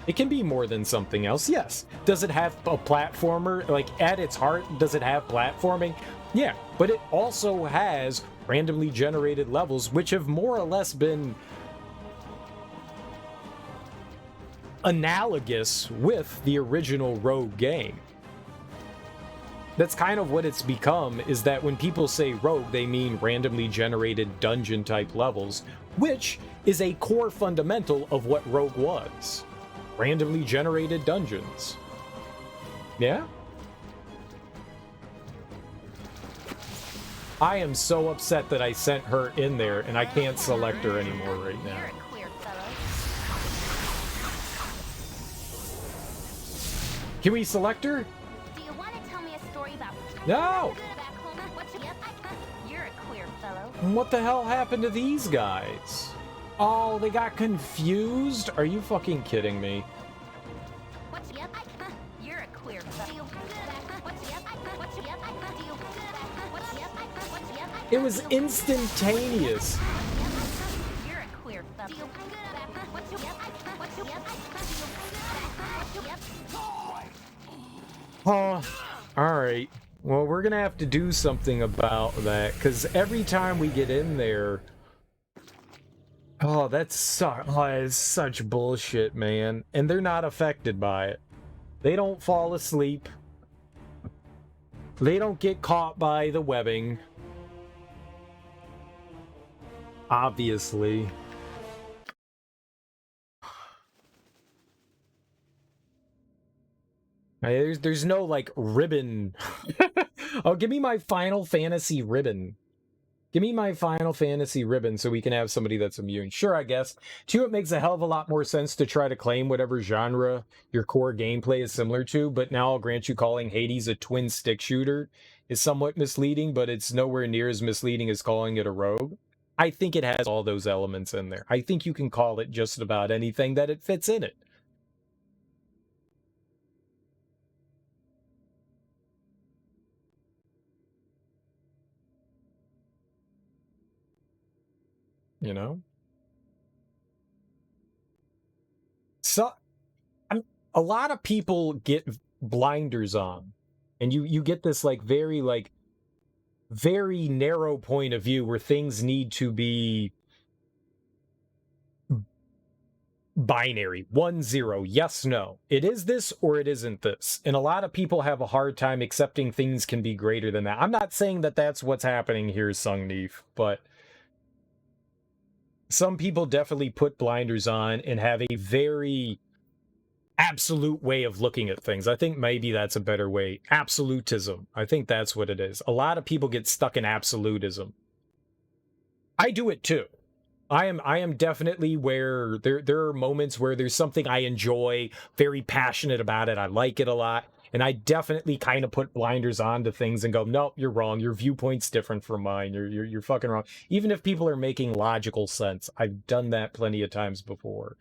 It can be more than something else, yes. Does it have a platformer? Like, at its heart, does it have platforming? Yeah, but it also has randomly generated levels, which have more or less been analogous with the original Rogue game. That's kind of what it's become, is that when people say Rogue, they mean randomly generated dungeon-type levels, which is a core fundamental of what Rogue was. Randomly generated dungeons. Yeah? I am so upset that I sent her in there, and I can't select her anymore right now. Can we select her? Do you want to tell me a story about... No! You're a queer fellow. What the hell happened to these guys? Oh, they got confused? Are you fucking kidding me? You're a queer fellow. It was instantaneous. You're a queer fellow. Oh, alright. Well, we're gonna have to do something about that, because every time we get in there... Oh, it's such bullshit, man. And they're not affected by it. They don't fall asleep. They don't get caught by the webbing. Obviously. There's no, like, ribbon. Oh, give me my Final Fantasy ribbon. Give me my Final Fantasy ribbon so we can have somebody that's immune. Sure, I guess. 2, it makes a hell of a lot more sense to try to claim whatever genre your core gameplay is similar to, but now I'll grant you calling Hades a twin stick shooter is somewhat misleading, but it's nowhere near as misleading as calling it a rogue. I think it has all those elements in there. I think you can call it just about anything that it fits in it. You know? So, a lot of people get blinders on. And you get this, like, very narrow point of view where things need to be binary. 1, 0, yes, no. It is this or it isn't this. And a lot of people have a hard time accepting things can be greater than that. I'm not saying that that's what's happening here, Sungneef, but... Some people definitely put blinders on and have a very absolute way of looking at things. I think maybe that's a better way. Absolutism. I think that's what it is. A lot of people get stuck in absolutism. I do it too. I am definitely where there are moments where there's something I enjoy, very passionate about it. I like it a lot. And I definitely kind of put blinders on to things and go, nope, you're wrong. Your viewpoint's different from mine. You're fucking wrong. Even if people are making logical sense. I've done that plenty of times before.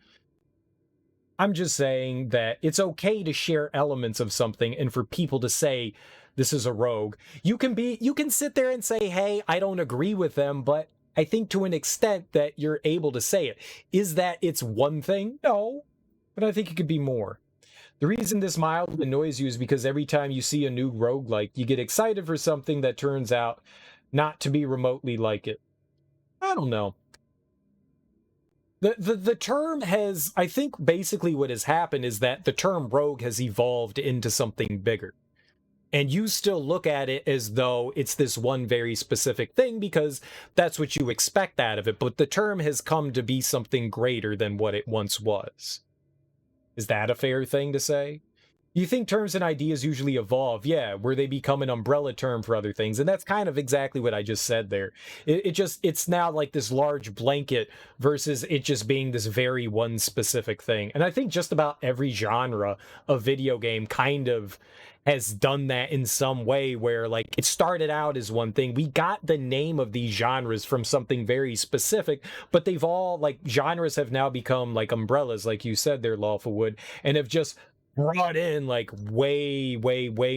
I'm just saying that it's okay to share elements of something and for people to say, this is a rogue. You can sit there and say, hey, I don't agree with them, but I think to an extent that you're able to say it. Is that it's one thing? No. But I think it could be more. The reason this mildly annoys you is because every time you see a new roguelike, you get excited for something that turns out not to be remotely like it. I don't know. The term has, I think basically what has happened is that the term rogue has evolved into something bigger. And you still look at it as though it's this one very specific thing because that's what you expect out of it. But the term has come to be something greater than what it once was. Is that a fair thing to say? You think terms and ideas usually evolve, yeah, where they become an umbrella term for other things. And that's kind of exactly what I just said there. It's now like this large blanket versus it just being this very one specific thing. And I think just about every genre of video game kind of has done that in some way where like it started out as one thing. We got the name of these genres from something very specific, but they've all like genres have now become like umbrellas, like you said there, Lawfulwood, and have just brought in like way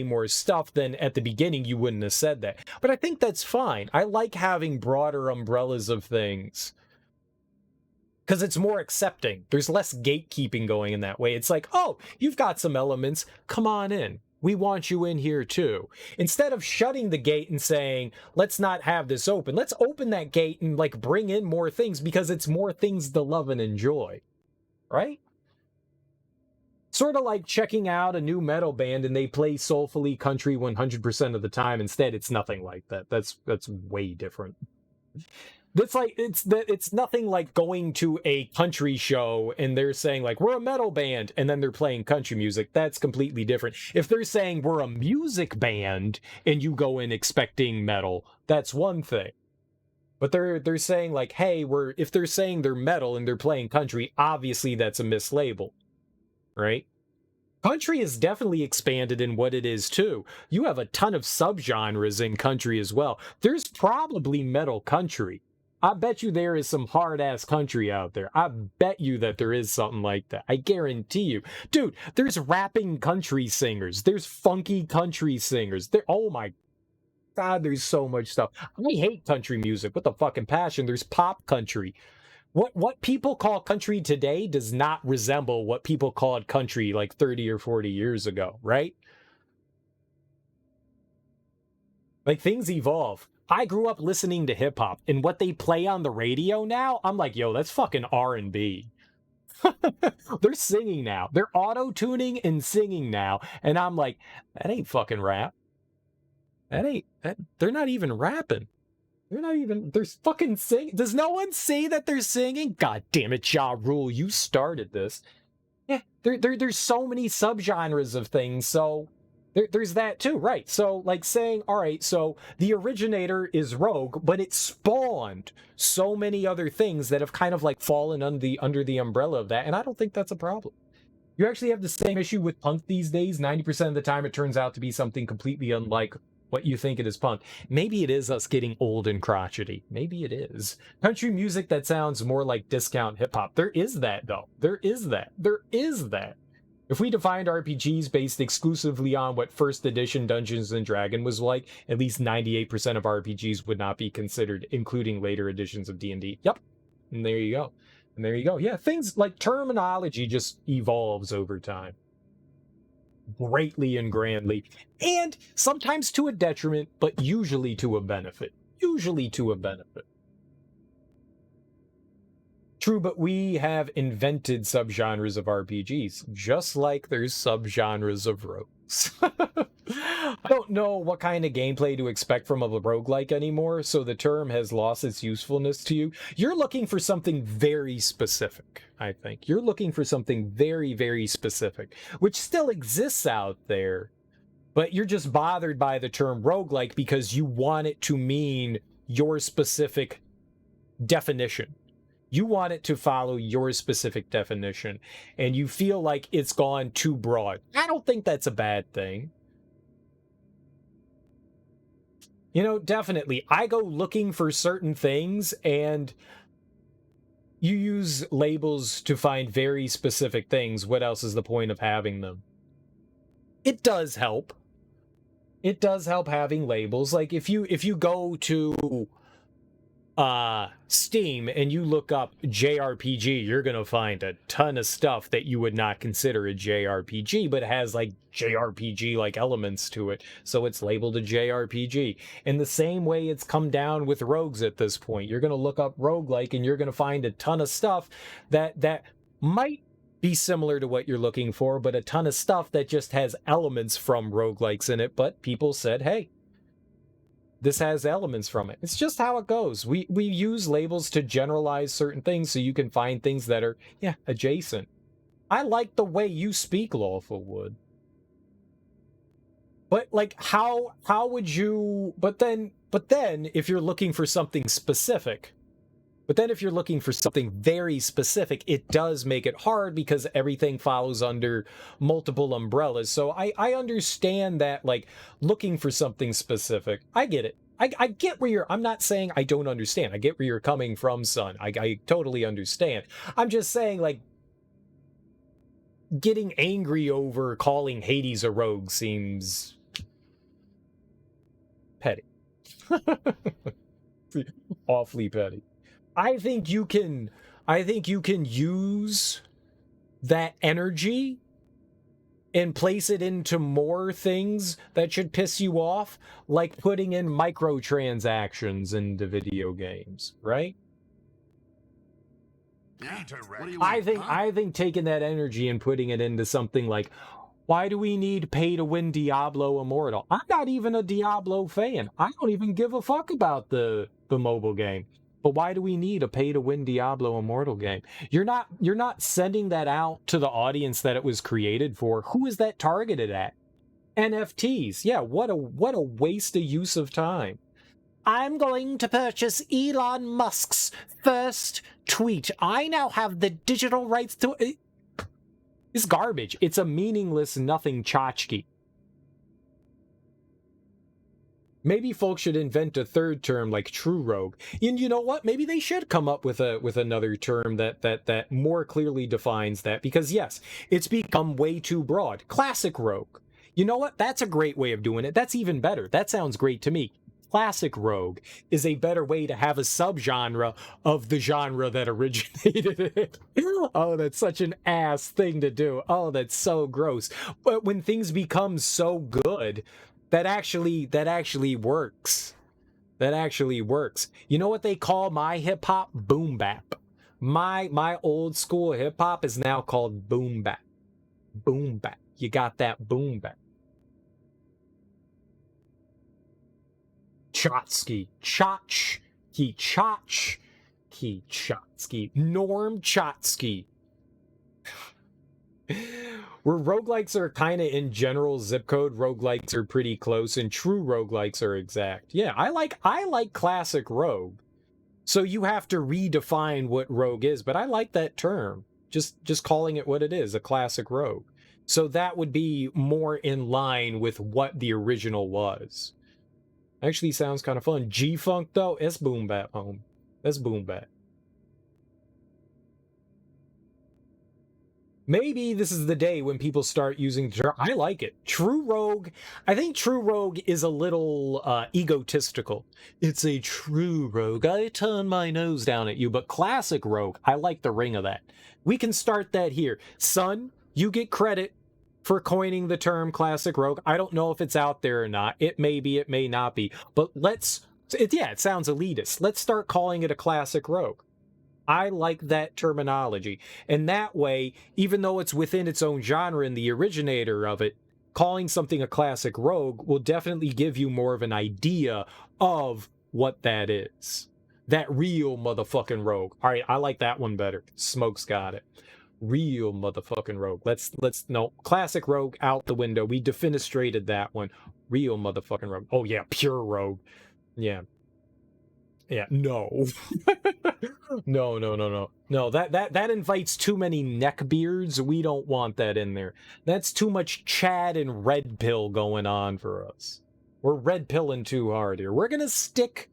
more stuff than at the beginning you wouldn't have said that. But I think that's fine. I like having broader umbrellas of things because it's more accepting. There's less gatekeeping going in that way. It's like, oh, you've got some elements, come on in. We want you in here too. Instead of shutting the gate and saying, let's not have this open, let's open that gate and like bring in more things because it's more things to love and enjoy, right? Sort of like checking out a new metal band and they play soulfully country 100% of the time. Instead, it's nothing like that. That's way different. That's like it's nothing like going to a country show and they're saying like we're a metal band and then they're playing country music. That's completely different. If they're saying we're a music band and you go in expecting metal, that's one thing. But they're saying like, hey, if they're saying they're metal and they're playing country, obviously that's a mislabel, right? Country has definitely expanded in what it is too. You have a ton of subgenres in country as well. There's probably metal country. I bet you there is some hard-ass country out there. I bet you that there is something like that. I guarantee you. Dude, there's rapping country singers. There's funky country singers. Oh my God, there's so much stuff. I hate country music with a fucking passion. There's pop country. What people call country today does not resemble what people called country like 30 or 40 years ago, right? Like things evolve. I grew up listening to hip hop, and what they play on the radio now, I'm like, yo, that's fucking R&B. They're singing now. They're auto-tuning and singing now, and I'm like, that ain't fucking rap. They're not even rapping. They're fucking singing. Does no one say that they're singing? God damn it, Ja Rule, you started this. Yeah, there's so many subgenres of things, so there's that too, right? So, like saying, all right, so the originator is rogue, but it spawned so many other things that have kind of like fallen under the umbrella of that, and I don't think that's a problem. You actually have the same issue with punk these days. 90% of the time, it turns out to be something completely unlike what you think it is punk. Maybe it is us getting old and crotchety. Maybe it is. Country music that sounds more like discount hip-hop. There is that, though. There is that. If we defined RPGs based exclusively on what first edition Dungeons & Dragons was like, at least 98% of RPGs would not be considered, including later editions of D&D. Yep. And there you go. Yeah, things like terminology just evolves over time. Greatly and grandly, and sometimes to a detriment, but usually to a benefit. True, but we have invented subgenres of RPGs, just like there's subgenres of rogues. I don't know what kind of gameplay to expect from a roguelike anymore, so the term has lost its usefulness to you. You're looking for something very specific, I think. You're looking for something very, very specific, which still exists out there, but you're just bothered by the term roguelike because you want it to mean your specific definition. You want it to follow your specific definition, and you feel like it's gone too broad. I don't think that's a bad thing. You know, definitely. I go looking for certain things, and you use labels to find very specific things. What else is the point of having them? It does help. It does help having labels. Like if you go to Steam and you look up JRPG, you're gonna find a ton of stuff that you would not consider a JRPG, but has like JRPG like elements to it, so it's labeled a JRPG. In the same way it's come down with rogues at this point. You're gonna look up roguelike and you're gonna find a ton of stuff that might be similar to what you're looking for, but a ton of stuff that just has elements from roguelikes in it, but people said, hey, this has elements from it. It's just how it goes. We use labels to generalize certain things so you can find things that are, yeah, adjacent. I like the way you speak, Lawful Wood. But like how would you but then if you're looking for something specific, very specific, it does make it hard because everything follows under multiple umbrellas. So I understand that, like, looking for something specific. I get it. I get where I'm not saying I don't understand. I get where you're coming from, son. I totally understand. I'm just saying, like, getting angry over calling Hades a rogue seems petty. Awfully petty. I think you can use that energy and place it into more things that should piss you off, like putting in microtransactions into video games, right? Yeah. I think taking that energy and putting it into something like, why do we need pay to win Diablo Immortal? I'm not even a Diablo fan. I don't even give a fuck about the mobile game. But why do we need a pay to win Diablo Immortal game? You're not sending that out to the audience that it was created for. Who is that targeted at? NFTs. Yeah, what a waste of use of time. I'm going to purchase Elon Musk's first tweet. I now have the digital rights to it. It's garbage. It's a meaningless nothing tchotchke. Maybe folks should invent a third term like true rogue. And you know what? Maybe they should come up with another term that more clearly defines that, because yes, it's become way too broad. Classic rogue. You know what? That's a great way of doing it. That's even better. That sounds great to me. Classic rogue is a better way to have a subgenre of the genre that originated it. Oh, that's such an ass thing to do. Oh, that's so gross. But when things become so good, that actually works. That actually works. You know what they call my hip hop? Boom bap. My old school hip hop is now called boom bap. Boom bap. You got that boom bap. Chotsky. Chotsky. Norm Chotsky. Where roguelikes are kind of in general zip code, roguelikes are pretty close, and true roguelikes are exact. Yeah, I like classic rogue. So you have to redefine what rogue is, but I like that term. Just calling it what it is, a classic rogue. So that would be more in line with what the original was. Actually sounds kind of fun. G-Funk though, it's boom bap, home. That's boom bap. Maybe this is the day when people start using the term. I like it. True rogue. I think true rogue is a little egotistical. It's a true rogue. I turn my nose down at you. But classic rogue, I like the ring of that. We can start that here. Son, you get credit for coining the term classic rogue. I don't know if it's out there or not. It may be, it may not be. But it sounds elitist. Let's start calling it a classic rogue. I like that terminology. And that way, even though it's within its own genre and the originator of it, calling something a classic rogue will definitely give you more of an idea of what that is. That real motherfucking rogue. All right, I like that one better. Smoke's got it. Real motherfucking rogue. No, classic rogue out the window. We defenestrated that one. Real motherfucking rogue. Oh yeah, pure rogue. Yeah. Yeah, no. No, that invites too many neckbeards. We don't want that in there. That's too much Chad and red pill going on for us. We're red pilling too hard here. We're gonna stick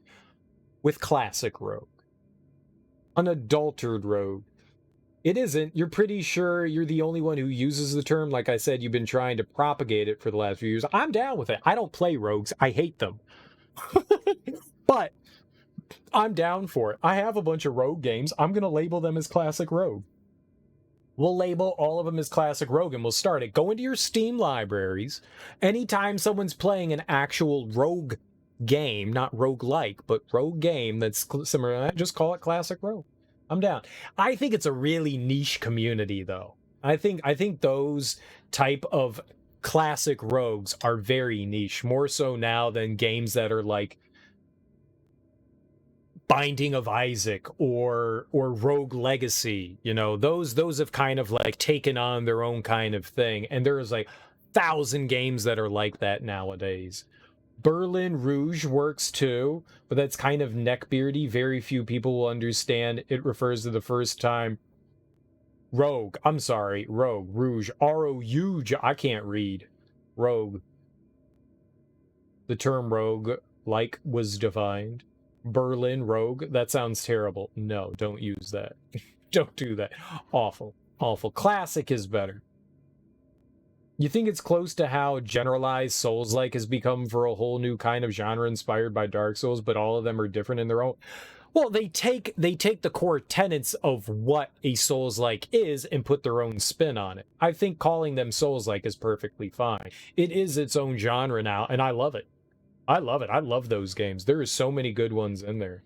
with classic rogue. Unadulterated rogue. It isn't. You're pretty sure you're the only one who uses the term. Like I said, you've been trying to propagate it for the last few years. I'm down with it. I don't play rogues. I hate them. But I'm down for it. I have a bunch of rogue games. I'm going to label them as classic rogue. We'll label all of them as classic rogue, and we'll start it. Go into your Steam libraries. Anytime someone's playing an actual rogue game, not roguelike, but rogue game that's similar to that, just call it classic rogue. I'm down. I think it's a really niche community, though. I think those type of classic rogues are very niche, more so now than games that are like Binding of Isaac or Rogue Legacy. You know, those have kind of like taken on their own kind of thing, and there's like 1,000 games that are like that nowadays. Berlin Rouge works too, but that's kind of neckbeardy. Very few people will understand. It refers to the first time. Rogue. I'm sorry. Rogue. Rouge. R-O-U-G. I can't read. Rogue. The term rogue, like, was defined. Berlin Rogue. That sounds terrible. No, don't use that. Don't do that. Awful. Awful. Classic is better. You think it's close to how generalized Souls-like has become for a whole new kind of genre inspired by Dark Souls, but all of them are different in their own... Well, they take the core tenets of what a Souls-like is and put their own spin on it. I think calling them Souls-like is perfectly fine. It is its own genre now, and I love it. I love it. I love those games. There are so many good ones in there.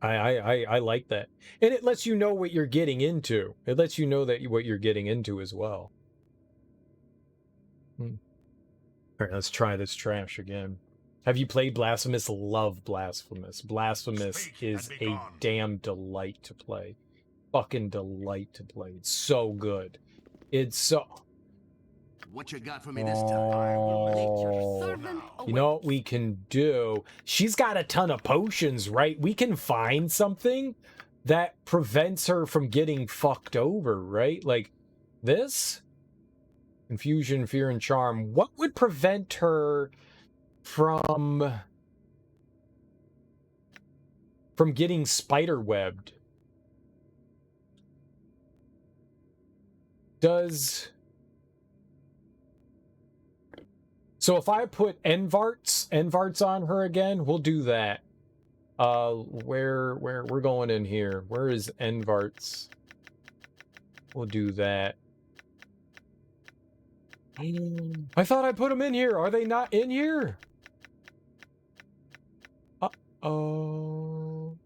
I like that. And it lets you know what you're getting into. It lets you know that what you're getting into as well. All right, let's try this trash again. Have you played Blasphemous? Love Blasphemous. Blasphemous is a damn delight to play. Fucking delight to play. It's so good. It's so... What you got for me this time? I will make your servant awake. You know what we can do? She's got a ton of potions, right? We can find something that prevents her from getting fucked over, right? Like this? Confusion, fear, and charm. What would prevent her from getting spider-webbed? So if I put Envarts on her again, we'll do that. Where we're going in here. Where is Envarts? We'll do that. I thought I put them in here. Are they not in here? Uh-oh.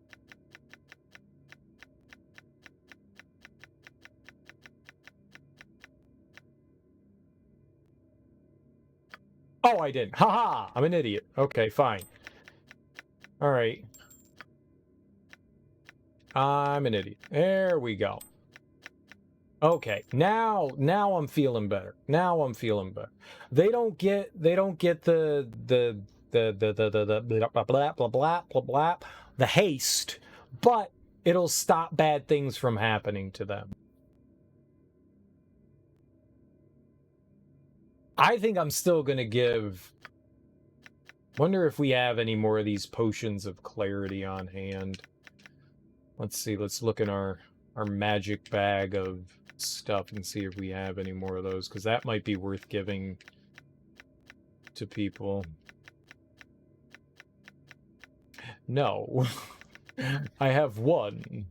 Oh, I didn't. Haha! I'm an idiot. Okay, fine. All right. I'm an idiot. There we go. Okay, now I'm feeling better. Now I'm feeling better. They don't get the blah blah blah blah blah blah the haste, but it'll stop bad things from happening to them. I think I'm still gonna give... Wonder if we have any more of these potions of clarity on hand. Let's see, let's look in our magic bag of stuff and see if we have any more of those, because that might be worth giving to people. No. I have one.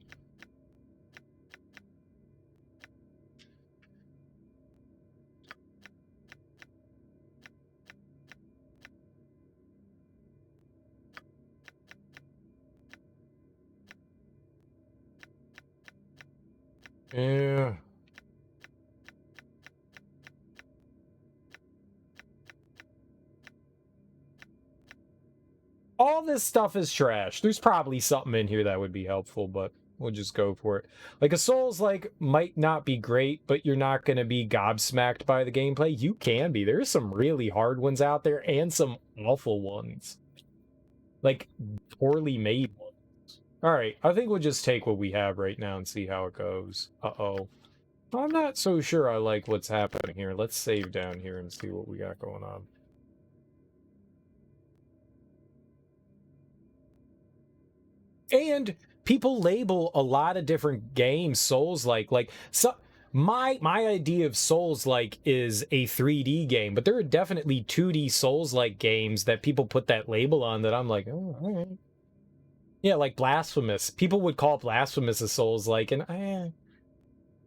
Yeah. All this stuff is trash. There's probably something in here that would be helpful, but we'll just go for it. Like, a Souls-like might not be great, but you're not going to be gobsmacked by the gameplay. You can be. There's some really hard ones out there and some awful ones. Like, poorly made ones. Alright, I think we'll just take what we have right now and see how it goes. Uh-oh. I'm not so sure I like what's happening here. Let's save down here and see what we got going on. And people label a lot of different games Souls-like. Like, so my idea of Souls-like is a 3D game, but there are definitely 2D Souls-like games that people put that label on that I'm like, oh, all right. Yeah, like Blasphemous. People would call Blasphemous a Souls-like, and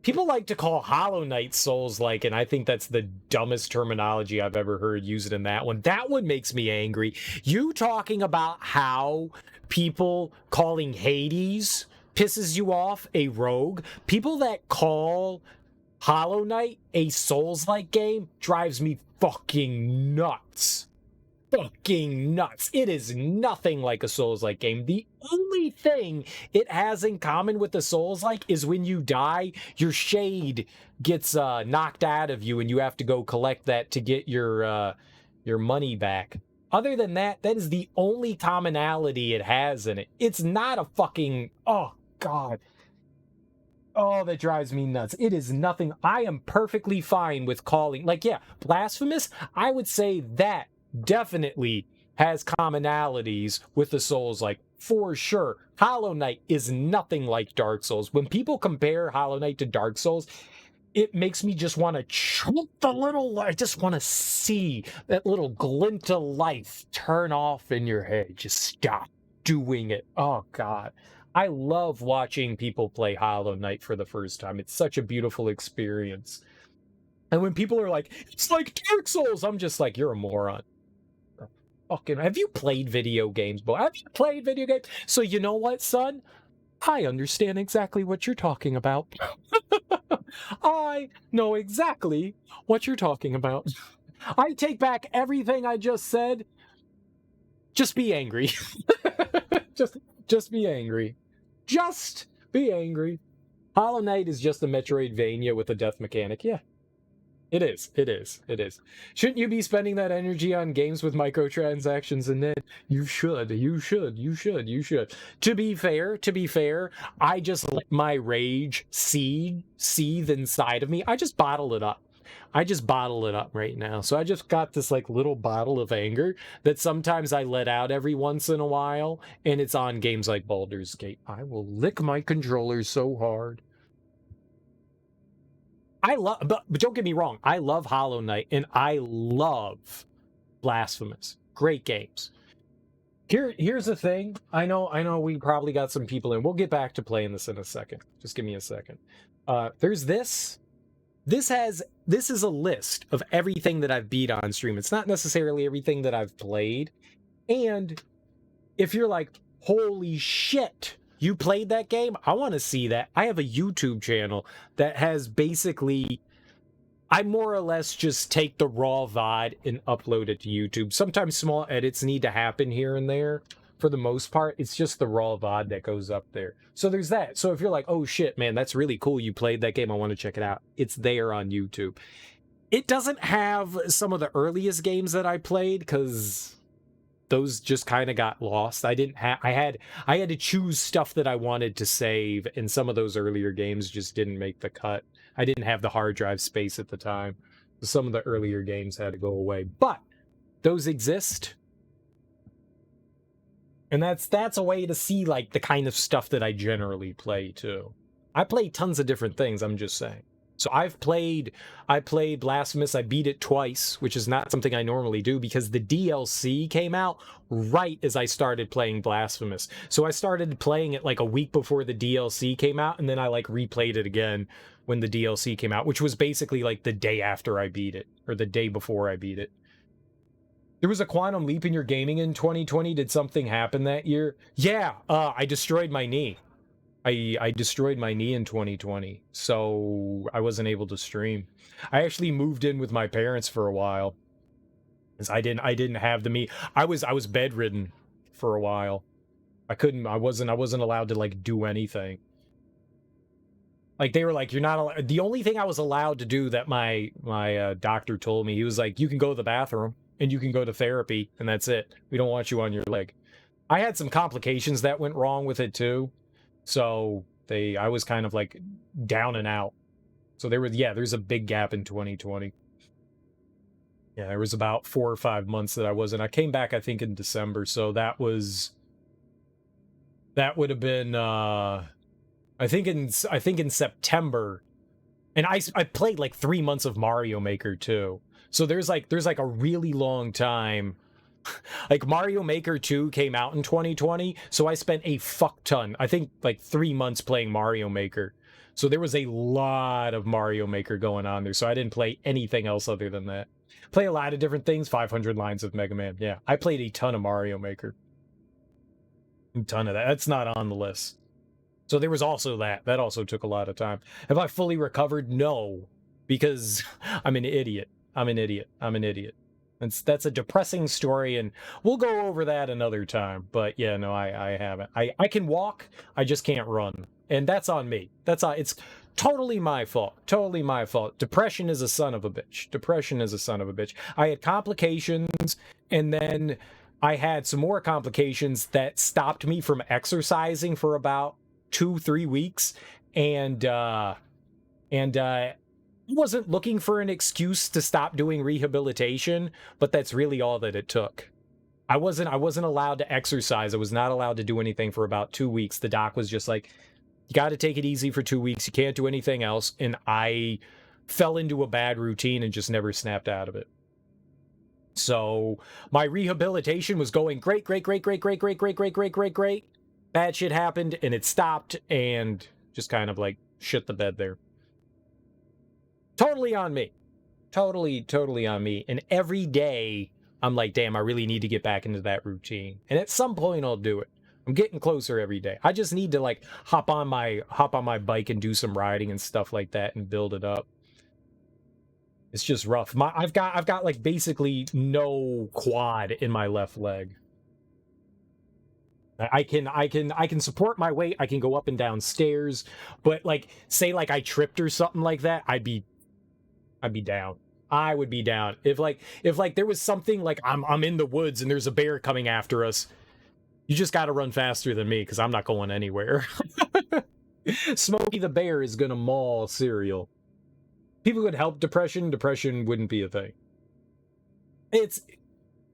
people like to call Hollow Knight Souls-like, and I think that's the dumbest terminology I've ever heard used in that one. That one makes me angry. You talking about how people calling Hades pisses you off, a rogue. People that call Hollow Knight a Souls-like game drives me fucking nuts. Fucking nuts. It is nothing like a Souls-like game. The only thing it has in common with the Souls-like is when you die, your shade gets knocked out of you and you have to go collect that to get your money back. Other than that, that is the only commonality it has in it. It's not a fucking... Oh, God. Oh, that drives me nuts. It is nothing. I am perfectly fine with calling... Like, yeah, Blasphemous, I would say that definitely has commonalities with the Souls-like, for sure. Hollow Knight is nothing like Dark Souls. When people compare Hollow Knight to Dark Souls, it makes me just want to chomp the little... I just want to see that little glint of life turn off in your head. Just stop doing it. Oh, God. I love watching people play Hollow Knight for the first time. It's such a beautiful experience. And when people are like, it's like Dark Souls, I'm just like, you're a moron. Fucking, have you played video games, boy? Have you played video games? So you know what, son? I understand exactly what you're talking about. I know exactly what you're talking about. I take back everything I just said. Just be angry. just be angry. Just be angry. Hollow Knight is just a Metroidvania with a death mechanic. Yeah. It is. Shouldn't you be spending that energy on games with microtransactions in it? You should. To be fair, I just let my rage seethe inside of me. I just bottle it up. Right now. So I just got this like little bottle of anger that sometimes I let out every once in a while, and it's on games like Baldur's Gate. I will lick my controller so hard. But don't get me wrong, I love Hollow Knight and I love Blasphemous. Great games. Here's the thing. I know we probably got some people in. We'll get back to playing this in a second. Just give me a second. There's this. This is a list of everything that I've beat on stream. It's not necessarily everything that I've played. And if you're like, holy shit, you played that game? I want to see that. I have a YouTube channel that has basically... I more or less just take the raw VOD and upload it to YouTube. Sometimes small edits need to happen here and there. For the most part, it's just the raw VOD that goes up there. So there's that. So if you're like, oh shit, man, that's really cool. You played that game. I want to check it out. It's there on YouTube. It doesn't have some of the earliest games that I played because... those just kind of got lost. I had to choose stuff that I wanted to save, and some of those earlier games just didn't make the cut. I didn't have the hard drive space at the time. Some of the earlier games had to go away, but those exist. And that's a way to see like the kind of stuff that I generally play too. I play tons of different things, I'm just saying. So I played Blasphemous. I beat it twice, which is not something I normally do because the DLC came out right as I started playing Blasphemous. So I started playing it like a week before the DLC came out, and then I like replayed it again when the DLC came out, which was basically like the day after I beat it, or the day before I beat it. There was a quantum leap in your gaming in 2020. Did something happen that year? Yeah, I destroyed my knee. I destroyed my knee in 2020, so I wasn't able to stream. I actually moved in with my parents for a while, because I didn't have the me. I was bedridden for a while. I wasn't allowed to like do anything. Like they were like, you're not allowed. The only thing I was allowed to do that my doctor told me, he was like, you can go to the bathroom and you can go to therapy, and that's it. We don't want you on your leg. I had some complications that went wrong with it too. So I was kind of like down and out. So there's a big gap in 2020. Yeah, there was about 4 or 5 months that I wasn't. I came back, I think, in December. So that would have been, I think in September. And I played like 3 months of Mario Maker too. So there's like a really long time Like Mario Maker 2 came out in 2020, so I spent a fuck ton, I think like 3 months playing Mario Maker. So there was a lot of Mario Maker going on there, so I didn't play anything else other than that. Play a lot of different things, 500 lines of Mega Man. Yeah, I played a ton of Mario Maker. A ton of that. That's not on the list. So there was also that. That also took a lot of time. Have I fully recovered? No, because I'm an idiot. I'm an idiot. I'm an idiot. That's a depressing story, and we'll go over that another time. But yeah, no, I haven't. I can walk, I just can't run. And that's on me. It's totally my fault. Totally my fault. Depression is a son of a bitch. Depression is a son of a bitch. I had complications, and then I had some more complications that stopped me from exercising for about 2-3 weeks, and I wasn't looking for an excuse to stop doing rehabilitation, but that's really all that it took. I wasn't allowed to exercise. I was not allowed to do anything for about 2 weeks. The doc was just like, you got to take it easy for 2 weeks. You can't do anything else. And I fell into a bad routine and just never snapped out of it. So my rehabilitation was going great. Bad shit happened and it stopped and just kind of like shit the bed there. Totally on me. Totally on me. And every day I'm like, damn, I really need to get back into that routine. And at some point I'll do it. I'm getting closer every day. I just need to like hop on my bike and do some riding and stuff like that and build it up. It's just rough. I've got like basically no quad in my left leg. I can support my weight. I can go up and down stairs, but like say like I tripped or something like that, I'd be down. I would be down. If there was something like I'm in the woods and there's a bear coming after us, you just got to run faster than me because I'm not going anywhere. Smokey the Bear is going to maul cereal. People could help depression. Depression wouldn't be a thing.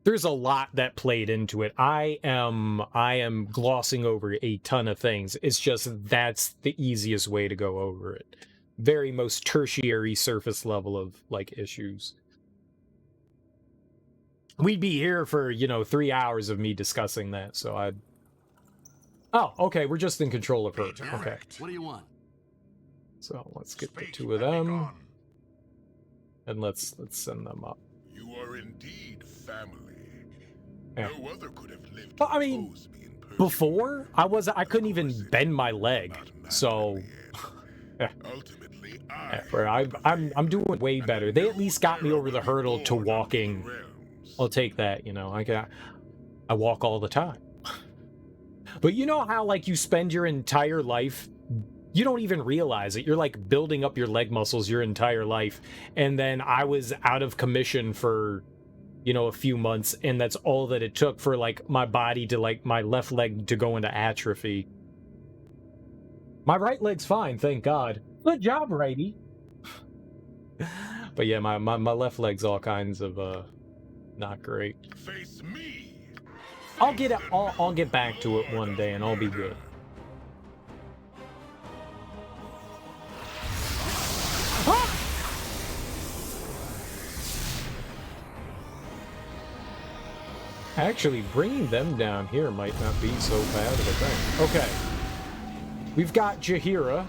There's a lot that played into it. I am glossing over a ton of things. It's just that's the easiest way to go over it. Very most tertiary surface level of like issues. We'd be here for, 3 hours of me discussing that, so I'd... Oh, okay, we're just in control of her. Okay. What do you want? So, let's get the two of them. And let's send them up. You are indeed family. Yeah. No other could have lived. Well, I mean, before, I couldn't even bend my leg, so... Yeah. Ultimately, I'm doing way better. They at least got me over the hurdle to walking. I'll take that, I walk all the time. But you know how, like, you spend your entire life, you don't even realize it. You're, like, building up your leg muscles your entire life. And then I was out of commission for, a few months. And that's all that it took for, like, my body to, like, my left leg to go into atrophy. My right leg's fine, thank God. Good job, righty. But yeah, my left leg's all kinds of, not great. Face me. I'll get back to it one day and I'll be good. Ah! Actually, bringing them down here might not be so bad of a thing. Okay. We've got Jaheira.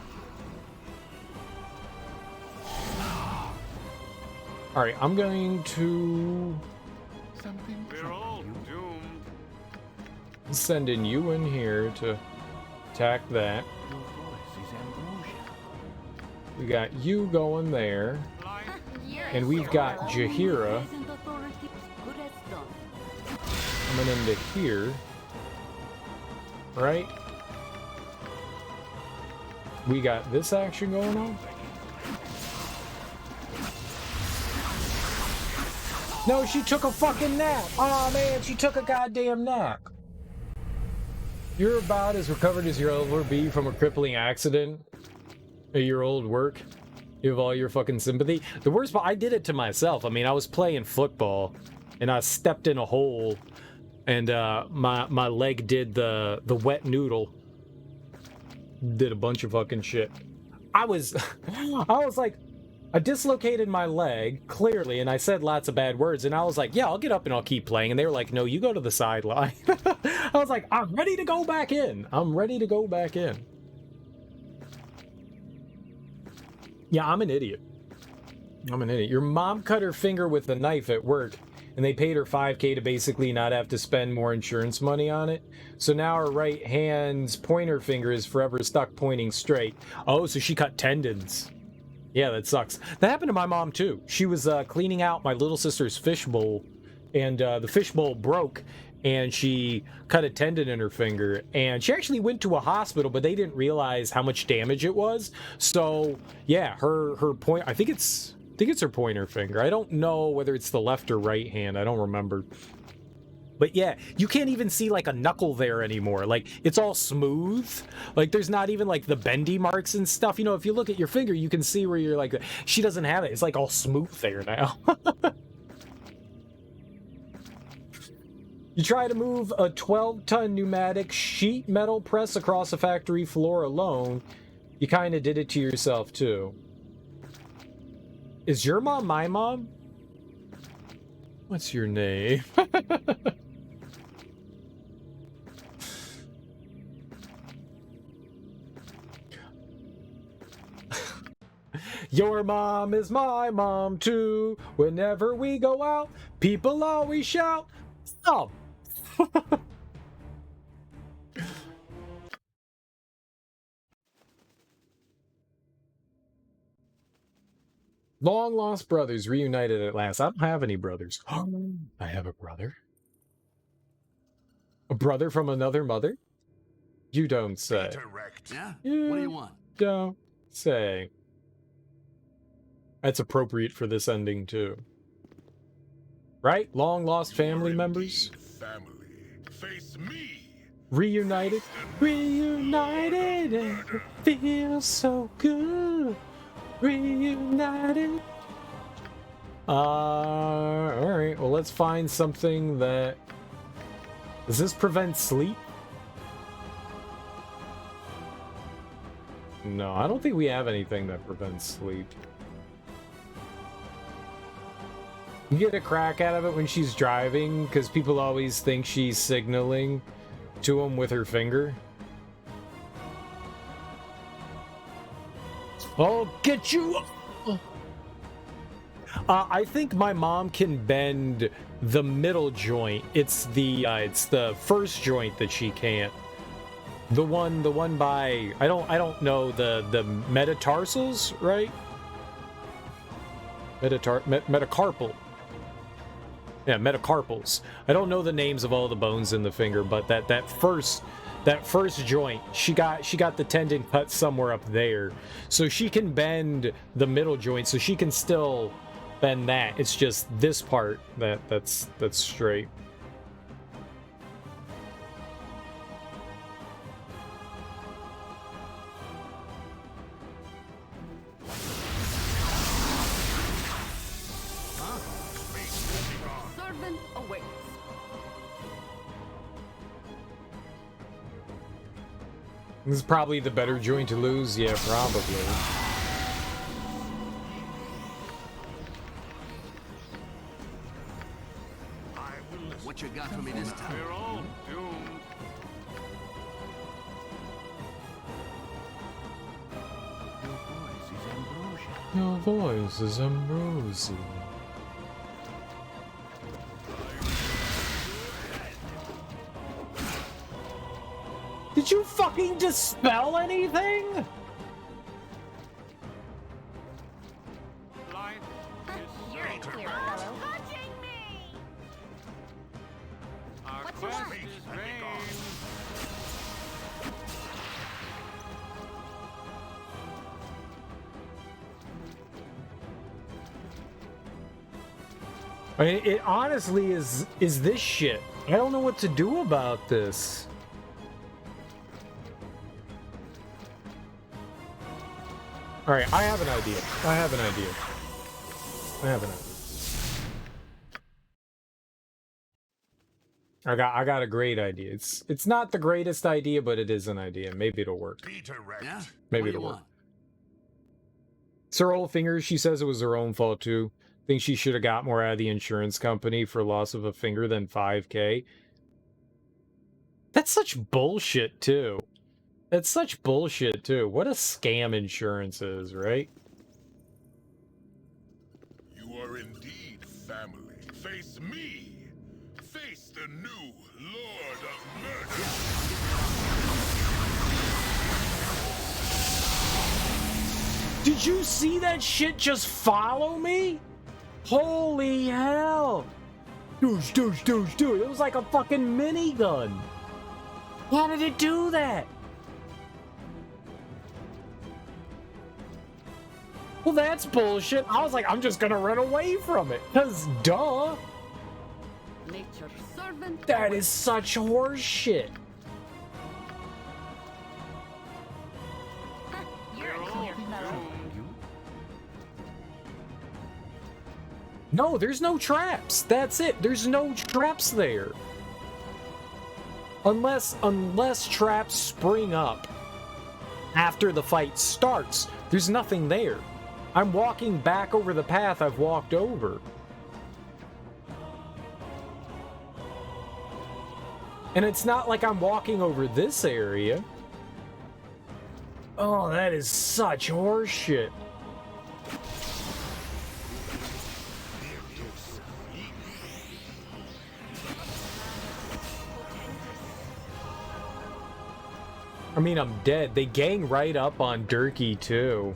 Alright, I'm going to... We're all doomed. Sending you in here to attack that. We got you going there. And we've got Jaheira coming into here. Right? We got this action going on. No, she took a fucking nap. Oh man, she took a goddamn nap. You're about as recovered as you'll ever be from a crippling accident at your old work. You have all your fucking sympathy. The worst part, I did it to myself. I mean, I was playing football and I stepped in a hole and my leg did the wet noodle. Did a bunch of fucking shit. I was like, I dislocated my leg, clearly, and I said lots of bad words, and I was like, yeah, I'll get up and I'll keep playing. And they were like, no, you go to the sideline. I was like, I'm ready to go back in. I'm ready to go back in. Yeah, I'm an idiot. I'm an idiot. Your mom cut her finger with a knife at work, and they paid her $5K to basically not have to spend more insurance money on it. So now her right hand's pointer finger is forever stuck pointing straight. Oh, so she cut tendons. Yeah, that sucks. That happened to my mom, too. She was cleaning out my little sister's fishbowl, and the fishbowl broke, and she cut a tendon in her finger. And she actually went to a hospital, but they didn't realize how much damage it was. So, yeah, her point... I think it's her pointer finger. I don't know whether it's the left or right hand. I don't remember. But yeah, you can't even see like a knuckle there anymore. Like, it's all smooth. Like, there's not even like the bendy marks and stuff. You know, if you look at your finger, you can see where you're like, she doesn't have it. It's like all smooth there now. You try to move a 12-ton pneumatic sheet metal press across a factory floor alone. You kind of did it to yourself, too. Is your mom my mom? What's your name? Your mom is my mom too. Whenever we go out, people always shout, "Stop!" Long lost brothers reunited at last. I don't have any brothers. I have a brother. A brother from another mother? You don't say. Yeah? You What do you want? don't say. That's appropriate for this ending, too. Right? Long lost family members? Family. Face me. Reunited? Reunited, and it feels so good. Reunited. Alright, well, let's find something that... Does this prevent sleep? No, I don't think we have anything that prevents sleep. You get a crack out of it when she's driving, because people always think she's signaling to him with her finger. I'll get you! I think my mom can bend the middle joint. It's the first joint that she can't. The one by I don't know the metatarsals, right? Metacarpal. Yeah, metacarpals. I don't know the names of all the bones in the finger, but that first joint, she got the tendon cut somewhere up there, so she can bend the middle joint, so she can still bend that. It's just this part that's straight. Servant awaits. This is probably the better joint to lose. Yeah, probably. What you got for me this time? We're all doomed. Your voice is ambrosia. Did you fucking dispel anything? Life You're a clear fellow. Our What's quest wrong? is vain. I mean, it honestly is this shit. I don't know what to do about this. All right, I have an idea. I have an idea. I got a great idea. It's not the greatest idea, but it is an idea. Maybe it'll work. Yeah? Maybe What do it'll you work. want? It's her old fingers. She says it was her own fault too. Think she should have got more out of the insurance company for loss of a finger than 5K. That's such bullshit too. That's such bullshit too. What a scam insurance is, right? You are indeed family. Face me. Face the new Lord of Murder. Did you see that shit just follow me? Holy hell! Douche, douche, douche, douche. It was like a fucking minigun. How did it do that? Well, that's bullshit. I was like, I'm just gonna run away from it. Cause duh. Nature's servant. That is such horse shit. You're clear, fellow. No, there's no traps. That's it. There's no traps there. Unless traps spring up after the fight starts. There's nothing there. I'm walking back over the path I've walked over. And it's not like I'm walking over this area. Oh, that is such horseshit. I mean, I'm dead. They gang right up on Dirky, too.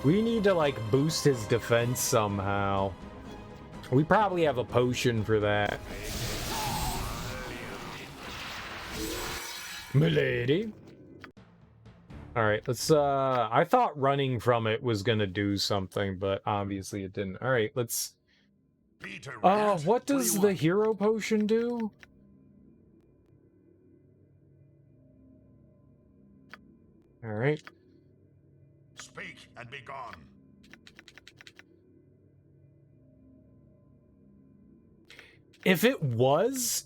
We need to, like, boost his defense somehow. We probably have a potion for that. M'Lady. Alright, let's, I thought running from it was gonna do something, but obviously it didn't. Alright, let's... what does the hero potion do? Alright. Speak and be gone. If it was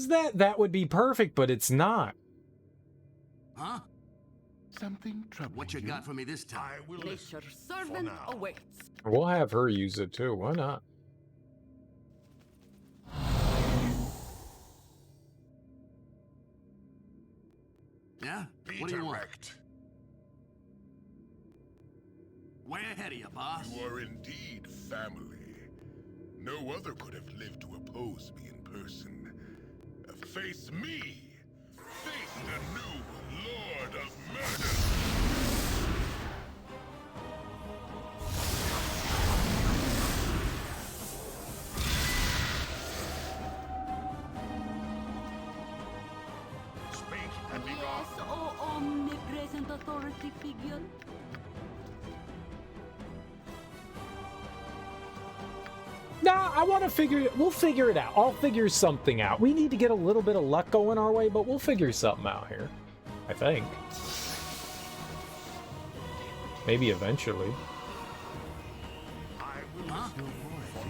that, that would be perfect, but it's not. Huh? Something troubling What you got for me this time? Nature's servant awaits. We'll have her use it too. Why not? Yeah? What do you want? Way ahead of you, boss. You are indeed family. No other could have lived to oppose me in person. Face me! Face the new Lord of Murder! Speak and be gone. Yes, oh omnipresent authority figure. Nah, I want to figure it. We'll figure it out. I'll figure something out. We need to get a little bit of luck going our way, but we'll figure something out here. I think. Maybe eventually.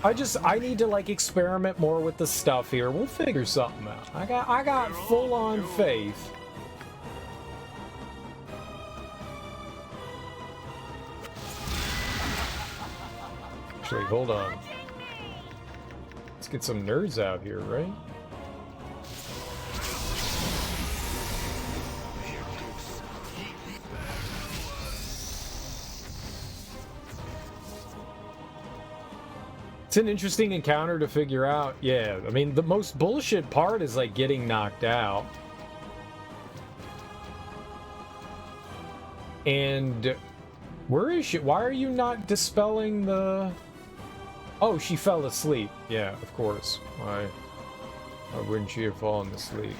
I need to like experiment more with the stuff here. We'll figure something out. I got full on faith. Actually, hold on. Let's get some nerds out here, right? It's an interesting encounter to figure out. Yeah, I mean, the most bullshit part is like getting knocked out. And where is she? Why are you not dispelling the... Oh, she fell asleep. Yeah, of course. Why wouldn't she have fallen asleep?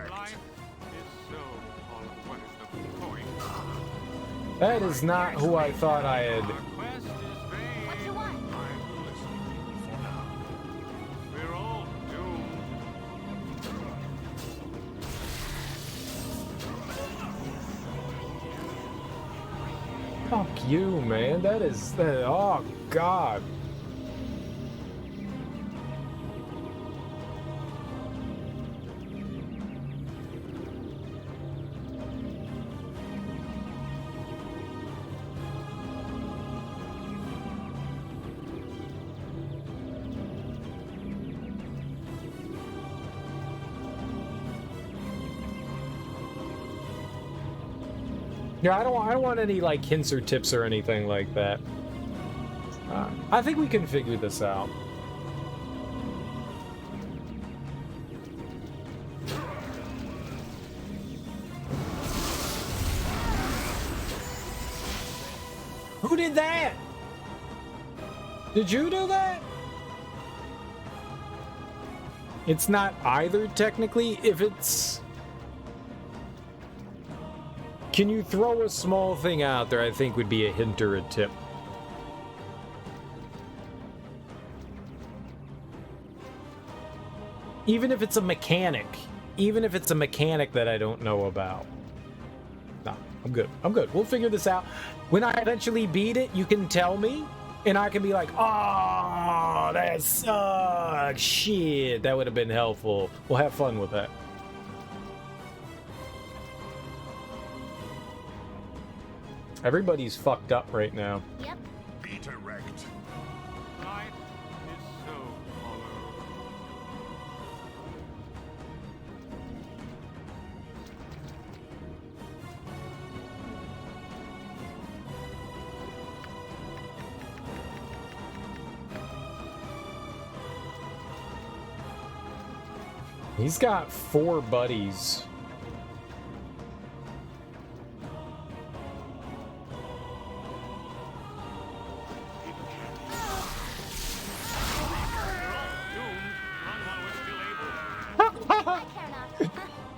Life is so full of what is the point? That is not who I thought I had. Quest is vain. What you want? We're all doomed. Fuck you, man. That is... oh, God. Yeah, I don't want any, like, hints or tips or anything like that. I think we can figure this out. Who did that? Did you do that? It's not either, technically, if it's... Can you throw a small thing out there, I think would be a hint or a tip. Even if it's a mechanic. Even if it's a mechanic that I don't know about. No, I'm good. I'm good. We'll figure this out. When I eventually beat it, you can tell me, and I can be like, oh, that sucks. Shit, that would have been helpful. We'll have fun with that. Everybody's fucked up right now. Yep. Be direct. Life is so hollow. He's got 4 buddies.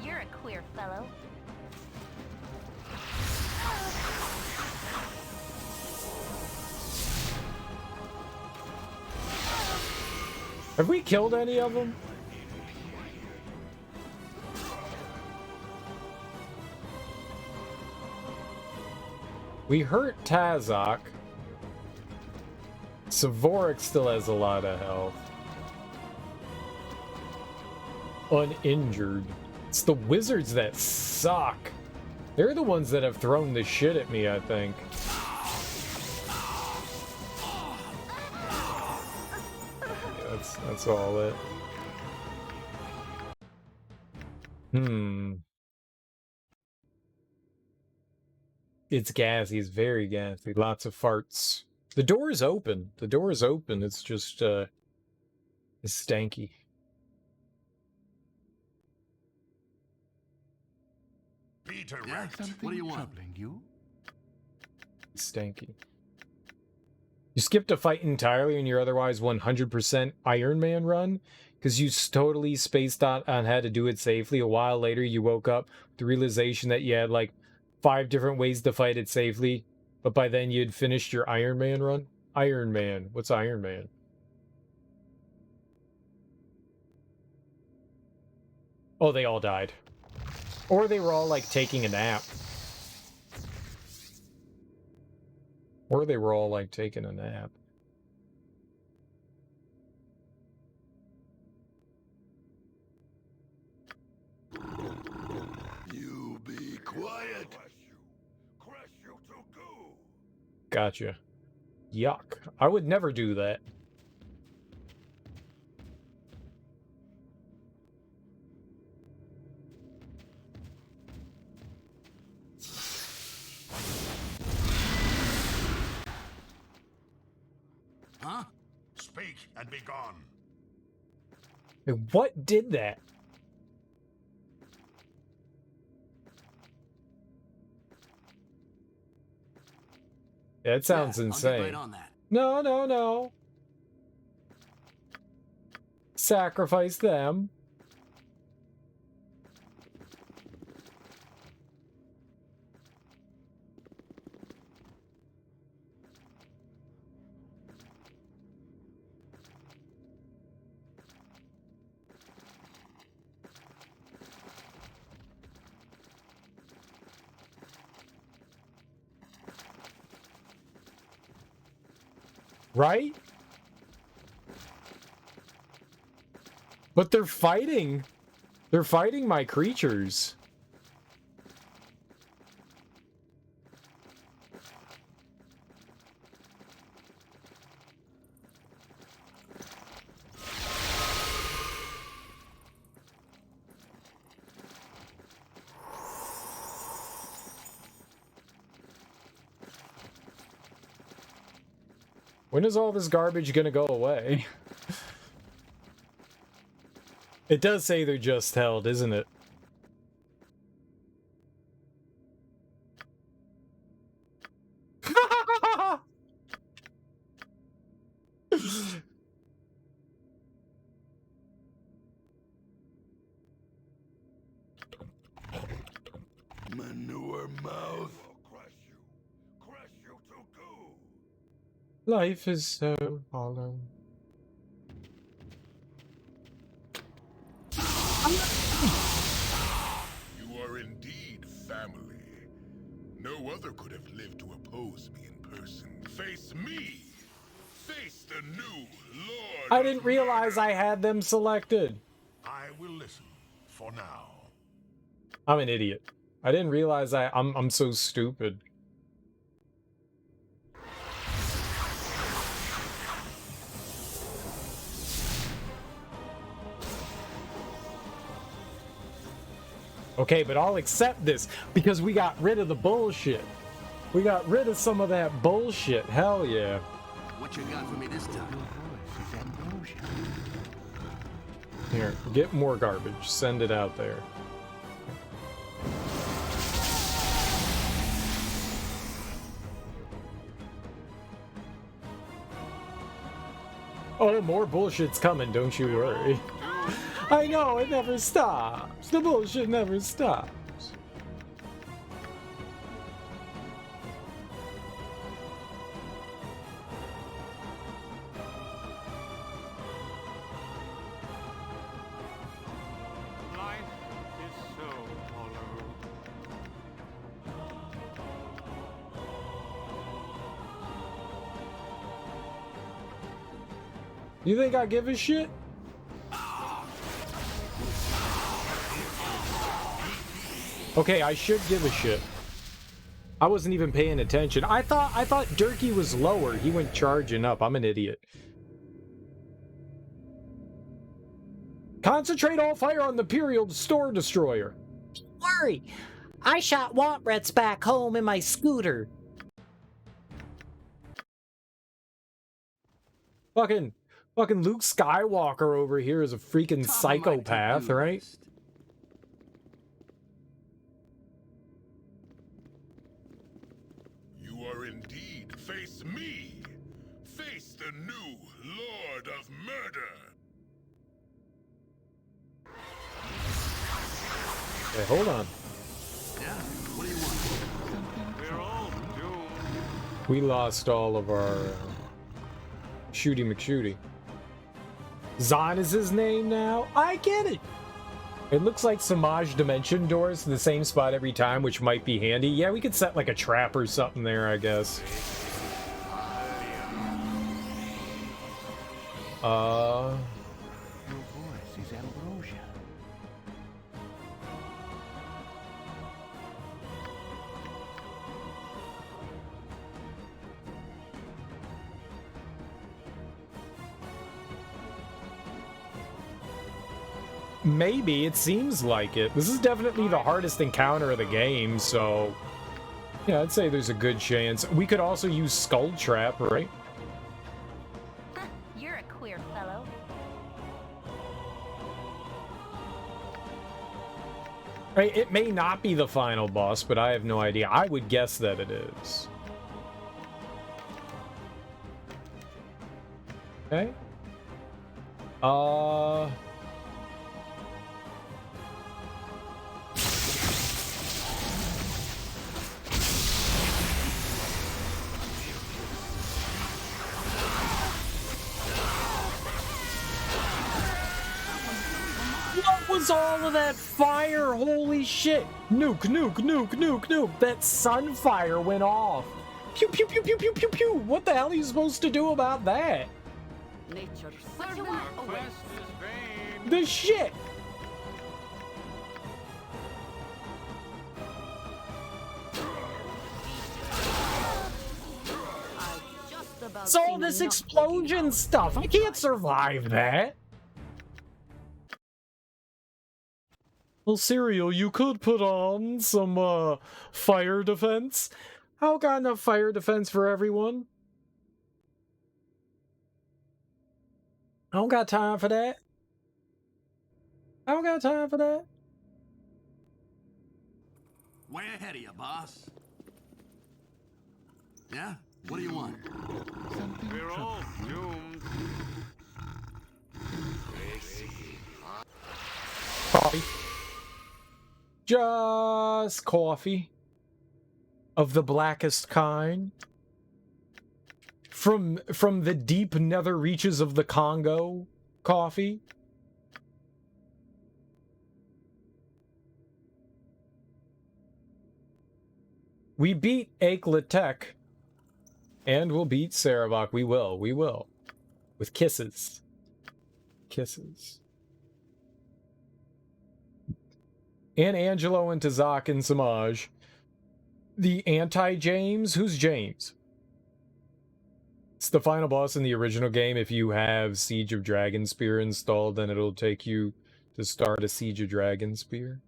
You're a queer fellow. Have we killed any of them? We hurt Tazok. Savorik still has a lot of health. Uninjured. It's the wizards that suck. They're the ones that have thrown the shit at me, I think. Yeah, that's all it. It's gassy. It's very gassy. Lots of farts. The door is open. The door is open. It's just, it's stanky. Be direct. What do you want? You? Stanky. You skipped a fight entirely in your otherwise 100% Iron Man run because you totally spaced out on how to do it safely. A while later, you woke up with the realization that you had like 5 different ways to fight it safely, but by then you had finished your Iron Man run. Iron Man. What's Iron Man? Oh, they all died. Or they were all like taking a nap. Or they were all like taking a nap. You be quiet. Gotcha. Yuck. I would never do that. Huh? Speak and be gone. What did that? That sounds insane. I'll get right on that. No, no, no. Sacrifice them. Right? But they're fighting. They're fighting my creatures. When is all this garbage gonna go away? It does say they're just held, isn't it? Manure mouth. Life is so hollow. You are indeed family. No other could have lived to oppose me in person. Face me! Face the new Lord! I didn't realize I had them selected. I will listen for now. I'm an idiot. I didn't realize I'm so stupid. Okay, but I'll accept this because we got rid of the bullshit. We got rid of some of that bullshit. Hell yeah. What you got for me this time? Here, get more garbage. Send it out there. Oh, more bullshit's coming, don't you worry. I know, it never stops. The bullshit never stops. Life is so hollow. You think I give a shit? Okay, I should give a shit. I wasn't even paying attention. I thought Dirky was lower. He went charging up. I'm an idiot. Concentrate all fire on the Imperial Store Destroyer. Don't worry. I shot want rats back home in my scooter. Fucking Luke Skywalker over here is a freaking psychopath, right? Indeed, face me! Face the new Lord of Murder! Okay, hold on. Yeah, what do you want? We're all doomed. We lost all of our Shooty McShooty. Zon is his name now? I get it! It looks like Samaj Dimension doors to the same spot every time, which might be handy. Yeah, we could set like a trap or something there, I guess. Your voice is ambrosia. Maybe, it seems like it. This is definitely the hardest encounter of the game, so... yeah, I'd say there's a good chance. We could also use Skull Trap, right? You're a queer fellow. Right, it may not be the final boss, but I have no idea. I would guess that it is. Okay. What was all of that fire? Holy shit! Nuke, nuke, nuke, nuke, nuke! That sunfire went off. Pew, pew, pew, pew, pew, pew, pew. What the hell are you supposed to do about that? Nature's What you servant want? awaits. Quest is vain. The shit! I've just about It's all seen this enough explosion breaking stuff. I can't survive that. Well, Cereal, you could put on some, fire defense. How got enough fire defense for everyone? I don't got time for that. I don't got time for that. Way ahead of you, boss. Yeah? What do you want? We're all doomed. Coffee. Just coffee. Of the blackest kind. From the deep nether reaches of the Congo. Coffee. We beat Aikletek. And we'll beat Cerebral. We will. We will. With kisses. Kisses. And Angelo and Tazak and Samaj. The anti-James? Who's James? It's the final boss in the original game. If you have Siege of Dragonspear installed, then it'll take you to start a Siege of Dragonspear.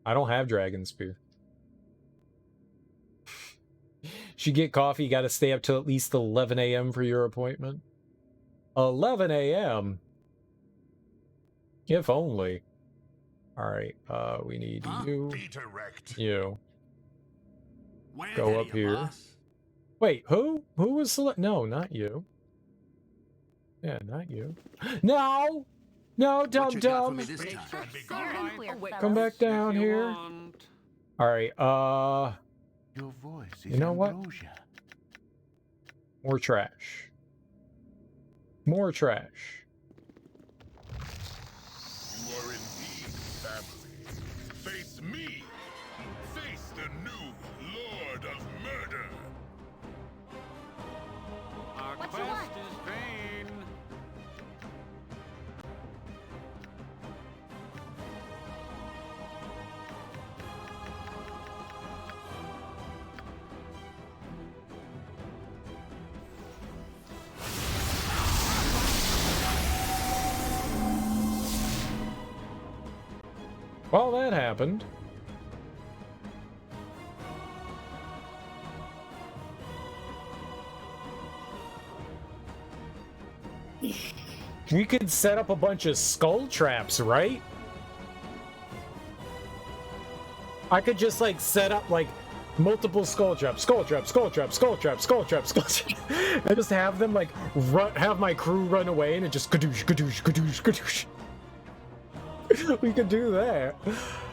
I don't have Dragonspear. Should get coffee, you gotta stay up till at least 11 a.m. for your appointment. 11 a.m.? If only. Alright, we need you. You. Go up here. Boss. Wait, who? Who was select? No, not you. Yeah, not you. No! No, dum-dum! Come back down here. Alright, Your voice is you know what? ambrosia. More trash. More trash. You are indeed family. Face me. Face the new Lord of Murder. Our What you quest want? is vain. Well, that happened. We could set up a bunch of skull traps, right? I could just, like, set up, like, multiple skull traps, skull traps, skull traps, skull traps, skull traps, skull traps, and just have them, like, have my crew run away and it just kadoosh, kadoosh, kadoosh, kadoosh. We could do that.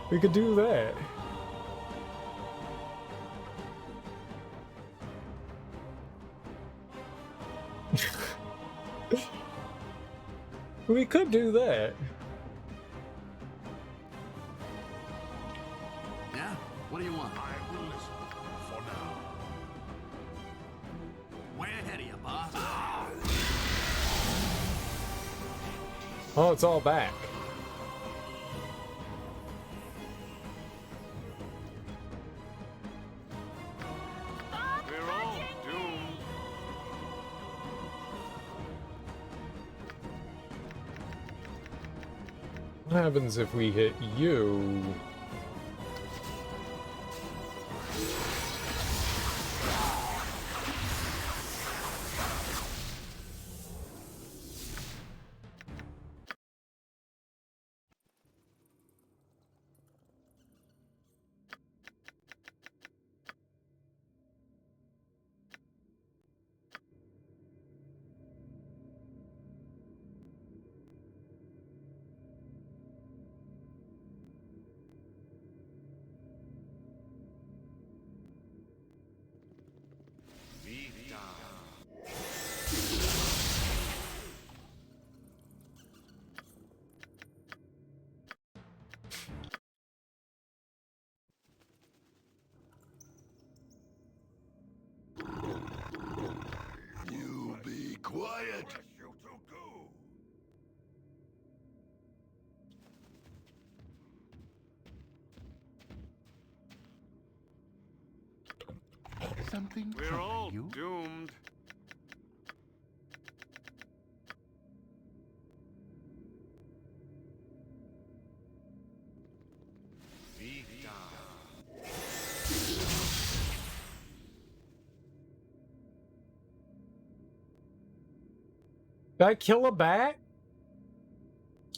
We could do that. We could do that. Yeah? What do you want? I will listen for now. Way ahead of you, boss. Oh, it's all back. We're all doomed. What happens if we hit you? Quiet! Something We're all you? doomed. Did I kill a bat?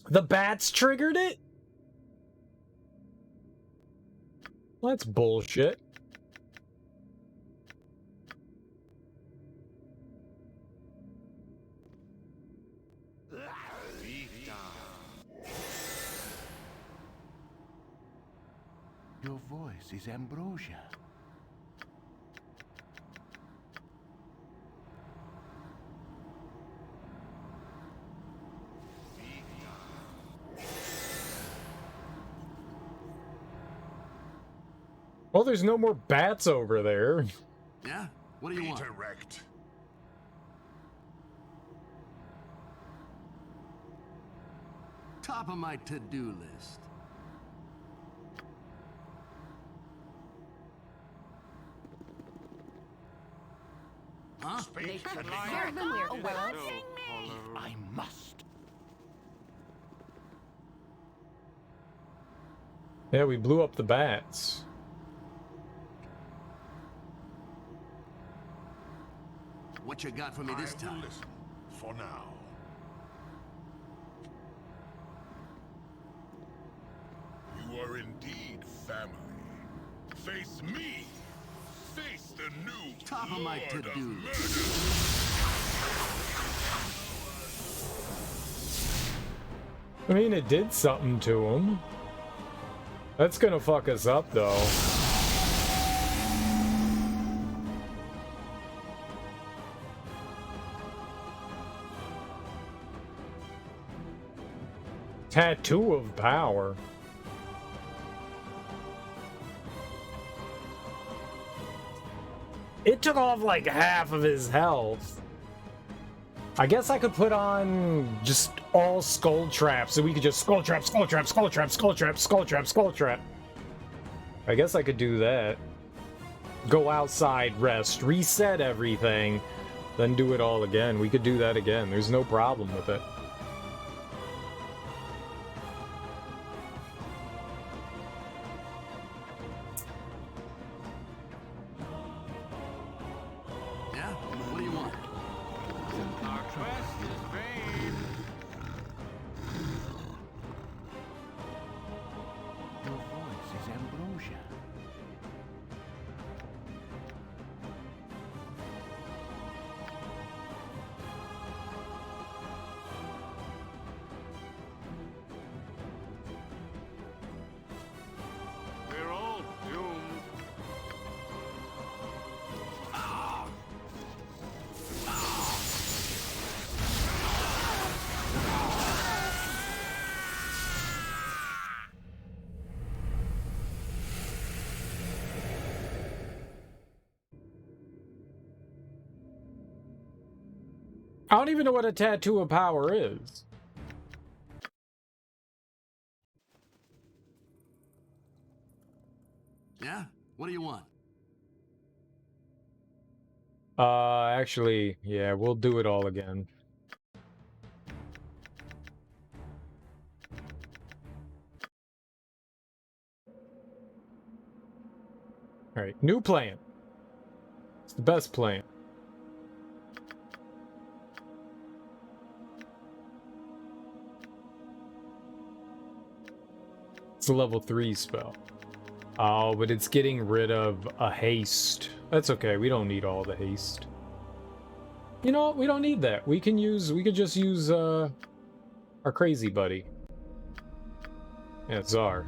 The bats triggered it? That's bullshit. Your voice is ambrosia. Well, there's no more bats over there. Yeah? What do you want? Direct. Top of my to-do list. Huh? I must. Yeah, we blew up the bats. What you got for me this time? Listen, for now. You are indeed family. Face me. Face the new Top of my to-do list. I mean, it did something to him. That's gonna fuck us up, though. Tattoo of power. It took off like half of his health. I guess I could put on just all skull traps so we could just skull trap, skull trap, skull trap, skull trap, skull trap, skull trap. I guess I could do that. Go outside, rest, reset everything, then do it all again. We could do that again. There's no problem with it. Yeah? What do you want? Our quest is vain. Your voice is ambrosia. We're all doomed. I don't even know what a tattoo of power is. Yeah? What do you want? Actually, yeah, we'll do it all again. Alright, new plan. It's the best plan. It's a level 3 spell. Oh, but it's getting rid of a haste. That's okay, we don't need all the haste. You know what, we don't need that. We could just use, our crazy buddy. Yeah, Czar.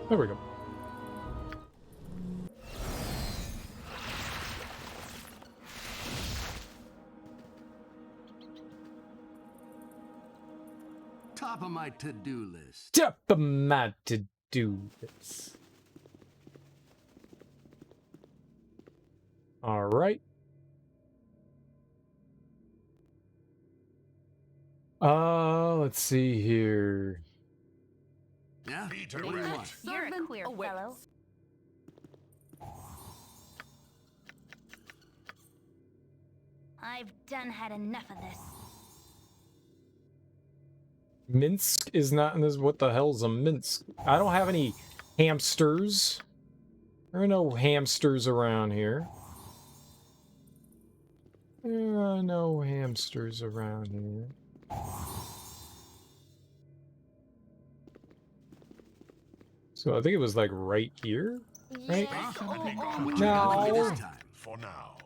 There we go. Top of my to-do list. Top of my to-do list. All right. Let's see here. Yeah? Peter, What do you want? You're a queer fellow. I've done had enough of this. Minsk is not in this. What the hell's a Minsk? I don't have any hamsters. There are no hamsters around here. There are no hamsters around here. So I think it was like right here, right? No. For now.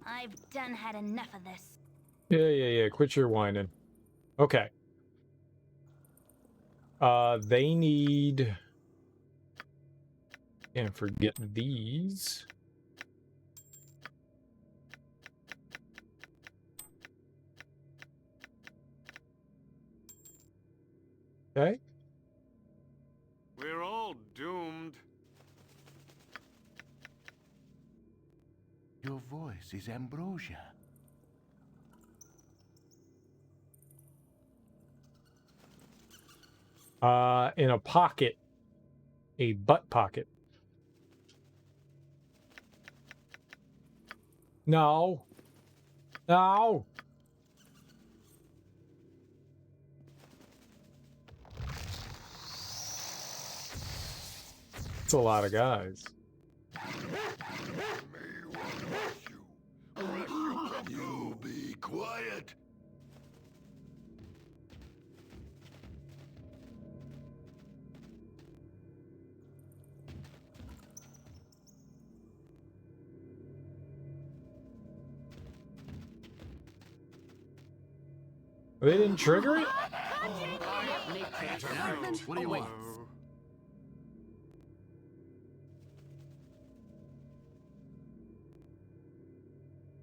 I've done had enough of this. Yeah. Quit your whining. Okay. They need... Can't forget these. Okay. We're all doomed. Your voice is ambrosia. In a pocket. A butt pocket. No. No. It's a lot of guys. You be quiet. They didn't trigger it? What do you want?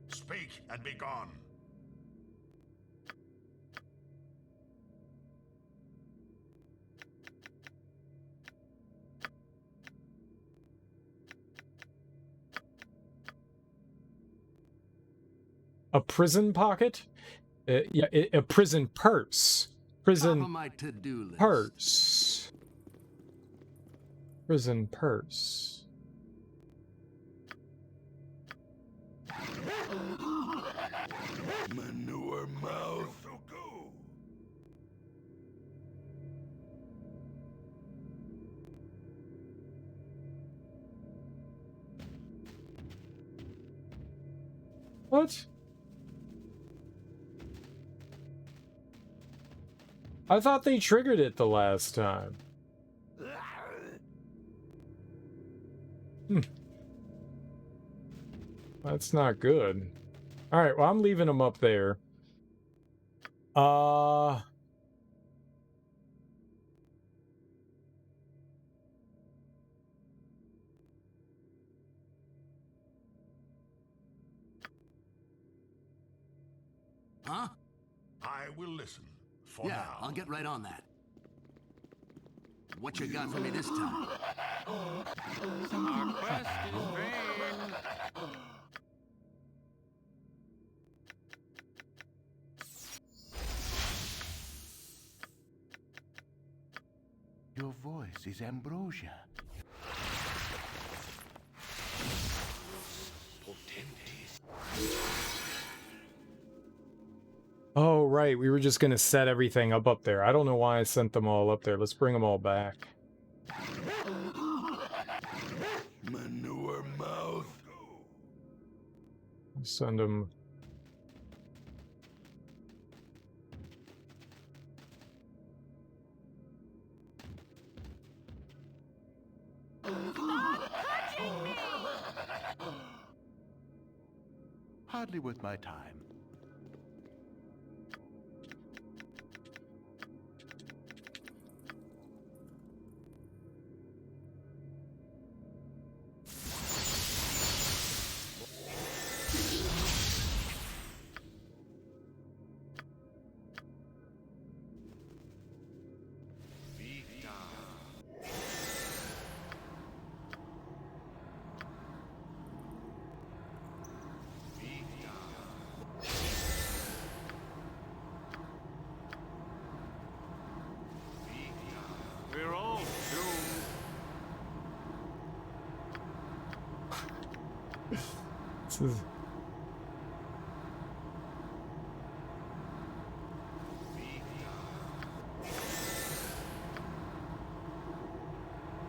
Speak and be gone. A prison pocket? Yeah, a prison purse. Prison Top of my to-do list. purse. Prison purse. Manure mouth. What? I thought they triggered it the last time. That's not good. Alright, well, I'm leaving them up there. Huh? I will listen. For Yeah, now. I'll get right on that. What you got for me this time? Our quest is vain. Your voice is ambrosia. Oh, right. We were just going to set everything up there. I don't know why I sent them all up there. Let's bring them all back. Manure mouth. Send them... Hardly worth my time.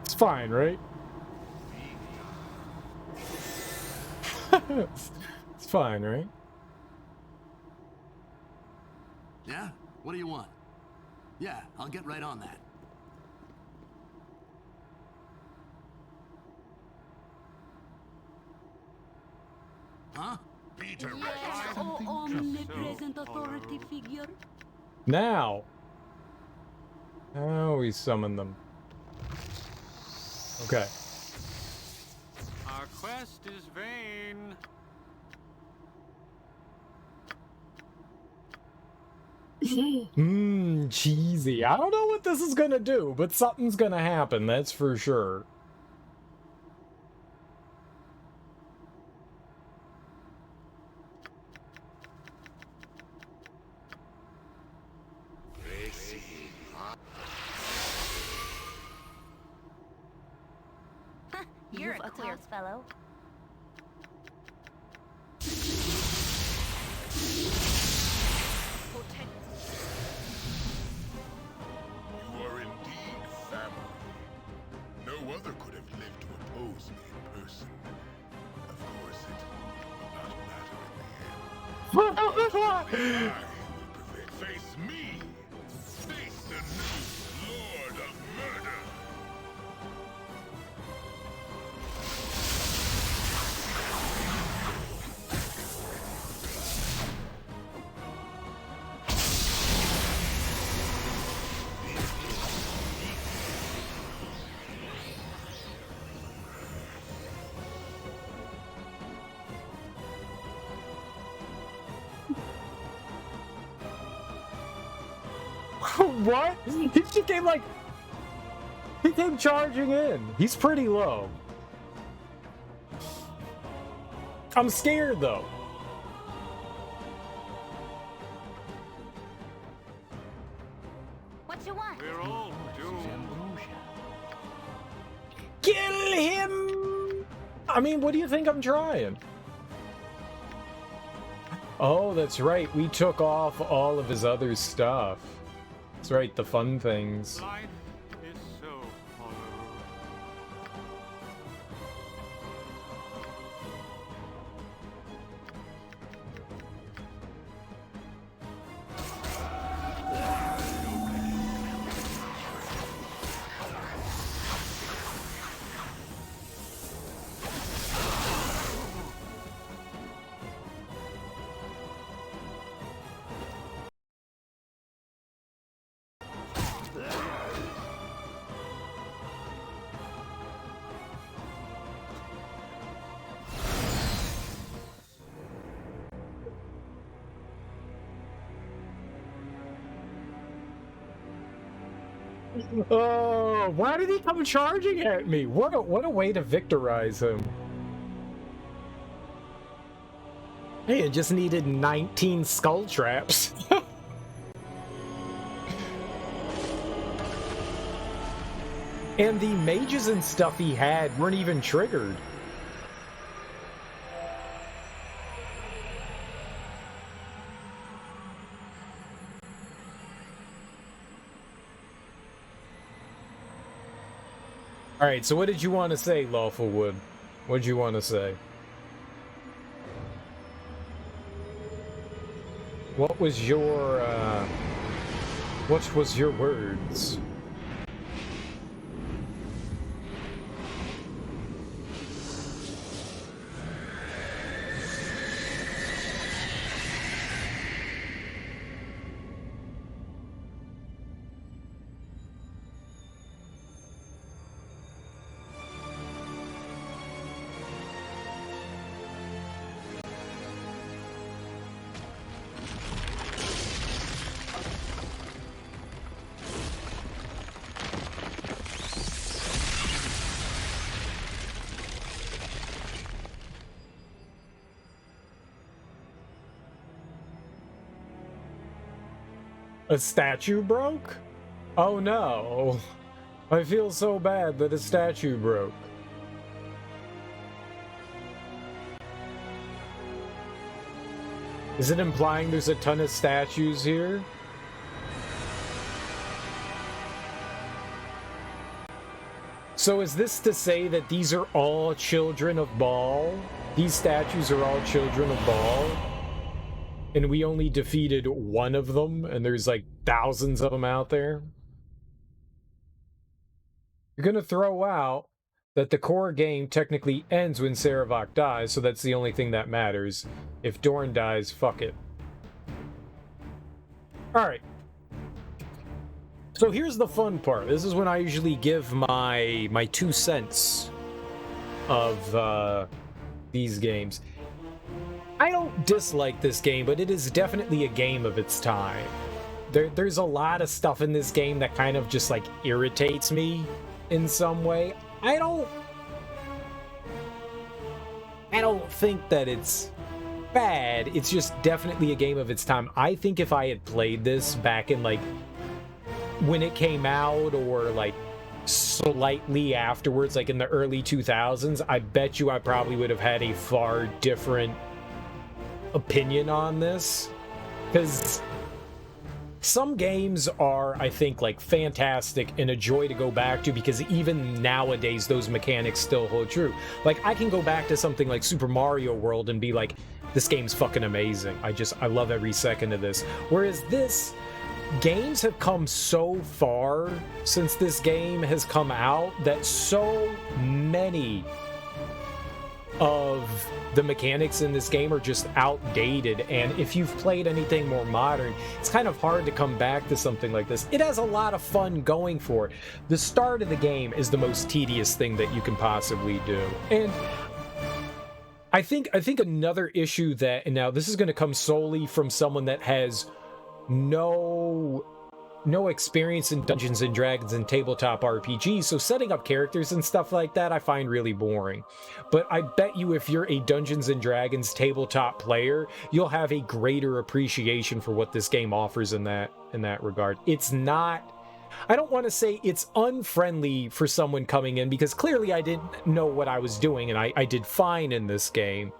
It's fine, right? It's fine, right? Yeah? What do you want? Yeah, I'll get right on that. Huh? Yes, oh omnipresent authority figure. Now we summon them. Okay. Our quest is vain. Cheesy. I don't know what this is gonna do, but something's gonna happen, that's for sure. You're a queer fellow. You are indeed family. No other could have lived to oppose me in person. Of course, it will not matter in the end. Ultimately, I will prevail. Face me! Face the new Lord of Murder! What? He just came like... He came charging in. He's pretty low. I'm scared, though. What you want? We're all doomed. Kill him! I mean, what do you think I'm trying? Oh, that's right. We took off all of his other stuff. That's right, the fun things. Life is so hollow. Oh, why did he come charging at me? What a way to victorize him. Hey, it just needed 19 skull traps. And the mages and stuff he had weren't even triggered. Alright, so what did you want to say, Lawfulwood? What did you want to say? What was your words? A statue broke? Oh no. I feel so bad that a statue broke. Is it implying there's a ton of statues here? So is this to say that these are all children of Baal? These statues are all children of Baal? And we only defeated one of them, and there's like thousands of them out there? You're gonna throw out that the core game technically ends when Cerebral dies, so that's the only thing that matters. If Dorn dies, fuck it. Alright. So here's the fun part. This is when I usually give my 2 cents of these games. I don't dislike this game, but it is definitely a game of its time. There's a lot of stuff in this game that kind of just like irritates me in some way. I don't think that it's bad. It's just definitely a game of its time. I think if I had played this back in like when it came out, or like slightly afterwards, like in the early 2000s, I bet you I probably would have had a far different opinion on this, because some games are, I think, like fantastic and a joy to go back to, because even nowadays those mechanics still hold true. Like, I can go back to something like Super Mario World and be like, this game's fucking amazing. I love every second of this. Whereas this, games have come so far since this game has come out that so many of the mechanics in this game are just outdated, and if you've played anything more modern, it's kind of hard to come back to something like this. It has a lot of fun going for it. The start of the game is the most tedious thing that you can possibly do, and I think another issue that, and now this is going to come solely from someone that has no experience in Dungeons and Dragons and tabletop RPGs, so setting up characters and stuff like that I find really boring. But I bet you if you're a Dungeons and Dragons tabletop player, you'll have a greater appreciation for what this game offers in that regard. It's not, I don't want to say it's unfriendly for someone coming in, because clearly I didn't know what I was doing, and I did fine in this game.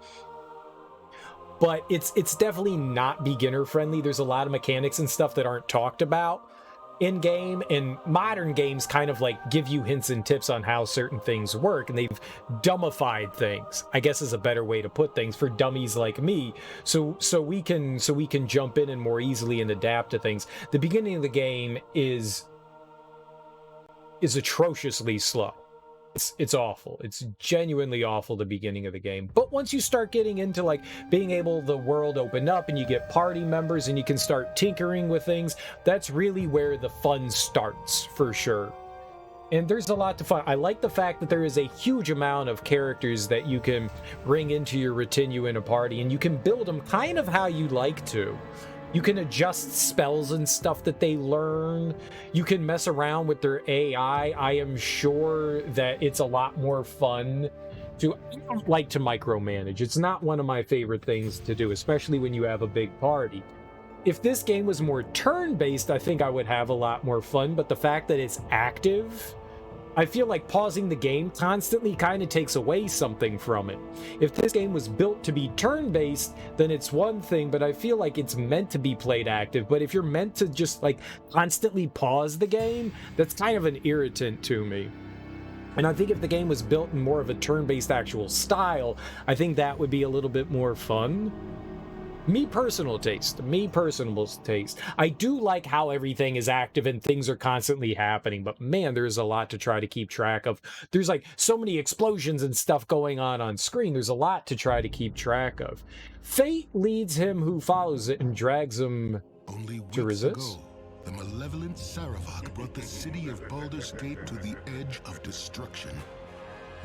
But it's definitely not beginner friendly. There's a lot of mechanics and stuff that aren't talked about in game, and modern games kind of like give you hints and tips on how certain things work, and they've dumbified things, I guess is a better way to put things, for dummies like me, so we can jump in and more easily and adapt to things. The beginning of the game is atrociously slow. It's awful. It's genuinely awful, the beginning of the game. But once you start getting into like being able, the world open up and you get party members and you can start tinkering with things, that's really where the fun starts, for sure. And there's a lot to fun. I like the fact that there is a huge amount of characters that you can bring into your retinue in a party, and you can build them kind of how you like to. You can adjust spells and stuff that they learn. You can mess around with their AI. I am sure that it's a lot more fun to, I don't like to micromanage. It's not one of my favorite things to do, especially when you have a big party. If this game was more turn-based, I think I would have a lot more fun, but the fact that it's active, I feel like pausing the game constantly kind of takes away something from it. If this game was built to be turn-based, then it's one thing, but I feel like it's meant to be played active. But if you're meant to just like constantly pause the game, that's kind of an irritant to me. And I think if the game was built in more of a turn-based actual style, I think that would be a little bit more fun. Me personal taste. I do like how everything is active and things are constantly happening, but man, there's a lot to try to keep track of. There's like so many explosions and stuff going on screen. There's a lot to try to keep track of. Fate leads him who follows it and drags him to resist. The malevolent Sarevok brought the city of Baldur's Gate to the edge of destruction.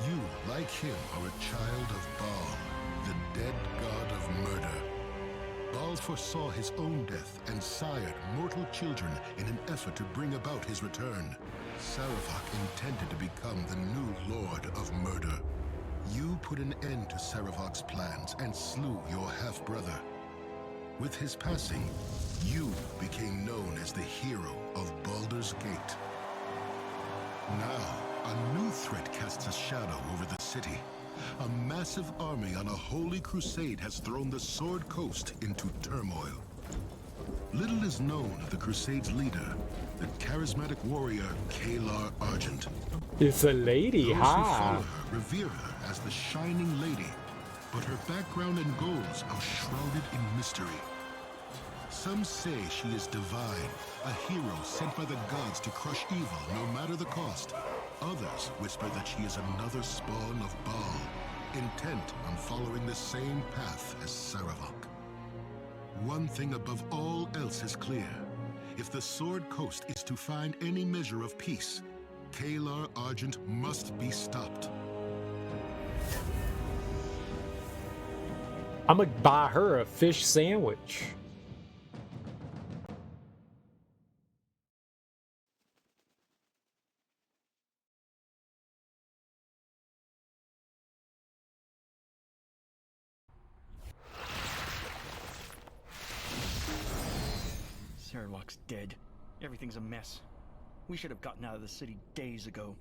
You, like him, are a child of Baal, the dead god of murder. Baal foresaw his own death and sired mortal children in an effort to bring about his return. Sarevok intended to become the new lord of murder. You put an end to Sarevok's plans and slew your half-brother. With his passing, you became known as the hero of Baldur's Gate. Now, a new threat casts a shadow over the city. A massive army on a holy crusade has thrown the Sword Coast into turmoil. Little is known of the crusade's leader, the charismatic warrior Kalar Argent. It's a lady, Those who ha! follow her revere her as the Shining Lady, but her background and goals are shrouded in mystery. Some say she is divine, a hero sent by the gods to crush evil no matter the cost. Others whisper that she is another spawn of Baal, intent on following the same path as Cerebral. One thing above all else is clear. If the Sword Coast is to find any measure of peace, Kalar Argent must be stopped. I'm gonna buy her a fish sandwich. Cerebral dead. Everything's a mess. We should have gotten out of the city days ago.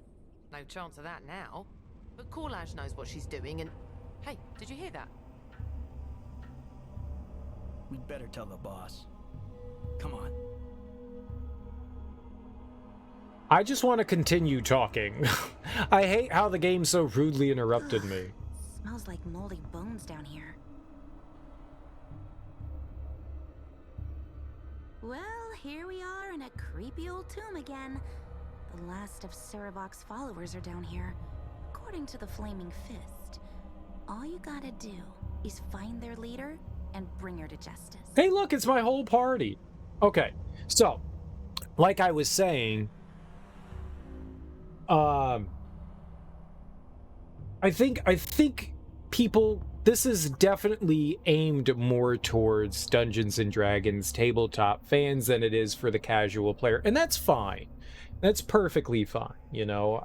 No chance of that now. But Corlash knows what she's doing and... Hey, did you hear that? We'd better tell the boss. Come on. I just want to continue talking. I hate how the game so rudely interrupted me. Smells like moldy bones down here. Well, here we are in a creepy old tomb again. The last of Cerebral's followers are down here, according to the Flaming Fist. All you gotta do is find their leader and bring her to justice. Hey, look, it's my whole party. Okay, so, like I was saying, I think people, this is definitely aimed more towards Dungeons and Dragons tabletop fans than it is for the casual player, and that's fine. That's perfectly fine, you know.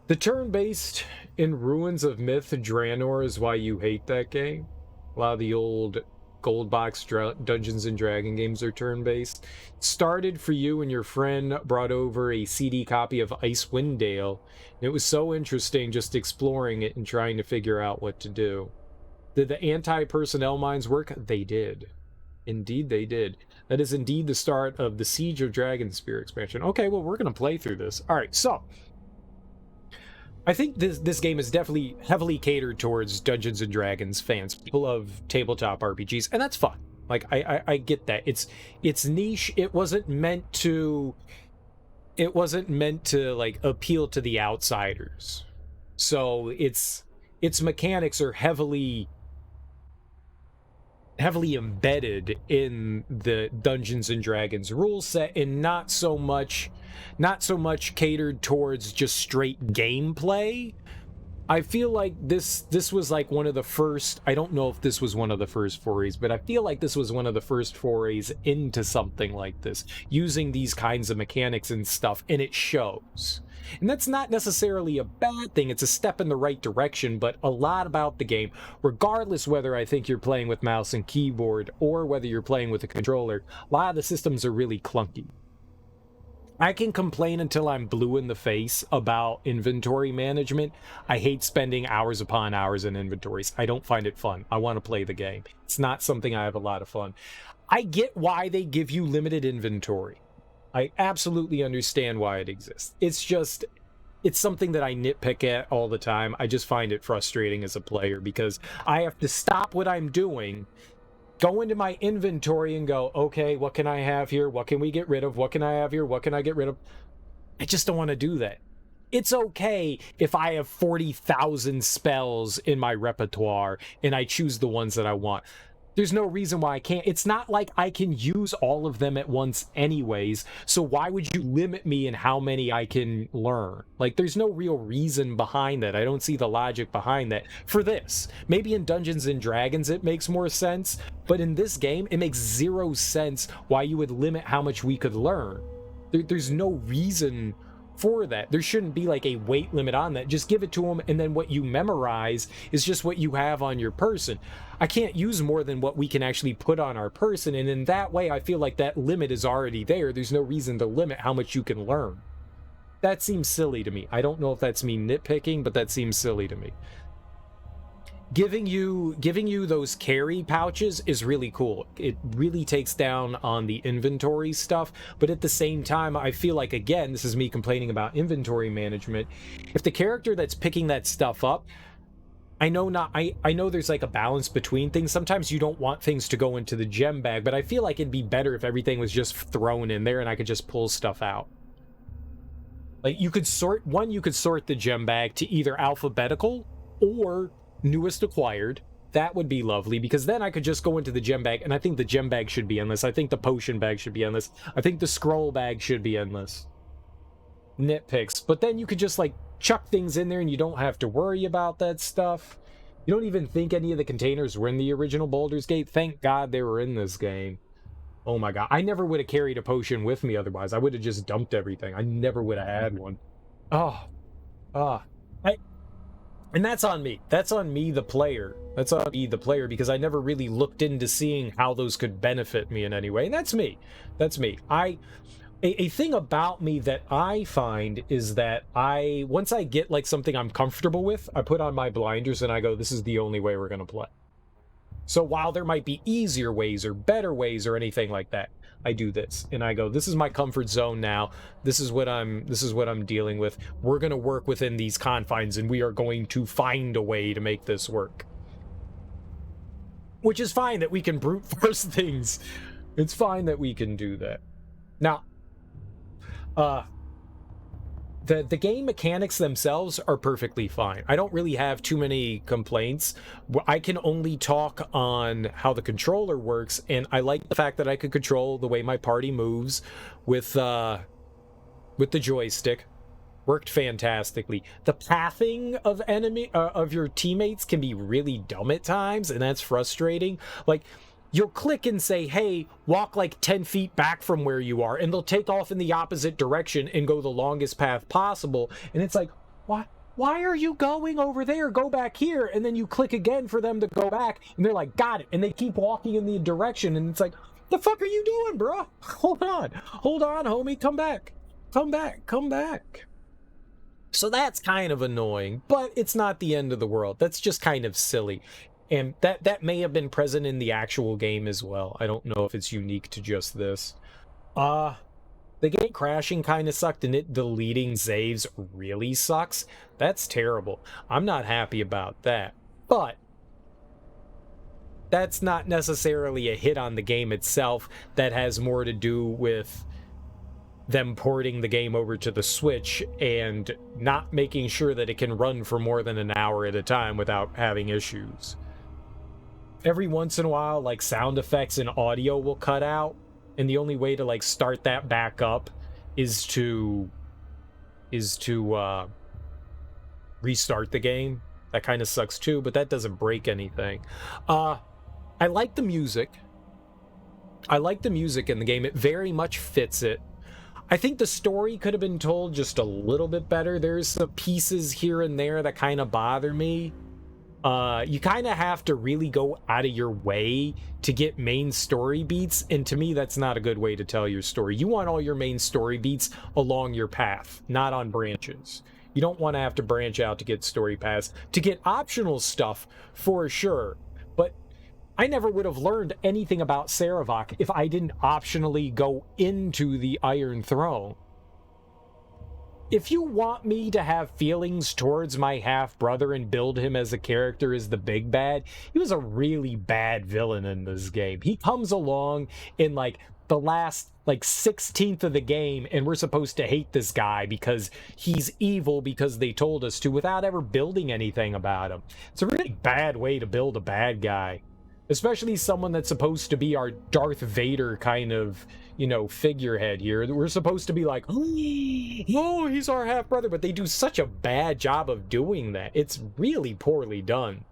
The turn-based in Ruins of Myth Draenor is why you hate that game. A lot of the old gold box Dungeons and Dragon games are turn-based. Started for you and your friend brought over a CD copy of Icewind Dale. It was so interesting just exploring it and trying to figure out what to do. Did the anti-personnel mines work? They did. Indeed they did. That is indeed the start of the Siege of Dragonspear expansion. Okay, well, we're going to play through this. Alright, so I think this game is definitely heavily catered towards Dungeons and Dragons fans. People love tabletop RPGs, and that's fun. Like, I get that. It's niche. It wasn't meant to like appeal to the outsiders. So its mechanics are heavily embedded in the Dungeons and Dragons rule set, and not so much catered towards just straight gameplay. I feel like this was like one of the first, I don't know if this was one of the first forays, but I feel like this was one of the first forays into something like this, using these kinds of mechanics and stuff, and it shows. And that's not necessarily a bad thing, it's a step in the right direction, but a lot about the game, regardless whether I think you're playing with mouse and keyboard or whether you're playing with a controller, a lot of the systems are really clunky. I can complain until I'm blue in the face about inventory management. I hate spending hours upon hours in inventories. I don't find it fun. I want to play the game. It's not something I have a lot of fun. I get why they give you limited inventory. I absolutely understand why it exists. It's just, it's something that I nitpick at all the time. I just find it frustrating as a player because I have to stop what I'm doing, go into my inventory and go, okay, what can I have here? What can we get rid of? What can I have here? What can I get rid of? I just don't want to do that. It's okay if I have 40,000 spells in my repertoire and I choose the ones that I want. There's no reason why I can't. It's not like I can use all of them at once anyways, so why would you limit me in how many I can learn? Like, there's no real reason behind that. I don't see the logic behind that for this. Maybe in Dungeons and Dragons it makes more sense, but in this game it makes zero sense why you would limit how much we could learn. There's no reason for that. There shouldn't be like a weight limit on that. Just give it to them, and then what you memorize is just what you have on your person. I can't use more than what we can actually put on our person, and in that way I feel like that limit is already there. There's no reason to limit how much you can learn. that seems silly to me. I don't know if that's me nitpicking, but that seems silly to me. Giving you those carry pouches is really cool. It really takes down on the inventory stuff, but at the same time, I feel like, again, this is me complaining about inventory management. If the character that's picking that stuff up, I know there's like a balance between things. Sometimes you don't want things to go into the gem bag, but I feel like it'd be better if everything was just thrown in there and I could just pull stuff out. Like, you could sort the gem bag to either alphabetical or newest acquired. That would be lovely, because then I could just go into the gem bag, and I think the gem bag should be endless. I think the potion bag should be endless. I think the scroll bag should be endless. Nitpicks. But then you could just, like, chuck things in there and you don't have to worry about that stuff. You don't even think any of the containers were in the original Baldur's Gate. Thank God they were in this game. Oh my God. I never would have carried a potion with me otherwise. I would have just dumped everything. I never would have had one. And that's on me. That's on me, the player. That's on me, the player, because I never really looked into seeing how those could benefit me in any way. And that's me. That's me. A thing about me that I find is that once I get like something I'm comfortable with, I put on my blinders and I go, this is the only way we're going to play. So while there might be easier ways or better ways or anything like that, I do this and I go, this is my comfort zone now. This is what I'm dealing with. We're going to work within these confines and we are going to find a way to make this work. Which is fine that we can brute force things. It's fine that we can do that. Now, the game mechanics themselves are perfectly fine. I don't really have too many complaints. I can only talk on how the controller works, and I like the fact that I could control the way my party moves with the joystick. Worked fantastically. The pathing of of your teammates can be really dumb at times, and that's frustrating. Like, you'll click and say, hey, walk like 10 feet back from where you are, and they'll take off in the opposite direction and go the longest path possible. And it's like, why are you going over there? Go back here. And then you click again for them to go back, and they're like, got it. And they keep walking in the direction, and it's like, the fuck are you doing, bro? Hold on, homie. Come back. So that's kind of annoying, but it's not the end of the world. That's just kind of silly. And that may have been present in the actual game as well. I don't know if it's unique to just this. The game crashing kind of sucked, and it deleting saves really sucks. That's terrible. I'm not happy about that. But that's not necessarily a hit on the game itself. That has more to do with them porting the game over to the Switch and not making sure that it can run for more than an hour at a time without having issues. Every once in a while, like, sound effects and audio will cut out, and the only way to, like, start that back up is to restart the game. That kind of sucks too, but that doesn't break anything. I like the music. I like the music in the game. It very much fits it. I think the story could have been told just a little bit better. There's some pieces here and there that kind of bother me. You kind of have to really go out of your way to get main story beats, and to me that's not a good way to tell your story. You want all your main story beats along your path, not on branches. You don't want to have to branch out to get story paths. To get optional stuff, for sure, but I never would have learned anything about Cerebral if I didn't optionally go into the Iron Throne. If you want me to have feelings towards my half-brother and build him as a character as the big bad, he was a really bad villain in this game. He comes along in, like, the last, like, 16th of the game, and we're supposed to hate this guy because he's evil because they told us to, without ever building anything about him. It's a really bad way to build a bad guy. Especially someone that's supposed to be our Darth Vader kind of, you know, figurehead here. We're supposed to be like, oh, he's our half-brother, but they do such a bad job of doing that. It's really poorly done.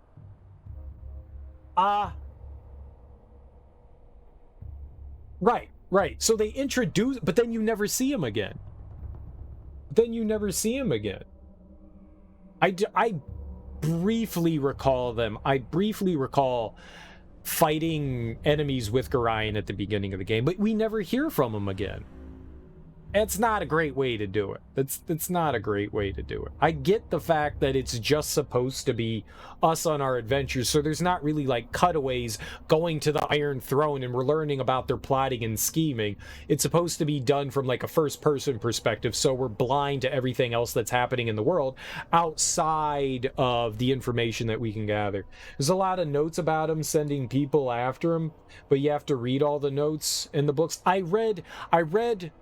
Right. So they introduce, but then you never see him again. I briefly recall them. I briefly recall fighting enemies with Gorion at the beginning of the game, but we never hear from him again. It's not a great way to do it. It's not a great way to do it. I get the fact that it's just supposed to be us on our adventures, so there's not really like cutaways going to the Iron Throne and we're learning about their plotting and scheming. It's supposed to be done from like a first-person perspective, so we're blind to everything else that's happening in the world outside of the information that we can gather. There's a lot of notes about him sending people after him, but you have to read all the notes in the books. I read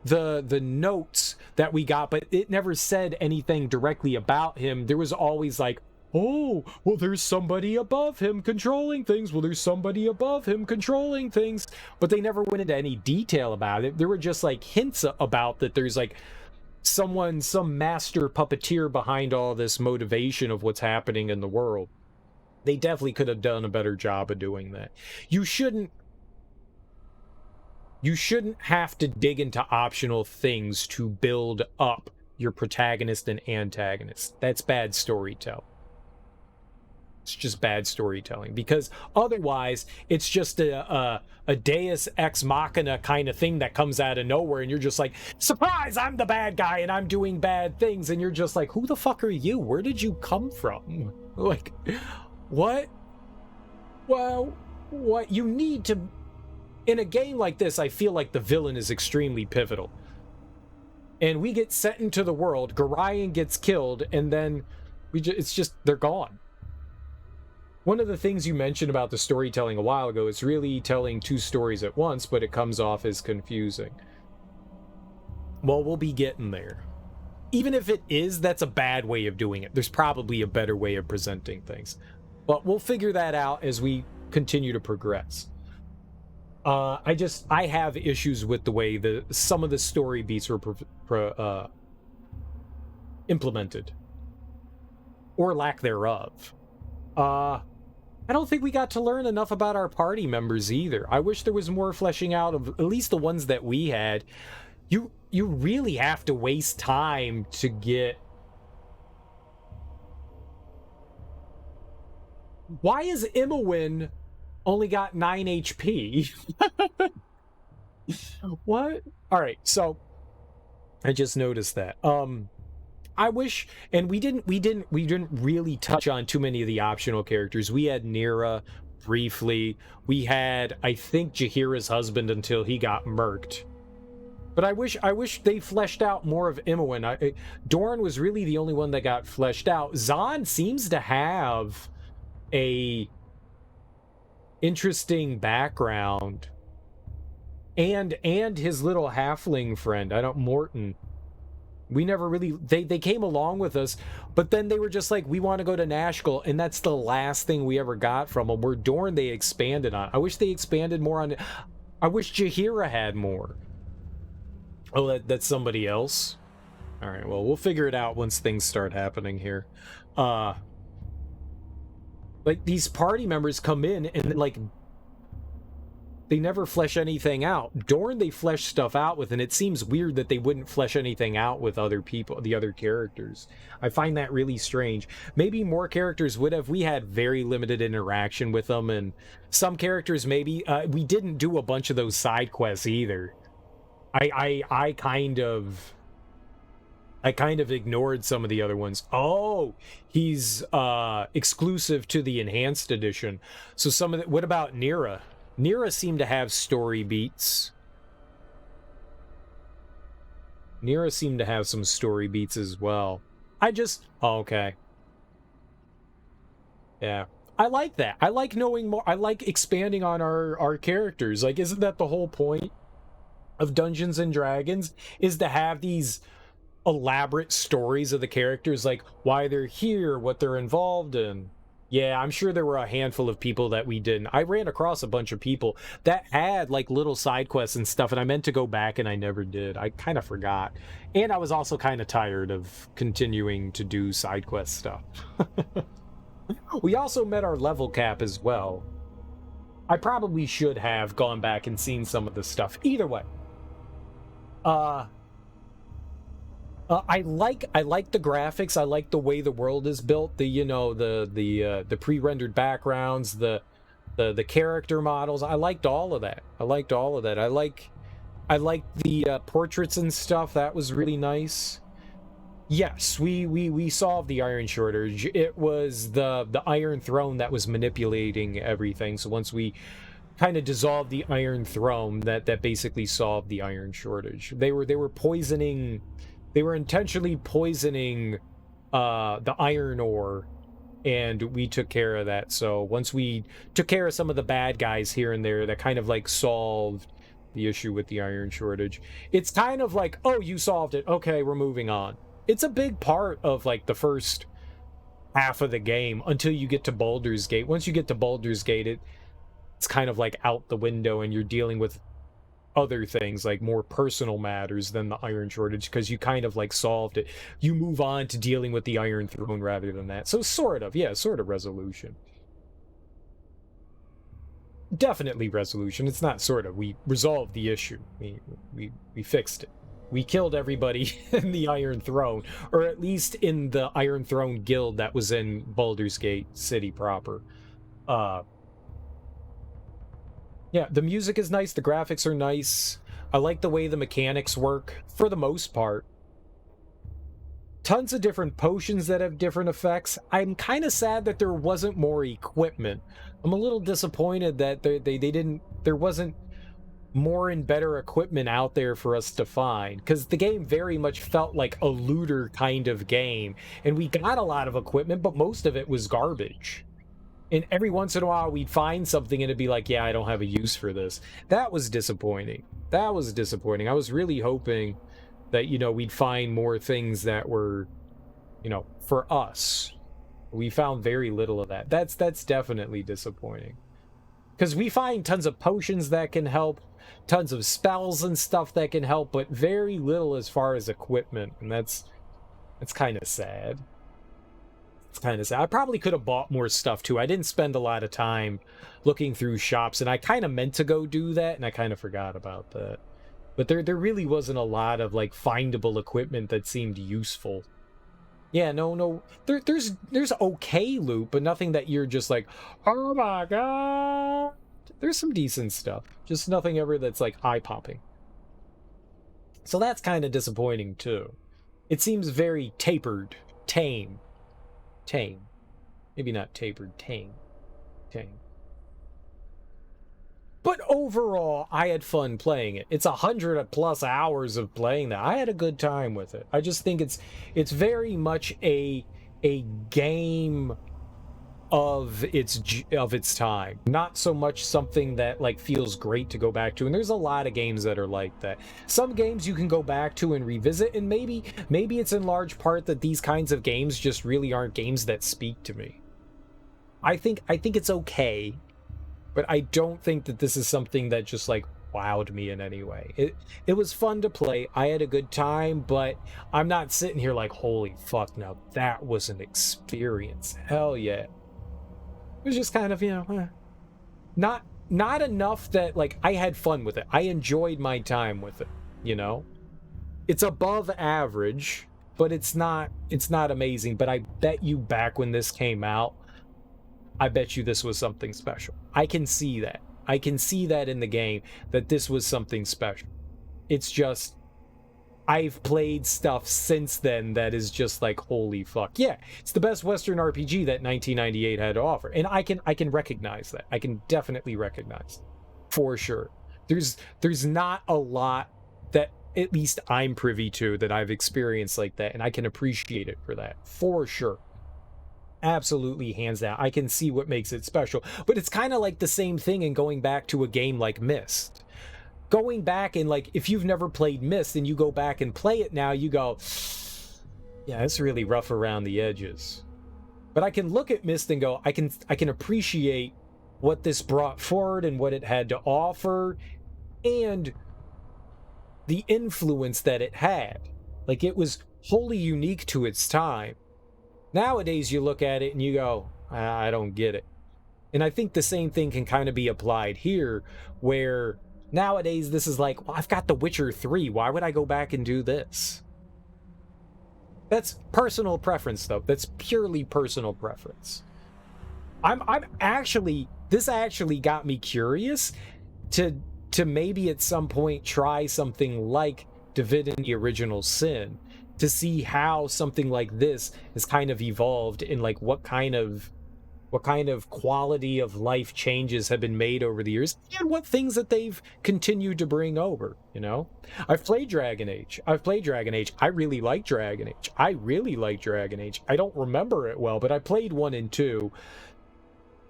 the notes that we got, but it never said anything directly about him. There was always like, oh, well, there's somebody above him controlling things. Well, there's somebody above him controlling things. But they never went into any detail about it. There were just like hints about that there's like some master puppeteer behind all this motivation of what's happening in the world. They definitely could have done a better job of doing that. You shouldn't have to dig into optional things to build up your protagonist and antagonist. That's bad storytelling. It's just bad storytelling, because otherwise it's just a deus ex machina kind of thing that comes out of nowhere and you're just like, surprise, I'm the bad guy and I'm doing bad things, and you're just like, who the fuck are you? Where did you come from? Like, what? Well, what you need to... In a game like this, I feel like the villain is extremely pivotal. And we get sent into the world, Gorion gets killed, and then it's just, they're gone. One of the things you mentioned about the storytelling a while ago is really telling two stories at once, but it comes off as confusing. Well, we'll be getting there. Even if it is, that's a bad way of doing it. There's probably a better way of presenting things. But we'll figure that out as we continue to progress. I have issues with the way some of the story beats were implemented, or lack thereof. I don't think we got to learn enough about our party members either. I wish there was more fleshing out of at least the ones that we had. You really have to waste time to get... Why is Imowin only got 9 HP? What? All right, so I just noticed that. I wish, and we didn't really touch on too many of the optional characters. We had Nira briefly. We had, I think, Jaheira's husband until he got murked. But I wish they fleshed out more of Imowin. Doran was really the only one that got fleshed out. Zahn seems to have a interesting background, and his little halfling friend, Morton. We never really, they came along with us, but then they were just like, we want to go to Nashkel, and that's the last thing we ever got from them. Where Dorn they expanded on. I wish they expanded more on it. I wish Jaheira had more. Oh, that's somebody else? All right, well, we'll figure it out once things start happening here. Like, these party members come in and, like, they never flesh anything out. Dorn, they flesh stuff out with, and it seems weird that they wouldn't flesh anything out with other people, the other characters. I find that really strange. Maybe more characters would have. We had very limited interaction with them, and some characters maybe... we didn't do a bunch of those side quests either. I kind of ignored some of the other ones. Oh, he's exclusive to the enhanced edition. So some of the... What about Nira? Nira seemed to have story beats. Nira seemed to have some story beats as well. Oh, okay. Yeah. I like that. I like knowing more. I like expanding on our characters. Like, isn't that the whole point of Dungeons and Dragons? Is to have these elaborate stories of the characters, like why they're here, what they're involved in. Yeah, I'm sure there were a handful of people that we didn't. I ran across a bunch of people that had like little side quests and stuff, and I meant to go back and I never did. I kind of forgot. And I was also kind of tired of continuing to do side quest stuff. We also met our level cap as well. I probably should have gone back and seen some of the stuff. Either way. I like the graphics. I like the way the world is built. The pre-rendered backgrounds, the character models. I liked all of that. I like I liked the portraits and stuff. That was really nice. Yes, we solved the iron shortage. It was the Iron Throne that was manipulating everything. So once we kind of dissolved the Iron Throne, that basically solved the iron shortage. They were poisoning, they were intentionally poisoning the iron ore, and we took care of that. So once we took care of some of the bad guys here and there, that kind of like solved the issue with the iron shortage. It's kind of like, oh, you solved it. Okay, we're moving on. It's a big part of like the first half of the game until you get to Baldur's Gate. Once you get to Baldur's Gate, it's kind of like out the window, and you're dealing with other things, like more personal matters than the iron shortage, because you kind of like solved it. You move on to dealing with the Iron Throne rather than that. So sort of resolution. Definitely resolution. It's not sort of. We resolved the issue. We fixed it. We killed everybody in the Iron Throne, or at least in the Iron Throne guild that was in Baldur's Gate City proper. Yeah, the music is nice, the graphics are nice. I like the way the mechanics work, for the most part. Tons of different potions that have different effects. I'm kind of sad that there wasn't more equipment. I'm a little disappointed that there wasn't more and better equipment out there for us to find, because the game very much felt like a looter kind of game, and we got a lot of equipment, but most of it was garbage. And every once in a while we'd find something and it'd be like, yeah, I don't have a use for this. That was disappointing. That was disappointing. I was really hoping that, you know, we'd find more things that were, you know, for us. We found very little of that. That's definitely disappointing. Because we find tons of potions that can help, tons of spells and stuff that can help, but very little as far as equipment. And that's kind of sad. It's kind of sad. I probably could have bought more stuff too. I didn't spend a lot of time looking through shops, and I kind of meant to go do that, and I kind of forgot about that. But there really wasn't a lot of like findable equipment that seemed useful. Yeah, no. There's okay loot, but nothing that you're just like, oh my god. There's some decent stuff, just nothing ever that's like eye-popping. So that's kind of disappointing too. It seems very tapered, tame. Maybe not tapered, tame. But overall, I had fun playing it. It's 100+ hours of playing that. I had a good time with it. I just think it's very much a game of its time, not so much something that like feels great to go back to. And there's a lot of games that are like that. Some games you can go back to and revisit, and maybe it's in large part that these kinds of games just really aren't games that speak to me. I think it's okay, but I don't think that this is something that just like wowed me in any way. It was fun to play. I had a good time, but I'm not sitting here like, holy fuck, now that was an experience. Hell yeah. It was just kind of, you know, not enough that like I had fun with it. I enjoyed my time with it, you know. It's above average, but it's not amazing. But I bet you back when this came out, I bet you this was something special. I can see that. I can see that in the game, that this was something special. It's just, I've played stuff since then that is just like, holy fuck. Yeah, it's the best Western RPG that 1998 had to offer. And I can recognize that. I can definitely recognize it, for sure. There's not a lot that at least I'm privy to that I've experienced like that, and I can appreciate it for that, for sure. Absolutely, hands down. I can see what makes it special. But it's kind of like the same thing in going back to a game like Myst. Going back and like, if you've never played Myst and you go back and play it now, you go, yeah, it's really rough around the edges. But I can look at Myst and go, I can appreciate what this brought forward and what it had to offer, and the influence that it had. Like, it was wholly unique to its time. Nowadays, you look at it and you go, I don't get it. And I think the same thing can kind of be applied here, where nowadays this is like, well, I've got The Witcher 3. Why would I go back and do this? That's personal preference, though. That's purely personal preference. I'm actually, this actually got me curious to to maybe at some point try something like Divinity Original Sin to see how something like this has kind of evolved and like what kind of quality of life changes have been made over the years and what things that they've continued to bring over, you know? I've played Dragon Age. I really like Dragon Age. I don't remember it well, but I played 1 and 2.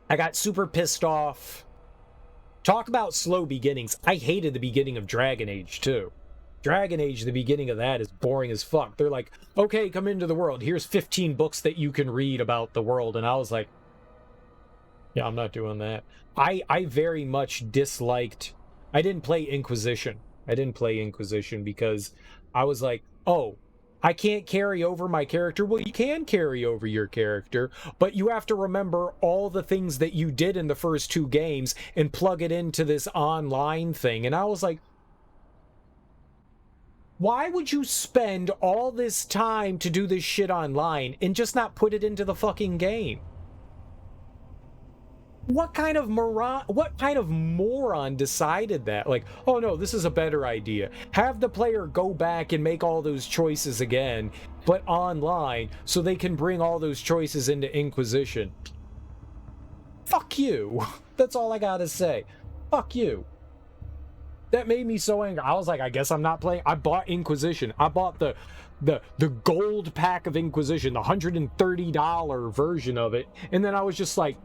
I got super pissed off. Talk about slow beginnings. I hated the beginning of Dragon Age 2. Dragon Age, the beginning of that is boring as fuck. They're like, okay, come into the world. Here's 15 books that you can read about the world. And I was like, yeah, I'm not doing that. I very much disliked... I didn't play Inquisition. Because I was like, oh, I can't carry over my character. Well, you can carry over your character, but you have to remember all the things that you did in the first 2 games and plug it into this online thing. And I was like, why would you spend all this time to do this shit online and just not put it into the fucking game? What kind of moron decided that? Like, oh no, this is a better idea. Have the player go back and make all those choices again, but online, so they can bring all those choices into Inquisition. Fuck you. That's all I gotta say. Fuck you. That made me so angry. I was like, I guess I'm not playing. I bought Inquisition. I bought the gold pack of Inquisition, the $130 version of it, and then I was just like,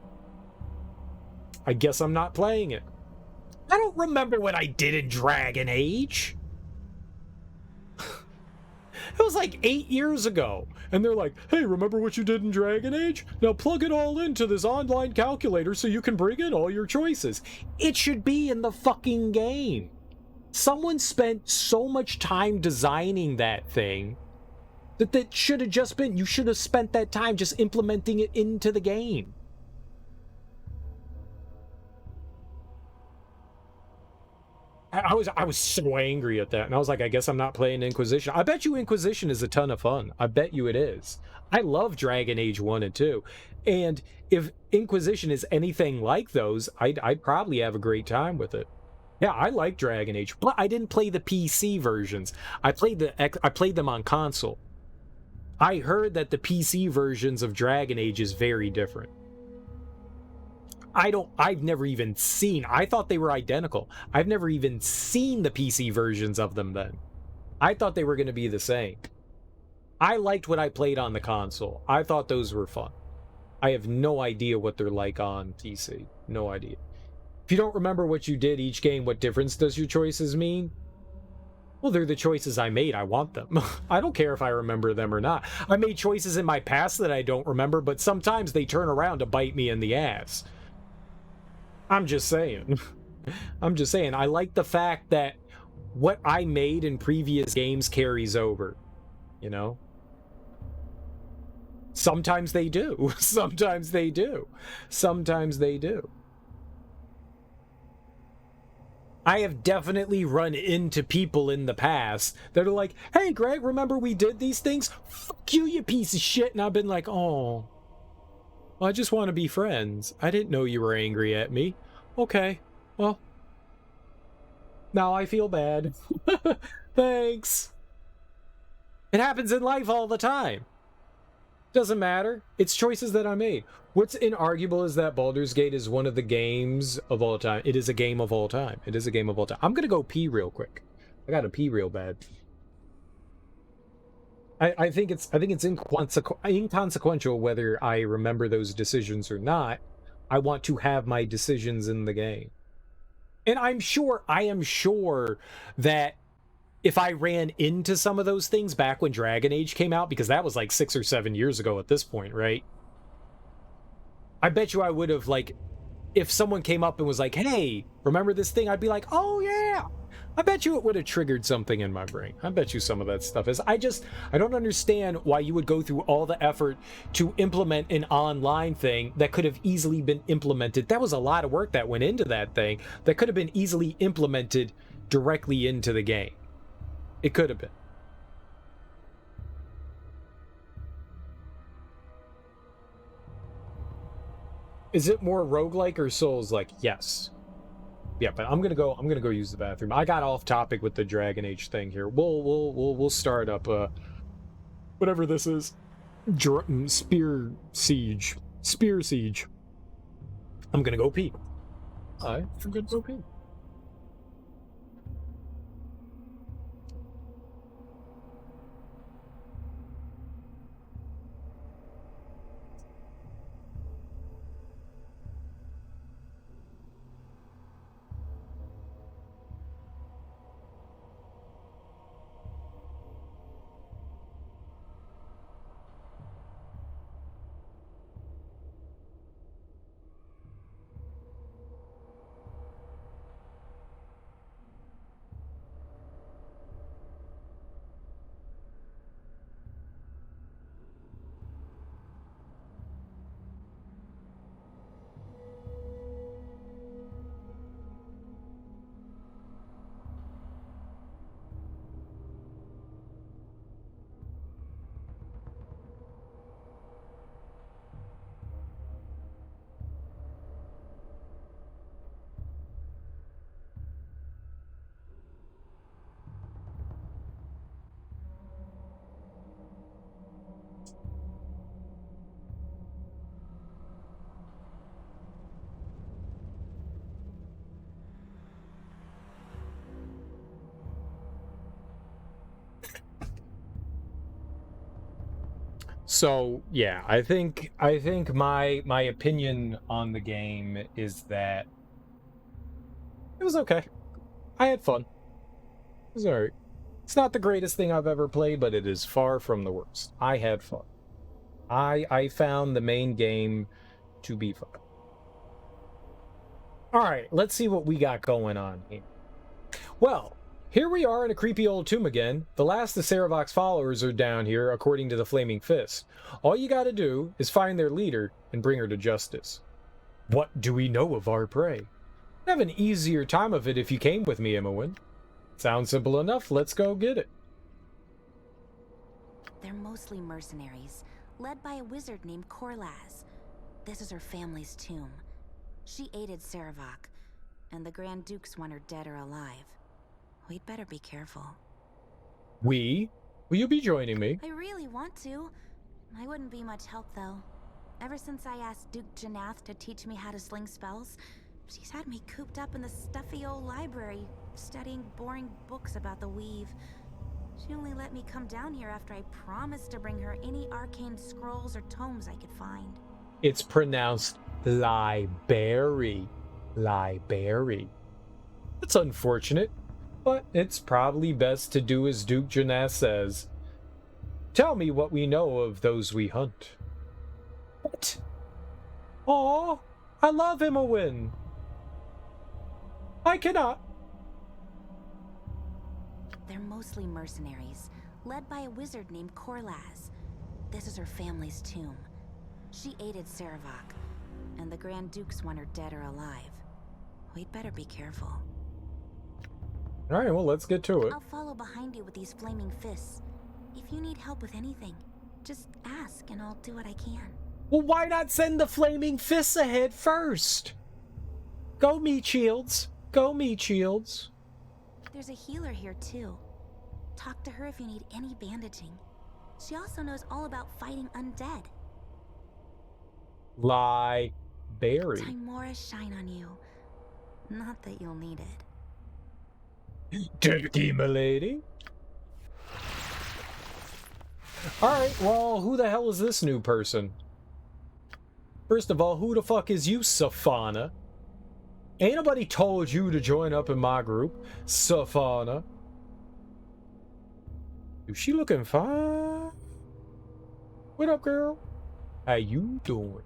I guess I'm not playing it. I don't remember what I did in Dragon Age. It was like 8 years ago. And they're like, hey, remember what you did in Dragon Age? Now plug it all into this online calculator so you can bring in all your choices. It should be in the fucking game. Someone spent so much time designing that thing that should have just been, you should have spent that time just implementing it into the game. I was so angry at that, and I was like, I guess I'm not playing Inquisition. I bet you Inquisition is a ton of fun. I bet you it is. I love Dragon Age 1 and 2, and if Inquisition is anything like those, I'd probably have a great time with it. Yeah, I like Dragon Age, but I didn't play the PC versions. I played them on console. I heard that the PC versions of Dragon Age is very different. I've never even seen, I thought they were identical. I've never even seen the PC versions of them then. I thought they were going to be the same. I liked what I played on the console. I thought those were fun. I have no idea what they're like on PC. No idea. If you don't remember what you did each game, what difference does your choices mean? Well, they're the choices I made. I want them. I don't care if I remember them or not. I made choices in my past that I don't remember, but sometimes they turn around to bite me in the ass. I'm just saying. I like the fact that what I made in previous games carries over, you know? Sometimes they do. Sometimes they do. I have definitely run into people in the past that are like, hey, Greg, remember we did these things? Fuck you, you piece of shit. And I've been like, oh, well, I just want to be friends. I didn't know you were angry at me. Okay, well, now I feel bad. Thanks. It happens in life all the time. Doesn't matter. It's choices that I made. What's inarguable is that Baldur's Gate is one of the games of all time. It is a game of all time. I'm gonna go pee real quick. I gotta pee real bad. I think it's inconsequential whether I remember those decisions or not. I want to have my decisions in the game. And I am sure that if I ran into some of those things back when Dragon Age came out, because that was like 6 or 7 years ago at this point, right? I bet you I would have, like, if someone came up and was like, hey, remember this thing? I'd be like, oh yeah. I bet you it would have triggered something in my brain. I bet you some of that stuff is. I don't understand why you would go through all the effort to implement an online thing that could have easily been implemented. That was a lot of work that went into that thing that could have been easily implemented directly into the game. It could have been. Is it more roguelike or Souls-like? Yes. Yeah, but I'm gonna go use the bathroom. I got off topic with the Dragon Age thing here. We'll start up whatever this is. Spear Siege. I'm gonna go pee. I'm gonna go pee. So yeah, I think my opinion on the game is that it was okay. I had fun. It was alright. It's not the greatest thing I've ever played, but it is far from the worst. I had fun. I found the main game to be fun. Alright, let's see what we got going on here. Well, here we are in a creepy old tomb again. The last of Cerebro's followers are down here, according to the Flaming Fist. All you gotta do is find their leader and bring her to justice. What do we know of our prey? I'd have an easier time of it if you came with me, Imowen. Sounds simple enough, let's go get it. They're mostly mercenaries, led by a wizard named Korlaz. This is her family's tomb. She aided Cerebral, and the Grand Dukes want her dead or alive. We'd better be careful. We? Will you be joining me? I really want to. I wouldn't be much help, though. Ever since I asked Duke Janath to teach me how to sling spells, she's had me cooped up in the stuffy old library, studying boring books about the weave. She only let me come down here after I promised to bring her any arcane scrolls or tomes I could find. It's pronounced library. Library. It's unfortunate, but it's probably best to do as Duke Janath says. Tell me what we know of those we hunt. What? Aw, I love Imowen. I cannot. They're mostly mercenaries, led by a wizard named Korlaz. This is her family's tomb. She aided Cerebral, and the Grand Dukes want her dead or alive. We'd better be careful. Alright, well, let's get to it. I'll follow behind you with these flaming fists. If you need help with anything, just ask and I'll do what I can. Well, why not send the flaming fists ahead first? Go meet Shields. Go meet Shields. There's a healer here too. Talk to her if you need any bandaging. She also knows all about fighting undead. Lie, Barry. Timora shine on you. Not that you'll need it. Dirky M'Lady. Alright, well, who the hell is this new person? First of all, who the fuck is you, Safana? Ain't nobody told you to join up in my group, Safana. Is she looking fine? What up, girl? How you doing?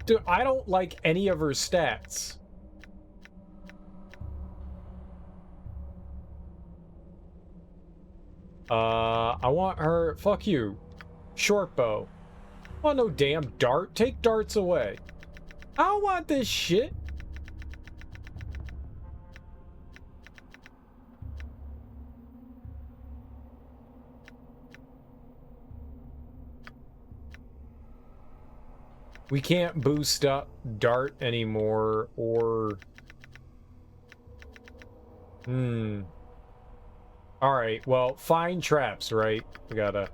Dude, I don't like any of her stats. I want her... Fuck you. Short bow. I want no damn dart. Take darts away. I don't want this shit. We can't boost up Dart anymore, or... Alright, well, find traps, right? We gotta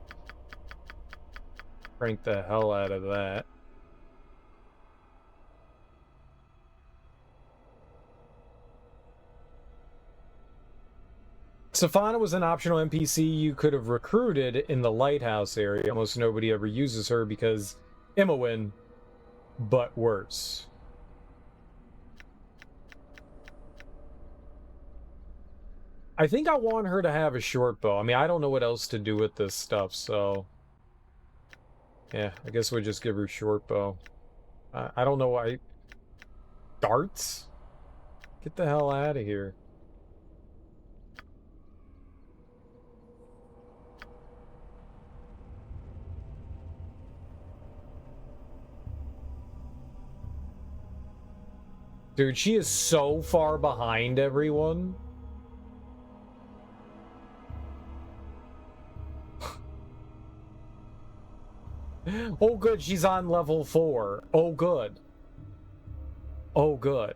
crank the hell out of that. Safana was an optional NPC you could have recruited in the lighthouse area. Almost nobody ever uses her because Imowin, but worse. I think I want her to have a short bow. I mean, I don't know what else to do with this stuff, so... Yeah, I guess we'll just give her short bow. I don't know why... Darts? Get the hell out of here. Dude, she is so far behind everyone. Oh, good. She's on level 4. Oh, good. Oh, good.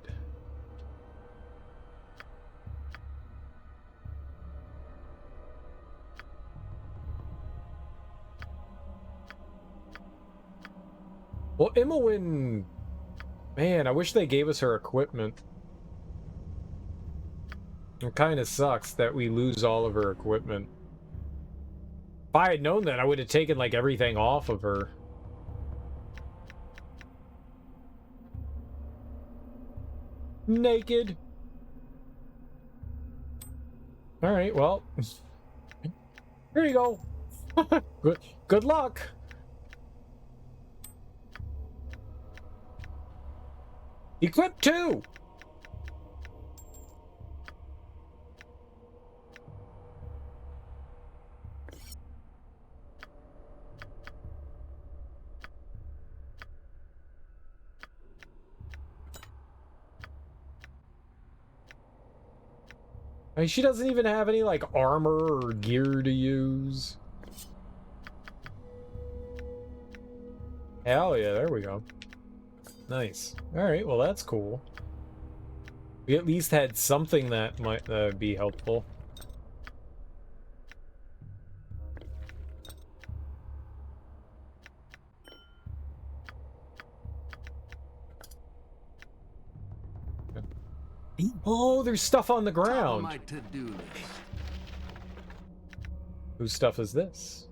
Well, Imowin... Man, I wish they gave us her equipment. It kind of sucks that we lose all of her equipment. If I had known that, I would have taken, like, everything off of her. Naked. Alright, well. Here you go. Good luck. Equip 2! I mean, she doesn't even have any, like, armor or gear to use. Hell yeah, there we go. Nice. Alright, well that's cool. We at least had something that might be helpful. Oh, there's stuff on the ground. My to-do list. Whose stuff is this?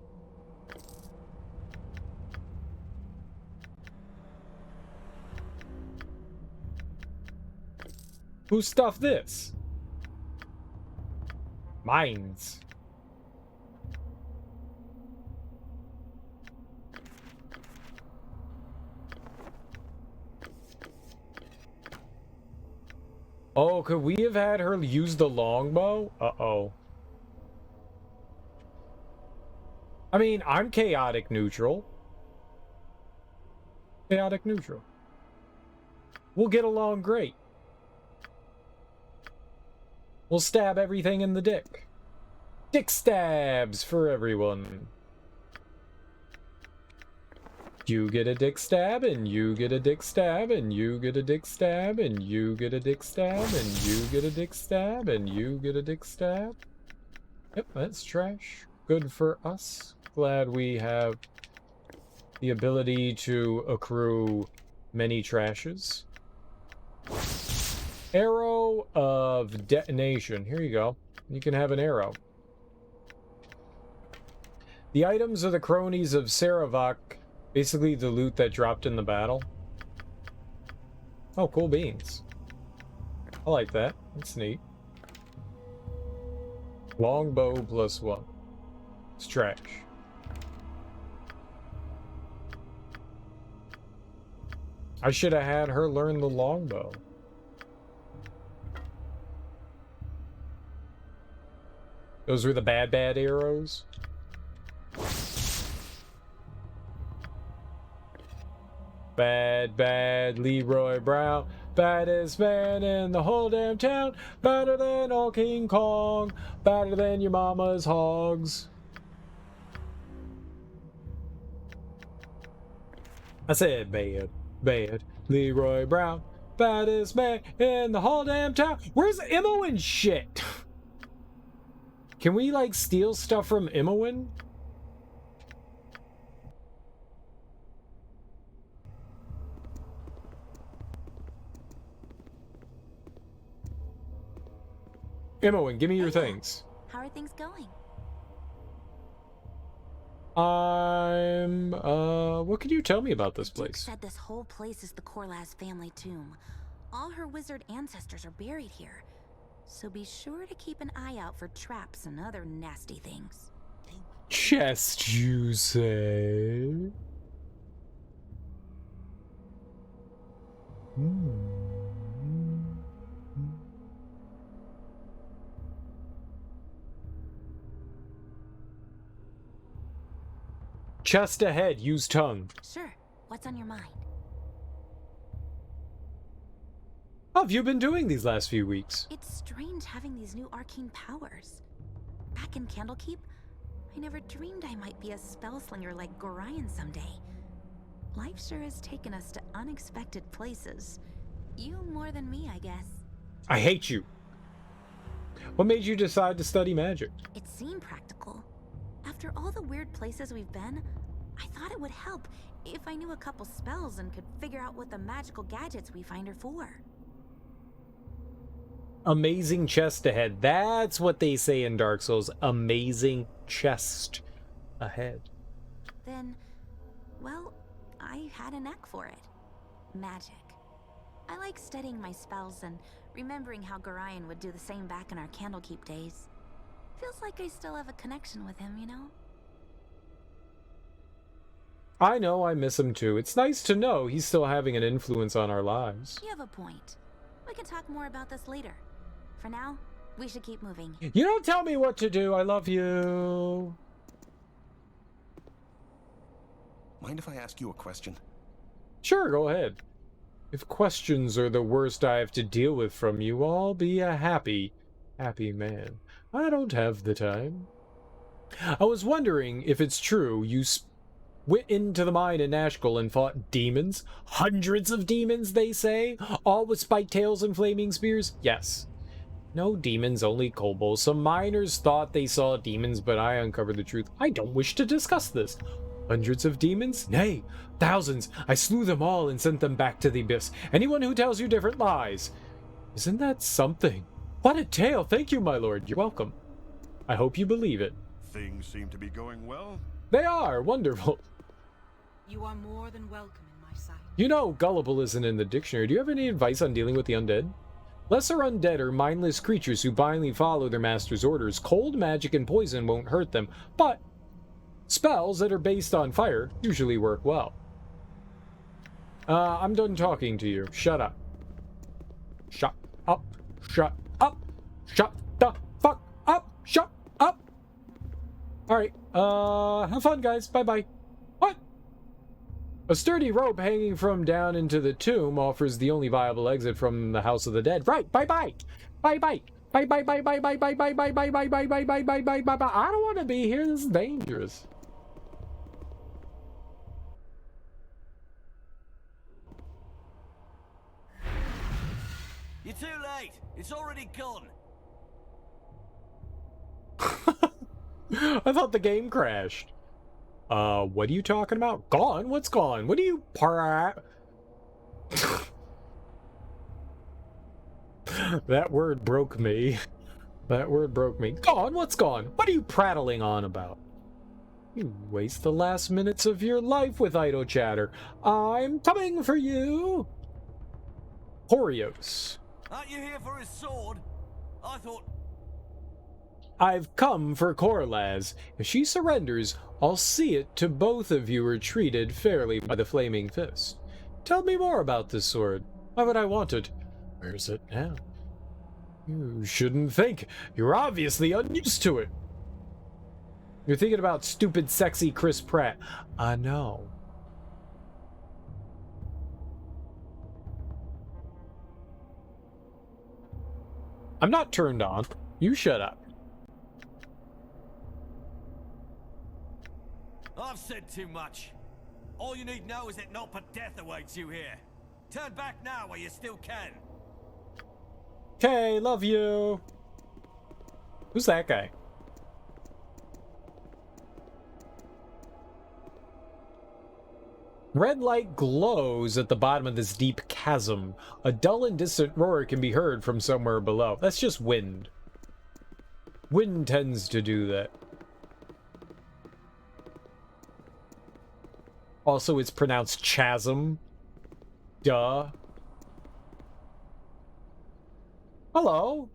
Who stuffed this? Mines. Oh, could we have had her use the longbow? Uh-oh. I mean, I'm chaotic neutral. Chaotic neutral. We'll get along great. We'll stab everything in the dick. Dick stabs for everyone. You get a dick stab, and you get a dick stab, and you get a dick stab, and you get a dick stab, and you get a dick stab, and you get a dick stab. Yep, that's trash. Good for us. Glad we have the ability to accrue many trashes. Arrow of detonation. Here you go. You can have an arrow. The items are the cronies of Cerebral, basically the loot that dropped in the battle. Oh, cool beans. I like that. That's neat. Longbow +1. It's trash. I should have had her learn the longbow. Those were the bad arrows. Bad Leroy Brown. Baddest man in the whole damn town. Better than all King Kong. Better than your mama's hogs. I said bad, bad. Leroy Brown, baddest man in the whole damn town. Where's Imoen shit? Can we, like, steal stuff from Imoen? Imoen, give me your things. How are things going? What can you tell me about this place? Said this whole place is the Corlaz family tomb. All her wizard ancestors are buried here. So be sure to keep an eye out for traps and other nasty things. Chest, you say? Chest ahead, use tongue. Sure. What's on your mind? How have you been doing these last few weeks? It's strange having these new arcane powers. Back in Candlekeep, I never dreamed I might be a spellslinger like Gorion someday. Life sure has taken us to unexpected places. You more than me, I guess. I hate you. What made you decide to study magic? It seemed practical. After all the weird places we've been, I thought it would help if I knew a couple spells and could figure out what the magical gadgets we find are for. Amazing chest ahead. That's what they say in Dark Souls. Amazing chest ahead. Then, well, I had a knack for it. Magic. I like studying my spells and remembering how Gorion would do the same back in our Candlekeep days. Feels like I still have a connection with him, you know? I know, I miss him too. It's nice to know he's still having an influence on our lives. You have a point. We can talk more about this later. For now, we should keep moving. You don't tell me what to do. I love you. Mind if I ask you a question? Sure, go ahead. If questions are the worst I have to deal with from you, I'll be a happy man. I don't have the time. I was wondering if it's true you went into the mine in Nashkel and fought demons. Hundreds of demons, they say? All with spiked tails and flaming spears? Yes. No demons, only kobolds. Some miners thought they saw demons, but I uncovered the truth. I don't wish to discuss this. Hundreds of demons? Nay, thousands. I slew them all and sent them back to the abyss. Anyone who tells you different lies. Isn't that something? What a tale. Thank you, my lord. You're welcome. I hope you believe it. Things seem to be going well. They are. Wonderful. You are more than welcome in my sight. You know, gullible isn't in the dictionary. Do you have any advice on dealing with the undead? Lesser undead are mindless creatures who blindly follow their master's orders. Cold magic and poison won't hurt them, but spells that are based on fire usually work well. I'm done talking to you. Shut up. Shut up. Shut up. Shut the fuck up. Shut up. Alright, have fun, guys. Bye-bye. What? A sturdy rope hanging from down into the tomb offers the only viable exit from the House of the Dead. Right, bye-bye. Bye-bye. Bye-bye. I don't want to be here. This is dangerous. You're too late. It's already gone. I thought the game crashed. What are you talking about? Gone? What's gone? What are you That word broke me. That word broke me. Gone? What's gone? What are you prattling on about? You waste the last minutes of your life with idle chatter. I'm coming for you. Horios. Aren't you here for his sword? I thought... I've come for Corlaz. If she surrenders, I'll see it to both of you are treated fairly by the Flaming Fist. Tell me more about this sword. Why would I want it? Where's it now? You shouldn't think. You're obviously unused to it. You're thinking about stupid, sexy Chris Pratt. I know. I'm not turned on. You shut up. I've said too much. All you need know is that not but death awaits you here. Turn back now while you still can. Okay, love you. Who's that guy? Red light glows at the bottom of this deep chasm. A dull and distant roar can be heard from somewhere below. That's just wind. Wind tends to do that. Also, it's pronounced chasm. Duh. Hello.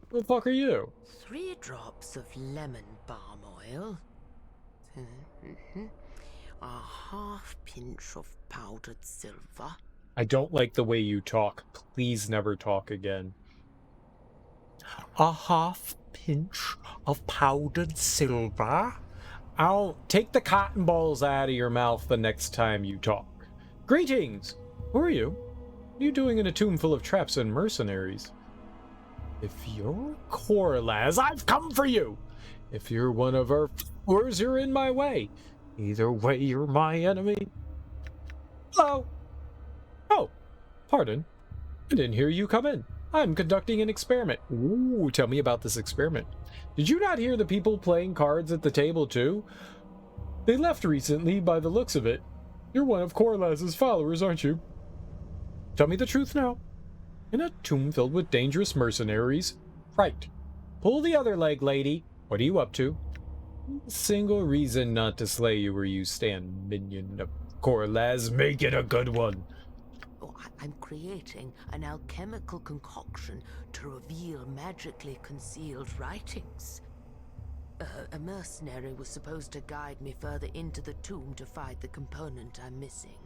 Who the fuck are you? 3 drops of lemon balm oil. A half pinch of powdered silver. I don't like the way you talk. Please never talk again. A half pinch of powdered silver? I'll take the cotton balls out of your mouth the next time you talk. Greetings! Who are you? What are you doing in a tomb full of traps and mercenaries? If you're Corlaz, I've come for you! If you're one of our followers, you're in my way. Either way, you're my enemy. Hello! Oh, pardon. I didn't hear you come in. I'm conducting an experiment. Ooh, tell me about this experiment. Did you not hear the people playing cards at the table too? They left recently by the looks of it. You're one of Corlaz's followers, aren't you? Tell me the truth now. In a tomb filled with dangerous mercenaries? Right. Pull the other leg, lady. What are you up to? Single reason not to slay you where you stand, minion of Corlaz. Make it a good one. Oh, I'm creating an alchemical concoction to reveal magically concealed writings. A mercenary was supposed to guide me further into the tomb to find the component I'm missing.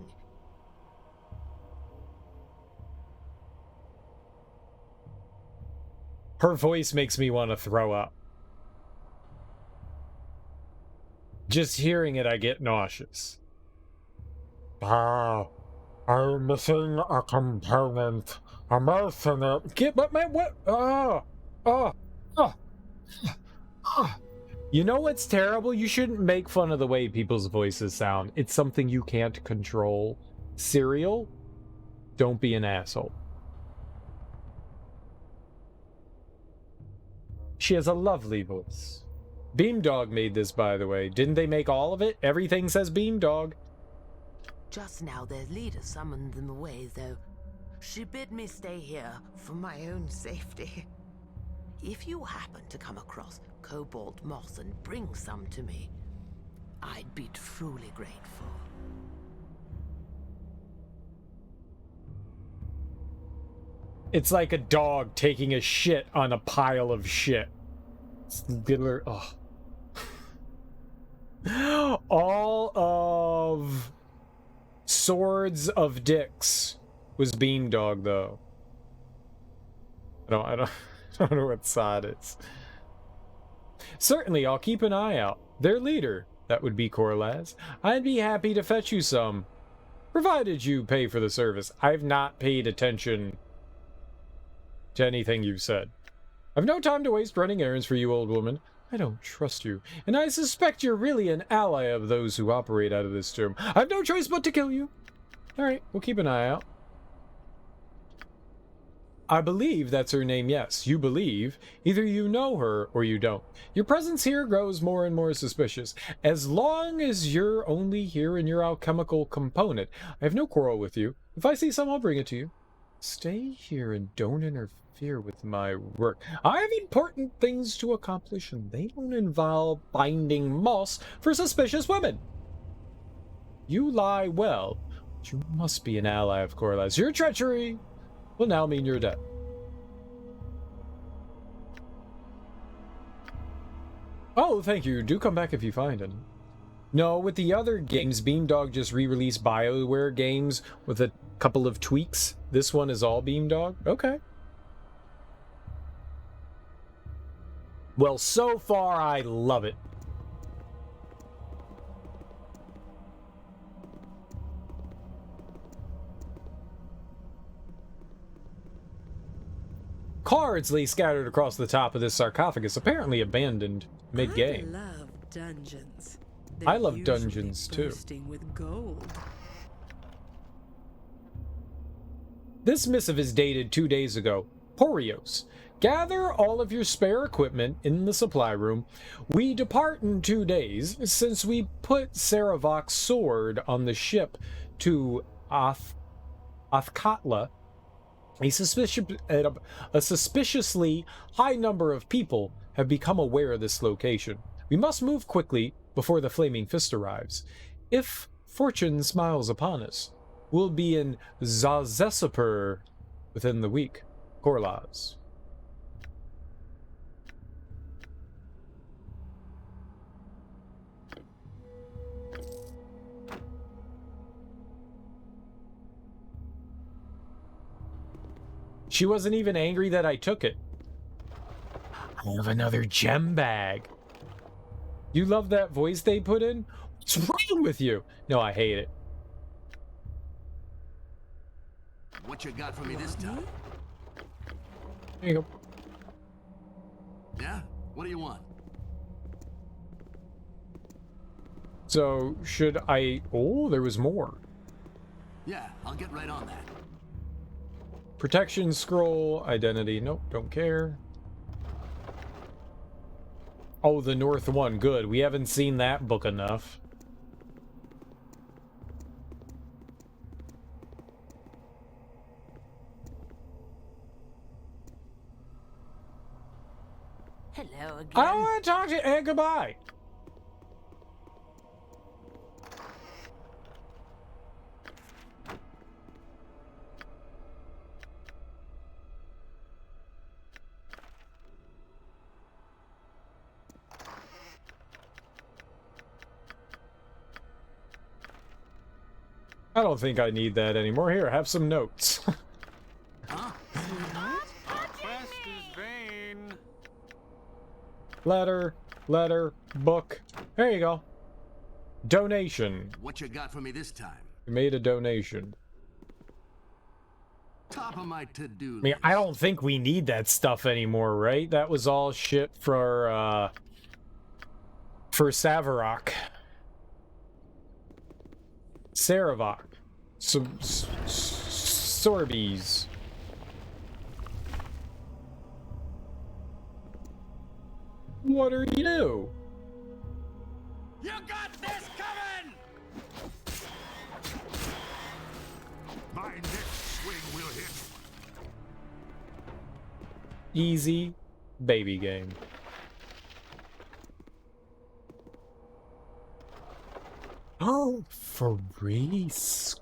Her voice makes me want to throw up. Just hearing it, I get nauseous. I'm missing a component. A mercenary. But man, what? You know what's terrible? You shouldn't make fun of the way people's voices sound. It's something you can't control. Cereal, don't be an asshole. She has a lovely voice. Beamdog made this, by the way. Didn't they make all of it? Everything says Beamdog. Just now their leader summoned them away, though. She bid me stay here for my own safety. If you happen to come across cobalt moss and bring some to me, I'd be truly grateful. It's like a dog taking a shit on a pile of shit. It's literally, oh. All of Swords of Dicks was Beamdog, though. I don't know what sod it's. Certainly, I'll keep an eye out. Their leader, that would be Corlaz. I'd be happy to fetch you some, provided you pay for the service. I've not paid attention to anything you've said. I've no time to waste running errands for you, old woman. I don't trust you, and I suspect you're really an ally of those who operate out of this tomb. I've no choice but to kill you. Alright, we'll keep an eye out. I believe that's her name, yes. You believe. Either you know her or you don't. Your presence here grows more and more suspicious. As long as you're only here in your alchemical component, I have no quarrel with you. If I see some, I'll bring it to you. Stay here and don't interfere with my work. I have important things to accomplish, and they don't involve binding moss for suspicious women. You lie well, but you must be an ally of Corlaz. Your treachery will now mean you're dead. Oh, thank you. Do come back if you find any. No, with the other games, Beamdog just re-released BioWare games with a couple of tweaks. This one is all Beamdog? Okay. Well, so far, I love it. Cards lay scattered across the top of this sarcophagus, apparently abandoned mid-game. I love dungeons. I love dungeons too. With gold. This missive is dated 2 days ago. Porios. Gather all of your spare equipment in the supply room. We depart in 2 days, since we put Saravok's sword on the ship to Athkatla. A suspiciously high number of people have become aware of this location. We must move quickly before the Flaming Fist arrives. If fortune smiles upon us, we'll be in Zazesapur within the week. Korlaz. She wasn't even angry that I took it. I have another gem bag. You love that voice they put in? What's wrong with you? No, I hate it. What you got for me this time? There you go. Yeah? What do you want? So, should I... Oh, there was more. Yeah, I'll get right on that. Protection scroll, identity. Nope, don't care. Oh, the North one. Good. We haven't seen that book enough. Hello again. I don't want to talk to you. Hey, goodbye. I don't think I need that anymore. Here, have some notes. Our quest is vain. Letter, book. There you go. Donation. What you got for me this time? You made a donation. Top of my to-do I mean, I don't think we need that stuff anymore, right? That was all shit for Savarok. Saravok. Some Sorbies. What are you? You got this coming! My next swing will hit. Easy baby game. Oh, free skulls?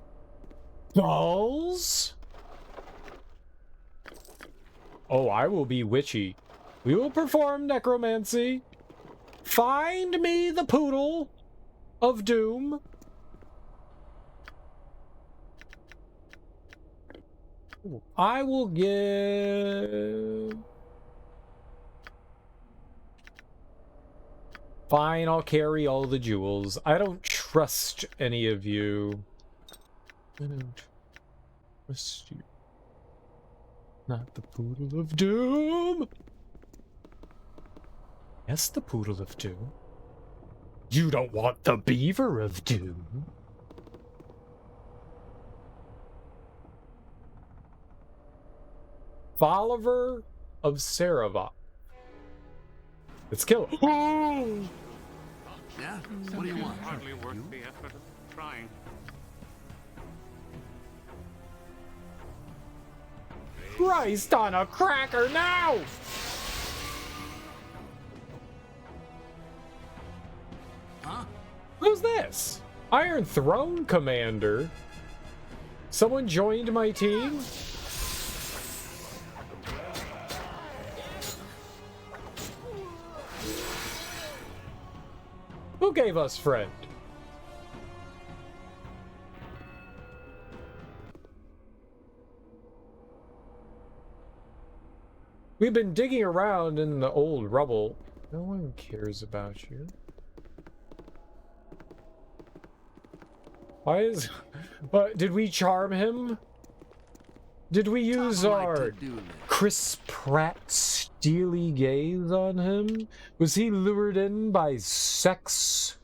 Oh, I will be witchy. We will perform necromancy. Find me the poodle of doom. I will give... Fine, I'll carry all the jewels. I don't trust any of you. I don't trust you. Not the poodle of doom. Yes, the poodle of doom. You don't want the beaver of doom. Follower of Saravok. Let's kill him. Yeah? What do you want? Hardly worth the effort of trying. Christ on a cracker now! Huh? Who's this? Iron Throne Commander? Someone joined my team? Who gave us friend? We've been digging around in the old rubble. No one cares about you. Why is... What, did we charm him? Did we use our Chris Pratt steely gaze on him? Was he lured in by sex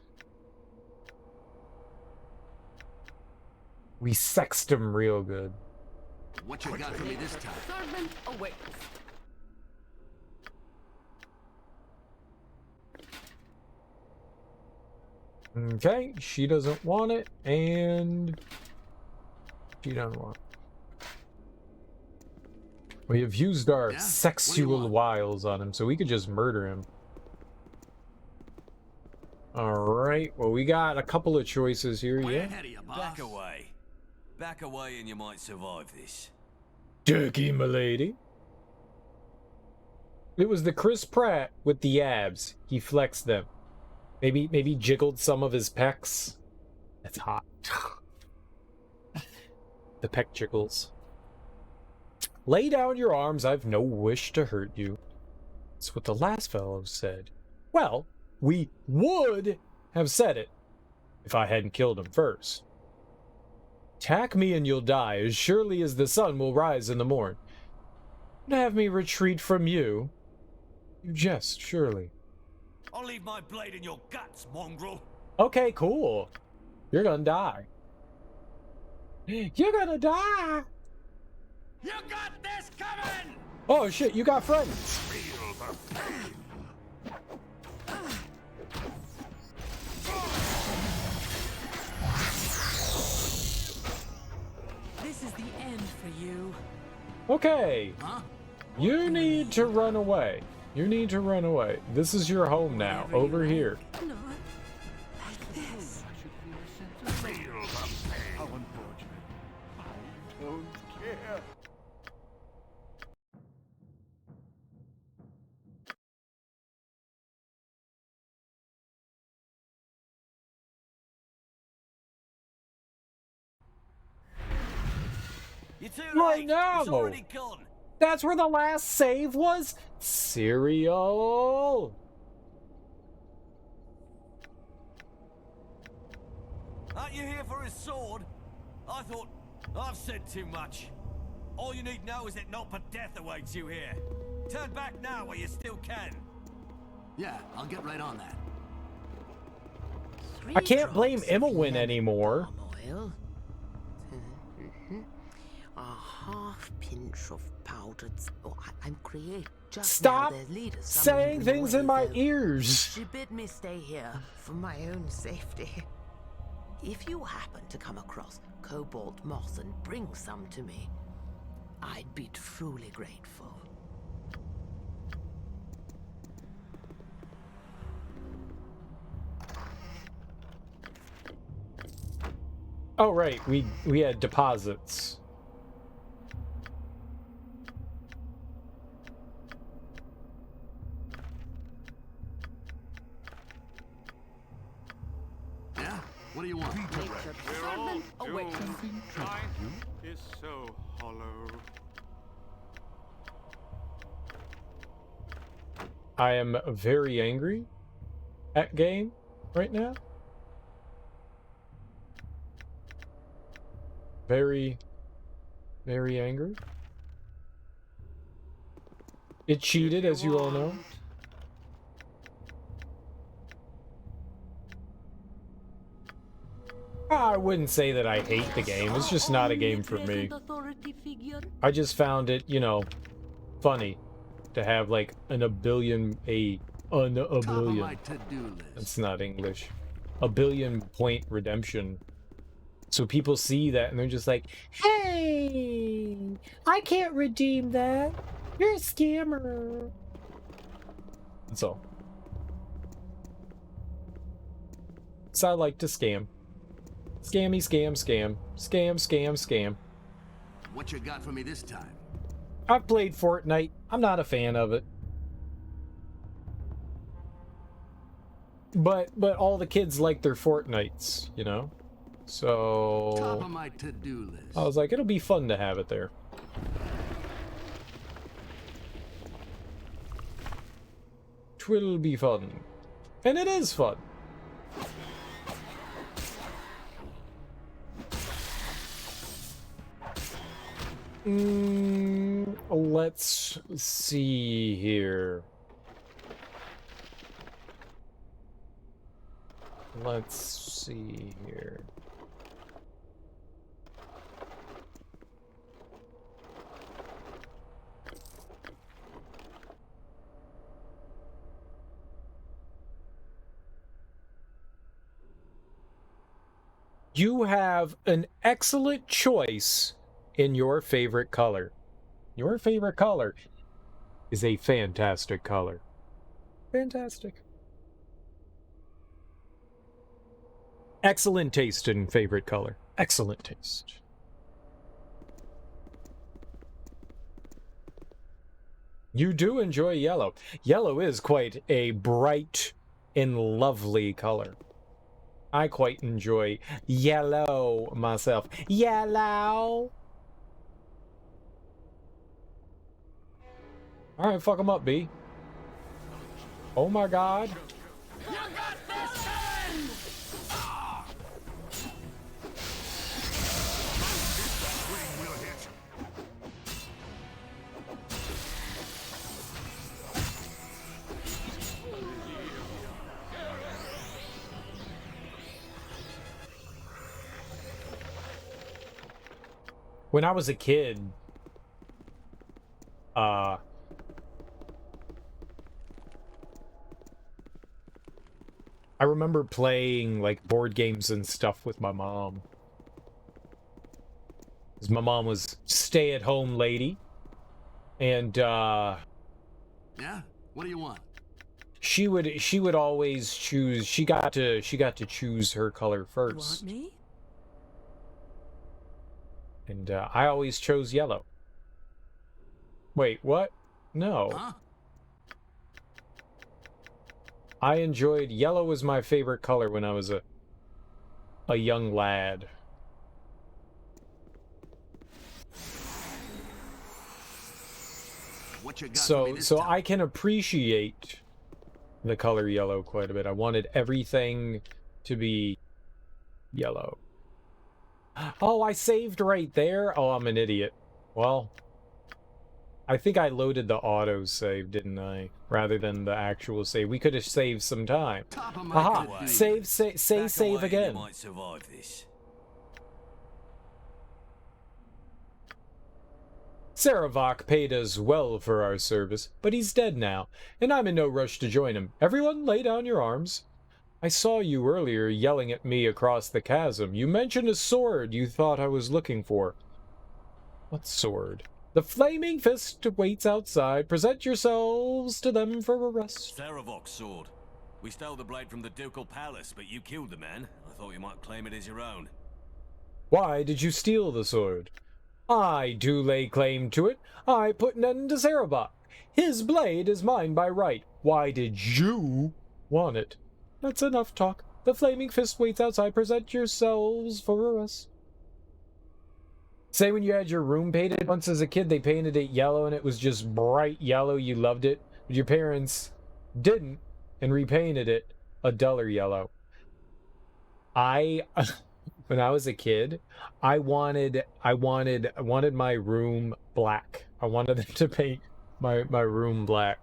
We sexed him real good. What you got for me this time? Servant awaits. Okay, she doesn't want it, and she doesn't want it. We have used our sexual wiles on him, so we could just murder him. Alright, well, we got a couple of choices here, yeah. Back away. Back away and you might survive this. Dirky M'Lady. It was the Chris Pratt with the abs. He flexed them. Maybe jiggled some of his pecs. That's hot. The peck jiggles. Lay down your arms, I've no wish to hurt you. That's what the last fellow said. Well, we would have said it if I hadn't killed him first. Attack me and you'll die, as surely as the sun will rise in the morn. And have me retreat from you? You jest, surely. I'll leave my blade in your guts, mongrel. Okay, cool. You're gonna die. You're gonna die! You got this coming! Oh shit, you got friends! Feel the pain. This is the end for you. Okay. You need to run away. You need to run away. This is your home now, over here. Not like this. Feel the pain. How unfortunate. I don't care. You're too Right late. now. It's already gone. That's where the last save was? Cerebral! Aren't you here for his sword? I thought I've said too much. All you need know is that naught but death awaits you here. Turn back now while you still can. Yeah, I'll get right on that. I can't blame Immelwyn anymore. Oil. A half pinch of powdered. Oh, I'm creating. Stop saying things in my ears. She bid me stay here for my own safety. If you happen to come across cobalt moss and bring some to me, I'd be truly grateful. Oh right, we had deposits. Yeah? What do you want? We're all Servant awaits. doomed. Life is so hollow. I am very angry at game right now. Very, very angry. It cheated, as you all know. I wouldn't say that I hate the game. It's just not a game for me. I just found it, you know, funny to have like an abillion. That's not English. A billion point redemption. So people see that and they're just like, Hey, I can't redeem that. You're a scammer. that's all. So I like to scam. Scammy, scam, scam. Scam, scam, scam. What you got for me this time? I've played Fortnite. I'm not a fan of it. But all the kids like their Fortnites, you know? So Top of my to-do list. I was like, it'll be fun to have it there. Twill be fun. And it is fun. Let's see here. Let's see here. you have an excellent choice in your favorite color. Your favorite color is a fantastic color. Fantastic. Excellent taste in favorite color. Excellent taste. You do enjoy yellow. Yellow is quite a bright and lovely color. I quite enjoy yellow myself. Yellow! Alright, fuck him up, B. Oh my god. You got this coming! When I was a kid, I remember playing like board games and stuff with my mom. 'Cause my mom was stay-at-home lady, and Yeah? What do you want? she would always choose. She got to choose her color first. You want me? And I always chose yellow. Wait, what? No. Huh? I enjoyed yellow was my favorite color when I was a young lad. What you got for me this So time? I can appreciate the color yellow quite a bit. I wanted everything to be yellow. Oh, I saved right there? Oh, I'm an idiot. Well, I think I loaded the auto save, didn't I? Rather than the actual save. We could have saved some time. Aha! Save again. You might survive this. Cerebral paid us well for our service, but he's dead now, and I'm in no rush to join him. Everyone, lay down your arms. I saw you earlier yelling at me across the chasm. You mentioned a sword you thought I was looking for. What sword? The flaming fist waits outside. Present yourselves to them for arrest. Cerebok's sword. We stole the blade from the ducal palace, but you killed the man. I thought you might claim it as your own. Why did you steal the sword? I do lay claim to it. I put an end to Cerebral. His blade is mine by right. Why did you want it? That's enough talk. The flaming fist waits outside. Present yourselves for arrest. Say when you had your room painted once as a kid, they painted it yellow and it was just bright yellow. You loved it. But your parents didn't and repainted it a duller yellow. When I was a kid, I wanted my room black. I wanted them to paint my room black.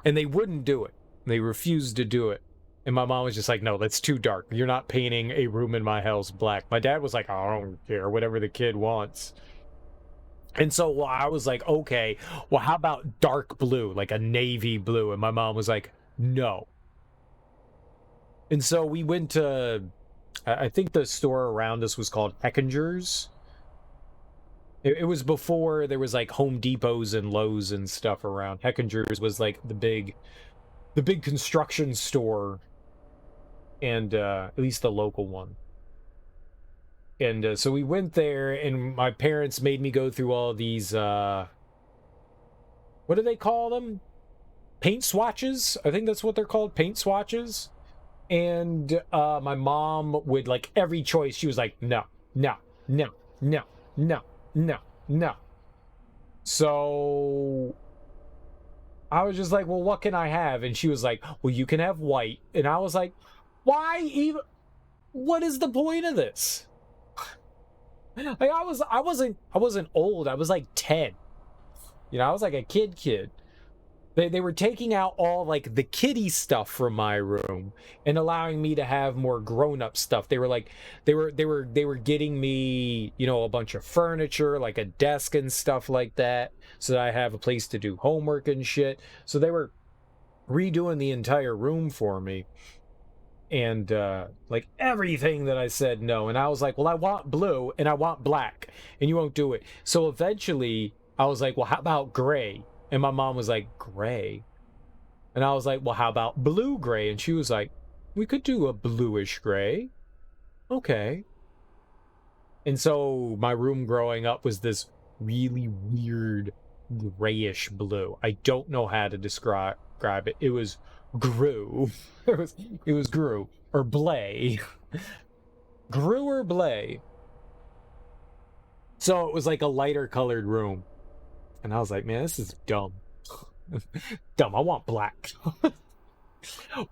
And they wouldn't do it. They refused to do it. And my mom was just like, no, that's too dark. You're not painting a room in my house black. My dad was like, I don't care, whatever the kid wants. And so I was like, okay, well, how about dark blue, like a navy blue? And my mom was like, no. And so we went to, I think the store around us was called Eckinger's. It was before there was like Home Depots and Lowe's and stuff around. Eckinger's was like the big construction store. And at least the local one. And so we went there, and my parents made me go through all these, what do they call them? Paint swatches? I think that's what they're called, paint swatches. And my mom would, like, every choice, she was like, no, no, no, no, no, no, no. So I was just like, well, what can I have? And she was like, well, you can have white. And I was like, why even? What is the point of this? Like I wasn't old. I was like 10. You know, I was like a kid. They were taking out all like the kiddie stuff from my room and allowing me to have more grown-up stuff. They were like they were getting me, you know, a bunch of furniture, like a desk and stuff like that, so that I have a place to do homework and shit. So they were redoing the entire room for me. like everything that I said no. And I was like, well, I want blue and I want black, and you won't do it. So eventually I was like, well, how about gray? And my mom was like, gray? And I was like, well, how about blue gray? And she was like, we could do a bluish gray. Okay. And so my room growing up was this really weird grayish blue. I don't know how to describe it. It was Gru. It was Gru or Blay. Gru or Blay. So it was like a lighter colored room. And I was like, man, this is dumb. Dumb. I want black.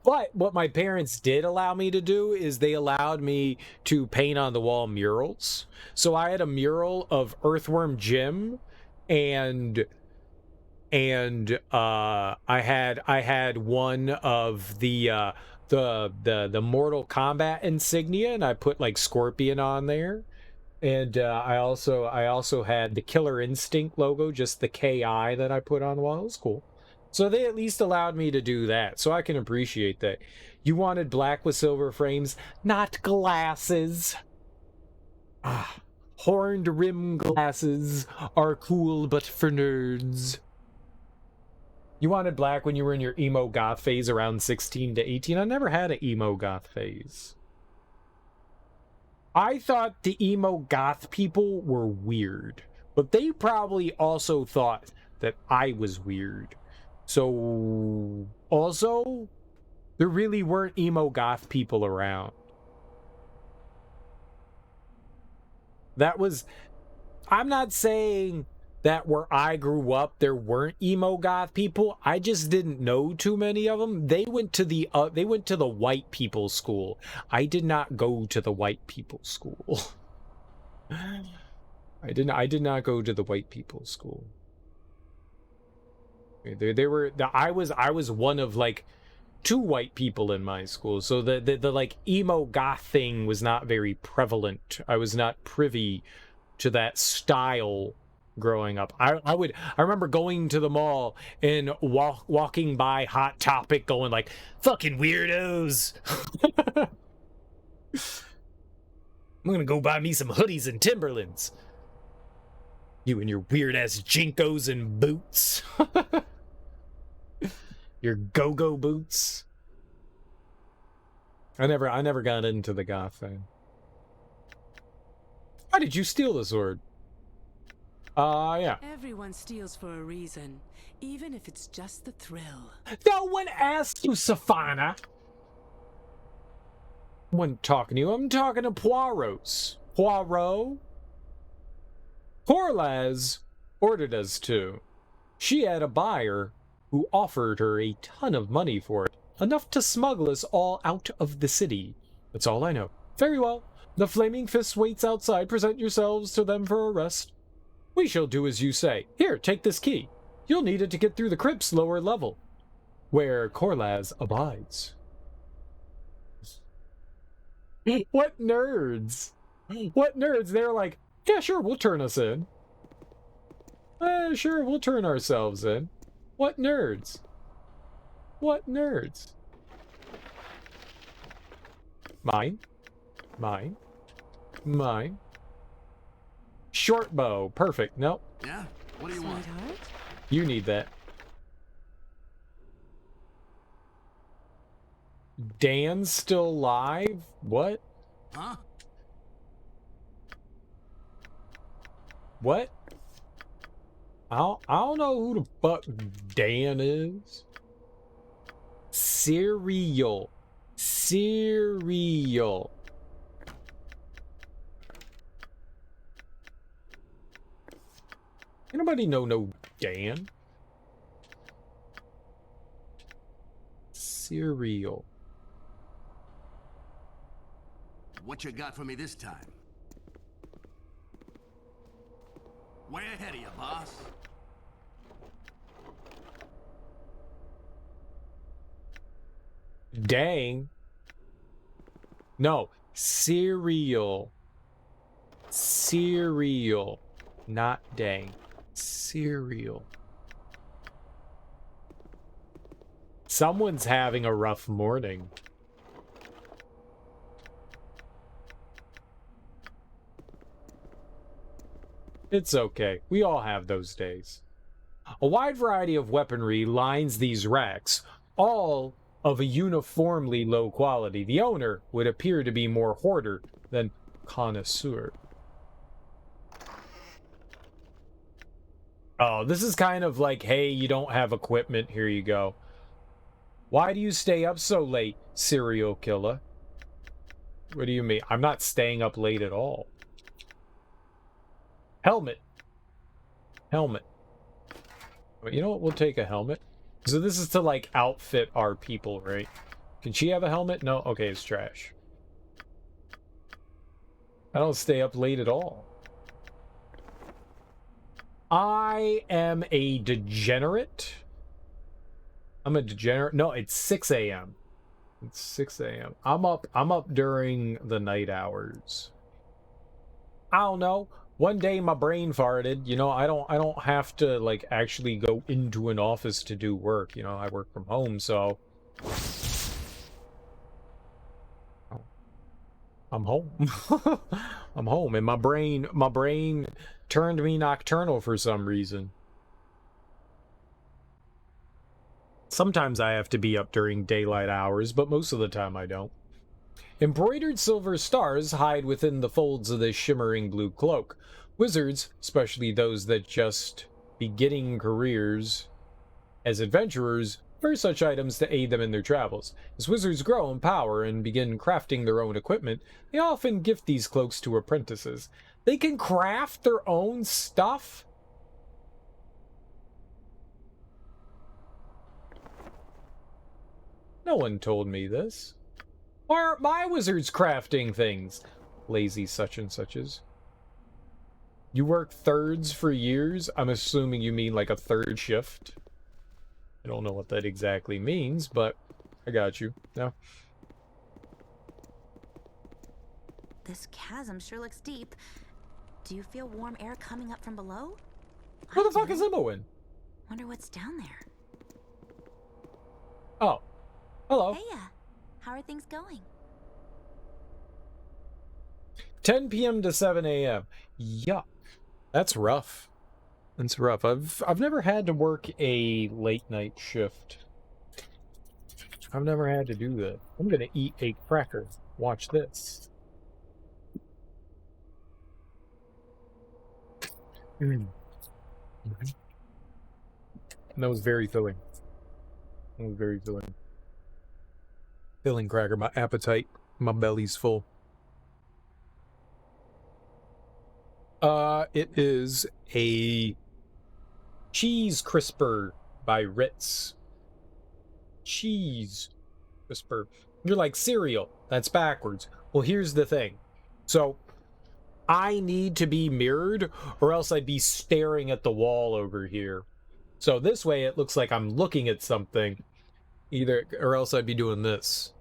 But what my parents did allow me to do is they allowed me to paint on the wall murals. So I had a mural of Earthworm Jim, and I had one of the Mortal Kombat insignia, and I put like Scorpion on there. And I also had the Killer Instinct logo, just the KI that I put on the wall. It was cool. So they at least allowed me to do that, so I can appreciate that. You wanted black with silver frames, not glasses. Ah, horned rim glasses are cool, but for nerds. You wanted black when you were in your emo goth phase around 16 to 18. I never had an emo goth phase. I thought the emo goth people were weird, but they probably also thought that I was weird. So, also, there really weren't emo goth people around. I'm not saying that where I grew up there weren't emo goth people. I just didn't know too many of them. They went to the white people's school. I did not go to the white people's school. I did not go to the white people's school. I was one of like 2 white people in my school, so the like emo goth thing was not very prevalent. I was not privy to that style growing up. I remember going to the mall and walking by Hot Topic going like, fucking weirdos. I'm gonna go buy me some hoodies and Timberlands. You and your weird ass Jinkos and boots. Your go-go boots. I never got into the goth thing. Why did you steal the sword? Yeah. Everyone steals for a reason, even if it's just the thrill. No one asked you, Safana. I wasn't talking to you. I'm talking to Poirot. Poirot? Corlaz ordered us to. She had a buyer who offered her a ton of money for it, enough to smuggle us all out of the city. That's all I know. Very well. The Flaming Fist waits outside. Present yourselves to them for arrest. We shall do as you say. Here, take this key. You'll need it to get through the crypt's lower level, where Corlaz abides. What nerds? What nerds? They're like, yeah, sure, we'll turn us in. Sure, we'll turn ourselves in. What nerds? What nerds? Mine. Mine. Mine. Short bow. Perfect. Nope. Yeah? What do you want? You need that. Dan's still alive? What? Huh? What? I don't know who the fuck Dan is. Cerebral. Cerebral. Anybody know no Dan? Cerebral. What you got for me this time? Way ahead of you, boss. Dang. No, cereal. Cereal. Not dang. Cereal. Someone's having a rough morning. It's okay. We all have those days. A wide variety of weaponry lines these racks, all of a uniformly low quality. The owner would appear to be more hoarder than connoisseur. Oh, this is kind of like, hey, you don't have equipment, here you go. Why do you stay up so late, serial killer? What do you mean? I'm not staying up late at all. Helmet. Helmet. You know what? We'll take a helmet. So this is to, like, outfit our people, right? Can she have a helmet? No? Okay, it's trash. I don't stay up late at all. I am a degenerate. I'm a degenerate. No, it's 6 a.m. It's 6 a.m. I'm up during the night hours. I don't know. One day my brain farted. You know, I don't have to, like, actually go into an office to do work. You know, I work from home, so I'm home. I'm home, and my brain turned me nocturnal for some reason. Sometimes I have to be up during daylight hours, but most of the time I don't. Embroidered silver stars hide within the folds of this shimmering blue cloak. Wizards, especially those that just beginning careers as adventurers, wear such items to aid them in their travels. As wizards grow in power and begin crafting their own equipment, they often gift these cloaks to apprentices. They can craft their own stuff? No one told me this. Why aren't my wizards crafting things? Lazy such and suches. You work thirds for years? I'm assuming you mean like a third shift. I don't know what that exactly means, but I got you. No. This chasm sure looks deep. Do you feel warm air coming up from below? Where the fuck is Imoen? Wonder what's down there. Oh. Hello. Heya. How are things going? 10 p.m. to 7 a.m. Yuck. That's rough. That's rough. I've never had to work a late night shift. I've never had to do that. I'm gonna eat a cracker. Watch this. That was very filling. That was very filling. Filling cracker. My appetite. My belly's full. It is a cheese crisper by Ritz. Cheese crisper. You're like, cereal. That's backwards. Well, here's the thing. So, I need to be mirrored, or else I'd be staring at the wall over here. So this way, it looks like I'm looking at something. Either, or else I'd be doing this.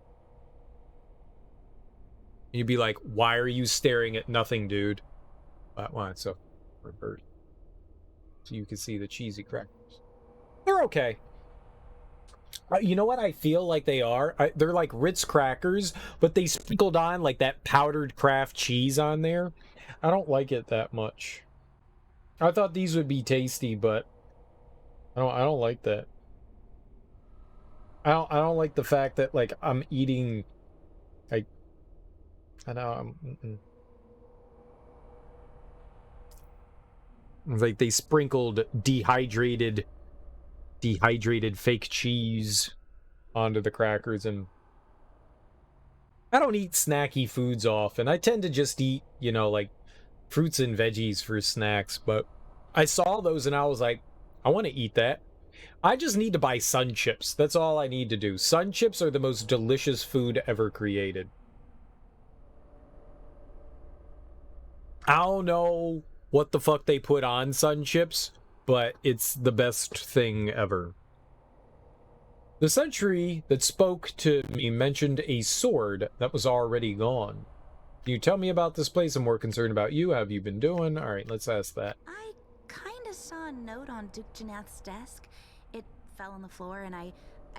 You'd be like, why are you staring at nothing, dude? Why? So, revert. So you can see the cheesy crackers. They're okay. You know what I feel like they are? They're like Ritz crackers, but they sprinkled on like that powdered Kraft cheese on there. I don't like it that much. I thought these would be tasty, but I don't like that. I don't like the fact that like I'm eating like I know I'm like they sprinkled dehydrated fake cheese onto the crackers, and I don't eat snacky foods often. I tend to just eat, you know, like fruits and veggies for snacks, but I saw those and I was like, I want to eat that. I just need to buy Sun Chips. That's all I need to do. Sun Chips are the most delicious food ever created. I don't know what the fuck they put on Sun Chips, but it's the best thing ever. The sentry that spoke to me mentioned a sword that was already gone. Can you tell me about this place? I'm more concerned about you. How have you been doing? Alright, let's ask that. I kinda saw a note on Duke Janath's desk. It fell on the floor and I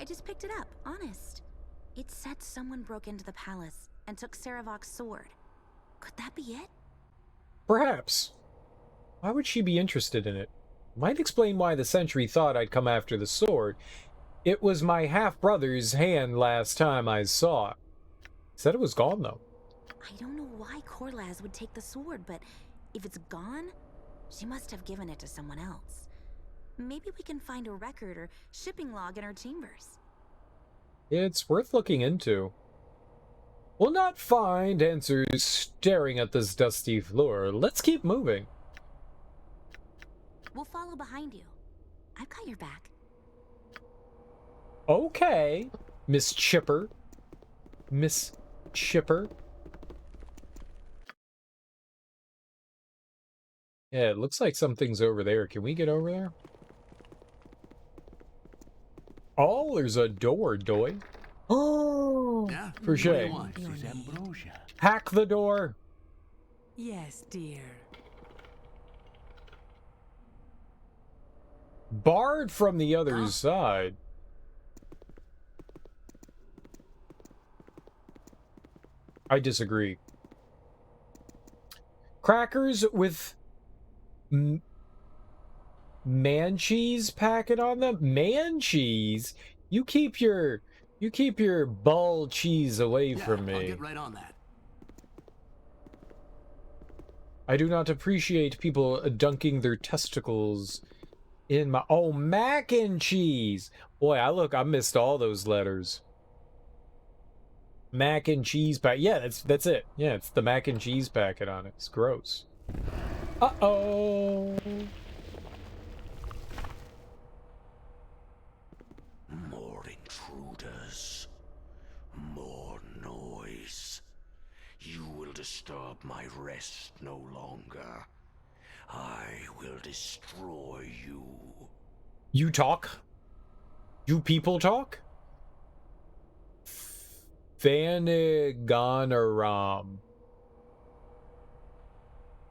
just picked it up, honest. It said someone broke into the palace and took Saravok's sword. Could that be it? Perhaps. Why would she be interested in it? Might explain why the sentry thought I'd come after the sword. It was my half-brother's hand last time I saw it. Said it was gone, though. I don't know why Corlaz would take the sword, but if it's gone, she must have given it to someone else. Maybe we can find a record or shipping log in her chambers. It's worth looking into. Will not find answers staring at this dusty floor. Let's keep moving. We'll follow behind you. I've got your back. Okay, Miss Chipper. Miss Chipper. Yeah, it looks like something's over there. Can we get over there? Oh, there's a door, doy. Oh, yeah? For shame. Hack the door. Yes, dear. Barred from the other side. I disagree. Crackers with man cheese packet on them? Man cheese? You keep your bull cheese away from me. I'll get right on that. I do not appreciate people dunking their testicles in my... Oh, mac and cheese! Boy, I missed all those letters. Mac and cheese packet. Yeah, that's it. Yeah, it's the mac and cheese packet on it. It's gross. Uh-oh. More intruders. More noise. You will disturb my rest no longer. I will destroy you. You talk? You people talk? Vanaganaram.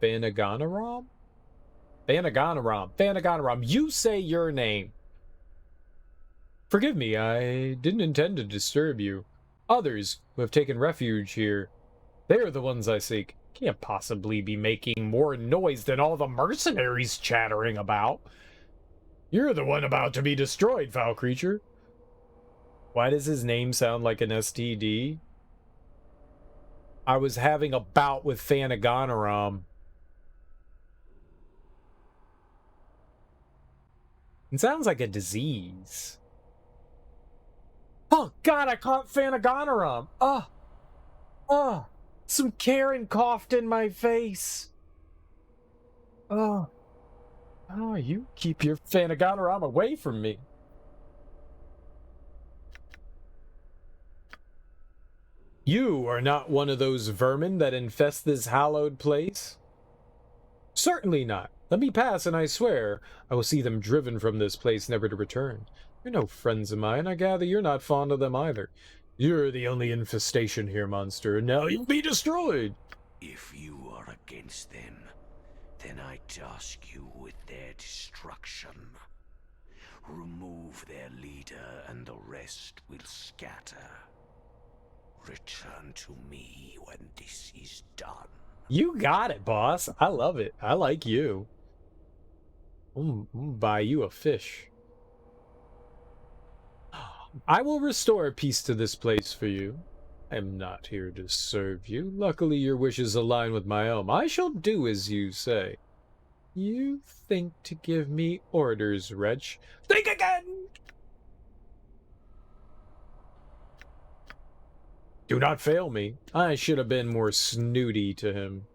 Vanaganaram? Vanaganaram. You say your name. Forgive me, I didn't intend to disturb you. Others who have taken refuge here, they are the ones I seek. Can't possibly be making more noise than all the mercenaries chattering about. You're the one about to be destroyed, foul creature. Why does his name sound like an STD? I was having a bout with Fanaganaram. It sounds like a disease. Oh, God, I caught Fanaganaram. Some Karen coughed in my face. Oh, you keep your Fanaganaram away from me. You are not one of those vermin that infest this hallowed place? Certainly not. Let me pass, and I swear I will see them driven from this place, never to return. You're no friends of mine. I gather you're not fond of them either. You're the only infestation here, monster, and now you'll be destroyed. If you are against them, then I task you with their destruction. Remove their leader, and the rest will scatter. Return to me when this is done. You got it, boss. I love it. I like you. I'm buy you a fish. I will restore peace to this place for you. I am not here to serve you. Luckily, your wishes align with my own. I shall do as you say. You think to give me orders, wretch? Think again! Do not fail me. I should have been more snooty to him.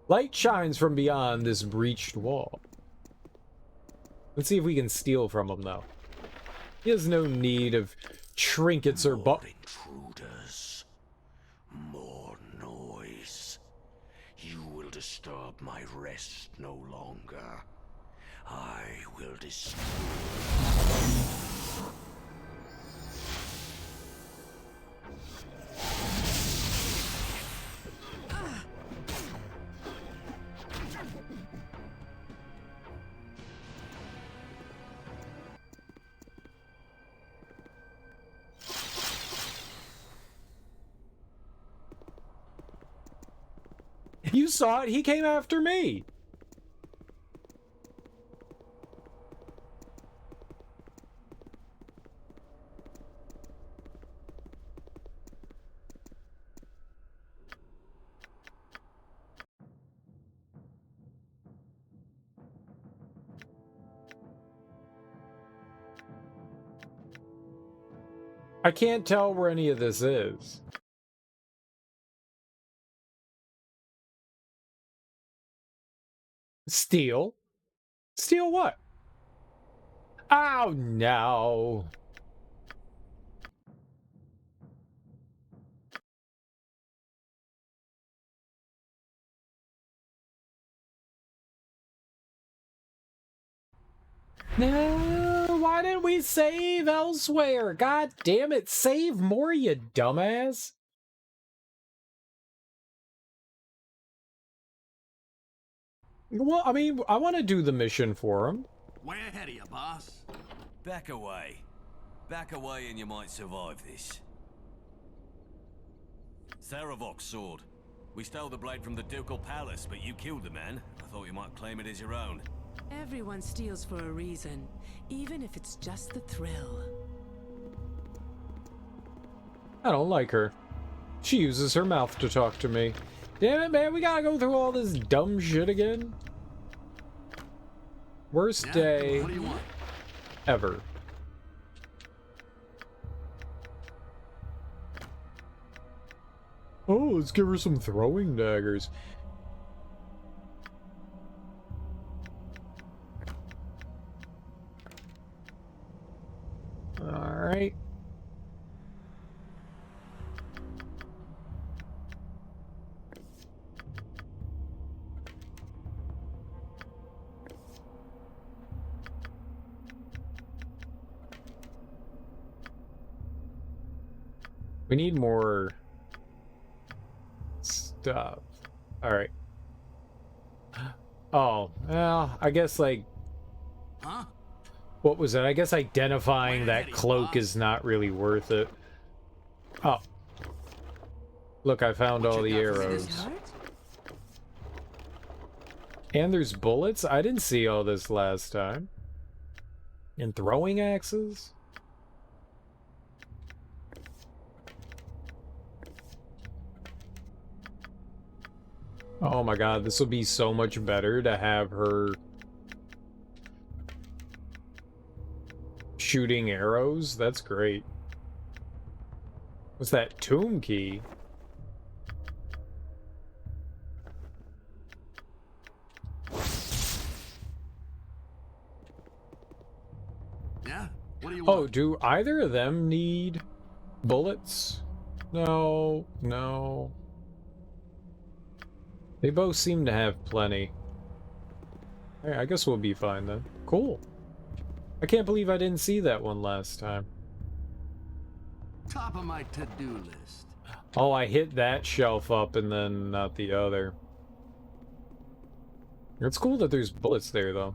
Light shines from beyond this breached wall. Let's see if we can steal from him, though. He has no need of trinkets or intruders. More noise. You will disturb my rest no longer. I will destroy. You saw it. He came after me. I can't tell where any of this is. Steal? Steal what? Oh, no. No, why didn't we save elsewhere? God damn it, save more, you dumbass. Well, I mean, I want to do the mission for him. Way ahead of you, boss. Back away. Back away and you might survive this. Cerebval's sword. We stole the blade from the Ducal Palace, but you killed the man. I thought you might claim it as your own. Everyone steals for a reason, even if it's just the thrill. I don't like her. She uses her mouth to talk to me. Damn it, man, we gotta go through all this dumb shit again. Worst day What do you want? ever. Oh, let's give her some throwing daggers. Alright. We need more stuff. Alright. Oh, well, I guess, like... Huh? What was it? I guess identifying that cloak is not really worth it. Oh. Look, I found all the arrows. And there's bullets? I didn't see all this last time. And throwing axes? Oh my god, this will be so much better to have her shooting arrows. That's great. What's that? Tomb key? Yeah? What do you want? Oh, do either of them need bullets? No, no. They both seem to have plenty. Hey, I guess we'll be fine then. Cool. I can't believe I didn't see that one last time. Top of my to-do list. Oh, I hit that shelf up and then not the other. It's cool that there's bullets there, though.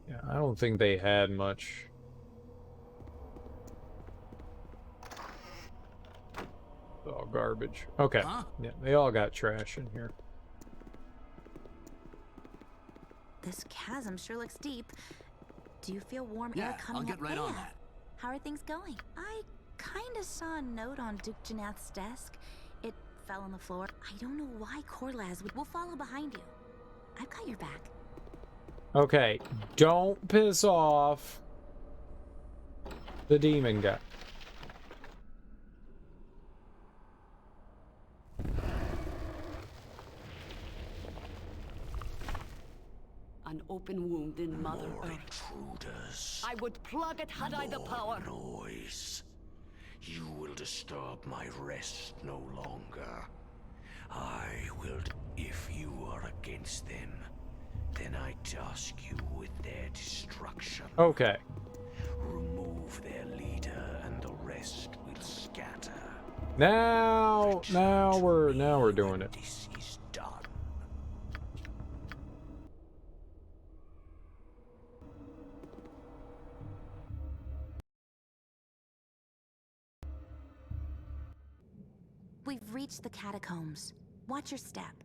Yeah, I don't think they had much. It's all garbage. Okay. Huh? Yeah, they all got trash in here. This chasm sure looks deep. Do you feel warm Yeah, air coming I'll get up? right on Yeah. that. How are things going? I kinda saw a note on Duke Janath's desk. It fell on the floor. I don't know why Corlaz would. We'll follow behind you. I've got your back. Okay, don't piss off the demon guy. An open wound in Mother More Earth. intruders. I would plug it had I the power. Noise. You will disturb my rest no longer. I will. If you are against them, then I task you with their destruction. Okay. Remove their leader, and the rest will scatter. Now we're doing it. This is done. We've reached the catacombs. Watch your step.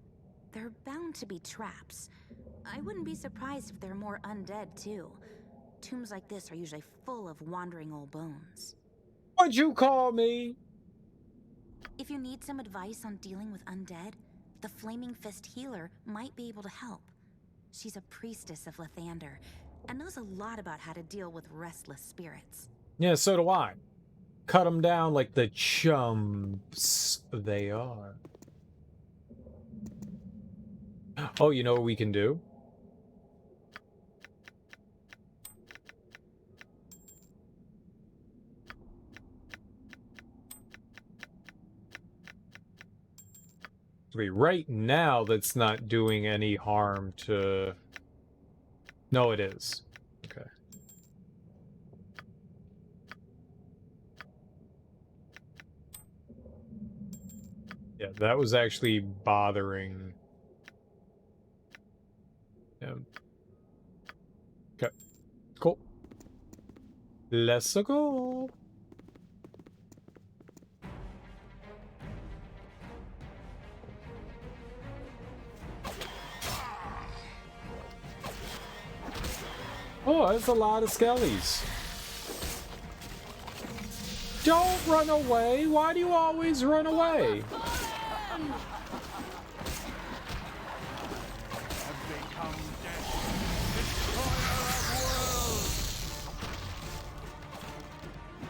They're bound to be traps. I wouldn't be surprised if there are more undead, too. Tombs like this are usually full of wandering old bones. What'd you call me? If you need some advice on dealing with undead, the Flaming Fist healer might be able to help. She's a priestess of Lathander. and knows a lot about how to deal with restless spirits. Yeah, so do I. Cut them down like the chumps they are. Oh, you know what we can do? Wait, right now that's not doing any harm to... No, it is. Okay. Yeah, that was actually bothering him. Okay. Cool. Let's go. Oh, that's a lot of skellies. Don't run away! Why do you always run away?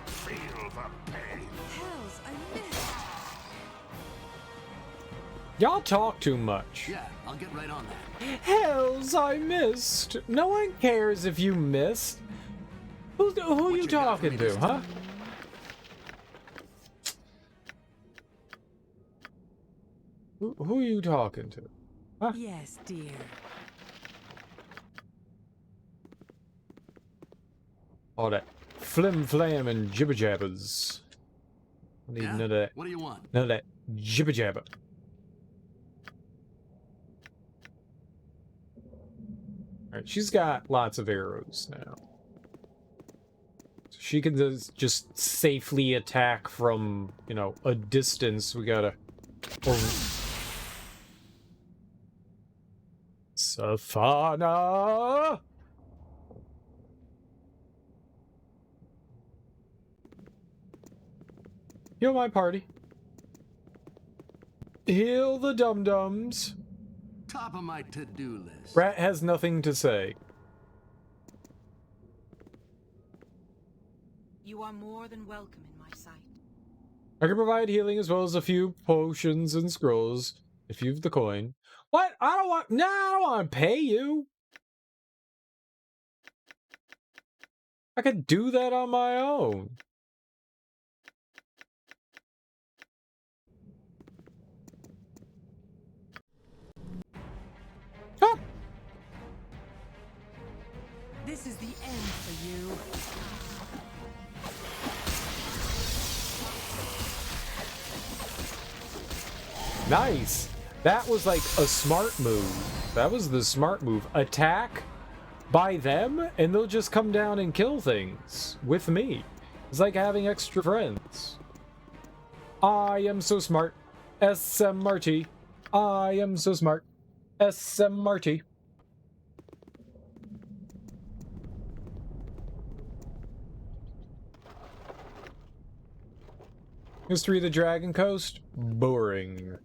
Feel the pain. Hells, I missed. Y'all talk too much. Yeah, I'll get right on that. Hells, I missed. No one cares if you missed. Who you talking to, huh? Who are you talking to? Huh? Yes, dear. All that flim flam and jibber jabbers. I need none of that. What do you want? None of that jibber jabber. Alright, she's got lots of arrows now. So she can just safely attack from, you know, a distance. We gotta... Safana! Heal my party. Heal the dum-dums. Top of my to-do list. Rat has nothing to say. You are more than welcome in my sight. I can provide healing as well as a few potions and scrolls if you've the coin. What? I don't want... No, I don't want to pay you. I could do that on my own. Ah! This is the end for you. Nice. That was like a smart move. That was the smart move. Attack by them, and they'll just come down and kill things with me. It's like having extra friends. I am so smart. SMRT. I am so smart. SMRT. History of the Dragon Coast? Boring.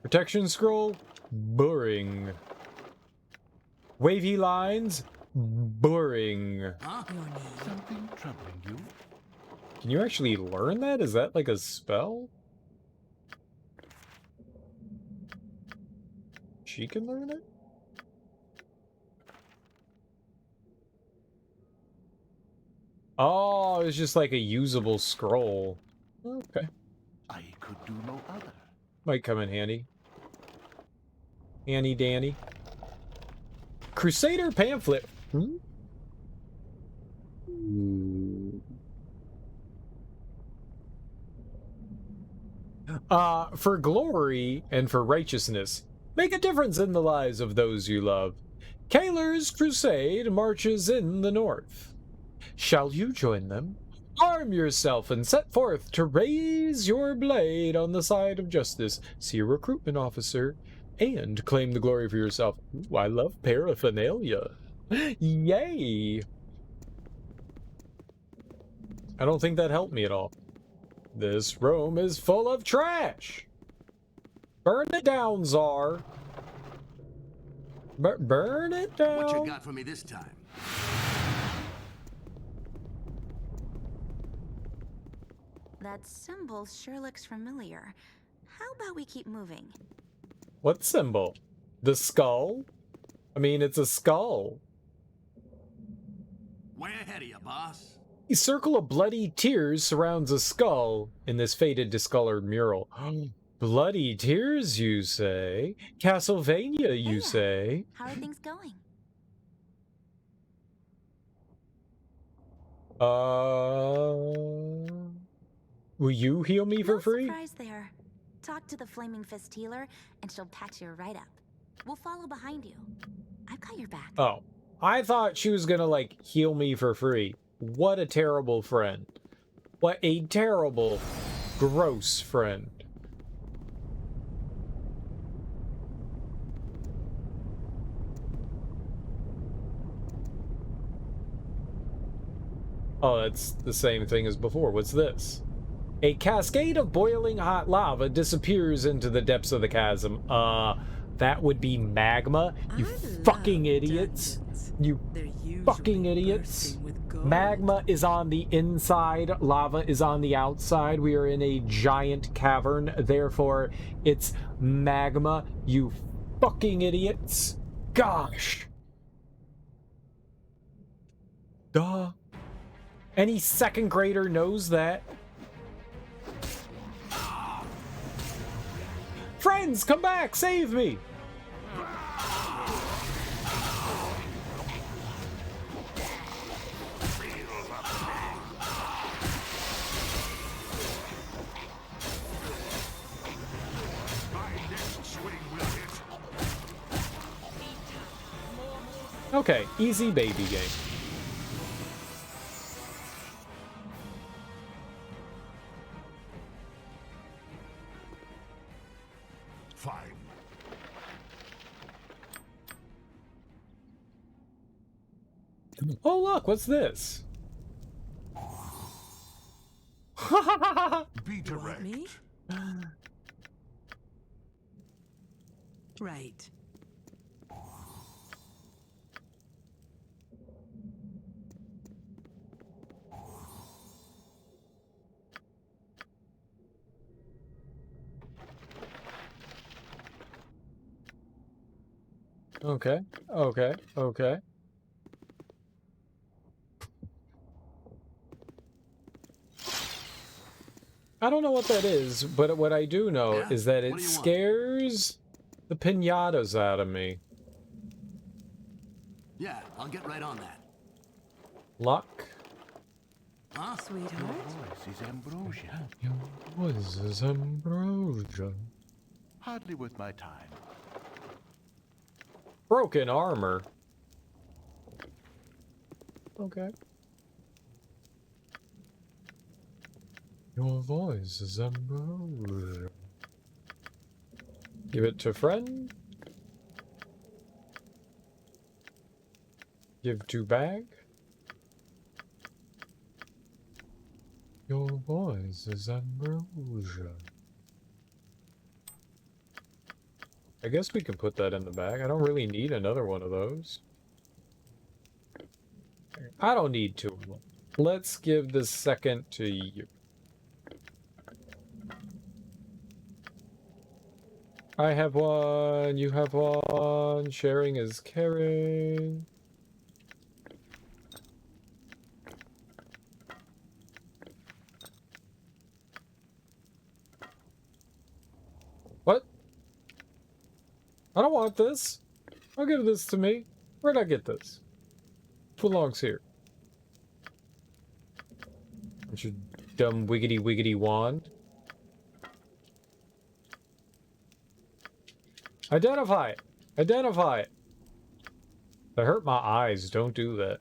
Protection scroll? Boring. Wavy lines? Boring. Something troubling you? Can you actually learn that? Is that like a spell? She can learn it? Oh, it's just like a usable scroll. Okay. I could do no other. Might come in handy. Handy Danny. Crusader pamphlet. Hmm? For glory and for righteousness, make a difference in the lives of those you love. Kaler's crusade marches in the north. Shall you join them? Arm yourself and set forth to raise your blade on the side of justice. See a recruitment officer and claim the glory for yourself. Ooh, I love paraphernalia. Yay! I don't think that helped me at all. This room is full of trash. Burn it down, Czar. Burn it down. What you got for me this time? That symbol sure looks familiar. How about we keep moving? What symbol? The skull? I mean, it's a skull. Way ahead of you, boss. A circle of bloody tears surrounds a skull in this faded, discolored mural. Bloody tears, you say? Castlevania, you say? How are things going? Will you heal me for free? Surprise there. Talk to the Flaming Fist healer, and she'll patch you right up. We'll follow behind you. I've got your back. Oh, I thought she was gonna, like, heal me for free. What a terrible friend. What a terrible, gross friend. Oh, that's the same thing as before. What's this? A cascade of boiling hot lava disappears into the depths of the chasm. That would be magma, you fucking idiots. You fucking idiots. Magma is on the inside, lava is on the outside. We are in a giant cavern, therefore it's magma, you fucking idiots. Gosh. Duh. Any second grader knows that. Friends, come back! Save me! Okay, easy baby game. Fine. Oh look, what's this? Be direct. Me? Right. Okay, okay, okay. I don't know what that is, but what I do know is that it scares the pinatas out of me. Yeah, I'll get right on that. Luck? Huh? Sweetheart? Voice is ambrosia. Your voice is ambrosia. Hardly worth my time. Broken armor. Okay. Your voice is ambrosia. Give it to friend. Give to bag. Your voice is ambrosia. I guess we can put that in the bag. I don't really need another one of those. I don't need two of them. Let's give the second to you. I have one, you have one, sharing is caring. What? I don't want this. I'll give this to me. Where'd I get this? It belongs here. It's your dumb wiggity wiggity wand. Identify it! Identify it! That hurt my eyes. Don't do that.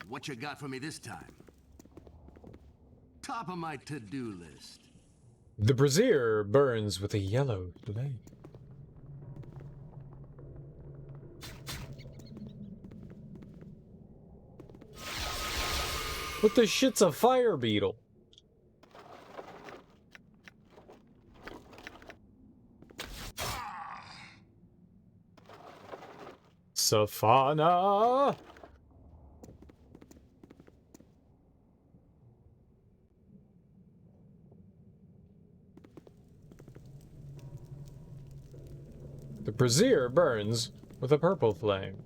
What you got for me this time? Top of my to-do list. The brazier burns with a yellow flame. What the shit's a fire beetle? Safana! The brazier burns with a purple flame.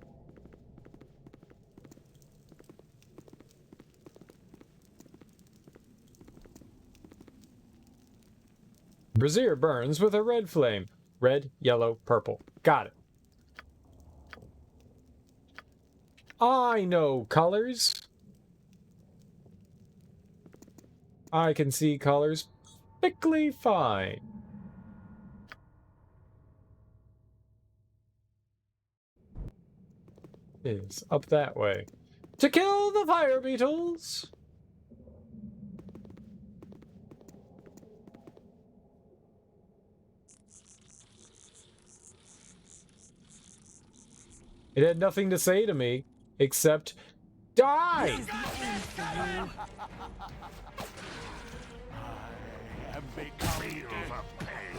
Brazier burns with a red flame. Red, yellow, purple. Got it. I know colors. I can see colors perfectly fine. Is up that way. To kill the fire beetles! It had nothing to say to me, except, die! I am becoming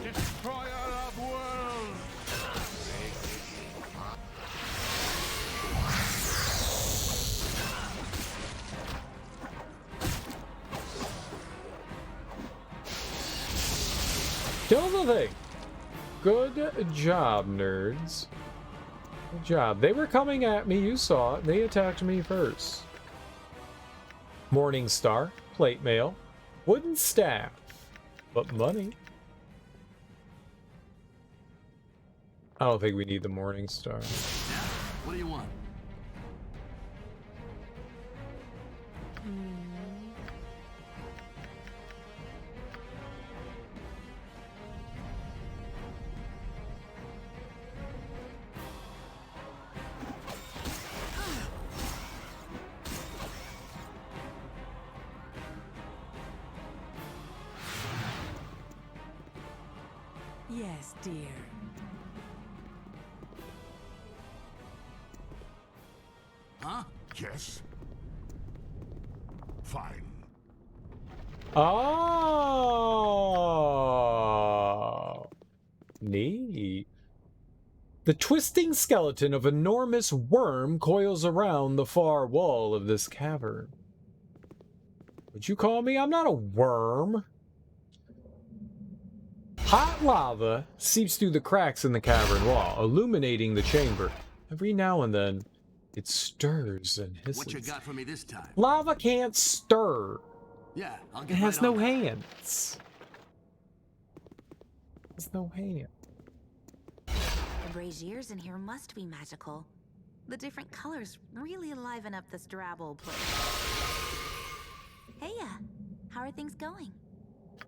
the destroyer of worlds. Kill the thing! Good job, nerds. Good job. They were coming at me, you saw it. They attacked me first. Morning Star, plate mail, wooden staff, but money. I don't think we need the Morning Star. What do you want? Yes, dear. Huh? Yes. Fine. Oh, neat. The twisting skeleton of an enormous worm coils around the far wall of this cavern. Would you call me? I'm not a worm. Hot lava seeps through the cracks in the cavern wall, illuminating the chamber. Every now and then, it stirs and hisses. What you got for me this time? Lava can't stir. Yeah, I'll It get has right no on that. hands. It has no hands. The braziers in here must be magical. The different colors really liven up this drab old place. Heya, how are things going?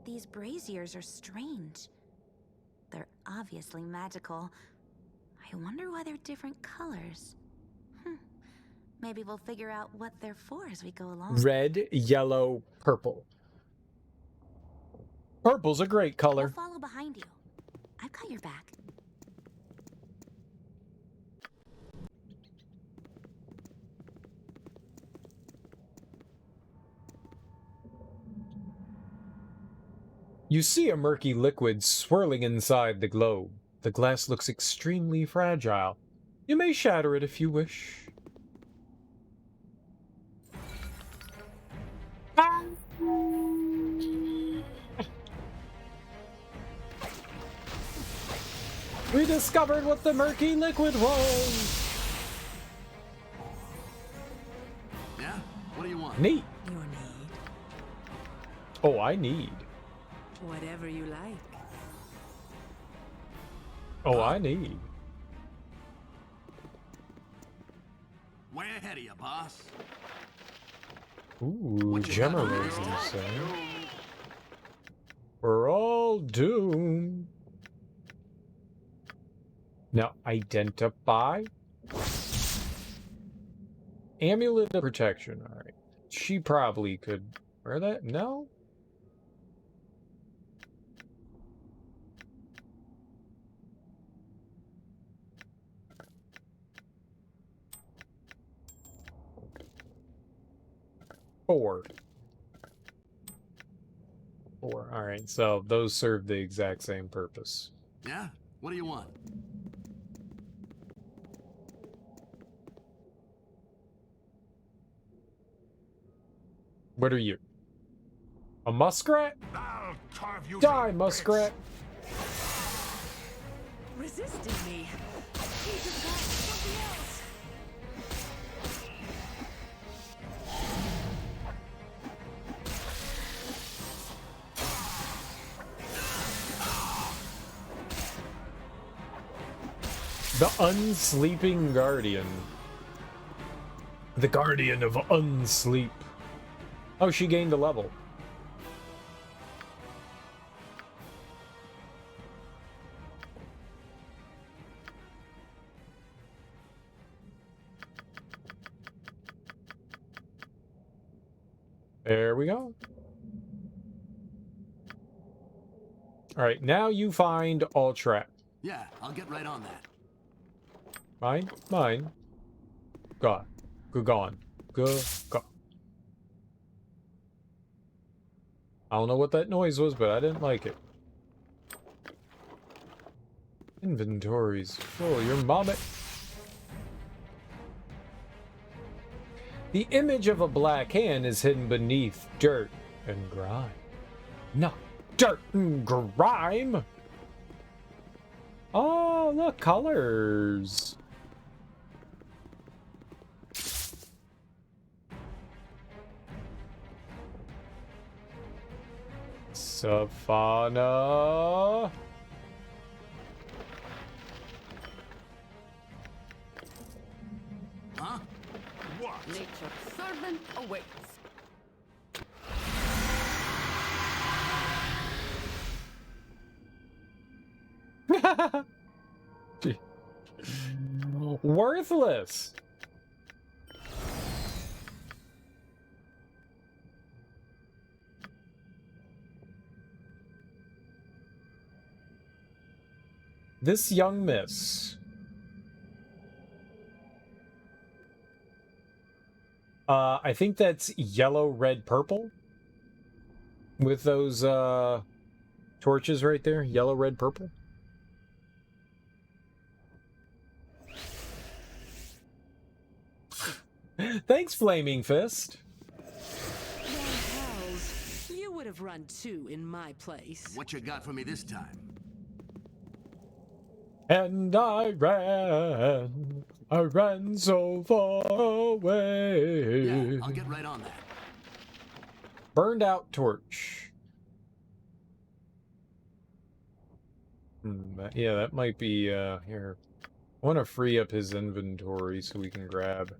These braziers are strange. They're obviously magical. I wonder why they're different colors. Maybe we'll figure out what they're for as we go along. Red, yellow, purple. Purple's a great color. I'll follow behind you. I've got your back. You see a murky liquid swirling inside the globe. The glass looks extremely fragile. You may shatter it if you wish. We discovered what the murky liquid was! Yeah? What do you want? Neat. Your need. Oh, I need. Whatever you like. Oh, I need. Way ahead of you, boss. Ooh, Gemmerlings, you say? We're all doomed. Now, identify. Amulet of protection. Alright. She probably could wear that? No? Four. Alright, so those serve the exact same purpose. Yeah? What do you want? What are you? A muskrat? I'll carve you Die, muskrat! Resisting me. He just got something else. The unsleeping guardian. The guardian of unsleep. Oh, she gained a level. There we go. All right, now you find all trapped. Yeah, I'll get right on that. Mine? Mine. Gone. Good gone. Good gone. I don't know what that noise was, but I didn't like it. Inventories full. Your mama. The image of a black hand is hidden beneath dirt and grime. No, dirt and grime. Oh, look, colors. Savannah. Huh? What? Nature's servant awaits. Worthless. This young miss. I think that's yellow, red, purple. With those torches right there. Yellow, red, purple. Thanks, Flaming Fist. Well, hells, you would have run too in my place. What you got for me this time? And I ran so far away. Yeah, I'll get right on that. Burned out torch. Yeah, that might be, here. I want to free up his inventory so we can grab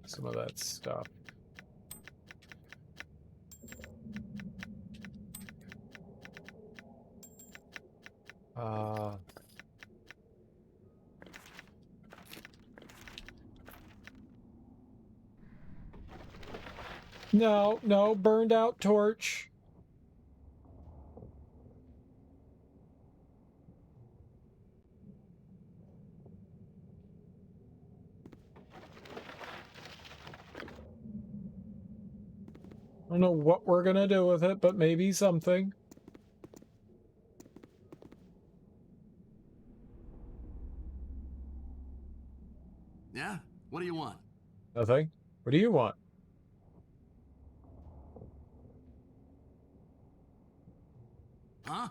some of that stuff. No, no, burned out torch. I don't know what we're gonna do with it, but maybe something. Yeah? What do you want? Nothing. What do you want? Huh?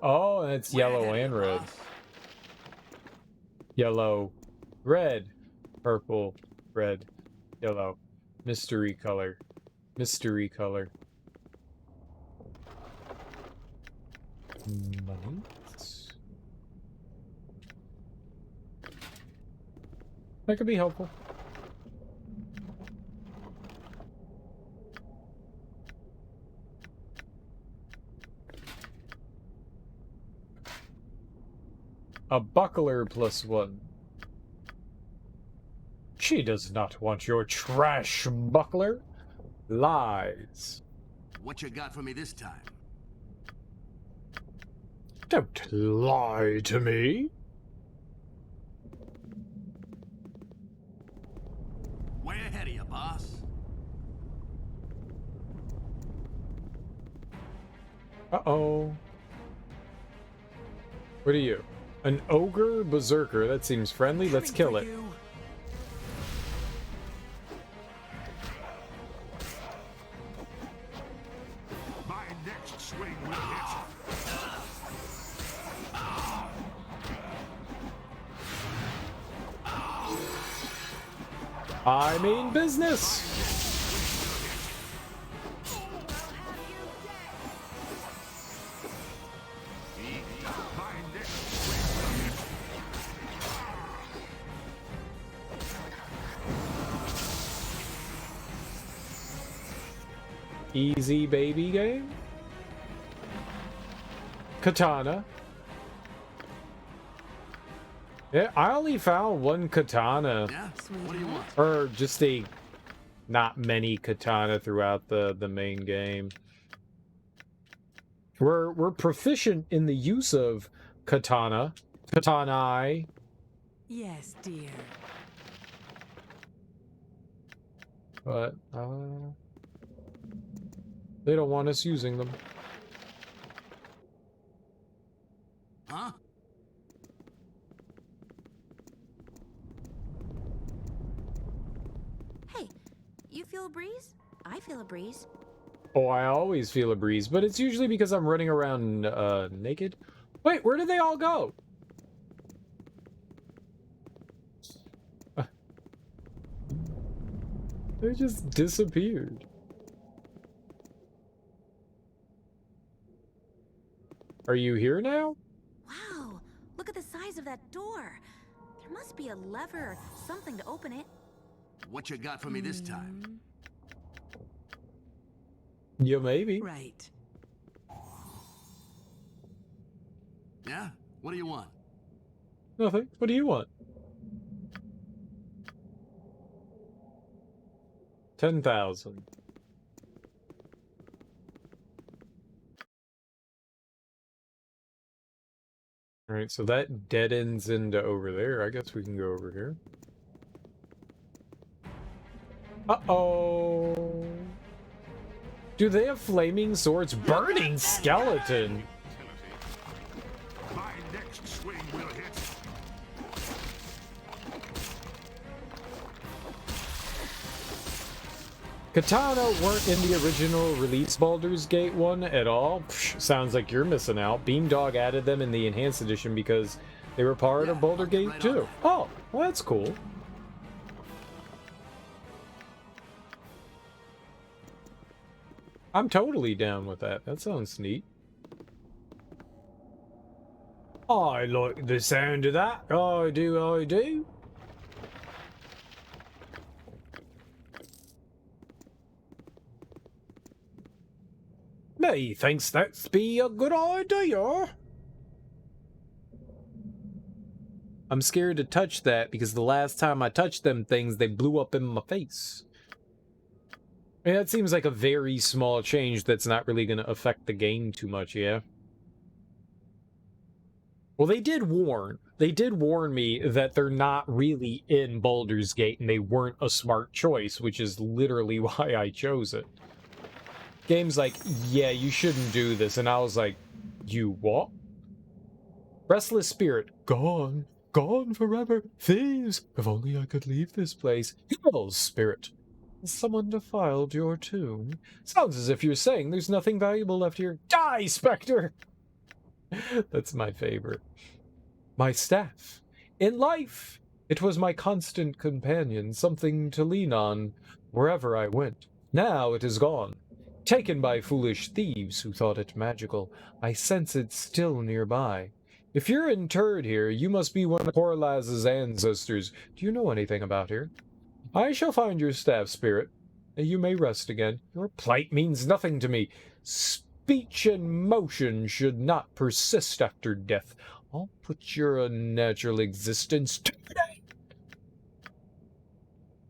Oh, and it's yellow and red. Yellow, red, purple, red, yellow. Mystery color. Mystery color. Money? That could be helpful. A buckler +1. She does not want your trash buckler. Lies. What you got for me this time? Don't lie to me. Way ahead of you, boss. Uh-oh. What are you? An ogre berserker? That seems friendly. Let's kill it. My next swing will hit. I mean business. Easy baby game. Katana. Yeah, I only found one katana. Yeah? What do you want? Or just a not many katana throughout the main game. We're proficient in the use of katana. Katana. Yes, dear. But they don't want us using them. Huh? Hey, you feel a breeze? I feel a breeze. Oh, I always feel a breeze, but it's usually because I'm running around naked. Wait, where did they all go? They just disappeared. Are you here now? Wow, look at the size of that door. There must be a lever or something to open it. What you got for me this time? Yeah, maybe. Right. Yeah? What do you want? Nothing. What do you want? 10,000. Alright, so that dead ends into over there. I guess we can go over here. Uh-oh. Do they have flaming swords? Burning skeleton! My next swing will hit. Katana weren't in the original release Baldur's Gate one at all. Psh, sounds like you're missing out. Beamdog added them in the enhanced edition because they were part of Baldur's Gate 2. Oh, well, that's cool. I'm totally down with that. That sounds neat. I like the sound of that. I do, I do. Me thinks that's be a good idea. I'm scared to touch that because the last time I touched them things, they blew up in my face. I mean, that seems like a very small change that's not really going to affect the game too much, yeah? Well, they did warn me that they're not really in Baldur's Gate and they weren't a smart choice, which is literally why I chose it. Game's like, yeah, you shouldn't do this, and I was like, you what? Restless spirit, gone. Gone forever. Thieves, if only I could leave this place. Hell's spirit. Someone defiled your tomb. Sounds as if you're saying there's nothing valuable left here. Die, Spectre! That's my favorite. My staff. In life, it was my constant companion, something to lean on wherever I went. Now it is gone. Taken by foolish thieves who thought it magical. I sense it still nearby. If you're interred here, you must be one of Corlaz's ancestors. Do you know anything about here? I shall find your staff, spirit. You may rest again. Your plight means nothing to me. Speech and motion should not persist after death. I'll put your unnatural existence to an end.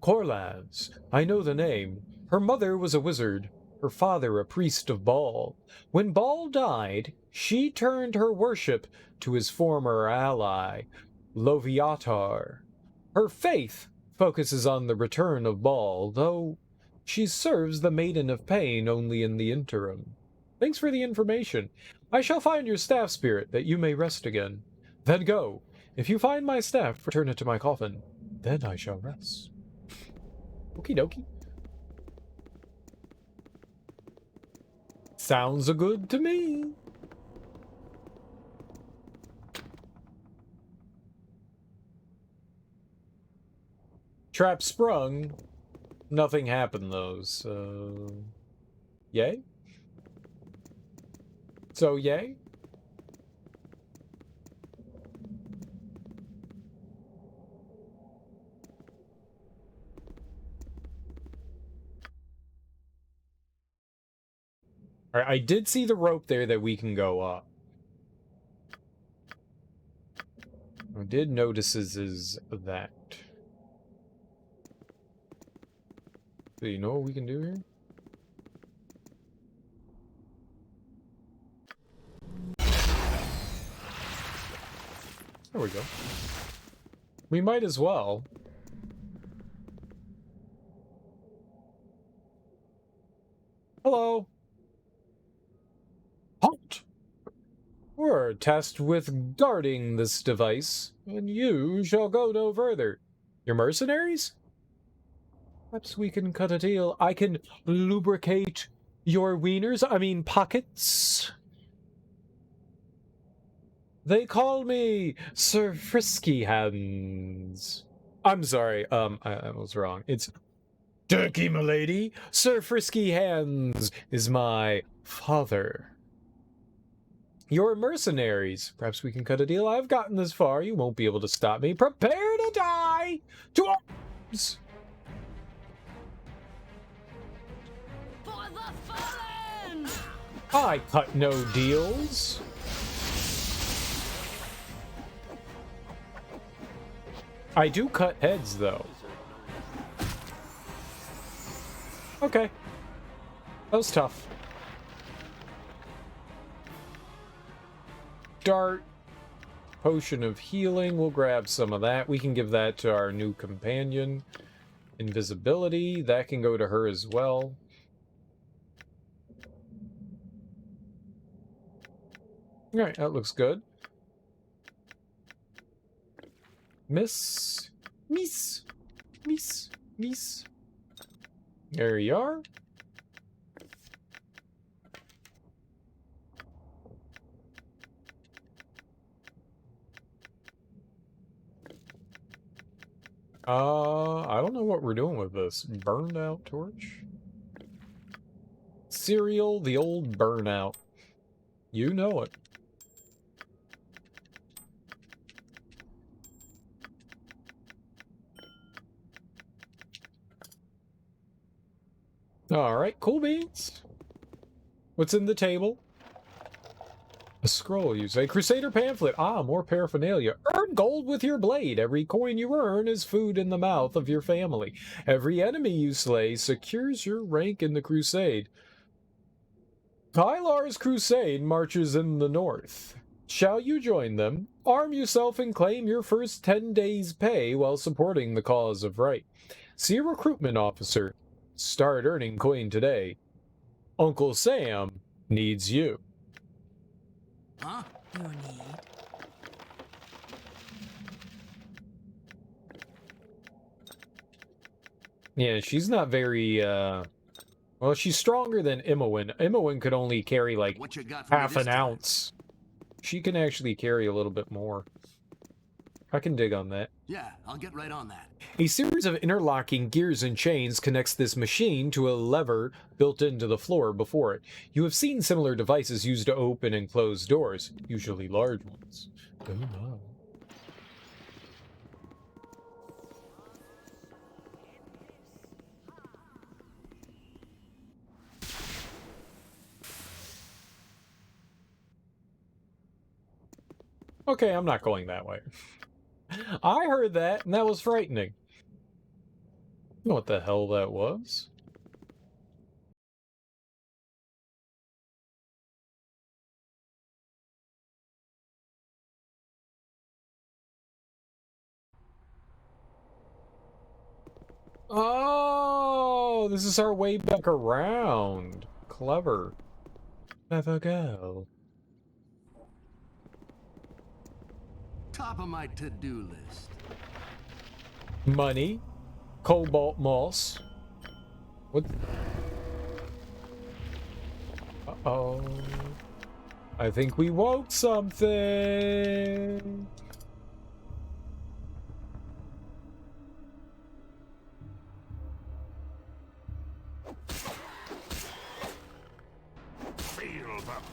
Corlaz. I know the name. Her mother was a wizard. Her father a priest of Baal. When Baal died, she turned her worship to his former ally, Loviatar. Her faith focuses on the return of Baal, though she serves the Maiden of Pain only in the interim. Thanks for the information. I shall find your staff, spirit, that you may rest again. Then go. If you find my staff, return it to my coffin. Then I shall rest. Okie dokie. Sounds a good to me. Trap sprung. Nothing happened though, so... Yay? So, yay? Alright, I did see the rope there that we can go up. I did notice is that. So you know what we can do here? There we go. We might as well. Hello. Halt! We're tasked with guarding this device, and you shall go no further. You're mercenaries? Perhaps we can cut a deal. I can lubricate your pockets. They call me Sir Frisky Hands. I'm sorry, I was wrong. It's Dirky M'Lady. Sir Frisky Hands is my father. You're mercenaries. Perhaps we can cut a deal. I've gotten this far. You won't be able to stop me. Prepare to die! To arms! For the fallen! I cut no deals. I do cut heads, though. Okay. That was tough. Dart. Potion of healing. We'll grab some of that. We can give that to our new companion. Invisibility. That can go to her as well. Alright, that looks good. Miss. There you are. I don't know what we're doing with this. Burned out torch? Cereal, the old burnout. You know it. Alright, cool beans. What's in the table? A scroll, you say. Crusader pamphlet. Ah, more paraphernalia. Earn gold with your blade. Every coin you earn is food in the mouth of your family. Every enemy you slay secures your rank in the crusade. Kylar's crusade marches in the north. Shall you join them? Arm yourself and claim your first 10 days' pay while supporting the cause of right. See a recruitment officer. Start earning coin today. Uncle Sam needs you. Huh? Your need. Yeah, she's not very, well, she's stronger than Imowen. Imowen could only carry, like, half an ounce. She can actually carry a little bit more. I can dig on that. Yeah, I'll get right on that. A series of interlocking gears and chains connects this machine to a lever built into the floor before it. You have seen similar devices used to open and close doors, usually large ones. Oh no. Okay, I'm not going that way. I heard that, and that was frightening. You know what the hell that was? Oh, this is our way back around. Clever. Clever girl. top of my to-do list. Money. Cobalt moss. What? Uh-oh. I think we woke something.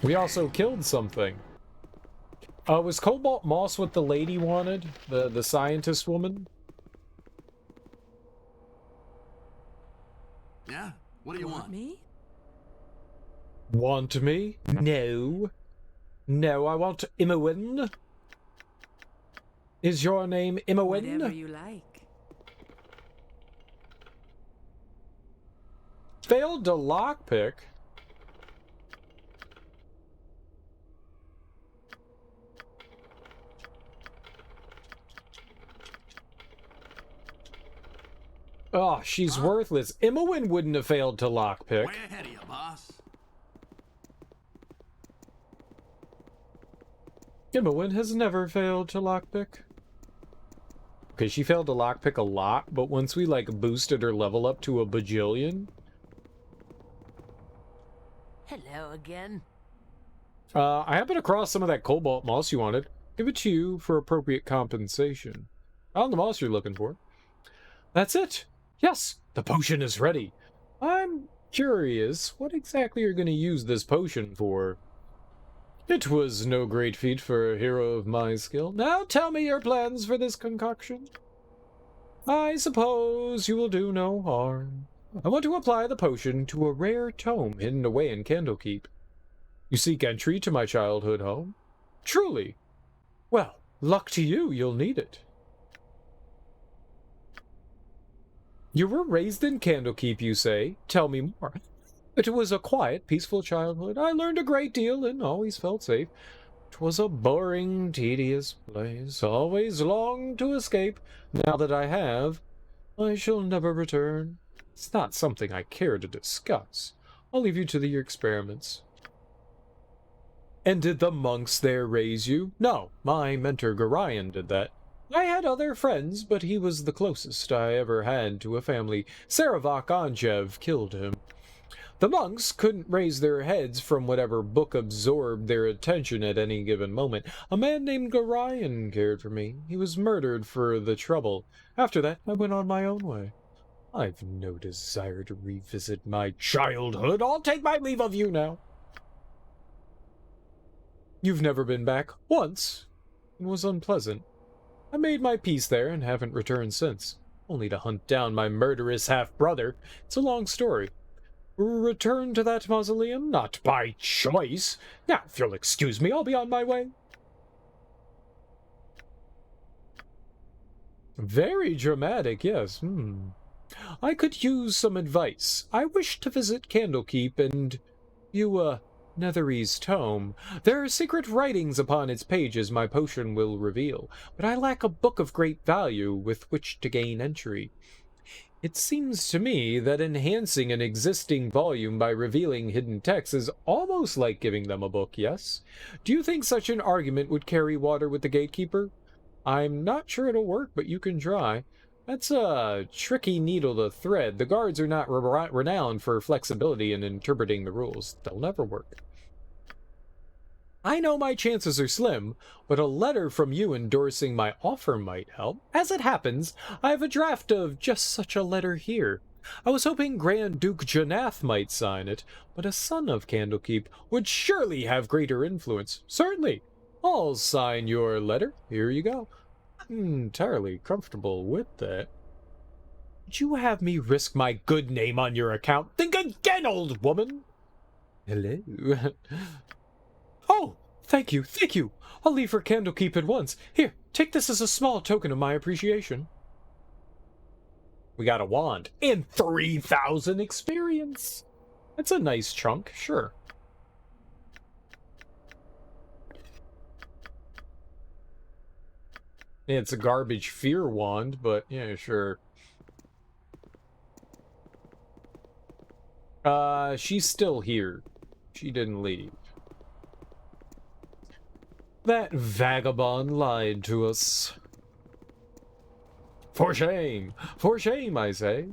We also killed something. Was Cobalt Moss what the lady wanted? The scientist woman? Yeah? What do you want? Me? Want me? No. No, I want Imowen. Is your name Imowen? Whatever you like. Failed to lockpick? Oh, she's worthless. Imowen wouldn't have failed to lockpick. Way ahead of you, boss. Imowen has never failed to lockpick. Okay, she failed to lockpick a lot, but once we, like, boosted her level up to a bajillion... Hello again. I happened across some of that cobalt moss you wanted. Give it to you for appropriate compensation. Found the moss you're looking for. That's it. Yes, the potion is ready. I'm curious, what exactly you're going to use this potion for? It was no great feat for a hero of my skill. Now tell me your plans for this concoction. I suppose you will do no harm. I want to apply the potion to a rare tome hidden away in Candlekeep. You seek entry to my childhood home? Truly. Well, luck to you, you'll need it. You were raised in Candlekeep, you say? Tell me more. It was a quiet, peaceful childhood. I learned a great deal and always felt safe. 'Twas a boring, tedious place. Always longed to escape. Now that I have, I shall never return. It's not something I care to discuss. I'll leave you to your experiments. And did the monks there raise you? No, my mentor Gorion did that. I had other friends, but he was the closest I ever had to a family. Saravok Anjev killed him. The monks couldn't raise their heads from whatever book absorbed their attention at any given moment. A man named Gorion cared for me. He was murdered for the trouble. After that, I went on my own way. I've no desire to revisit my childhood. I'll take my leave of you now. You've never been back? Once. It was unpleasant. I made my peace there and haven't returned since, only to hunt down my murderous half-brother. It's a long story. Return to that mausoleum? Not by choice. Now, if you'll excuse me, I'll be on my way. Very dramatic, yes. I could use some advice. I wish to visit Candlekeep and view Nethery's tome. There are secret writings upon its pages my potion will reveal, but I lack a book of great value with which to gain entry. It seems to me that enhancing an existing volume by revealing hidden texts is almost like giving them a book, yes? Do you think such an argument would carry water with the gatekeeper? I'm not sure it'll work, but you can try. That's a tricky needle to thread. The guards are not renowned for flexibility in interpreting the rules. They'll never work. I know my chances are slim, but a letter from you endorsing my offer might help. As it happens, I have a draft of just such a letter here. I was hoping Grand Duke Janath might sign it, but a son of Candlekeep would surely have greater influence. Certainly. I'll sign your letter. Here you go. I'm entirely comfortable with that. Would you have me risk my good name on your account? Think again, old woman! Hello? Oh, thank you, thank you. I'll leave for Candlekeep at once. Here, take this as a small token of my appreciation. We got a wand and 3,000 experience. That's a nice chunk, sure. It's a garbage fear wand, but yeah, sure. She's still here. She didn't leave. That vagabond lied to us. For shame! For shame, I say.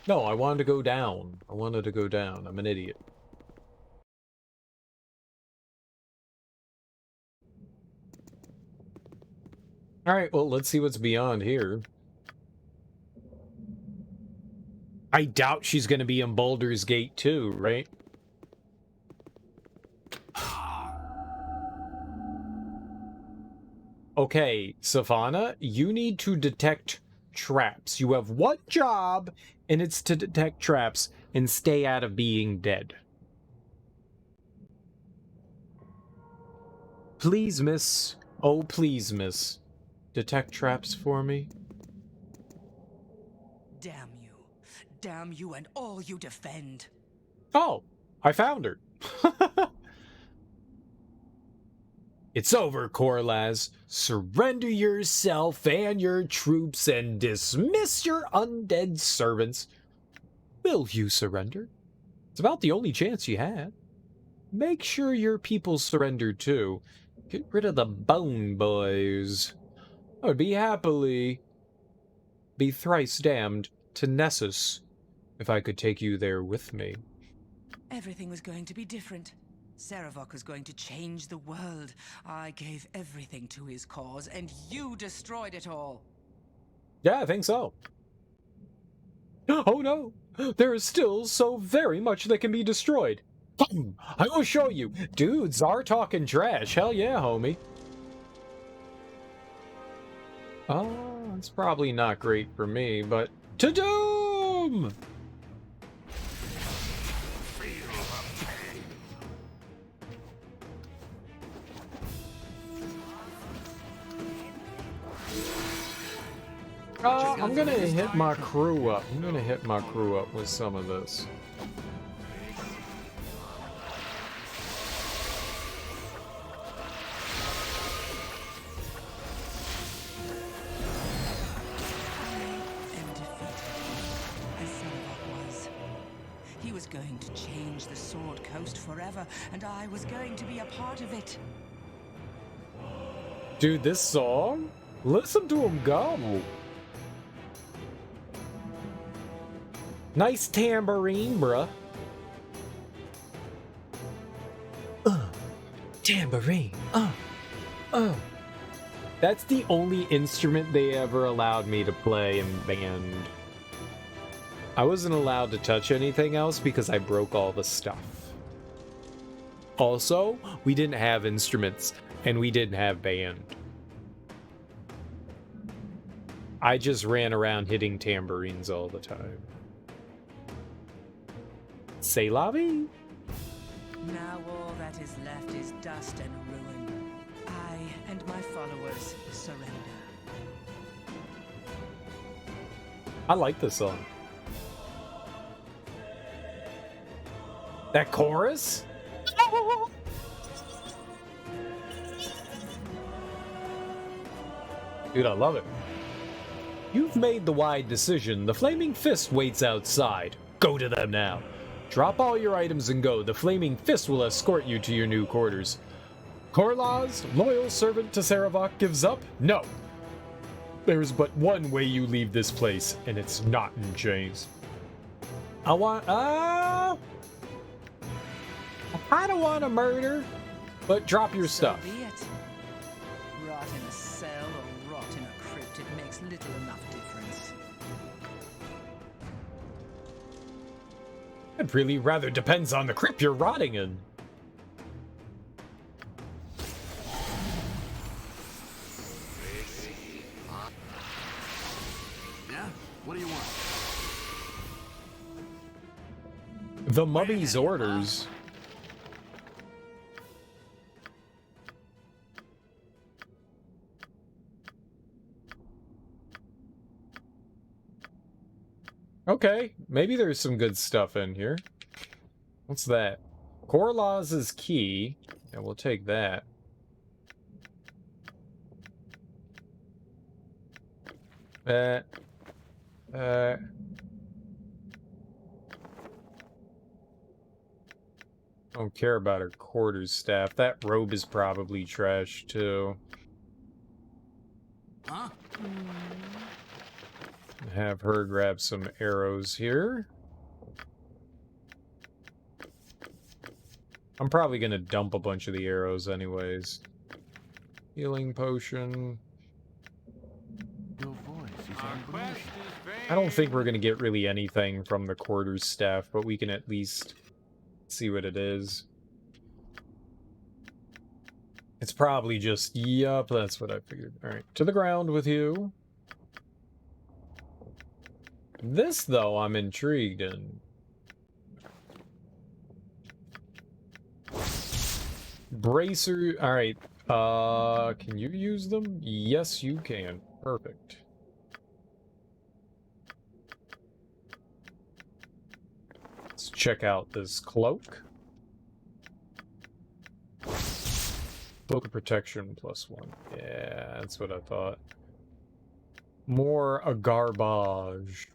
No, I wanted to go down. I wanted to go down. I'm an idiot. Alright, well, let's see what's beyond here. I doubt she's going to be in Baldur's Gate too, right? Okay, Savannah, you need to detect traps. You have one job, and it's to detect traps and stay out of being dead. Please, miss. Oh, please, miss. Detect traps for me. Damn you. Damn you and all you defend. Oh, I found her. It's over, Corlaz. Surrender yourself and your troops and dismiss your undead servants. Will you surrender? It's about the only chance you had. Make sure your people surrender too. Get rid of the bone boys. I would be thrice damned to Nessus if I could take you there with me. Everything was going to be different. Cerebral was going to change the world. I gave everything to his cause, and you destroyed it all. Yeah, I think so. Oh no! There is still so very much that can be destroyed. I will show you. Dudes are talking trash. Hell yeah, homie. Oh, it's probably not great for me, but to doom! I'm gonna hit my crew up. I'm gonna hit my crew up with some of this. He was going to change the Sword Coast forever, and I was going to be a part of it. Dude, this song? Listen to him go. Nice tambourine, bruh. Tambourine. That's the only instrument they ever allowed me to play in band. I wasn't allowed to touch anything else because I broke all the stuff. Also, we didn't have instruments, and we didn't have band. I just ran around hitting tambourines all the time. C'est la vie. Now all that is left is dust and ruin. I and my followers surrender. I like this song. That chorus? Dude, I love it. You've made the wide decision. The Flaming Fist waits outside. Go to them now. Drop all your items and go. The Flaming Fist will escort you to your new quarters. Corlaz, loyal servant to Cerebral, gives up? No. There's but one way you leave this place, and it's not in chains. I don't want to murder, but drop your stuff. So be it. Rot in a cell or rot in a crypt, it makes little enough difference. It really rather depends on the crypt you're rotting in. Yeah? What do you want? The mummy's orders. Okay, maybe there's some good stuff in here. What's that? Corlaz's key. Yeah, we'll take that. Don't care about her quarterstaff. That robe is probably trash, too. Huh? Have her grab some arrows here. I'm probably gonna dump a bunch of the arrows anyways. Healing potion. Your voice is unbelievable. I don't think we're gonna get really anything from the quarterstaff, but we can at least see what it is. It's probably just, yup, that's what I figured. Alright, to the ground with you. This, though, I'm intrigued in. Bracer, alright, can you use them? Yes, you can. Perfect. Let's check out this cloak. Cloak of protection +1. Yeah, that's what I thought. More a garbage.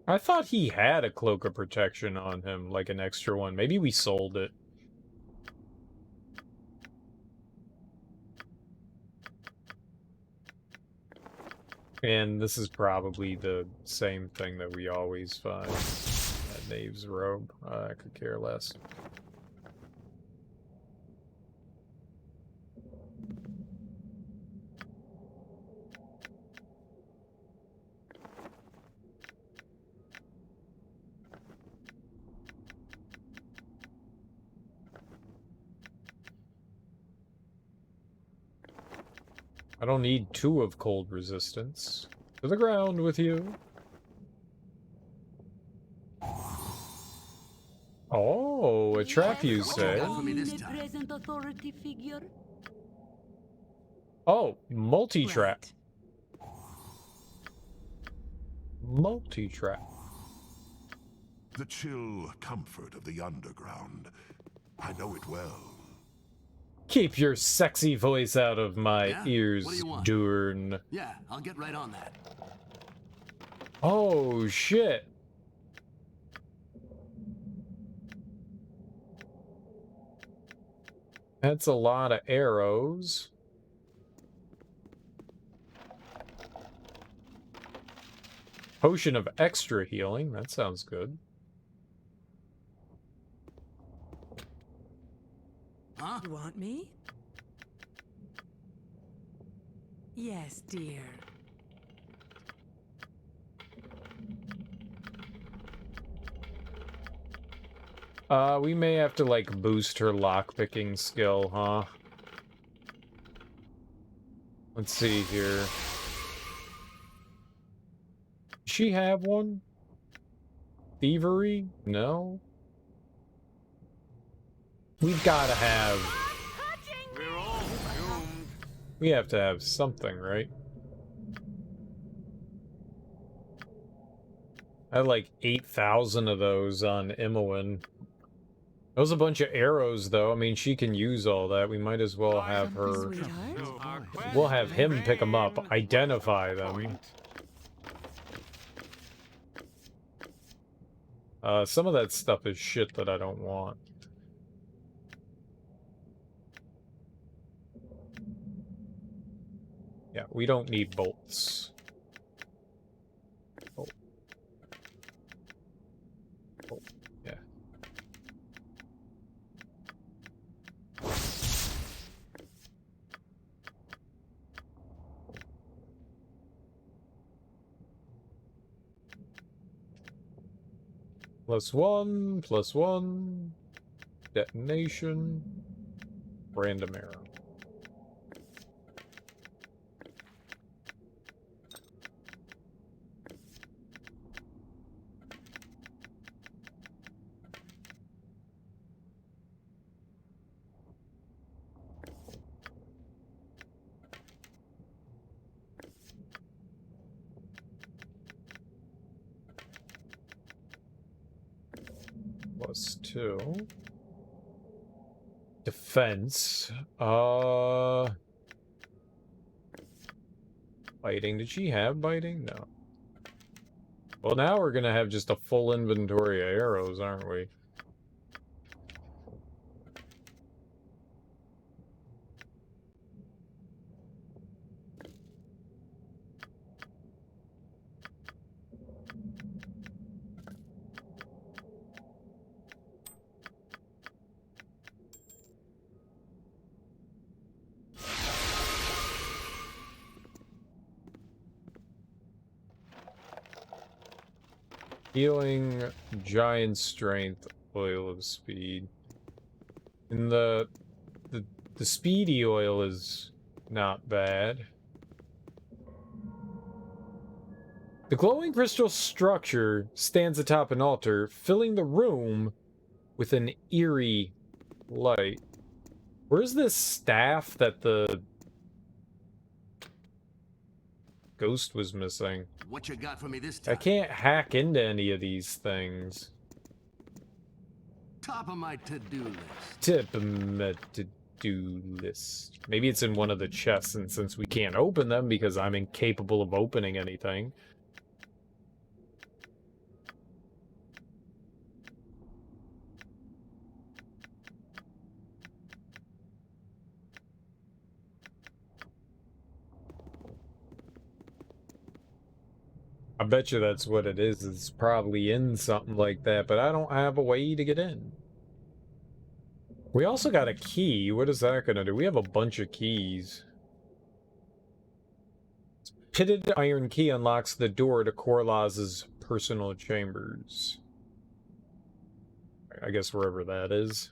I thought he had a cloak of protection on him, like an extra one. Maybe we sold it. And this is probably the same thing that we always find. That knave's robe. I could care less. I don't need 2 of cold resistance. To the ground with you. Oh, a trap, you say? Oh, multi-trap. Multi-trap. The chill comfort of the underground. I know it well. Keep your sexy voice out of my Yeah? ears, What do you want? Durn. Yeah, I'll get right on that. Oh, shit. That's a lot of arrows. Potion of extra healing. That sounds good. Huh? You want me? Yes, dear. We may have to, like, boost her lockpicking skill, huh? Let's see here. Does she have one? Thievery? No? We've gotta have... We're all doomed. We have to have something, right? I had like 8,000 of those on Imoen. That was a bunch of arrows, though. I mean, she can use all that. We might as well have her... We'll have him pick them up, identify them. Some of that stuff is shit that I don't want. Yeah, we don't need bolts. Oh. Oh, yeah. +1, detonation, random arrow. +2. Defense. Biting. Did she have biting? No. Well, now we're gonna have just a full inventory of arrows, aren't we? Healing, giant strength, oil of speed. And the speedy oil is not bad. The glowing crystal structure stands atop an altar, filling the room with an eerie light. Where's this staff that the ghost was missing? What you got for me this time? I can't hack into any of these things. Top of my to-do list. Tip of my to-do list. Maybe it's in one of the chests, and since we can't open them because I'm incapable of opening anything. I bet you that's what it is. It's probably in something like that, but I don't have a way to get in. We also got a key. What is that gonna do? We have a bunch of keys. Pitted iron key unlocks the door to Korlaz's personal chambers. I guess wherever that is.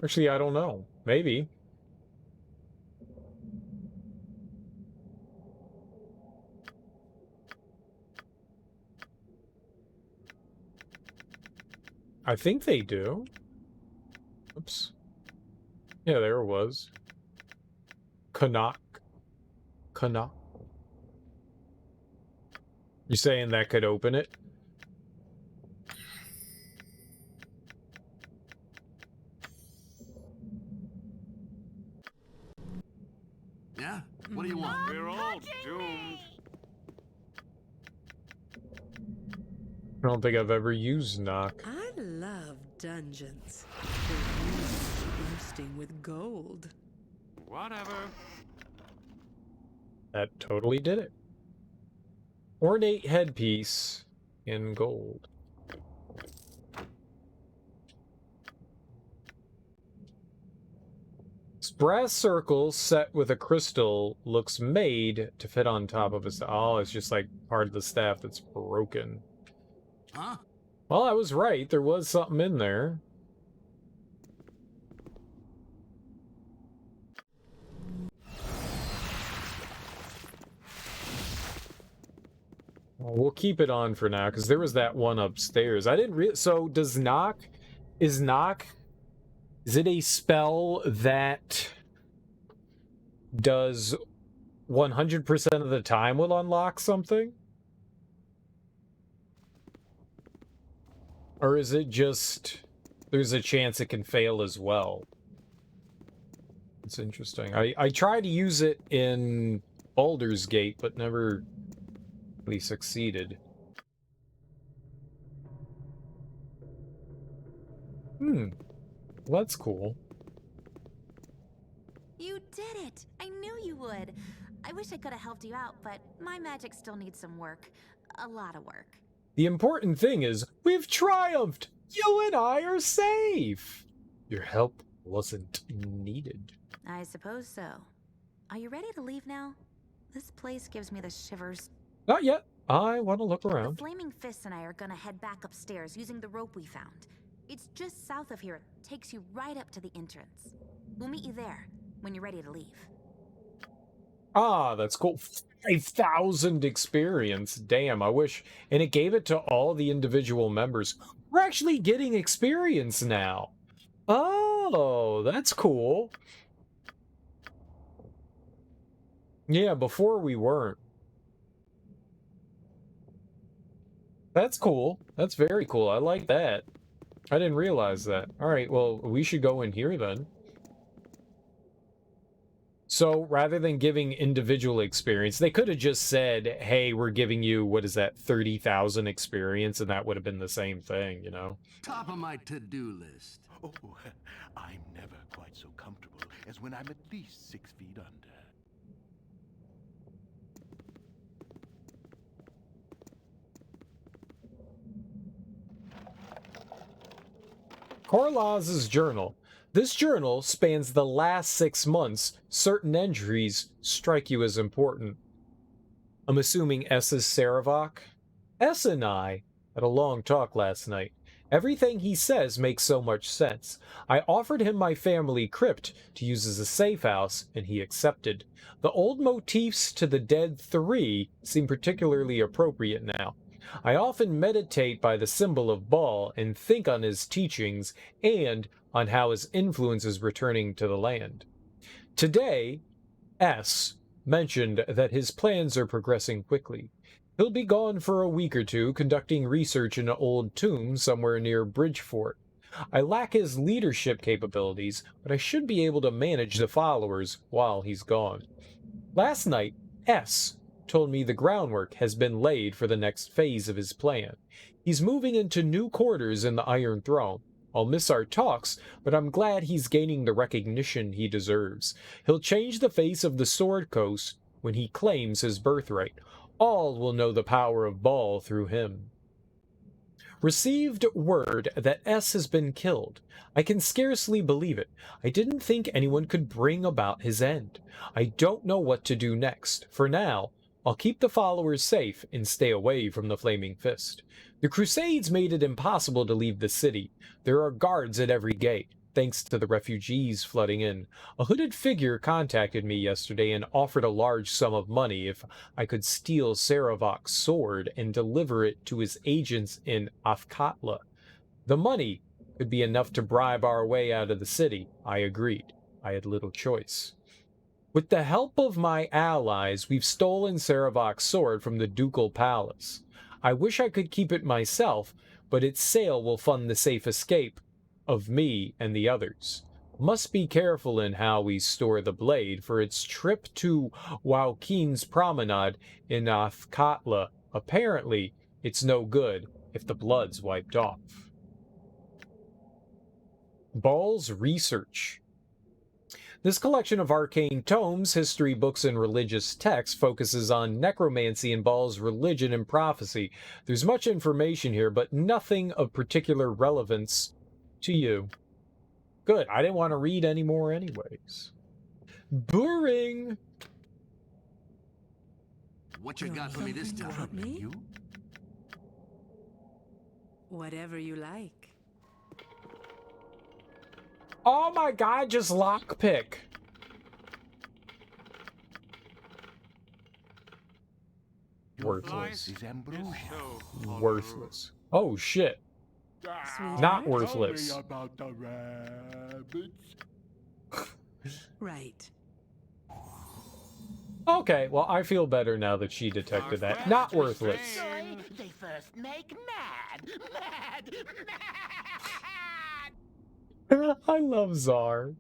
Actually, I don't know. Maybe. I think they do. Oops. Yeah, there it was. Canuck. You saying that could open it? Yeah? What do you want? We're all doomed. I don't think I've ever used knock. I love dungeons. Bursting with gold. Whatever. That totally did it. Ornate headpiece in gold. This brass circle set with a crystal looks made to fit on top of a staff. Oh, it's just like part of the staff that's broken. Huh? Well, I was right. There was something in there. Well, we'll keep it on for now, because there was that one upstairs. I didn't so does knock... Is knock... Is it a spell that does 100% of the time will unlock something? Or is it just there's a chance it can fail as well? It's interesting. I tried to use it in Baldur's Gate, but never really succeeded. Well, that's cool. You did it! I knew you would. I wish I could have helped you out, but my magic still needs some work. A lot of work. The important thing is, we've triumphed! You and I are safe! Your help wasn't needed. I suppose so. Are you ready to leave now? This place gives me the shivers. Not yet. I want to look around. The Flaming Fists and I are gonna head back upstairs using the rope we found. It's just south of here. It takes you right up to the entrance. We'll meet you there when you're ready to leave. Ah, that's cool. 5,000 experience. Damn, I wish. And it gave it to all the individual members. We're actually getting experience now. Oh, that's cool. Yeah, before we weren't. That's cool. That's very cool. I like that. I didn't realize that. All right, well, we should go in here then. So rather than giving individual experience, they could have just said, hey, we're giving you, what is that, 30,000 experience, and that would have been the same thing, you know? Top of my to-do list. Oh, I'm never quite so comfortable as when I'm at least 6 feet under. Corlaz's journal. This journal spans the last 6 months. Certain entries strike you as important. I'm assuming S is Sarevok? S and I had a long talk last night. Everything he says makes so much sense. I offered him my family crypt to use as a safe house, and he accepted. The old motifs to the Dead 3 seem particularly appropriate now. I often meditate by the symbol of Baal and think on his teachings and on how his influence is returning to the land. Today, S mentioned that his plans are progressing quickly. He'll be gone for a week or two conducting research in an old tomb somewhere near Bridgefort. I lack his leadership capabilities, but I should be able to manage the followers while he's gone. Last night, S told me the groundwork has been laid for the next phase of his plan. He's moving into new quarters in the Iron Throne. I'll miss our talks, but I'm glad he's gaining the recognition he deserves. He'll change the face of the Sword Coast when he claims his birthright. All will know the power of Baal through him. Received word that S has been killed. I can scarcely believe it. I didn't think anyone could bring about his end. I don't know what to do next. For now, I'll keep the followers safe and stay away from the Flaming Fist. The Crusades made it impossible to leave the city. There are guards at every gate, thanks to the refugees flooding in. A hooded figure contacted me yesterday and offered a large sum of money if I could steal Sarevok's sword and deliver it to his agents in Afkatla. The money could be enough to bribe our way out of the city. I agreed. I had little choice. With the help of my allies, we've stolen Sarevok's sword from the Ducal Palace. I wish I could keep it myself, but its sale will fund the safe escape of me and the others. Must be careful in how we store the blade for its trip to Waukin's promenade in Afkatla. Apparently, it's no good if the blood's wiped off. Baal's research. This collection of arcane tomes, history books, and religious texts focuses on necromancy and Baal's religion and prophecy. There's much information here, but nothing of particular relevance to you. Good. I didn't want to read any more anyways. Boring. What you got for me this time? Me? Whatever you like. Oh my god, just lockpick. Worthless. Worthless. Oh shit. Not worthless. Tell me about the rabbits. Right. Okay, well, I feel better now that she detected that. Not worthless. They first make mad. I love Czar.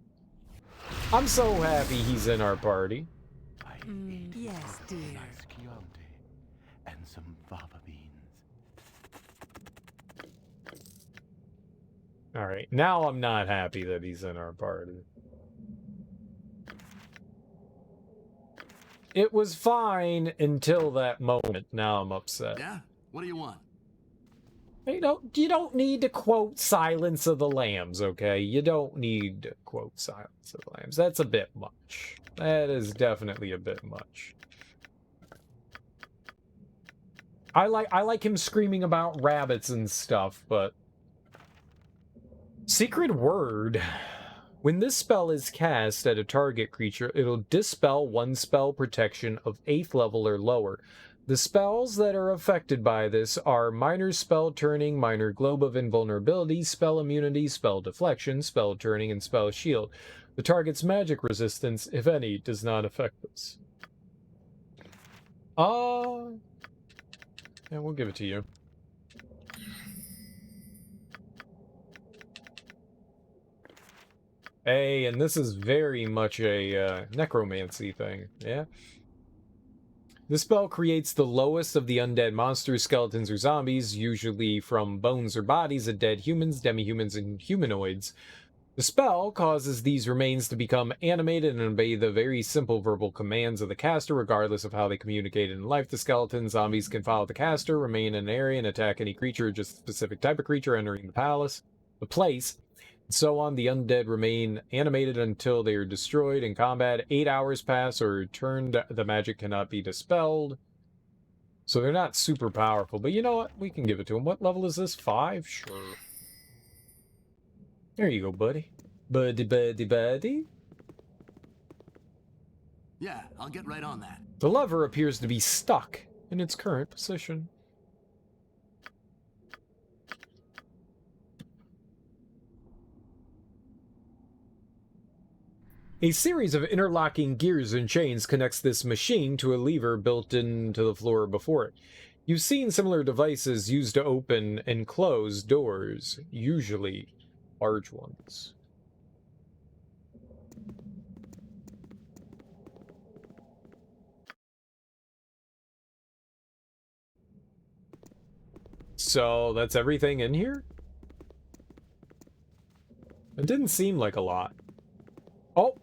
I'm so happy he's in our party. Yes, dear. Nice Chianti and some fava beans. Alright, now I'm not happy that he's in our party. It was fine until that moment. Now I'm upset. Yeah? What do you want? You don't need to quote Silence of the Lambs, okay? You don't need to quote Silence of the Lambs. That's a bit much. That is definitely a bit much. I like him screaming about rabbits and stuff, but Secret Word. When this spell is cast at a target creature, it'll dispel one spell protection of 8th level or lower. The spells that are affected by this are Minor Spell Turning, Minor Globe of Invulnerability, Spell Immunity, Spell Deflection, Spell Turning, and Spell Shield. The target's magic resistance, if any, does not affect this. Yeah, we'll give it to you. Hey, and this is very much a necromancy thing, yeah? The spell creates the lowest of the undead monsters, skeletons, or zombies, usually from bones or bodies of dead humans, demi-humans, and humanoids. The spell causes these remains to become animated and obey the very simple verbal commands of the caster, regardless of how they communicate in life. The skeleton zombies can follow the caster, remain in an area, and attack any creature, just a specific type of creature entering the place, and so on. The undead remain animated until they are destroyed in combat. 8 hours pass or returned. The magic cannot be dispelled. So they're not super powerful, but you know what? We can give it to them. What level is this? 5? Sure. There you go, buddy. Buddy. Yeah, I'll get right on that. The lever appears to be stuck in its current position. A series of interlocking gears and chains connects this machine to a lever built into the floor before it. You've seen similar devices used to open and close doors, usually large ones. So that's everything in here? It didn't seem like a lot. Oh!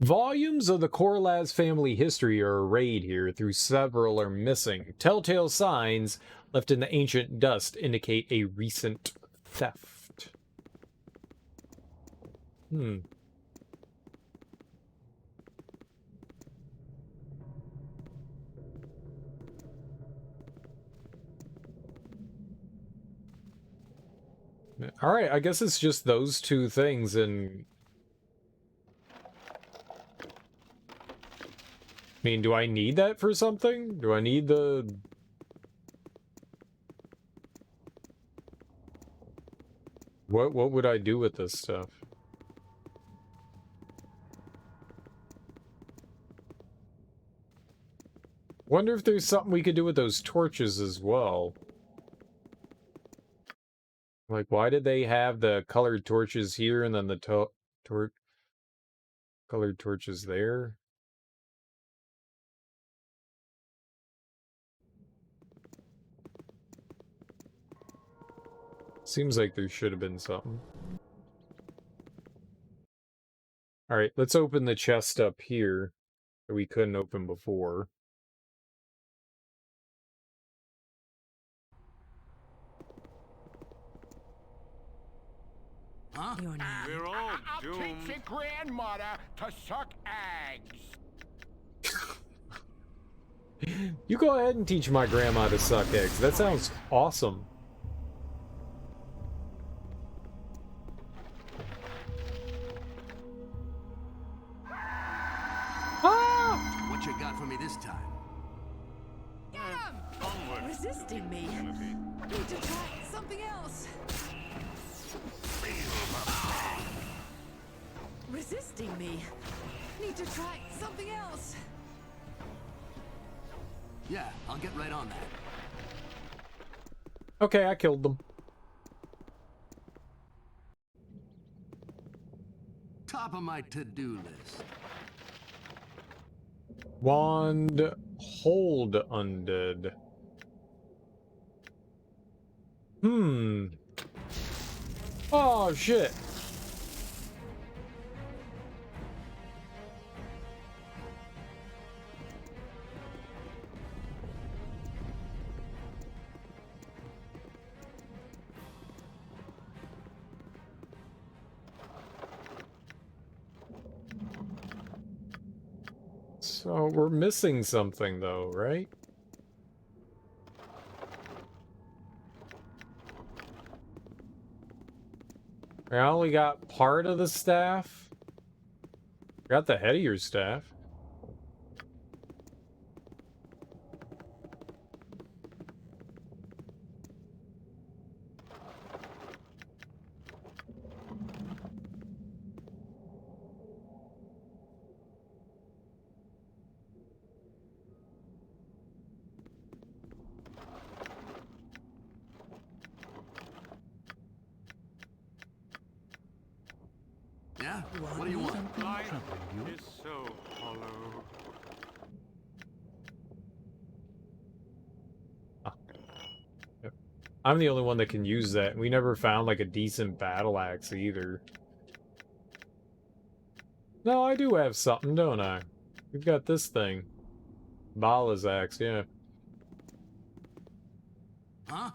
Volumes of the Corlaz family history are arrayed here, through several are missing. Telltale signs left in the ancient dust indicate a recent theft. Alright, I guess it's just those two things, and... I mean, do I need that for something? Do I need the... What would I do with this stuff? Wonder if there's something we could do with those torches as well. Like, why did they have the colored torches here and then the colored torches there? Seems like there should have been something. Alright, let's open the chest up here that we couldn't open before. Huh? We're all I'll doomed. teach your grandmother to suck eggs. You go ahead and teach my grandma to suck eggs. That sounds awesome. Ah! What you got for me this time? Get him! Resisting me. Need to try something else. Resisting me. Need to try something else. Yeah, I'll get right on that. Okay, I killed them. Top of my to-do list. Wand hold undead. Oh, shit. So we're missing something though, right? I only got part of the staff. Got the head of your staff. Yeah? What do you want? Life is so hollow. I'm the only one that can use that. We never found like a decent battle axe either. No, I do have something, don't I? We've got this thing. Bala's axe, yeah. Huh?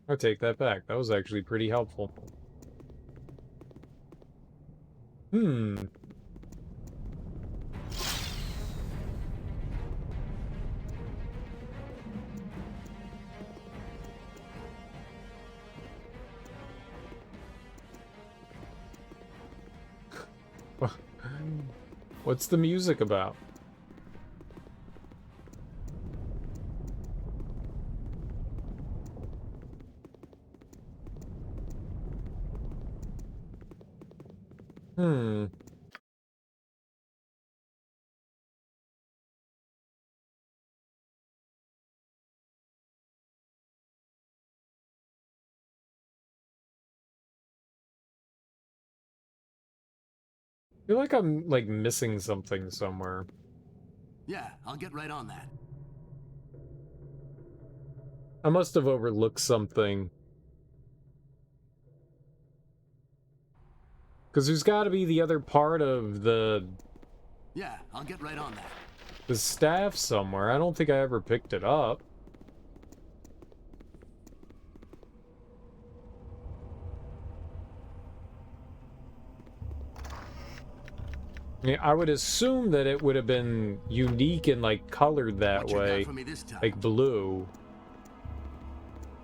I'll take that back. That was actually pretty helpful. Hmm. What's the music about? Hmm. I feel like I'm like missing something somewhere. Yeah, I'll get right on that. I must have overlooked something. Because there's got to be the other part of the Yeah, I'll get right on that. staff somewhere. I don't think I ever picked it up. Yeah, I would assume that it would have been unique and like colored that way, like blue.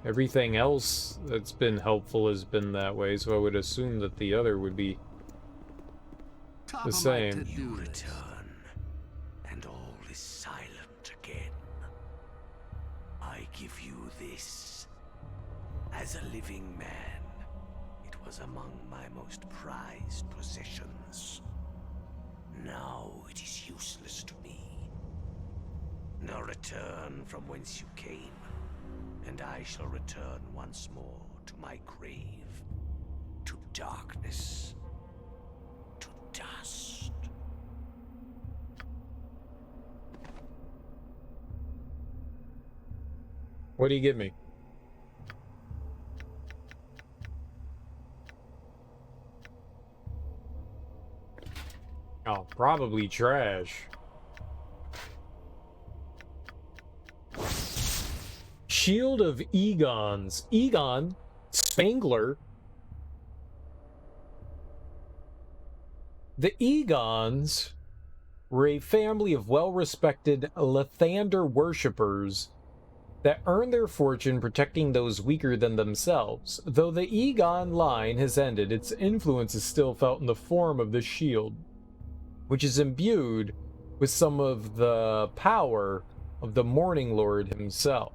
Everything else that's been helpful has been that way, so I would assume that the other would be the same. You return, and all is silent again. I give you this. As a living man, it was among my most prized possessions. Now it is useless to me. Now return from whence you came, and I shall return once more to my grave, to darkness, to dust. What do you give me? Oh, probably trash. Shield of Egons. Egon Spangler. The Egons were a family of well-respected Lathander worshippers that earned their fortune protecting those weaker than themselves. Though the Egon line has ended, its influence is still felt in the form of the shield, which is imbued with some of the power of the Morning Lord himself.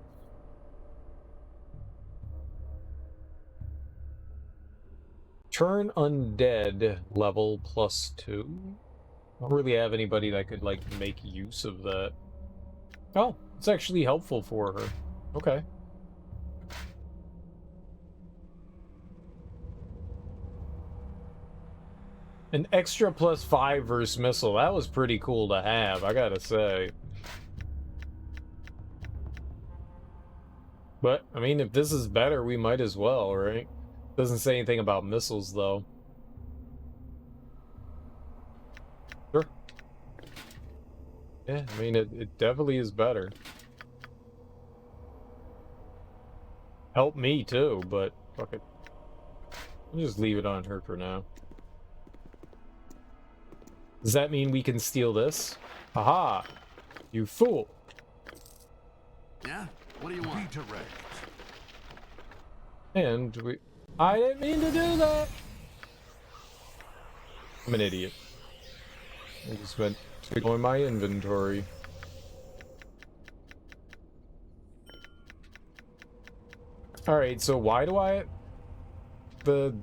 Turn undead level +2. I don't really have anybody that could like make use of that. Oh, it's actually helpful for her. Okay. An extra +5 versus missile. That was pretty cool to have, I gotta say. But, I mean, if this is better, we might as well, right? Doesn't say anything about missiles, though. Sure. Yeah, I mean, it definitely is better. Help me, too, but fuck it. I'll just leave it on her for now. Does that mean we can steal this? Haha! You fool! Yeah? What do you want? Be direct. And we... I didn't mean to do that! I'm an idiot. I just went to go in my inventory. Alright, so why do I... The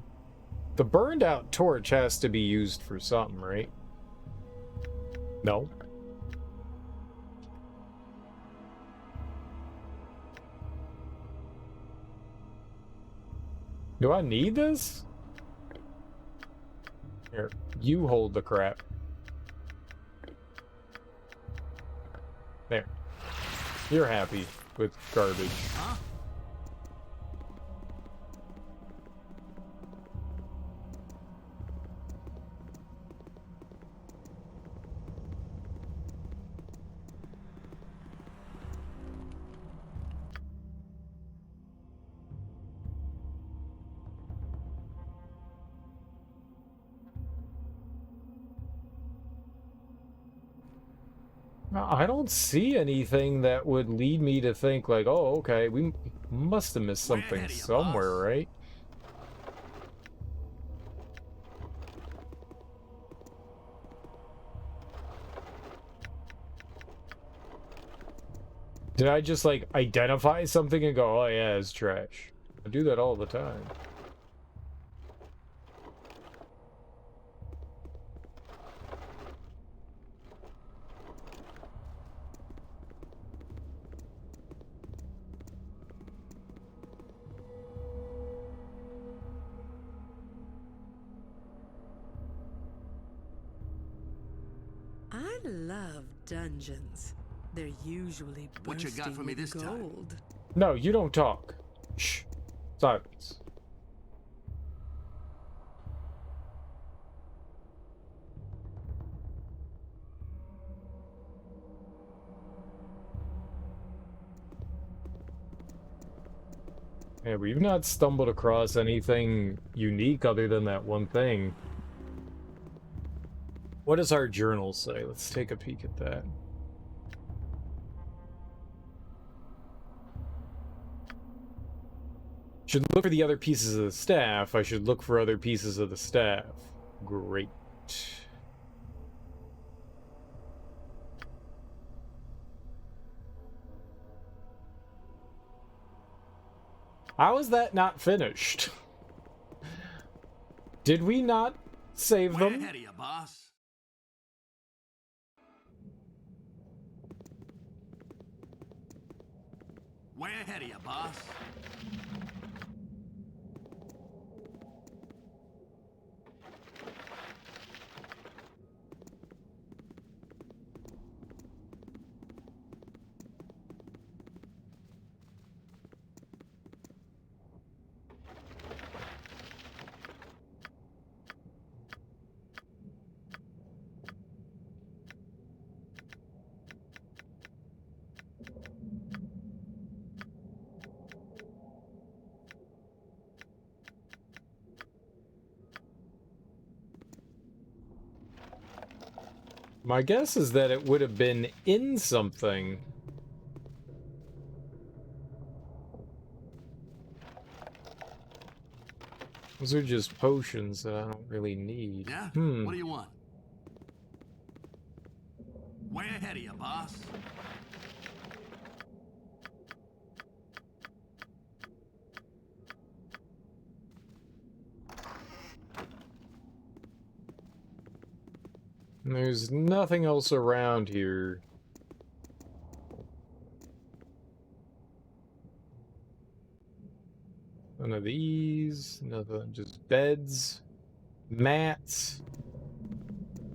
burned out torch has to be used for something, right? No. Do I need this? Here, you hold the crap. There. You're happy with garbage. Huh? I don't see anything that would lead me to think like, oh, okay, we must have missed something somewhere, right? Did I just, like, identify something and go, oh yeah, it's trash? I do that all the time. I love dungeons. They're usually What you got for me this time? gold. No, you don't talk. Shh. Silence. Yeah, we've not stumbled across anything unique other than that one thing. What does our journal say? Let's take a peek at that. Should look for the other pieces of the staff. I should look for other pieces of the staff. Great. How is that not finished? Did we not save them? Way ahead of you, boss. Way ahead of you, boss. My guess is that it would have been in something. Those are just potions that I don't really need. Yeah? Hmm. What do you want? Way ahead of you, boss. There's nothing else around here. None of these, nothing, just beds, mats.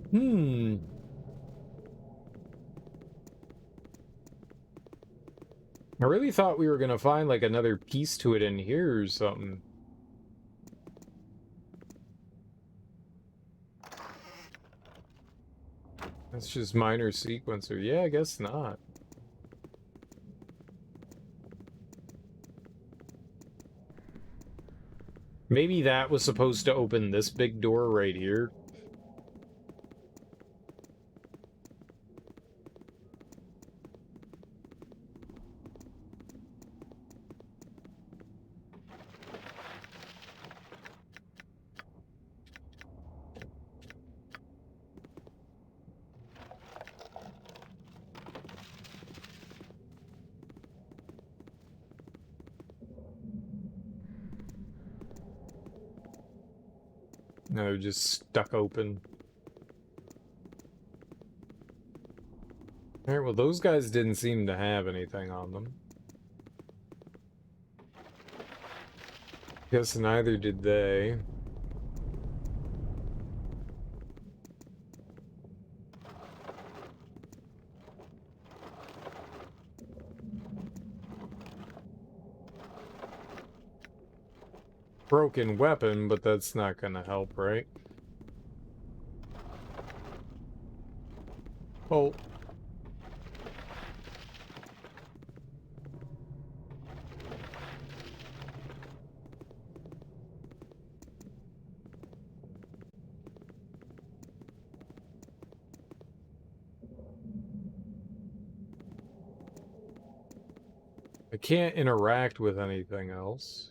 Hmm. I really thought we were gonna find like another piece to it in here or something. That's just minor sequencer. Yeah, I guess not. Maybe that was supposed to open this big door right here. No, just stuck open. Alright, well those guys didn't seem to have anything on them. Guess neither did they. broken weapon, but that's not gonna help, right? Oh. I can't interact with anything else.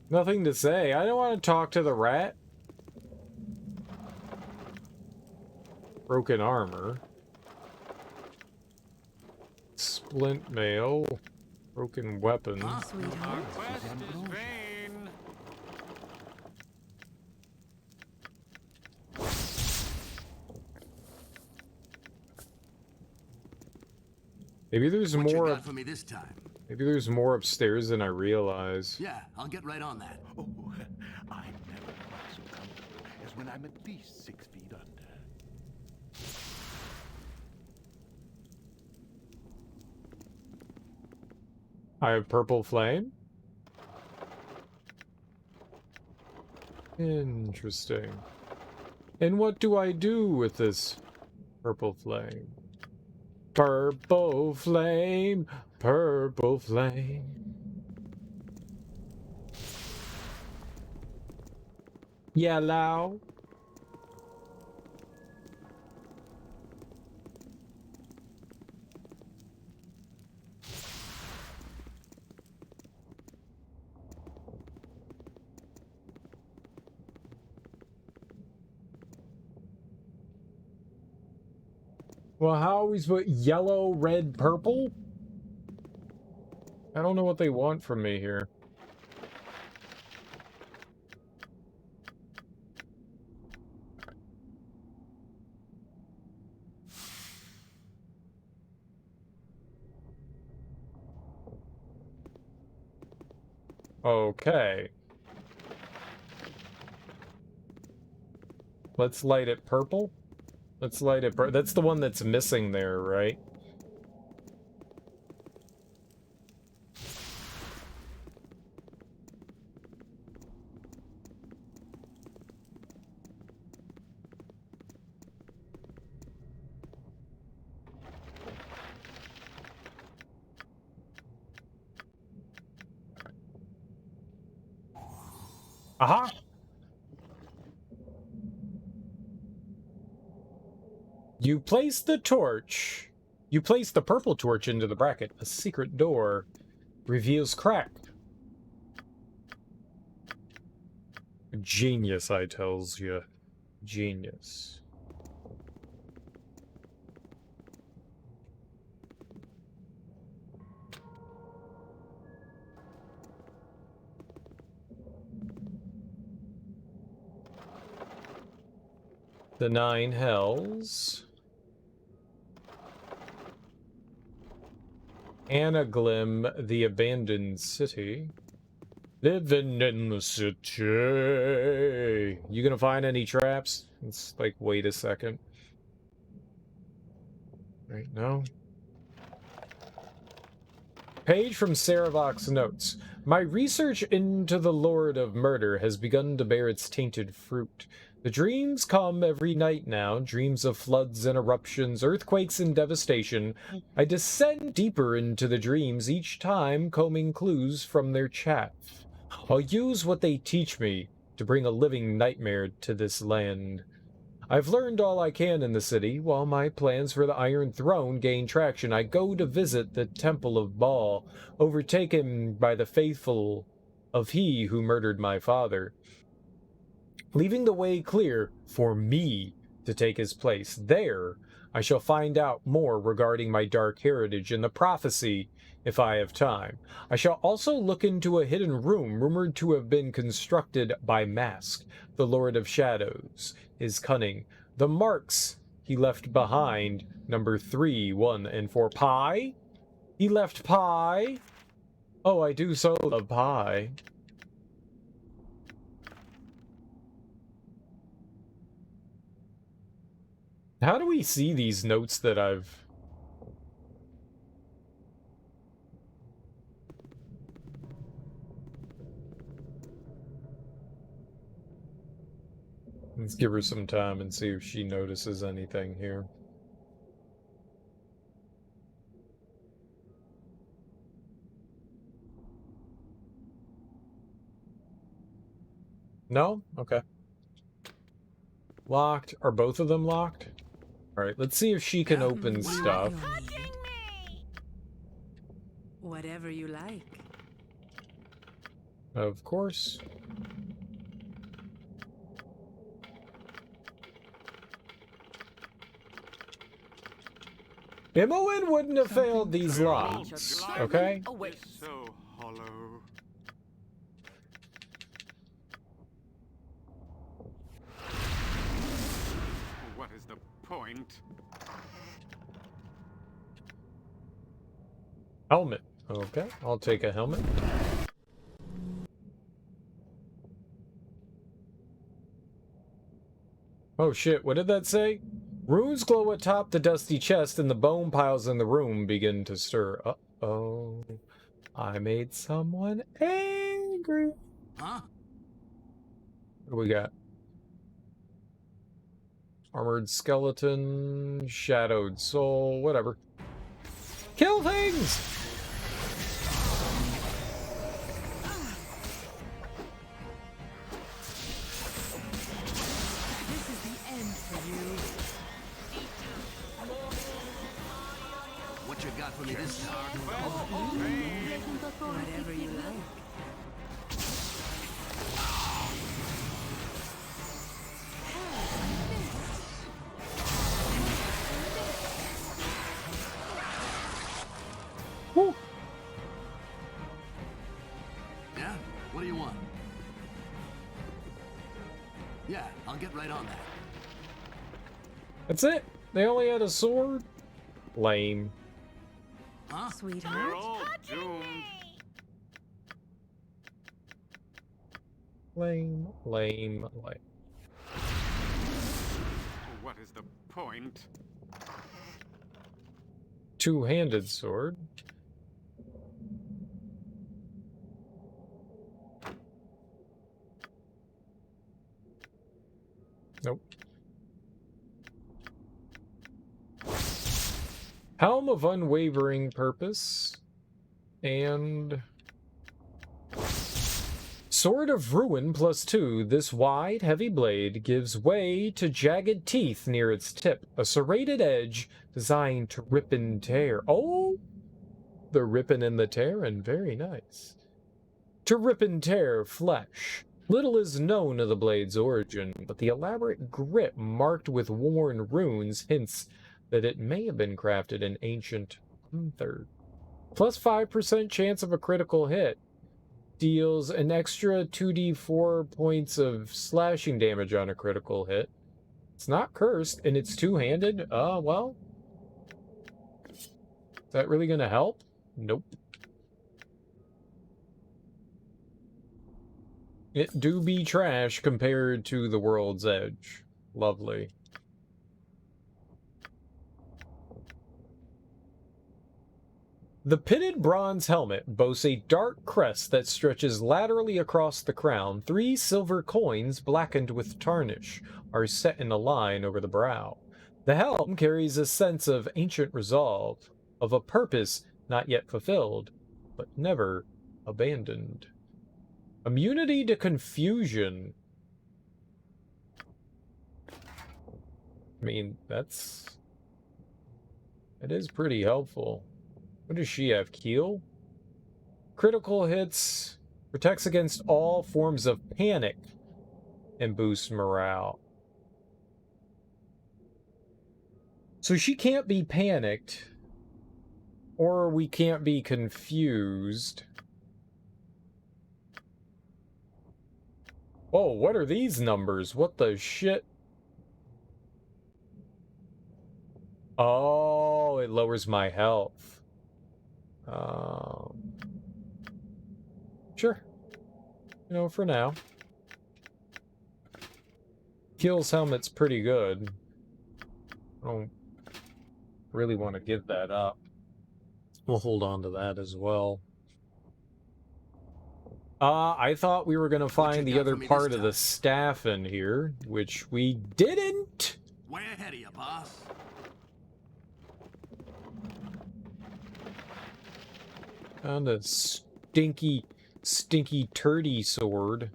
Nothing to say. I don't want to talk to the rat. Broken armor. Splint mail. Broken weapon. Our quest is vain. Maybe there's What you more. got for me this time? Maybe there's more upstairs than I realize. Yeah, I'll get right on that. Oh, I never felt so comfortable as when I'm at least 6 feet under. I have purple flame. Interesting. And what do I do with this purple flame? Purple flame, purple flame. Yellow. Well, how always put yellow, red, purple? I don't know what they want from me here. Okay. Let's light it purple. Let's light it purple. That's the one that's missing there, right? Aha! You place the torch. You place the purple torch into the bracket. A secret door reveals crack. Genius, I tells you. Genius. The 9 hells. Anaglim, the abandoned city. Living in the city. You gonna find any traps? It's like, wait a second. Right now. Page from Cerebral notes. My research into the Lord of Murder has begun to bear its tainted fruit. The dreams come every night now, dreams of floods and eruptions, earthquakes and devastation. I descend deeper into the dreams, each time combing clues from their chaff. I'll use what they teach me to bring a living nightmare to this land. I've learned all I can in the city. While my plans for the Iron Throne gain traction, I go to visit the Temple of Baal, overtaken by the faithful of he who murdered my father, leaving the way clear for me to take his place. There, I shall find out more regarding my dark heritage and the prophecy, if I have time. I shall also look into a hidden room rumored to have been constructed by Mask, the Lord of Shadows, his cunning. The marks he left behind, number 3, 1, and 4. Pie? He left pie? Oh, I do so love pie. How do we see these notes that I've... Let's give her some time and see if she notices anything here. No? Okay. Locked. Are both of them locked? Alright, let's see if she can open stuff. Whatever you like. Of course. Imoen wouldn't have failed these locks, okay? So hollow. What is the point? Helmet. Okay, I'll take a helmet. Oh shit, what did that say? Runes glow atop the dusty chest and the bone piles in the room begin to stir. Uh-oh. I made someone angry. Huh? What do we got? Armored skeleton, shadowed soul, whatever. Kill things! This is the end for you. What you got for me this time? Whatever you like. Woo. Yeah? What do you want? Yeah, I'll get right on that. That's it? They only had a sword? Lame. Huh? Sweetheart. We're all doomed. Lame, lame, lame. What is the point? Two-handed sword. Nope. Helm of Unwavering Purpose. And... Sword of Ruin +2. This wide, heavy blade gives way to jagged teeth near its tip. A serrated edge designed to rip and tear. Oh! The rippin' and the tearin'. Very nice. To rip and tear flesh. Little is known of the blade's origin, but the elaborate grip marked with worn runes hints that it may have been crafted in ancient Third. Plus 5% chance of a critical hit. Deals an extra 2d4 points of slashing damage on a critical hit. It's not cursed, and it's two-handed. Well. Is that really gonna help? Nope. It do be trash compared to the World's Edge. Lovely. The pitted bronze helmet boasts a dark crest that stretches laterally across the crown. 3 silver coins, blackened with tarnish, are set in a line over the brow. The helm carries a sense of ancient resolve, of a purpose not yet fulfilled, but never abandoned. Immunity to confusion. I mean, that is pretty helpful. What does she have? Keel? Critical hits, protects against all forms of panic, and boosts morale. So she can't be panicked, or we can't be confused. Whoa, what are these numbers? What the shit? Oh, it lowers my health. Sure. You know, for now. Keel's helmet's pretty good. I don't really want to give that up. We'll hold on to that as well. I thought we were going to find the other part of the staff in here, which we didn't. Way ahead of you, boss. Found a stinky turdy sword.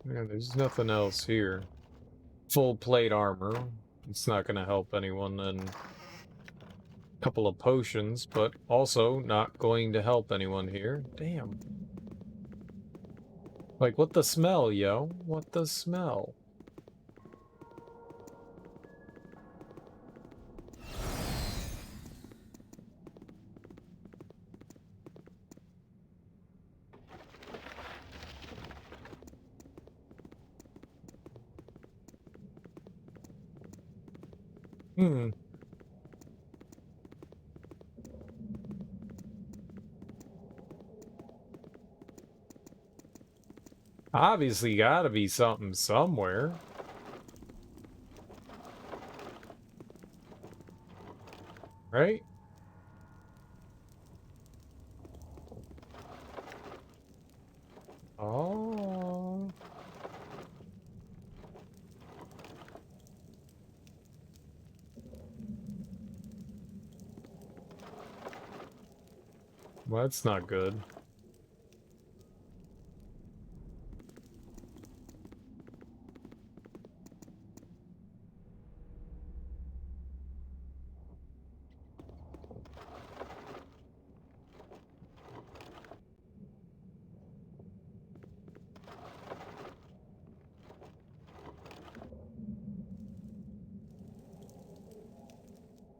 Yeah, there's nothing else here. Full plate armor. It's not going to help anyone, and a couple of potions, but also not going to help anyone here. Damn. Like, what the smell, yo? What the smell? Hmm. Obviously gotta be something somewhere. Right? Oh. Well, that's not good.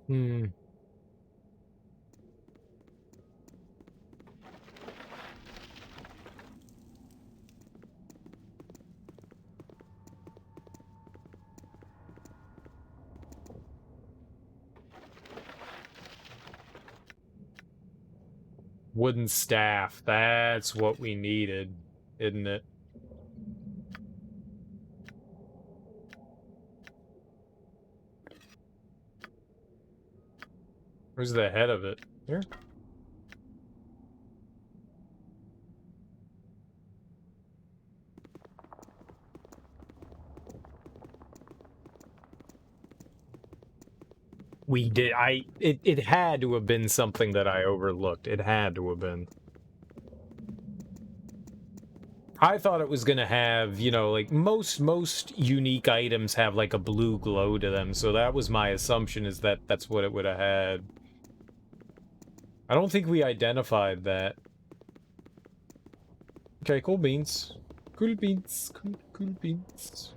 Hmm. Wooden staff. That's what we needed, isn't it? Where's the head of it? Here? We did. It had to have been something that I overlooked. It had to have been. I thought it was gonna have, you know, like most unique items have like a blue glow to them, so that was my assumption, is that that's what it would have had. I don't think we identified that. Okay, cool beans. Cool beans. Cool beans.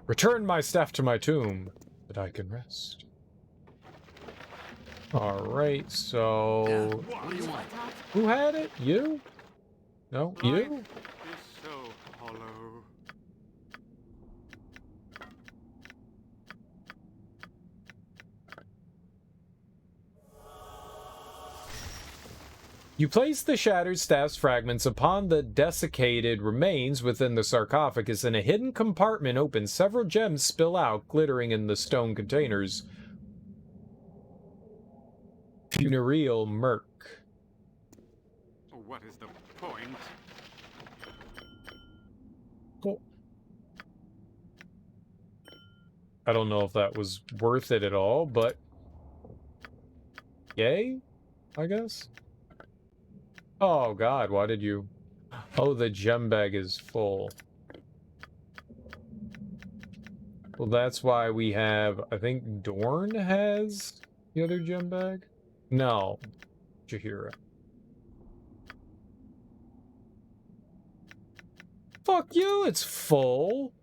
Return my staff to my tomb, that I can rest. Alright, so... What do you want? Who had it? You? No, you? It's so hollow. You place the shattered staff's fragments upon the desiccated remains within the sarcophagus. In a hidden compartment open, several gems spill out, glittering in the stone containers. Funereal murk. What is the point? Cool. I don't know if that was worth it at all, but... Yay? I guess? Oh god, why did you... Oh, the gem bag is full. Well, that's why we have... I think Dorn has the other gem bag? No. Jahira. Fuck you, it's full!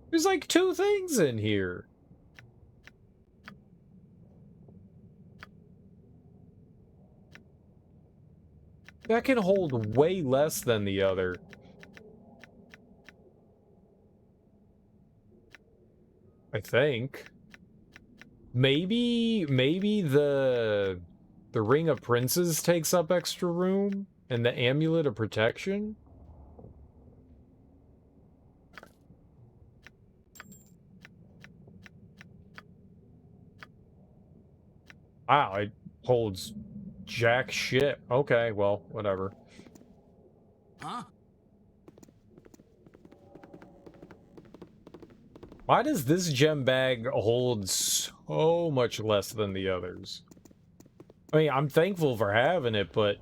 There's like 2 things in here. That can hold way less than the other. I think. Maybe the The Ring of Princes takes up extra room, and the Amulet of Protection? Wow, it holds jack shit. Okay, well, whatever. Huh? Why does this gem bag hold so much less than the others? I mean, I'm thankful for having it, but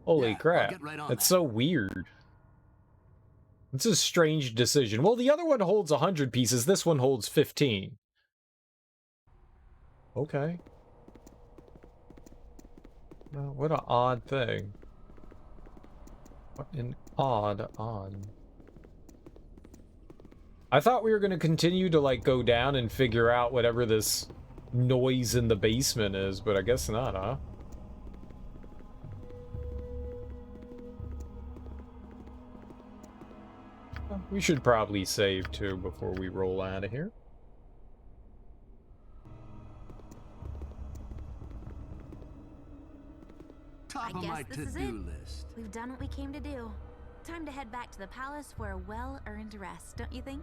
holy crap. get right on That's that. so weird. It's a strange decision. Well, the other one holds 100 pieces. This one holds 15. Okay. Well, what an odd thing. What an odd. I thought we were going to continue to, like, go down and figure out whatever this noise in the basement is, but I guess not, huh? We should probably save, too, before we roll out of here. Top of my to-do list. We've done what we came to do. Time to head back to the palace for a well-earned rest, don't you think?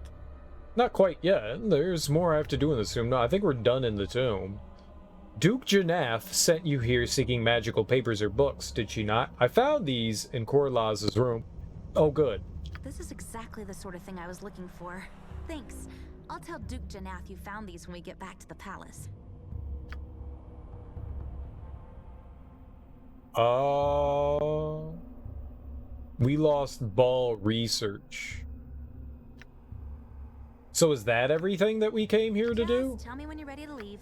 Not quite yet. There's more I have to do in the tomb. No, I think we're done in the tomb. Duke Janath sent you here seeking magical papers or books, did she not? I found these in Korlaz's room. Oh, good. This is exactly the sort of thing I was looking for. Thanks. I'll tell Duke Janath you found these when we get back to the palace. We lost ball research. So is that everything that we came here to do? Tell me when you're ready to leave.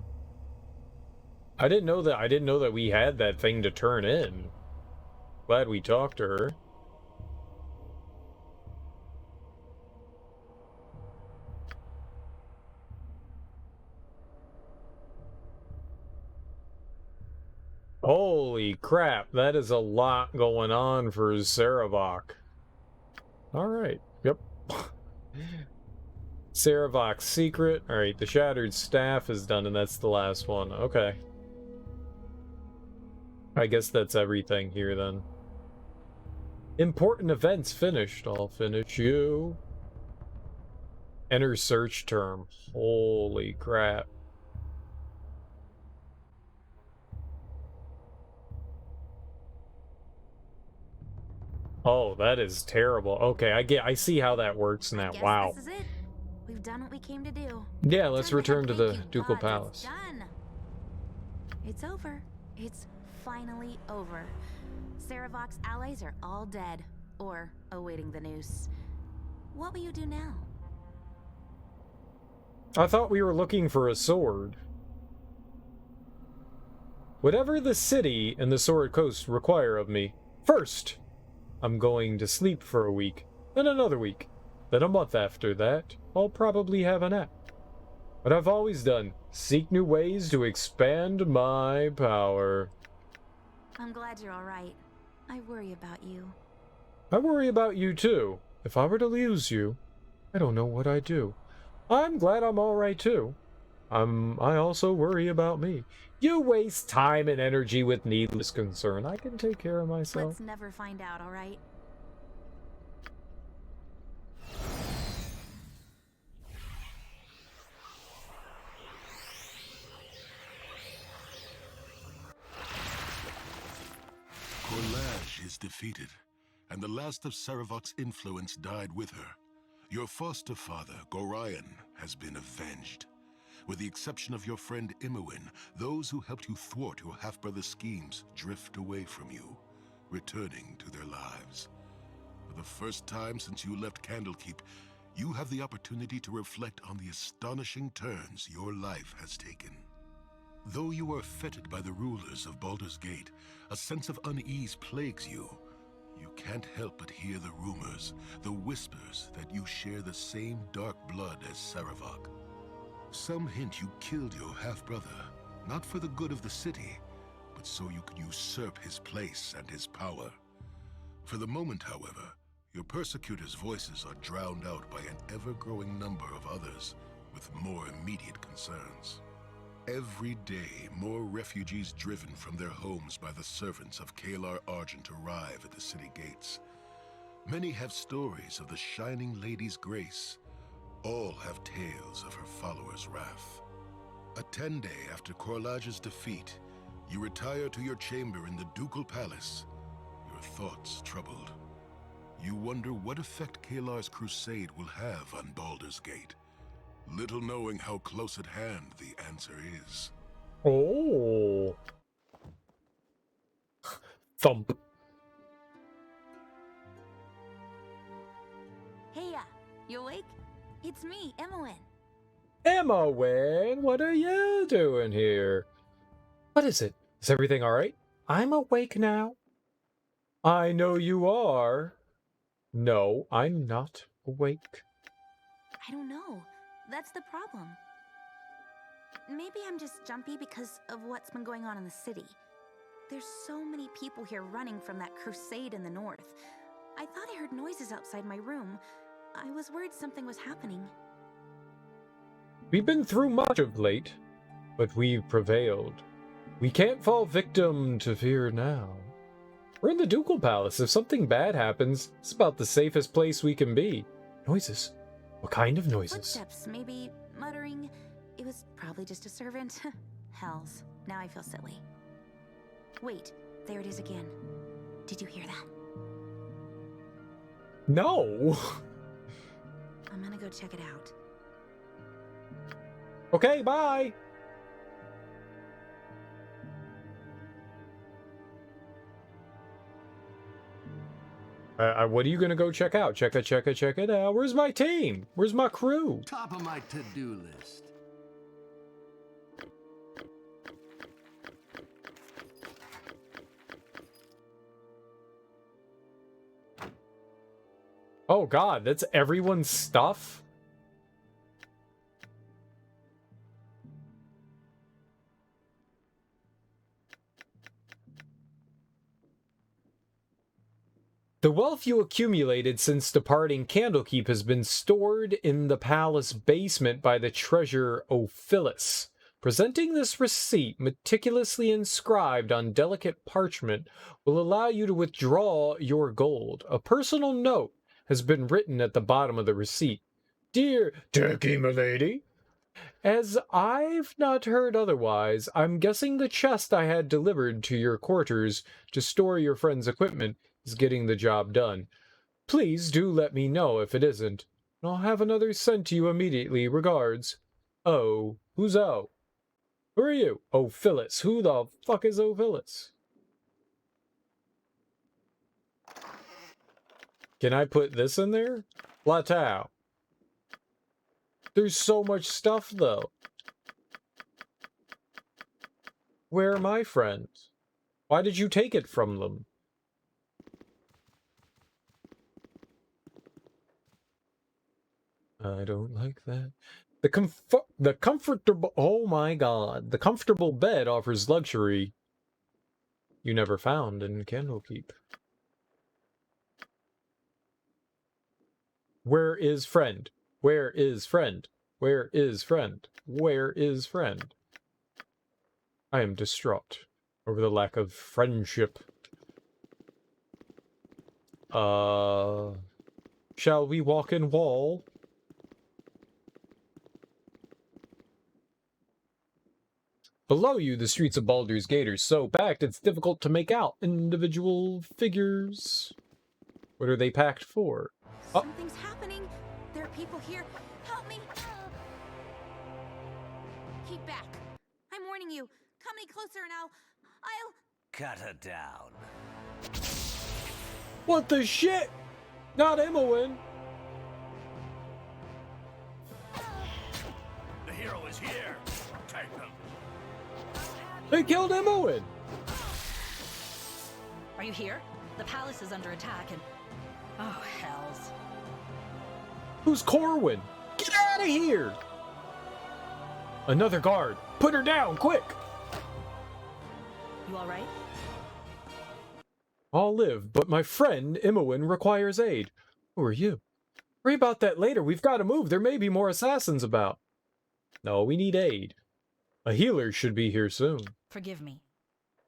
I didn't know that we had that thing to turn in. Glad we talked to her. Holy crap, that is a lot going on for Cerebral. Alright, yep. Cerebral's secret. Alright, the Shattered Staff is done, and that's the last one. Okay. I guess that's everything here, then. Important events finished. I'll finish you. Enter search term. Holy crap. Oh, that is terrible. Okay, I see how that works now. Wow. This is it. We've done what we came to do. Yeah, let's return to the Ducal Palace. It's done. It's over. It's finally over. Cerebral's allies are all dead, or awaiting the noose. What will you do now? I thought we were looking for a sword. Whatever the city and the Sword Coast require of me. First, I'm going to sleep for a week, then another week, then a month after that, I'll probably have a nap. What I've always done, seek new ways to expand my power. I'm glad you're alright. I worry about you. I worry about you too. If I were to lose you, I don't know what I'd do. I'm glad I'm alright too. I also worry about me. You waste time and energy with needless concern. I can take care of myself. Let's never find out, alright? Korlazh is defeated, and the last of Cerebral's influence died with her. Your foster father, Gorion, has been avenged. With the exception of your friend Imoen, those who helped you thwart your half-brother's schemes drift away from you, returning to their lives. For the first time since you left Candlekeep, you have the opportunity to reflect on the astonishing turns your life has taken. Though you are fettered by the rulers of Baldur's Gate, a sense of unease plagues you. You can't help but hear the rumors, the whispers that you share the same dark blood as Cerebral. Some hint you killed your half-brother, not for the good of the city, but so you could usurp his place and his power. For the moment, however, your persecutors' voices are drowned out by an ever-growing number of others with more immediate concerns. Every day, more refugees driven from their homes by the servants of Kalar Argent arrive at the city gates. Many have stories of the Shining Lady's grace. All have tales of her followers' wrath. A 10-day after Korlage's defeat, you retire to your chamber in the Ducal Palace, your thoughts troubled. You wonder what effect Kalar's crusade will have on Baldur's Gate. Little knowing how close at hand the answer is. Oh. Thump. Hey, you awake? It's me, Imowen. Imowen, what are you doing here? What is it? Is everything alright? I'm awake now. I know you are. No, I'm not awake. I don't know. That's the problem. Maybe I'm just jumpy because of what's been going on in the city. There's so many people here running from that crusade in the north. I thought I heard noises outside my room. I was worried something was happening. We've been through much of late, but we've prevailed. We can't fall victim to fear now. We're in the Ducal Palace. If something bad happens, it's about the safest place we can be. Noises. What kind of noises? Footsteps, maybe muttering. It was probably just a servant. Hells. Now I feel silly. Wait, there it is again. Did you hear that? No. I'm gonna go check it out. Okay, bye. What are you gonna go check out? Check it out. Where's my team? Where's my crew? Top of my to-do list. Oh god, that's everyone's stuff? The wealth you accumulated since departing Candlekeep has been stored in the palace basement by the treasurer Ophilus. Presenting this receipt, meticulously inscribed on delicate parchment, will allow you to withdraw your gold. A personal note has been written at the bottom of the receipt. Dear Dirky M'Lady, as I've not heard otherwise, I'm guessing the chest I had delivered to your quarters to store your friend's equipment is getting the job done. Please do let me know if it isn't, and I'll have another sent to you immediately. Regards. O. Who's O? Who are you? Ophilus. Who the fuck is Ophilus? Can I put this in there? Latau. There's so much stuff, though. Where are my friends? Why did you take it from them? I don't like that. The comfortable... Oh my god. The comfortable bed offers luxury you never found in Candlekeep. Where is friend? Where is friend? Where is friend? Where is friend? I am distraught over the lack of friendship. Shall we walk in wall? Below you, the streets of Baldur's Gate are so packed it's difficult to make out individual figures. What are they packed for? Something's happening. There are people here. Help me. Keep back. I'm warning you. Come any closer and I'll... Cut her down. What the shit? Not Imowen. The hero is here. Take them. They killed Imowen. Are you here? The palace is under attack and... Oh, hells. Who's Corwin? Get out of here! Another guard. Put her down, quick! You alright? I'll live, but my friend Imowen requires aid. Who are you? Worry about that later. We've got to move. There may be more assassins about. No, we need aid. A healer should be here soon. Forgive me.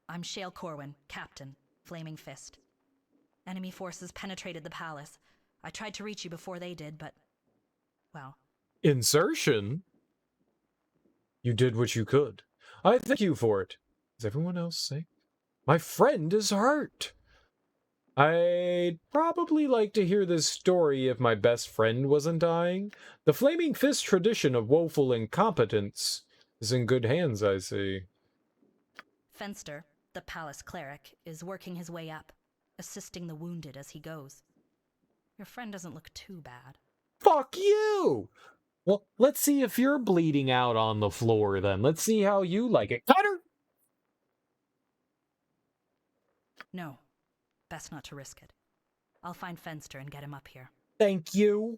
I'm Shale Corwin, Captain, Flaming Fist. Enemy forces penetrated the palace. I tried to reach you before they did, but... well... Insertion? You did what you could. I thank you for it. Is everyone else safe? My friend is hurt. I'd probably like to hear this story if my best friend wasn't dying. The Flaming Fist tradition of woeful incompetence is in good hands, I see. Fenster, the palace cleric, is working his way up, assisting the wounded as he goes. Your friend doesn't look too bad. Fuck you! Well, let's see if you're bleeding out on the floor then. Let's see how you like it. Cutter! No. Best not to risk it. I'll find Fenster and get him up here. Thank you.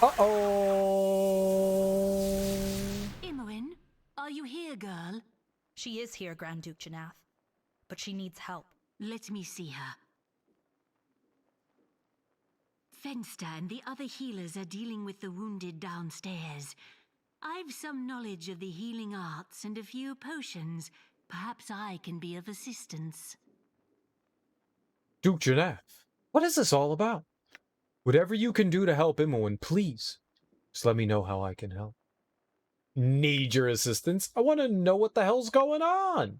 Uh-oh. Imoen, are you here, girl? She is here, Grand Duke Janath. But she needs help. Let me see her. Fenster and the other healers are dealing with the wounded downstairs. I've some knowledge of the healing arts and a few potions. Perhaps I can be of assistance. Duke Janath, what is this all about? Whatever you can do to help Imoen, please. Just let me know how I can help. Need your assistance? I want to know what the hell's going on.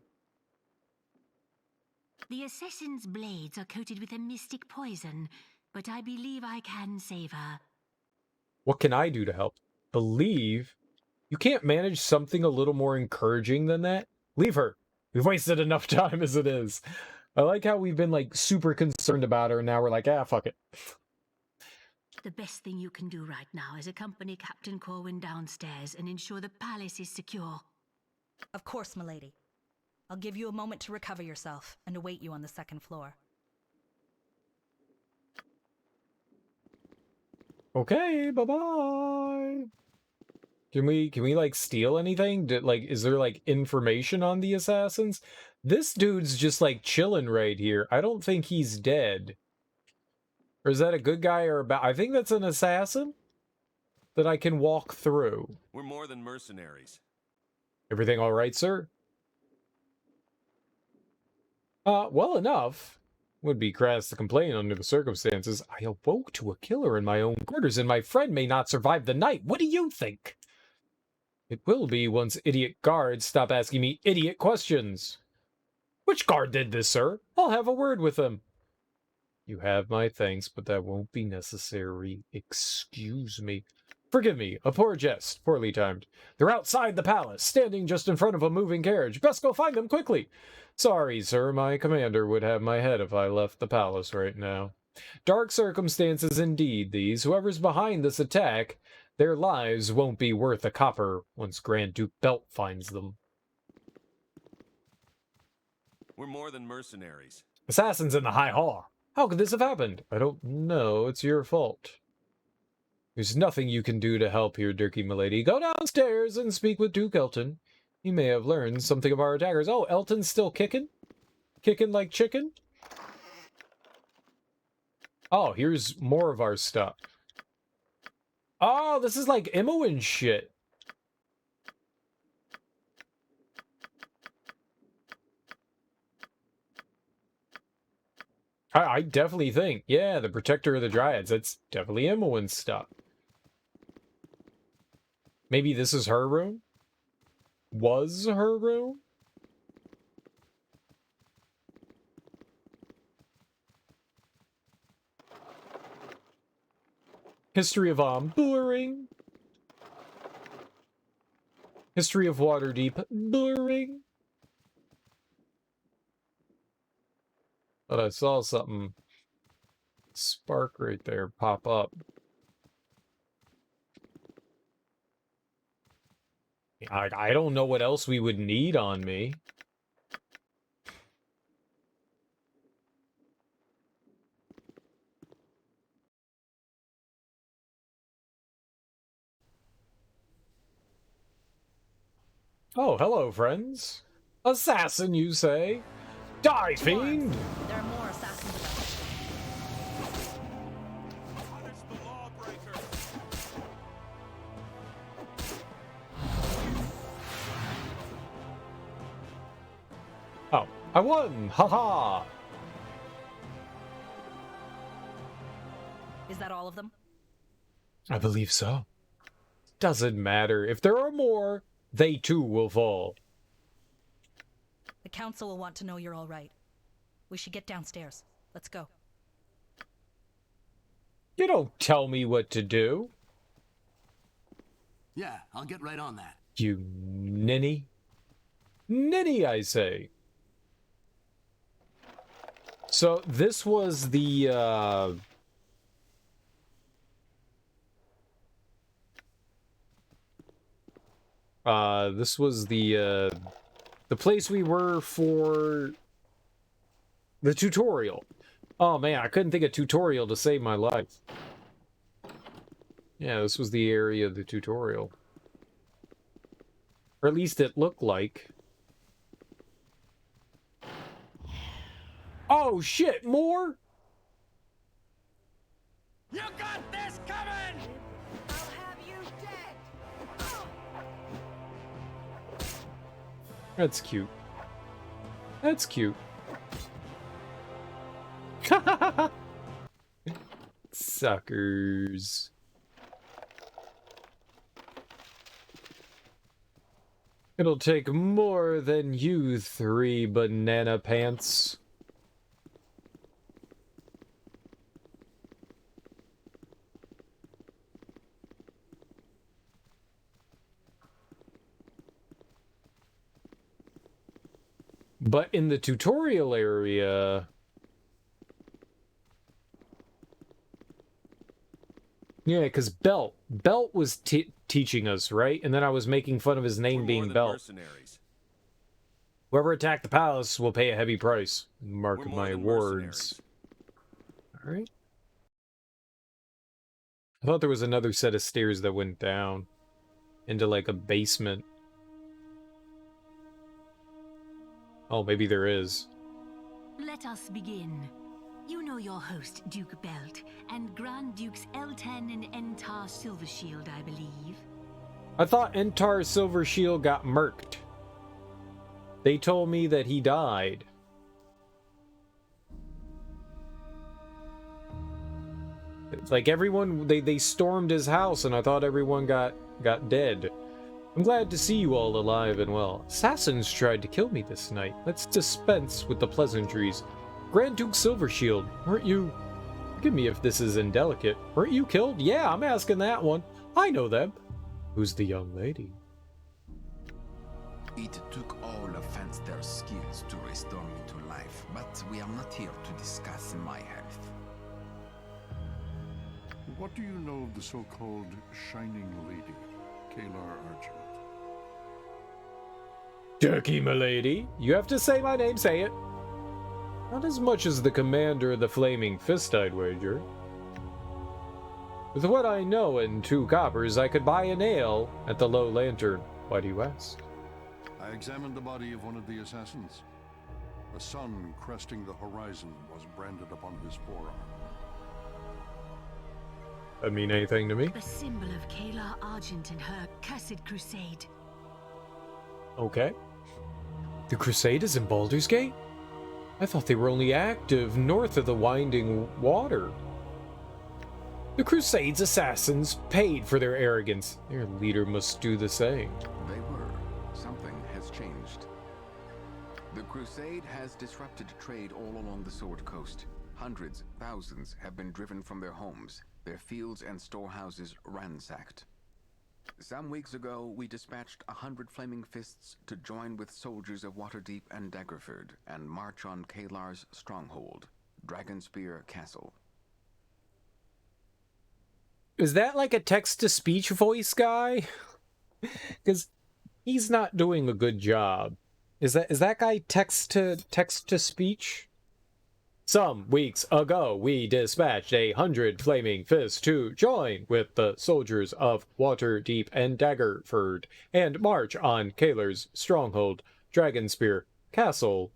The assassin's blades are coated with a mystic poison, but I believe I can save her. What can I do to help? Believe? You can't manage something a little more encouraging than that? Leave her. We've wasted enough time as it is. I like how we've been, like, super concerned about her, and now we're like, ah, fuck it. The best thing you can do right now is accompany Captain Corwin downstairs and ensure the palace is secure. Of course, m'lady. I'll give you a moment to recover yourself and await you on the second floor. Okay, bye-bye. Can we like steal anything? Is there like information on the assassins? This dude's just like chilling right here. I don't think he's dead. Or is that a good guy or a bad? I think that's an assassin that I can walk through. We're more than mercenaries. Everything all right, sir? Well enough. Would be crass to complain under the circumstances. I awoke to a killer in my own quarters, and my friend may not survive the night. What do you think? It will be once idiot guards stop asking me idiot questions. Which guard did this, sir? I'll have a word with them. You have my thanks, but that won't be necessary. Excuse me. Forgive me, a poor jest, poorly timed. They're outside the palace, standing just in front of a moving carriage. Best go find them quickly. Sorry, sir, my commander would have my head if I left the palace right now. Dark circumstances indeed, these. Whoever's behind this attack, their lives won't be worth a copper once Grand Duke Belt finds them. We're more than mercenaries. Assassins in the High Hall. How could this have happened? I don't know. It's your fault. There's nothing you can do to help here, Dirky M'Lady. Go downstairs and speak with Duke Elton. He may have learned something of our attackers. Oh, Elton's still kicking? Kicking like chicken? Oh, here's more of our stuff. Oh, this is like Imoen shit. I definitely think, yeah, the Protector of the Dryads, that's definitely Imoen's stuff. Maybe this is her room? Was her room? History of Blurring. History of Waterdeep. Blurring. But I saw something spark right there pop up. I don't know what else we would need on me. Oh, hello, friends. Assassin, you say? Die, fiend! There are more assassins about. I won! Haha! Is that all of them? I believe so. Doesn't matter. If there are more, they too will fall. The council will want to know you're all right. We should get downstairs. Let's go. You don't tell me what to do. Yeah, I'll get right on that. You ninny. Ninny, I say. So this was the the place we were for the tutorial. Oh man, I couldn't think of tutorial to save my life. Yeah, this was the area of the tutorial. Or at least it looked like. Oh shit, more? You got this coming! I'll have you dead! That's cute. That's cute. Suckers. It'll take more than you three banana pants. But in the tutorial area... Yeah, because Belt was teaching us, right? And then I was making fun of his name being Belt. Mercenaries. Whoever attacked the palace will pay a heavy price. Mark my words. Alright. I thought there was another set of stairs that went down into like a basement. Oh, maybe there is. Let us begin. You know your host, Duke Belt, and Grand Dukes Elten and Entar Silvershield, I believe. I thought Entar Silvershield got murked. They told me that he died. It's like everyone, they stormed his house and I thought everyone got dead. I'm glad to see you all alive and well. Assassins tried to kill me this night. Let's dispense with the pleasantries. Grand Duke Silvershield, weren't you... Forgive me if this is indelicate. Weren't you killed? Yeah, I'm asking that one. I know them. Who's the young lady? It took all of their skills to restore me to life, but we are not here to discuss my health. What do you know of the so-called Shining Lady, Kalar Argent? Dirky M'Lady. You have to say my name, say it. Not as much as the commander of the Flaming Fist, I'd wager. With what I know and 2 coppers, I could buy a nail at the Low Lantern. Why do you ask? I examined the body of one of the assassins. A sun cresting the horizon was branded upon his forearm. That mean anything to me? A symbol of Kalar Argent and her cursed crusade. Okay. The crusade is in Baldur's Gate? I thought they were only active north of the Winding Water. The Crusade's assassins paid for their arrogance. Their leader must do the same. They were. Something has changed. The Crusade has disrupted trade all along the Sword Coast. Hundreds, thousands have been driven from their homes, their fields and storehouses ransacked. Some weeks ago, we dispatched 100 Flaming Fists to join with soldiers of Waterdeep and Daggerford and march on Kalar's stronghold, Dragonspear Castle. Is that like a text-to-speech voice guy? Because he's not doing a good job. Is that guy text-to-speech? Some weeks ago, we dispatched 100 Flaming Fists to join with the soldiers of Waterdeep and Daggerford and march on Kalar's stronghold, Dragonspear Castle.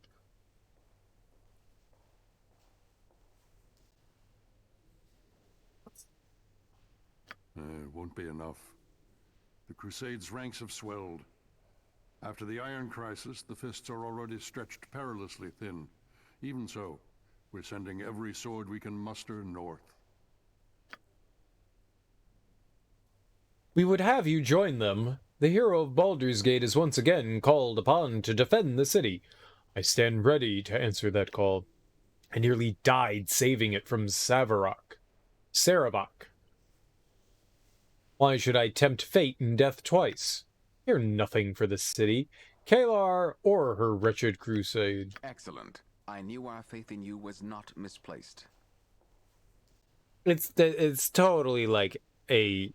It won't be enough. The Crusade's ranks have swelled. After the Iron Crisis, the fists are already stretched perilously thin. Even so, we're sending every sword we can muster north. We would have you join them. The hero of Baldur's Gate is once again called upon to defend the city. I stand ready to answer that call. I nearly died saving it from Cerebral. Why should I tempt fate and death twice? Care nothing for the city, Kalar, or her wretched crusade. Excellent. I knew our faith in you was not misplaced. It's totally like a...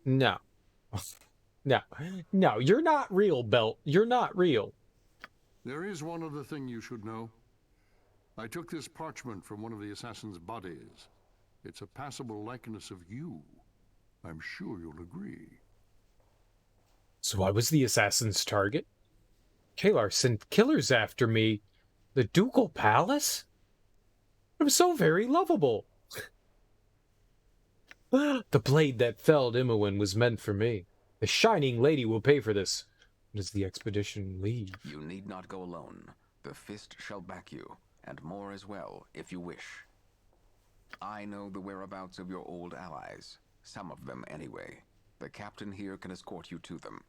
No. No, you're not real, Belt. You're not real. There is one other thing you should know. I took this parchment from one of the assassin's bodies. It's a passable likeness of you. I'm sure you'll agree. So I was the assassin's target? Kalar sent killers after me. The Ducal Palace? I'm so very lovable. The blade that felled Imoen was meant for me. The Shining Lady will pay for this. When does the expedition leave? You need not go alone. The Fist shall back you, and more as well, if you wish. I know the whereabouts of your old allies. Some of them, anyway. The captain here can escort you to them.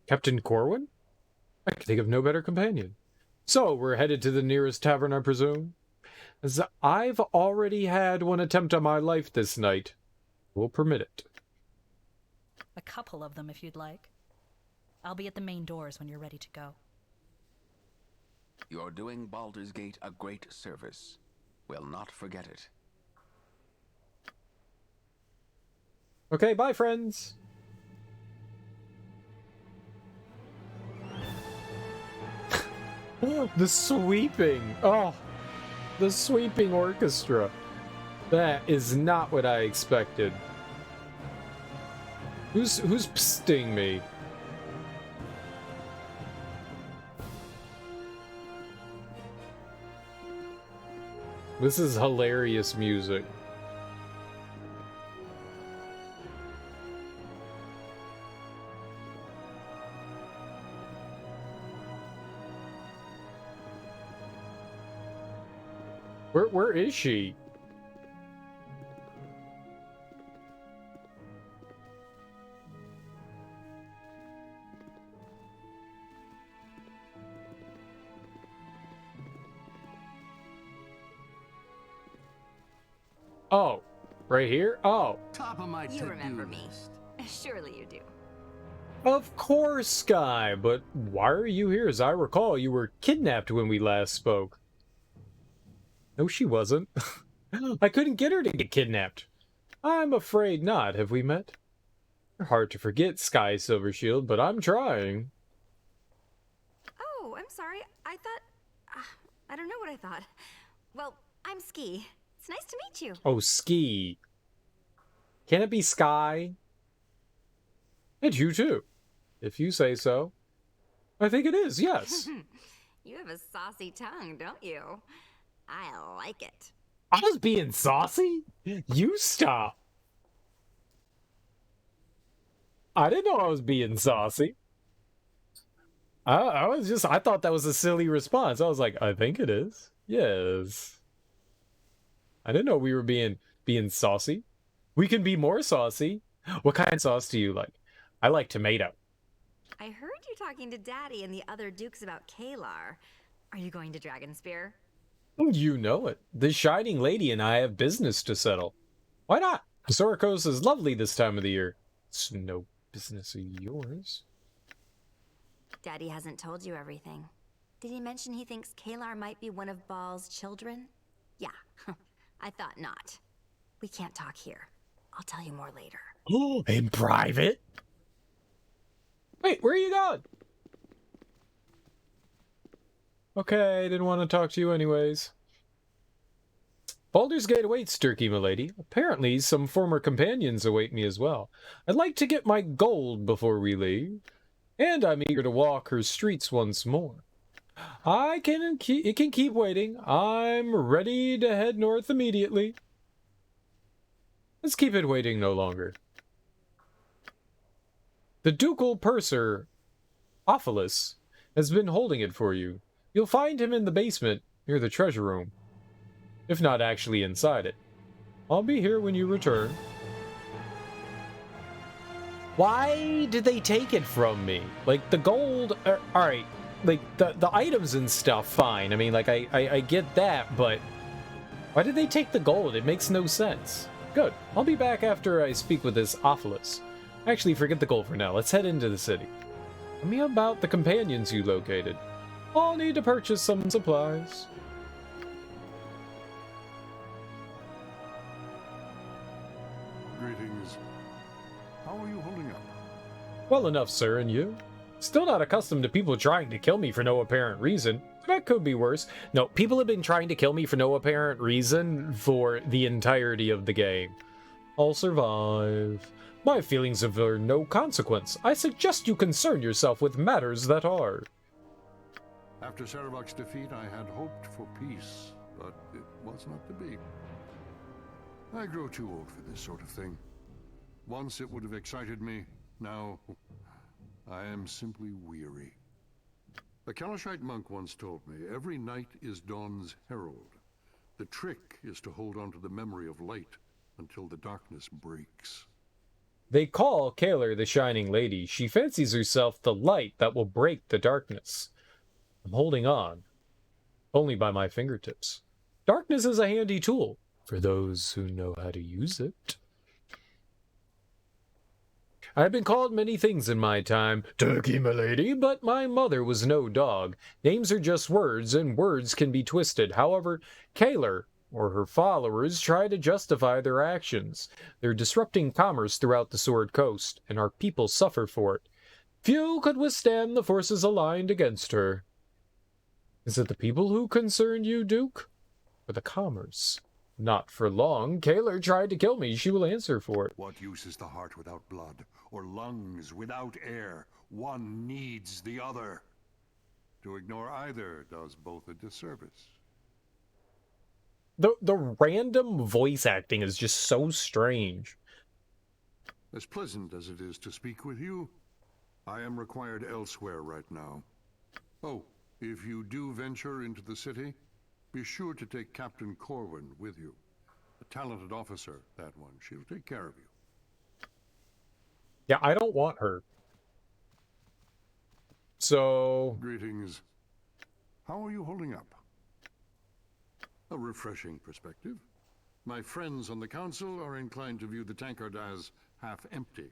Captain Corwin? I can think of no better companion. So, we're headed to the nearest tavern, I presume? As I've already had one attempt on my life this night. We'll permit it. A couple of them, if you'd like. I'll be at the main doors when you're ready to go. You're doing Baldur's Gate a great service. We'll not forget it. Okay, bye, friends. The sweeping. Oh, the sweeping orchestra. That is not what I expected. Who's psting me? This is hilarious music. Where is she? Oh, right here? Oh. Top of my You remember me. Surely you do. Of course, Sky, but why are you here? As I recall, you were kidnapped when we last spoke. No, she wasn't. I couldn't get her to get kidnapped. I'm afraid not. Have we met? You're hard to forget, Sky Silvershield, but I'm trying. Oh, I'm sorry. I thought... I don't know what I thought. Well, I'm Ski. It's nice to meet you. Oh, Ski. Can it be Sky? And you too, if you say so. I think it is, yes. You have a saucy tongue, don't you? I like it. I was being saucy? You stop. I didn't know I was being saucy. I thought that was a silly response. I was like, I think it is. Yes. I didn't know we were being saucy. We can be more saucy. What kind of sauce do you like? I like tomato. I heard you talking to Daddy and the other dukes about Kalar. Are you going to Dragonspear? You know it. The Shining Lady and I have business to settle. Why not? Sorikos is lovely this time of the year. It's no business of yours. Daddy hasn't told you everything. Did he mention he thinks Kalar might be one of Baal's children? Yeah, I thought not. We can't talk here. I'll tell you more later. Oh, in private? Wait, where are you going? Okay, I didn't want to talk to you anyways. Baldur's Gate awaits, Dirky M'Lady. Apparently, some former companions await me as well. I'd like to get my gold before we leave. And I'm eager to walk her streets once more. It can keep waiting. I'm ready to head north immediately. Let's keep it waiting no longer. The Ducal Purser Ophilis has been holding it for you. You'll find him in the basement near the treasure room, if not actually inside it. I'll be here when you return. Why did they take it from me? Like, the gold... alright, like, the items and stuff, fine. I mean, like, I get that, but... why did they take the gold? It makes no sense. Good. I'll be back after I speak with this Ophilis. Actually, forget the gold for now. Let's head into the city. Tell me about the companions you located. I'll need to purchase some supplies. Greetings. How are you holding up? Well enough, sir, and you? Still not accustomed to people trying to kill me for no apparent reason. That could be worse. No, people have been trying to kill me for no apparent reason for the entirety of the game. I'll survive. My feelings are of no consequence. I suggest you concern yourself with matters that are. After Cerebok's defeat, I had hoped for peace, but it was not to be. I grow too old for this sort of thing. Once it would have excited me, now I am simply weary. A Kalashite monk once told me, every night is dawn's herald. The trick is to hold on to the memory of light until the darkness breaks. They call Kalar the Shining Lady. She fancies herself the light that will break the darkness. I'm holding on, only by my fingertips. Darkness is a handy tool for those who know how to use it. I've been called many things in my time, Dirky M'Lady, but my mother was no dog. Names are just words, and words can be twisted. However, Kalar, or her followers, try to justify their actions. They're disrupting commerce throughout the Sword Coast, and our people suffer for it. Few could withstand the forces aligned against her. Is it the people who concern you, Duke? Or the commerce? Not for long. Kalar tried to kill me. She will answer for it. What use is the heart without blood, or lungs without air? One needs the other. To ignore either does both a disservice. The random voice acting is just so strange. As pleasant as it is to speak with you, I am required elsewhere right now. Oh, if you do venture into the city, be sure to take Captain Corwin with you. A talented officer, that one. She'll take care of you. Yeah, I don't want her. So... Greetings. How are you holding up? A refreshing perspective. My friends on the council are inclined to view the tankard as half-empty.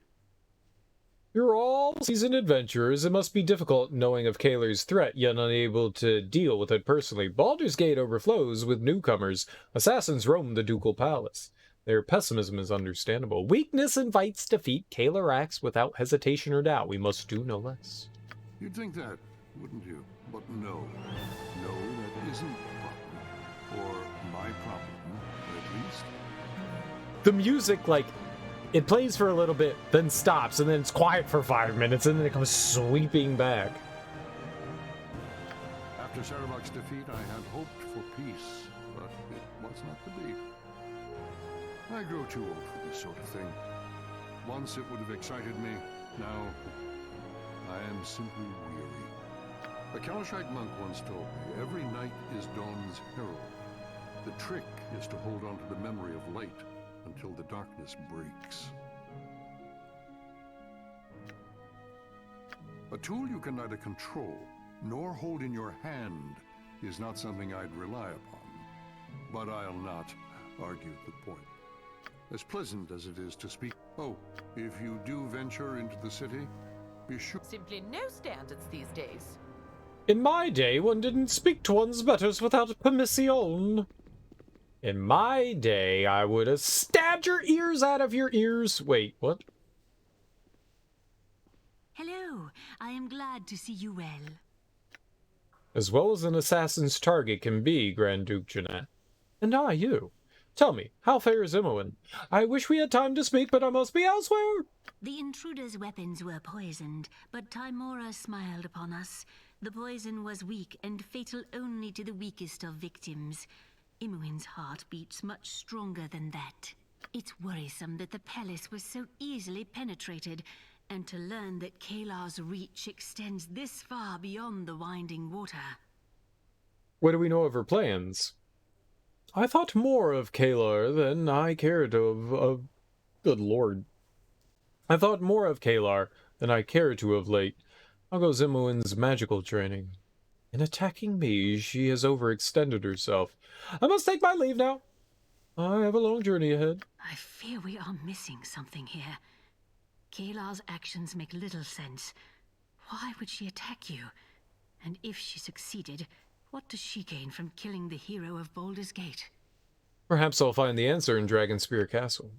You're all seasoned adventurers. It must be difficult knowing of Kalar's threat, yet unable to deal with it personally. Baldur's Gate overflows with newcomers. Assassins roam the ducal palace. Their pessimism is understandable. Weakness invites defeat. Kalar acts without hesitation or doubt. We must do no less. You'd think that, wouldn't you? But no. No, that isn't the problem. Or my problem, at least. The music, like... it plays for a little bit, then stops, and then it's quiet for 5 minutes, and then it comes sweeping back. After Cerebok's defeat, I had hoped for peace, but it was not to be. I grow too old for this sort of thing. Once it would have excited me, now I am simply weary. A Kalashite monk once told me, every night is dawn's herald. The trick is to hold on to the memory of light until the darkness breaks. A tool you can neither control nor hold in your hand is not something I'd rely upon. But I'll not argue the point. As pleasant as it is to speak... oh, if you do venture into the city, be sure... Simply no standards these days. In my day, one didn't speak to one's betters without permission. In my day, I would have stabbed your ears out of your ears. Wait, what? Hello, I am glad to see you well. As well as an assassin's target can be, Grand Duke Jeanette. And you. Tell me, how fares Imoen? I wish we had time to speak, but I must be elsewhere. The intruder's weapons were poisoned, but Timora smiled upon us. The poison was weak and fatal only to the weakest of victims. Imoen's heart beats much stronger than that. It's worrisome that the palace was so easily penetrated, and to learn that Kalar's reach extends this far beyond the winding water. What do we know of her plans? I thought more of Kalar than I cared of good lord. I thought more of Kalar than I cared to of late. I'll go Zimuan's magical training. In attacking me, she has overextended herself. I must take my leave now. I have a long journey ahead. I fear we are missing something here. Kalar's actions make little sense. Why would she attack you? And if she succeeded, what does she gain from killing the hero of Baldur's Gate? Perhaps I'll find the answer in Dragonspear Castle.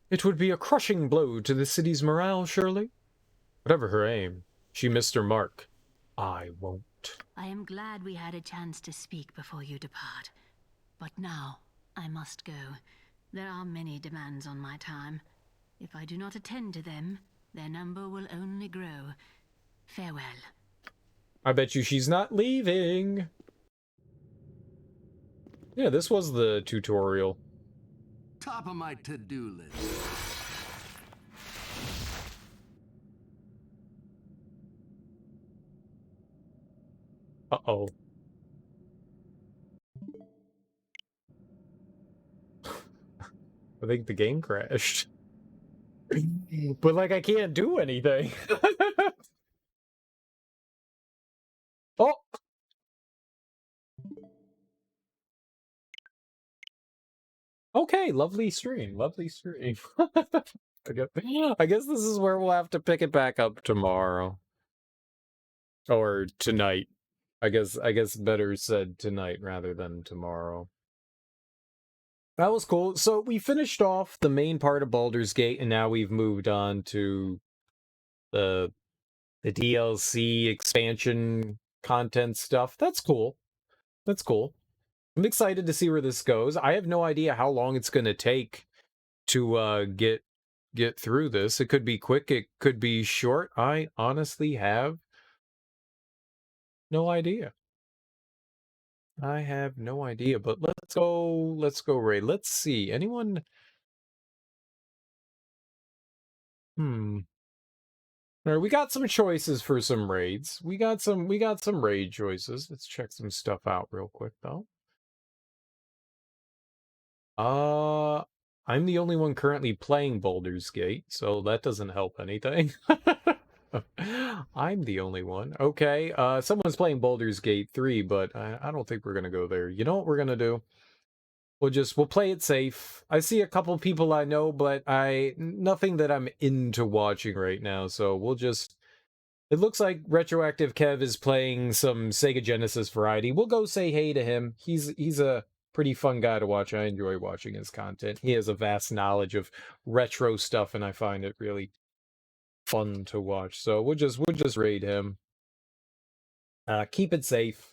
It would be a crushing blow to the city's morale, surely. Whatever her aim, she missed her mark. I won't. I am glad we had a chance to speak before you depart. But now, I must go. There are many demands on my time. If I do not attend to them, their number will only grow. Farewell. I bet you she's not leaving. Yeah, this was the tutorial. Top of my to-do list. Uh-oh. I think the game crashed. But, like, I can't do anything. Oh! Okay, lovely stream. Lovely stream. I guess this is where we'll have to pick it back up tomorrow. Or tonight. I guess better said tonight rather than tomorrow. That was cool. So we finished off the main part of Baldur's Gate, and now we've moved on to the DLC expansion content stuff. That's cool. That's cool. I'm excited to see where this goes. I have no idea how long it's going to take to get through this. It could be quick, it could be short. I honestly have no idea. I have no idea, but let's go raid. Let's see. Anyone? All right, we got some choices for some raids. We got some raid choices. Let's check some stuff out real quick though. I'm the only one currently playing Baldur's Gate, so that doesn't help anything. I'm the only one. Okay, someone's playing Baldur's Gate 3, but I don't think we're gonna go there. You know what we're gonna do? We'll play it safe. I see a couple people I know, but nothing that I'm into watching right now, so we'll just... It looks like Retroactive Kev is playing some Sega Genesis variety. We'll go say hey to him. He's a pretty fun guy to watch. I enjoy watching his content. He has a vast knowledge of retro stuff, and I find it really fun to watch. So we'll just raid him. Keep it safe.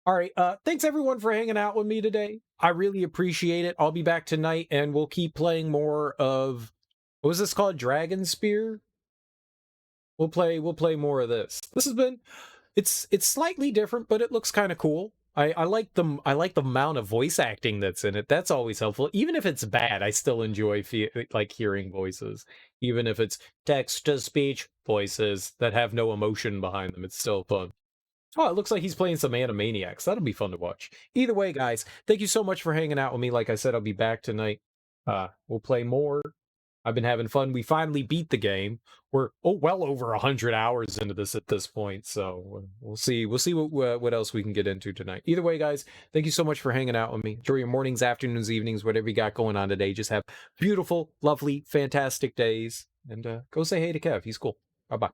All right, thanks everyone for hanging out with me today. I really appreciate it. I'll be back tonight, and we'll keep playing more of... What was this called? Dragonspear? We'll play more of this. This has been... It's slightly different, but it looks kind of cool. I like the amount of voice acting that's in it. That's always helpful. Even if it's bad, I still enjoy like hearing voices. Even if it's text-to-speech voices that have no emotion behind them, it's still fun. Oh, it looks like he's playing some Animaniacs. That'll be fun to watch. Either way, guys, thank you so much for hanging out with me. Like I said, I'll be back tonight. We'll play more. I've been having fun. We finally beat the game. We're well over 100 hours into this at this point, so we'll see. We'll see what else we can get into tonight. Either way, guys, thank you so much for hanging out with me. Enjoy your mornings, afternoons, evenings, whatever you got going on today. Just have beautiful, lovely, fantastic days, and go say hey to Kev. He's cool. Bye-bye.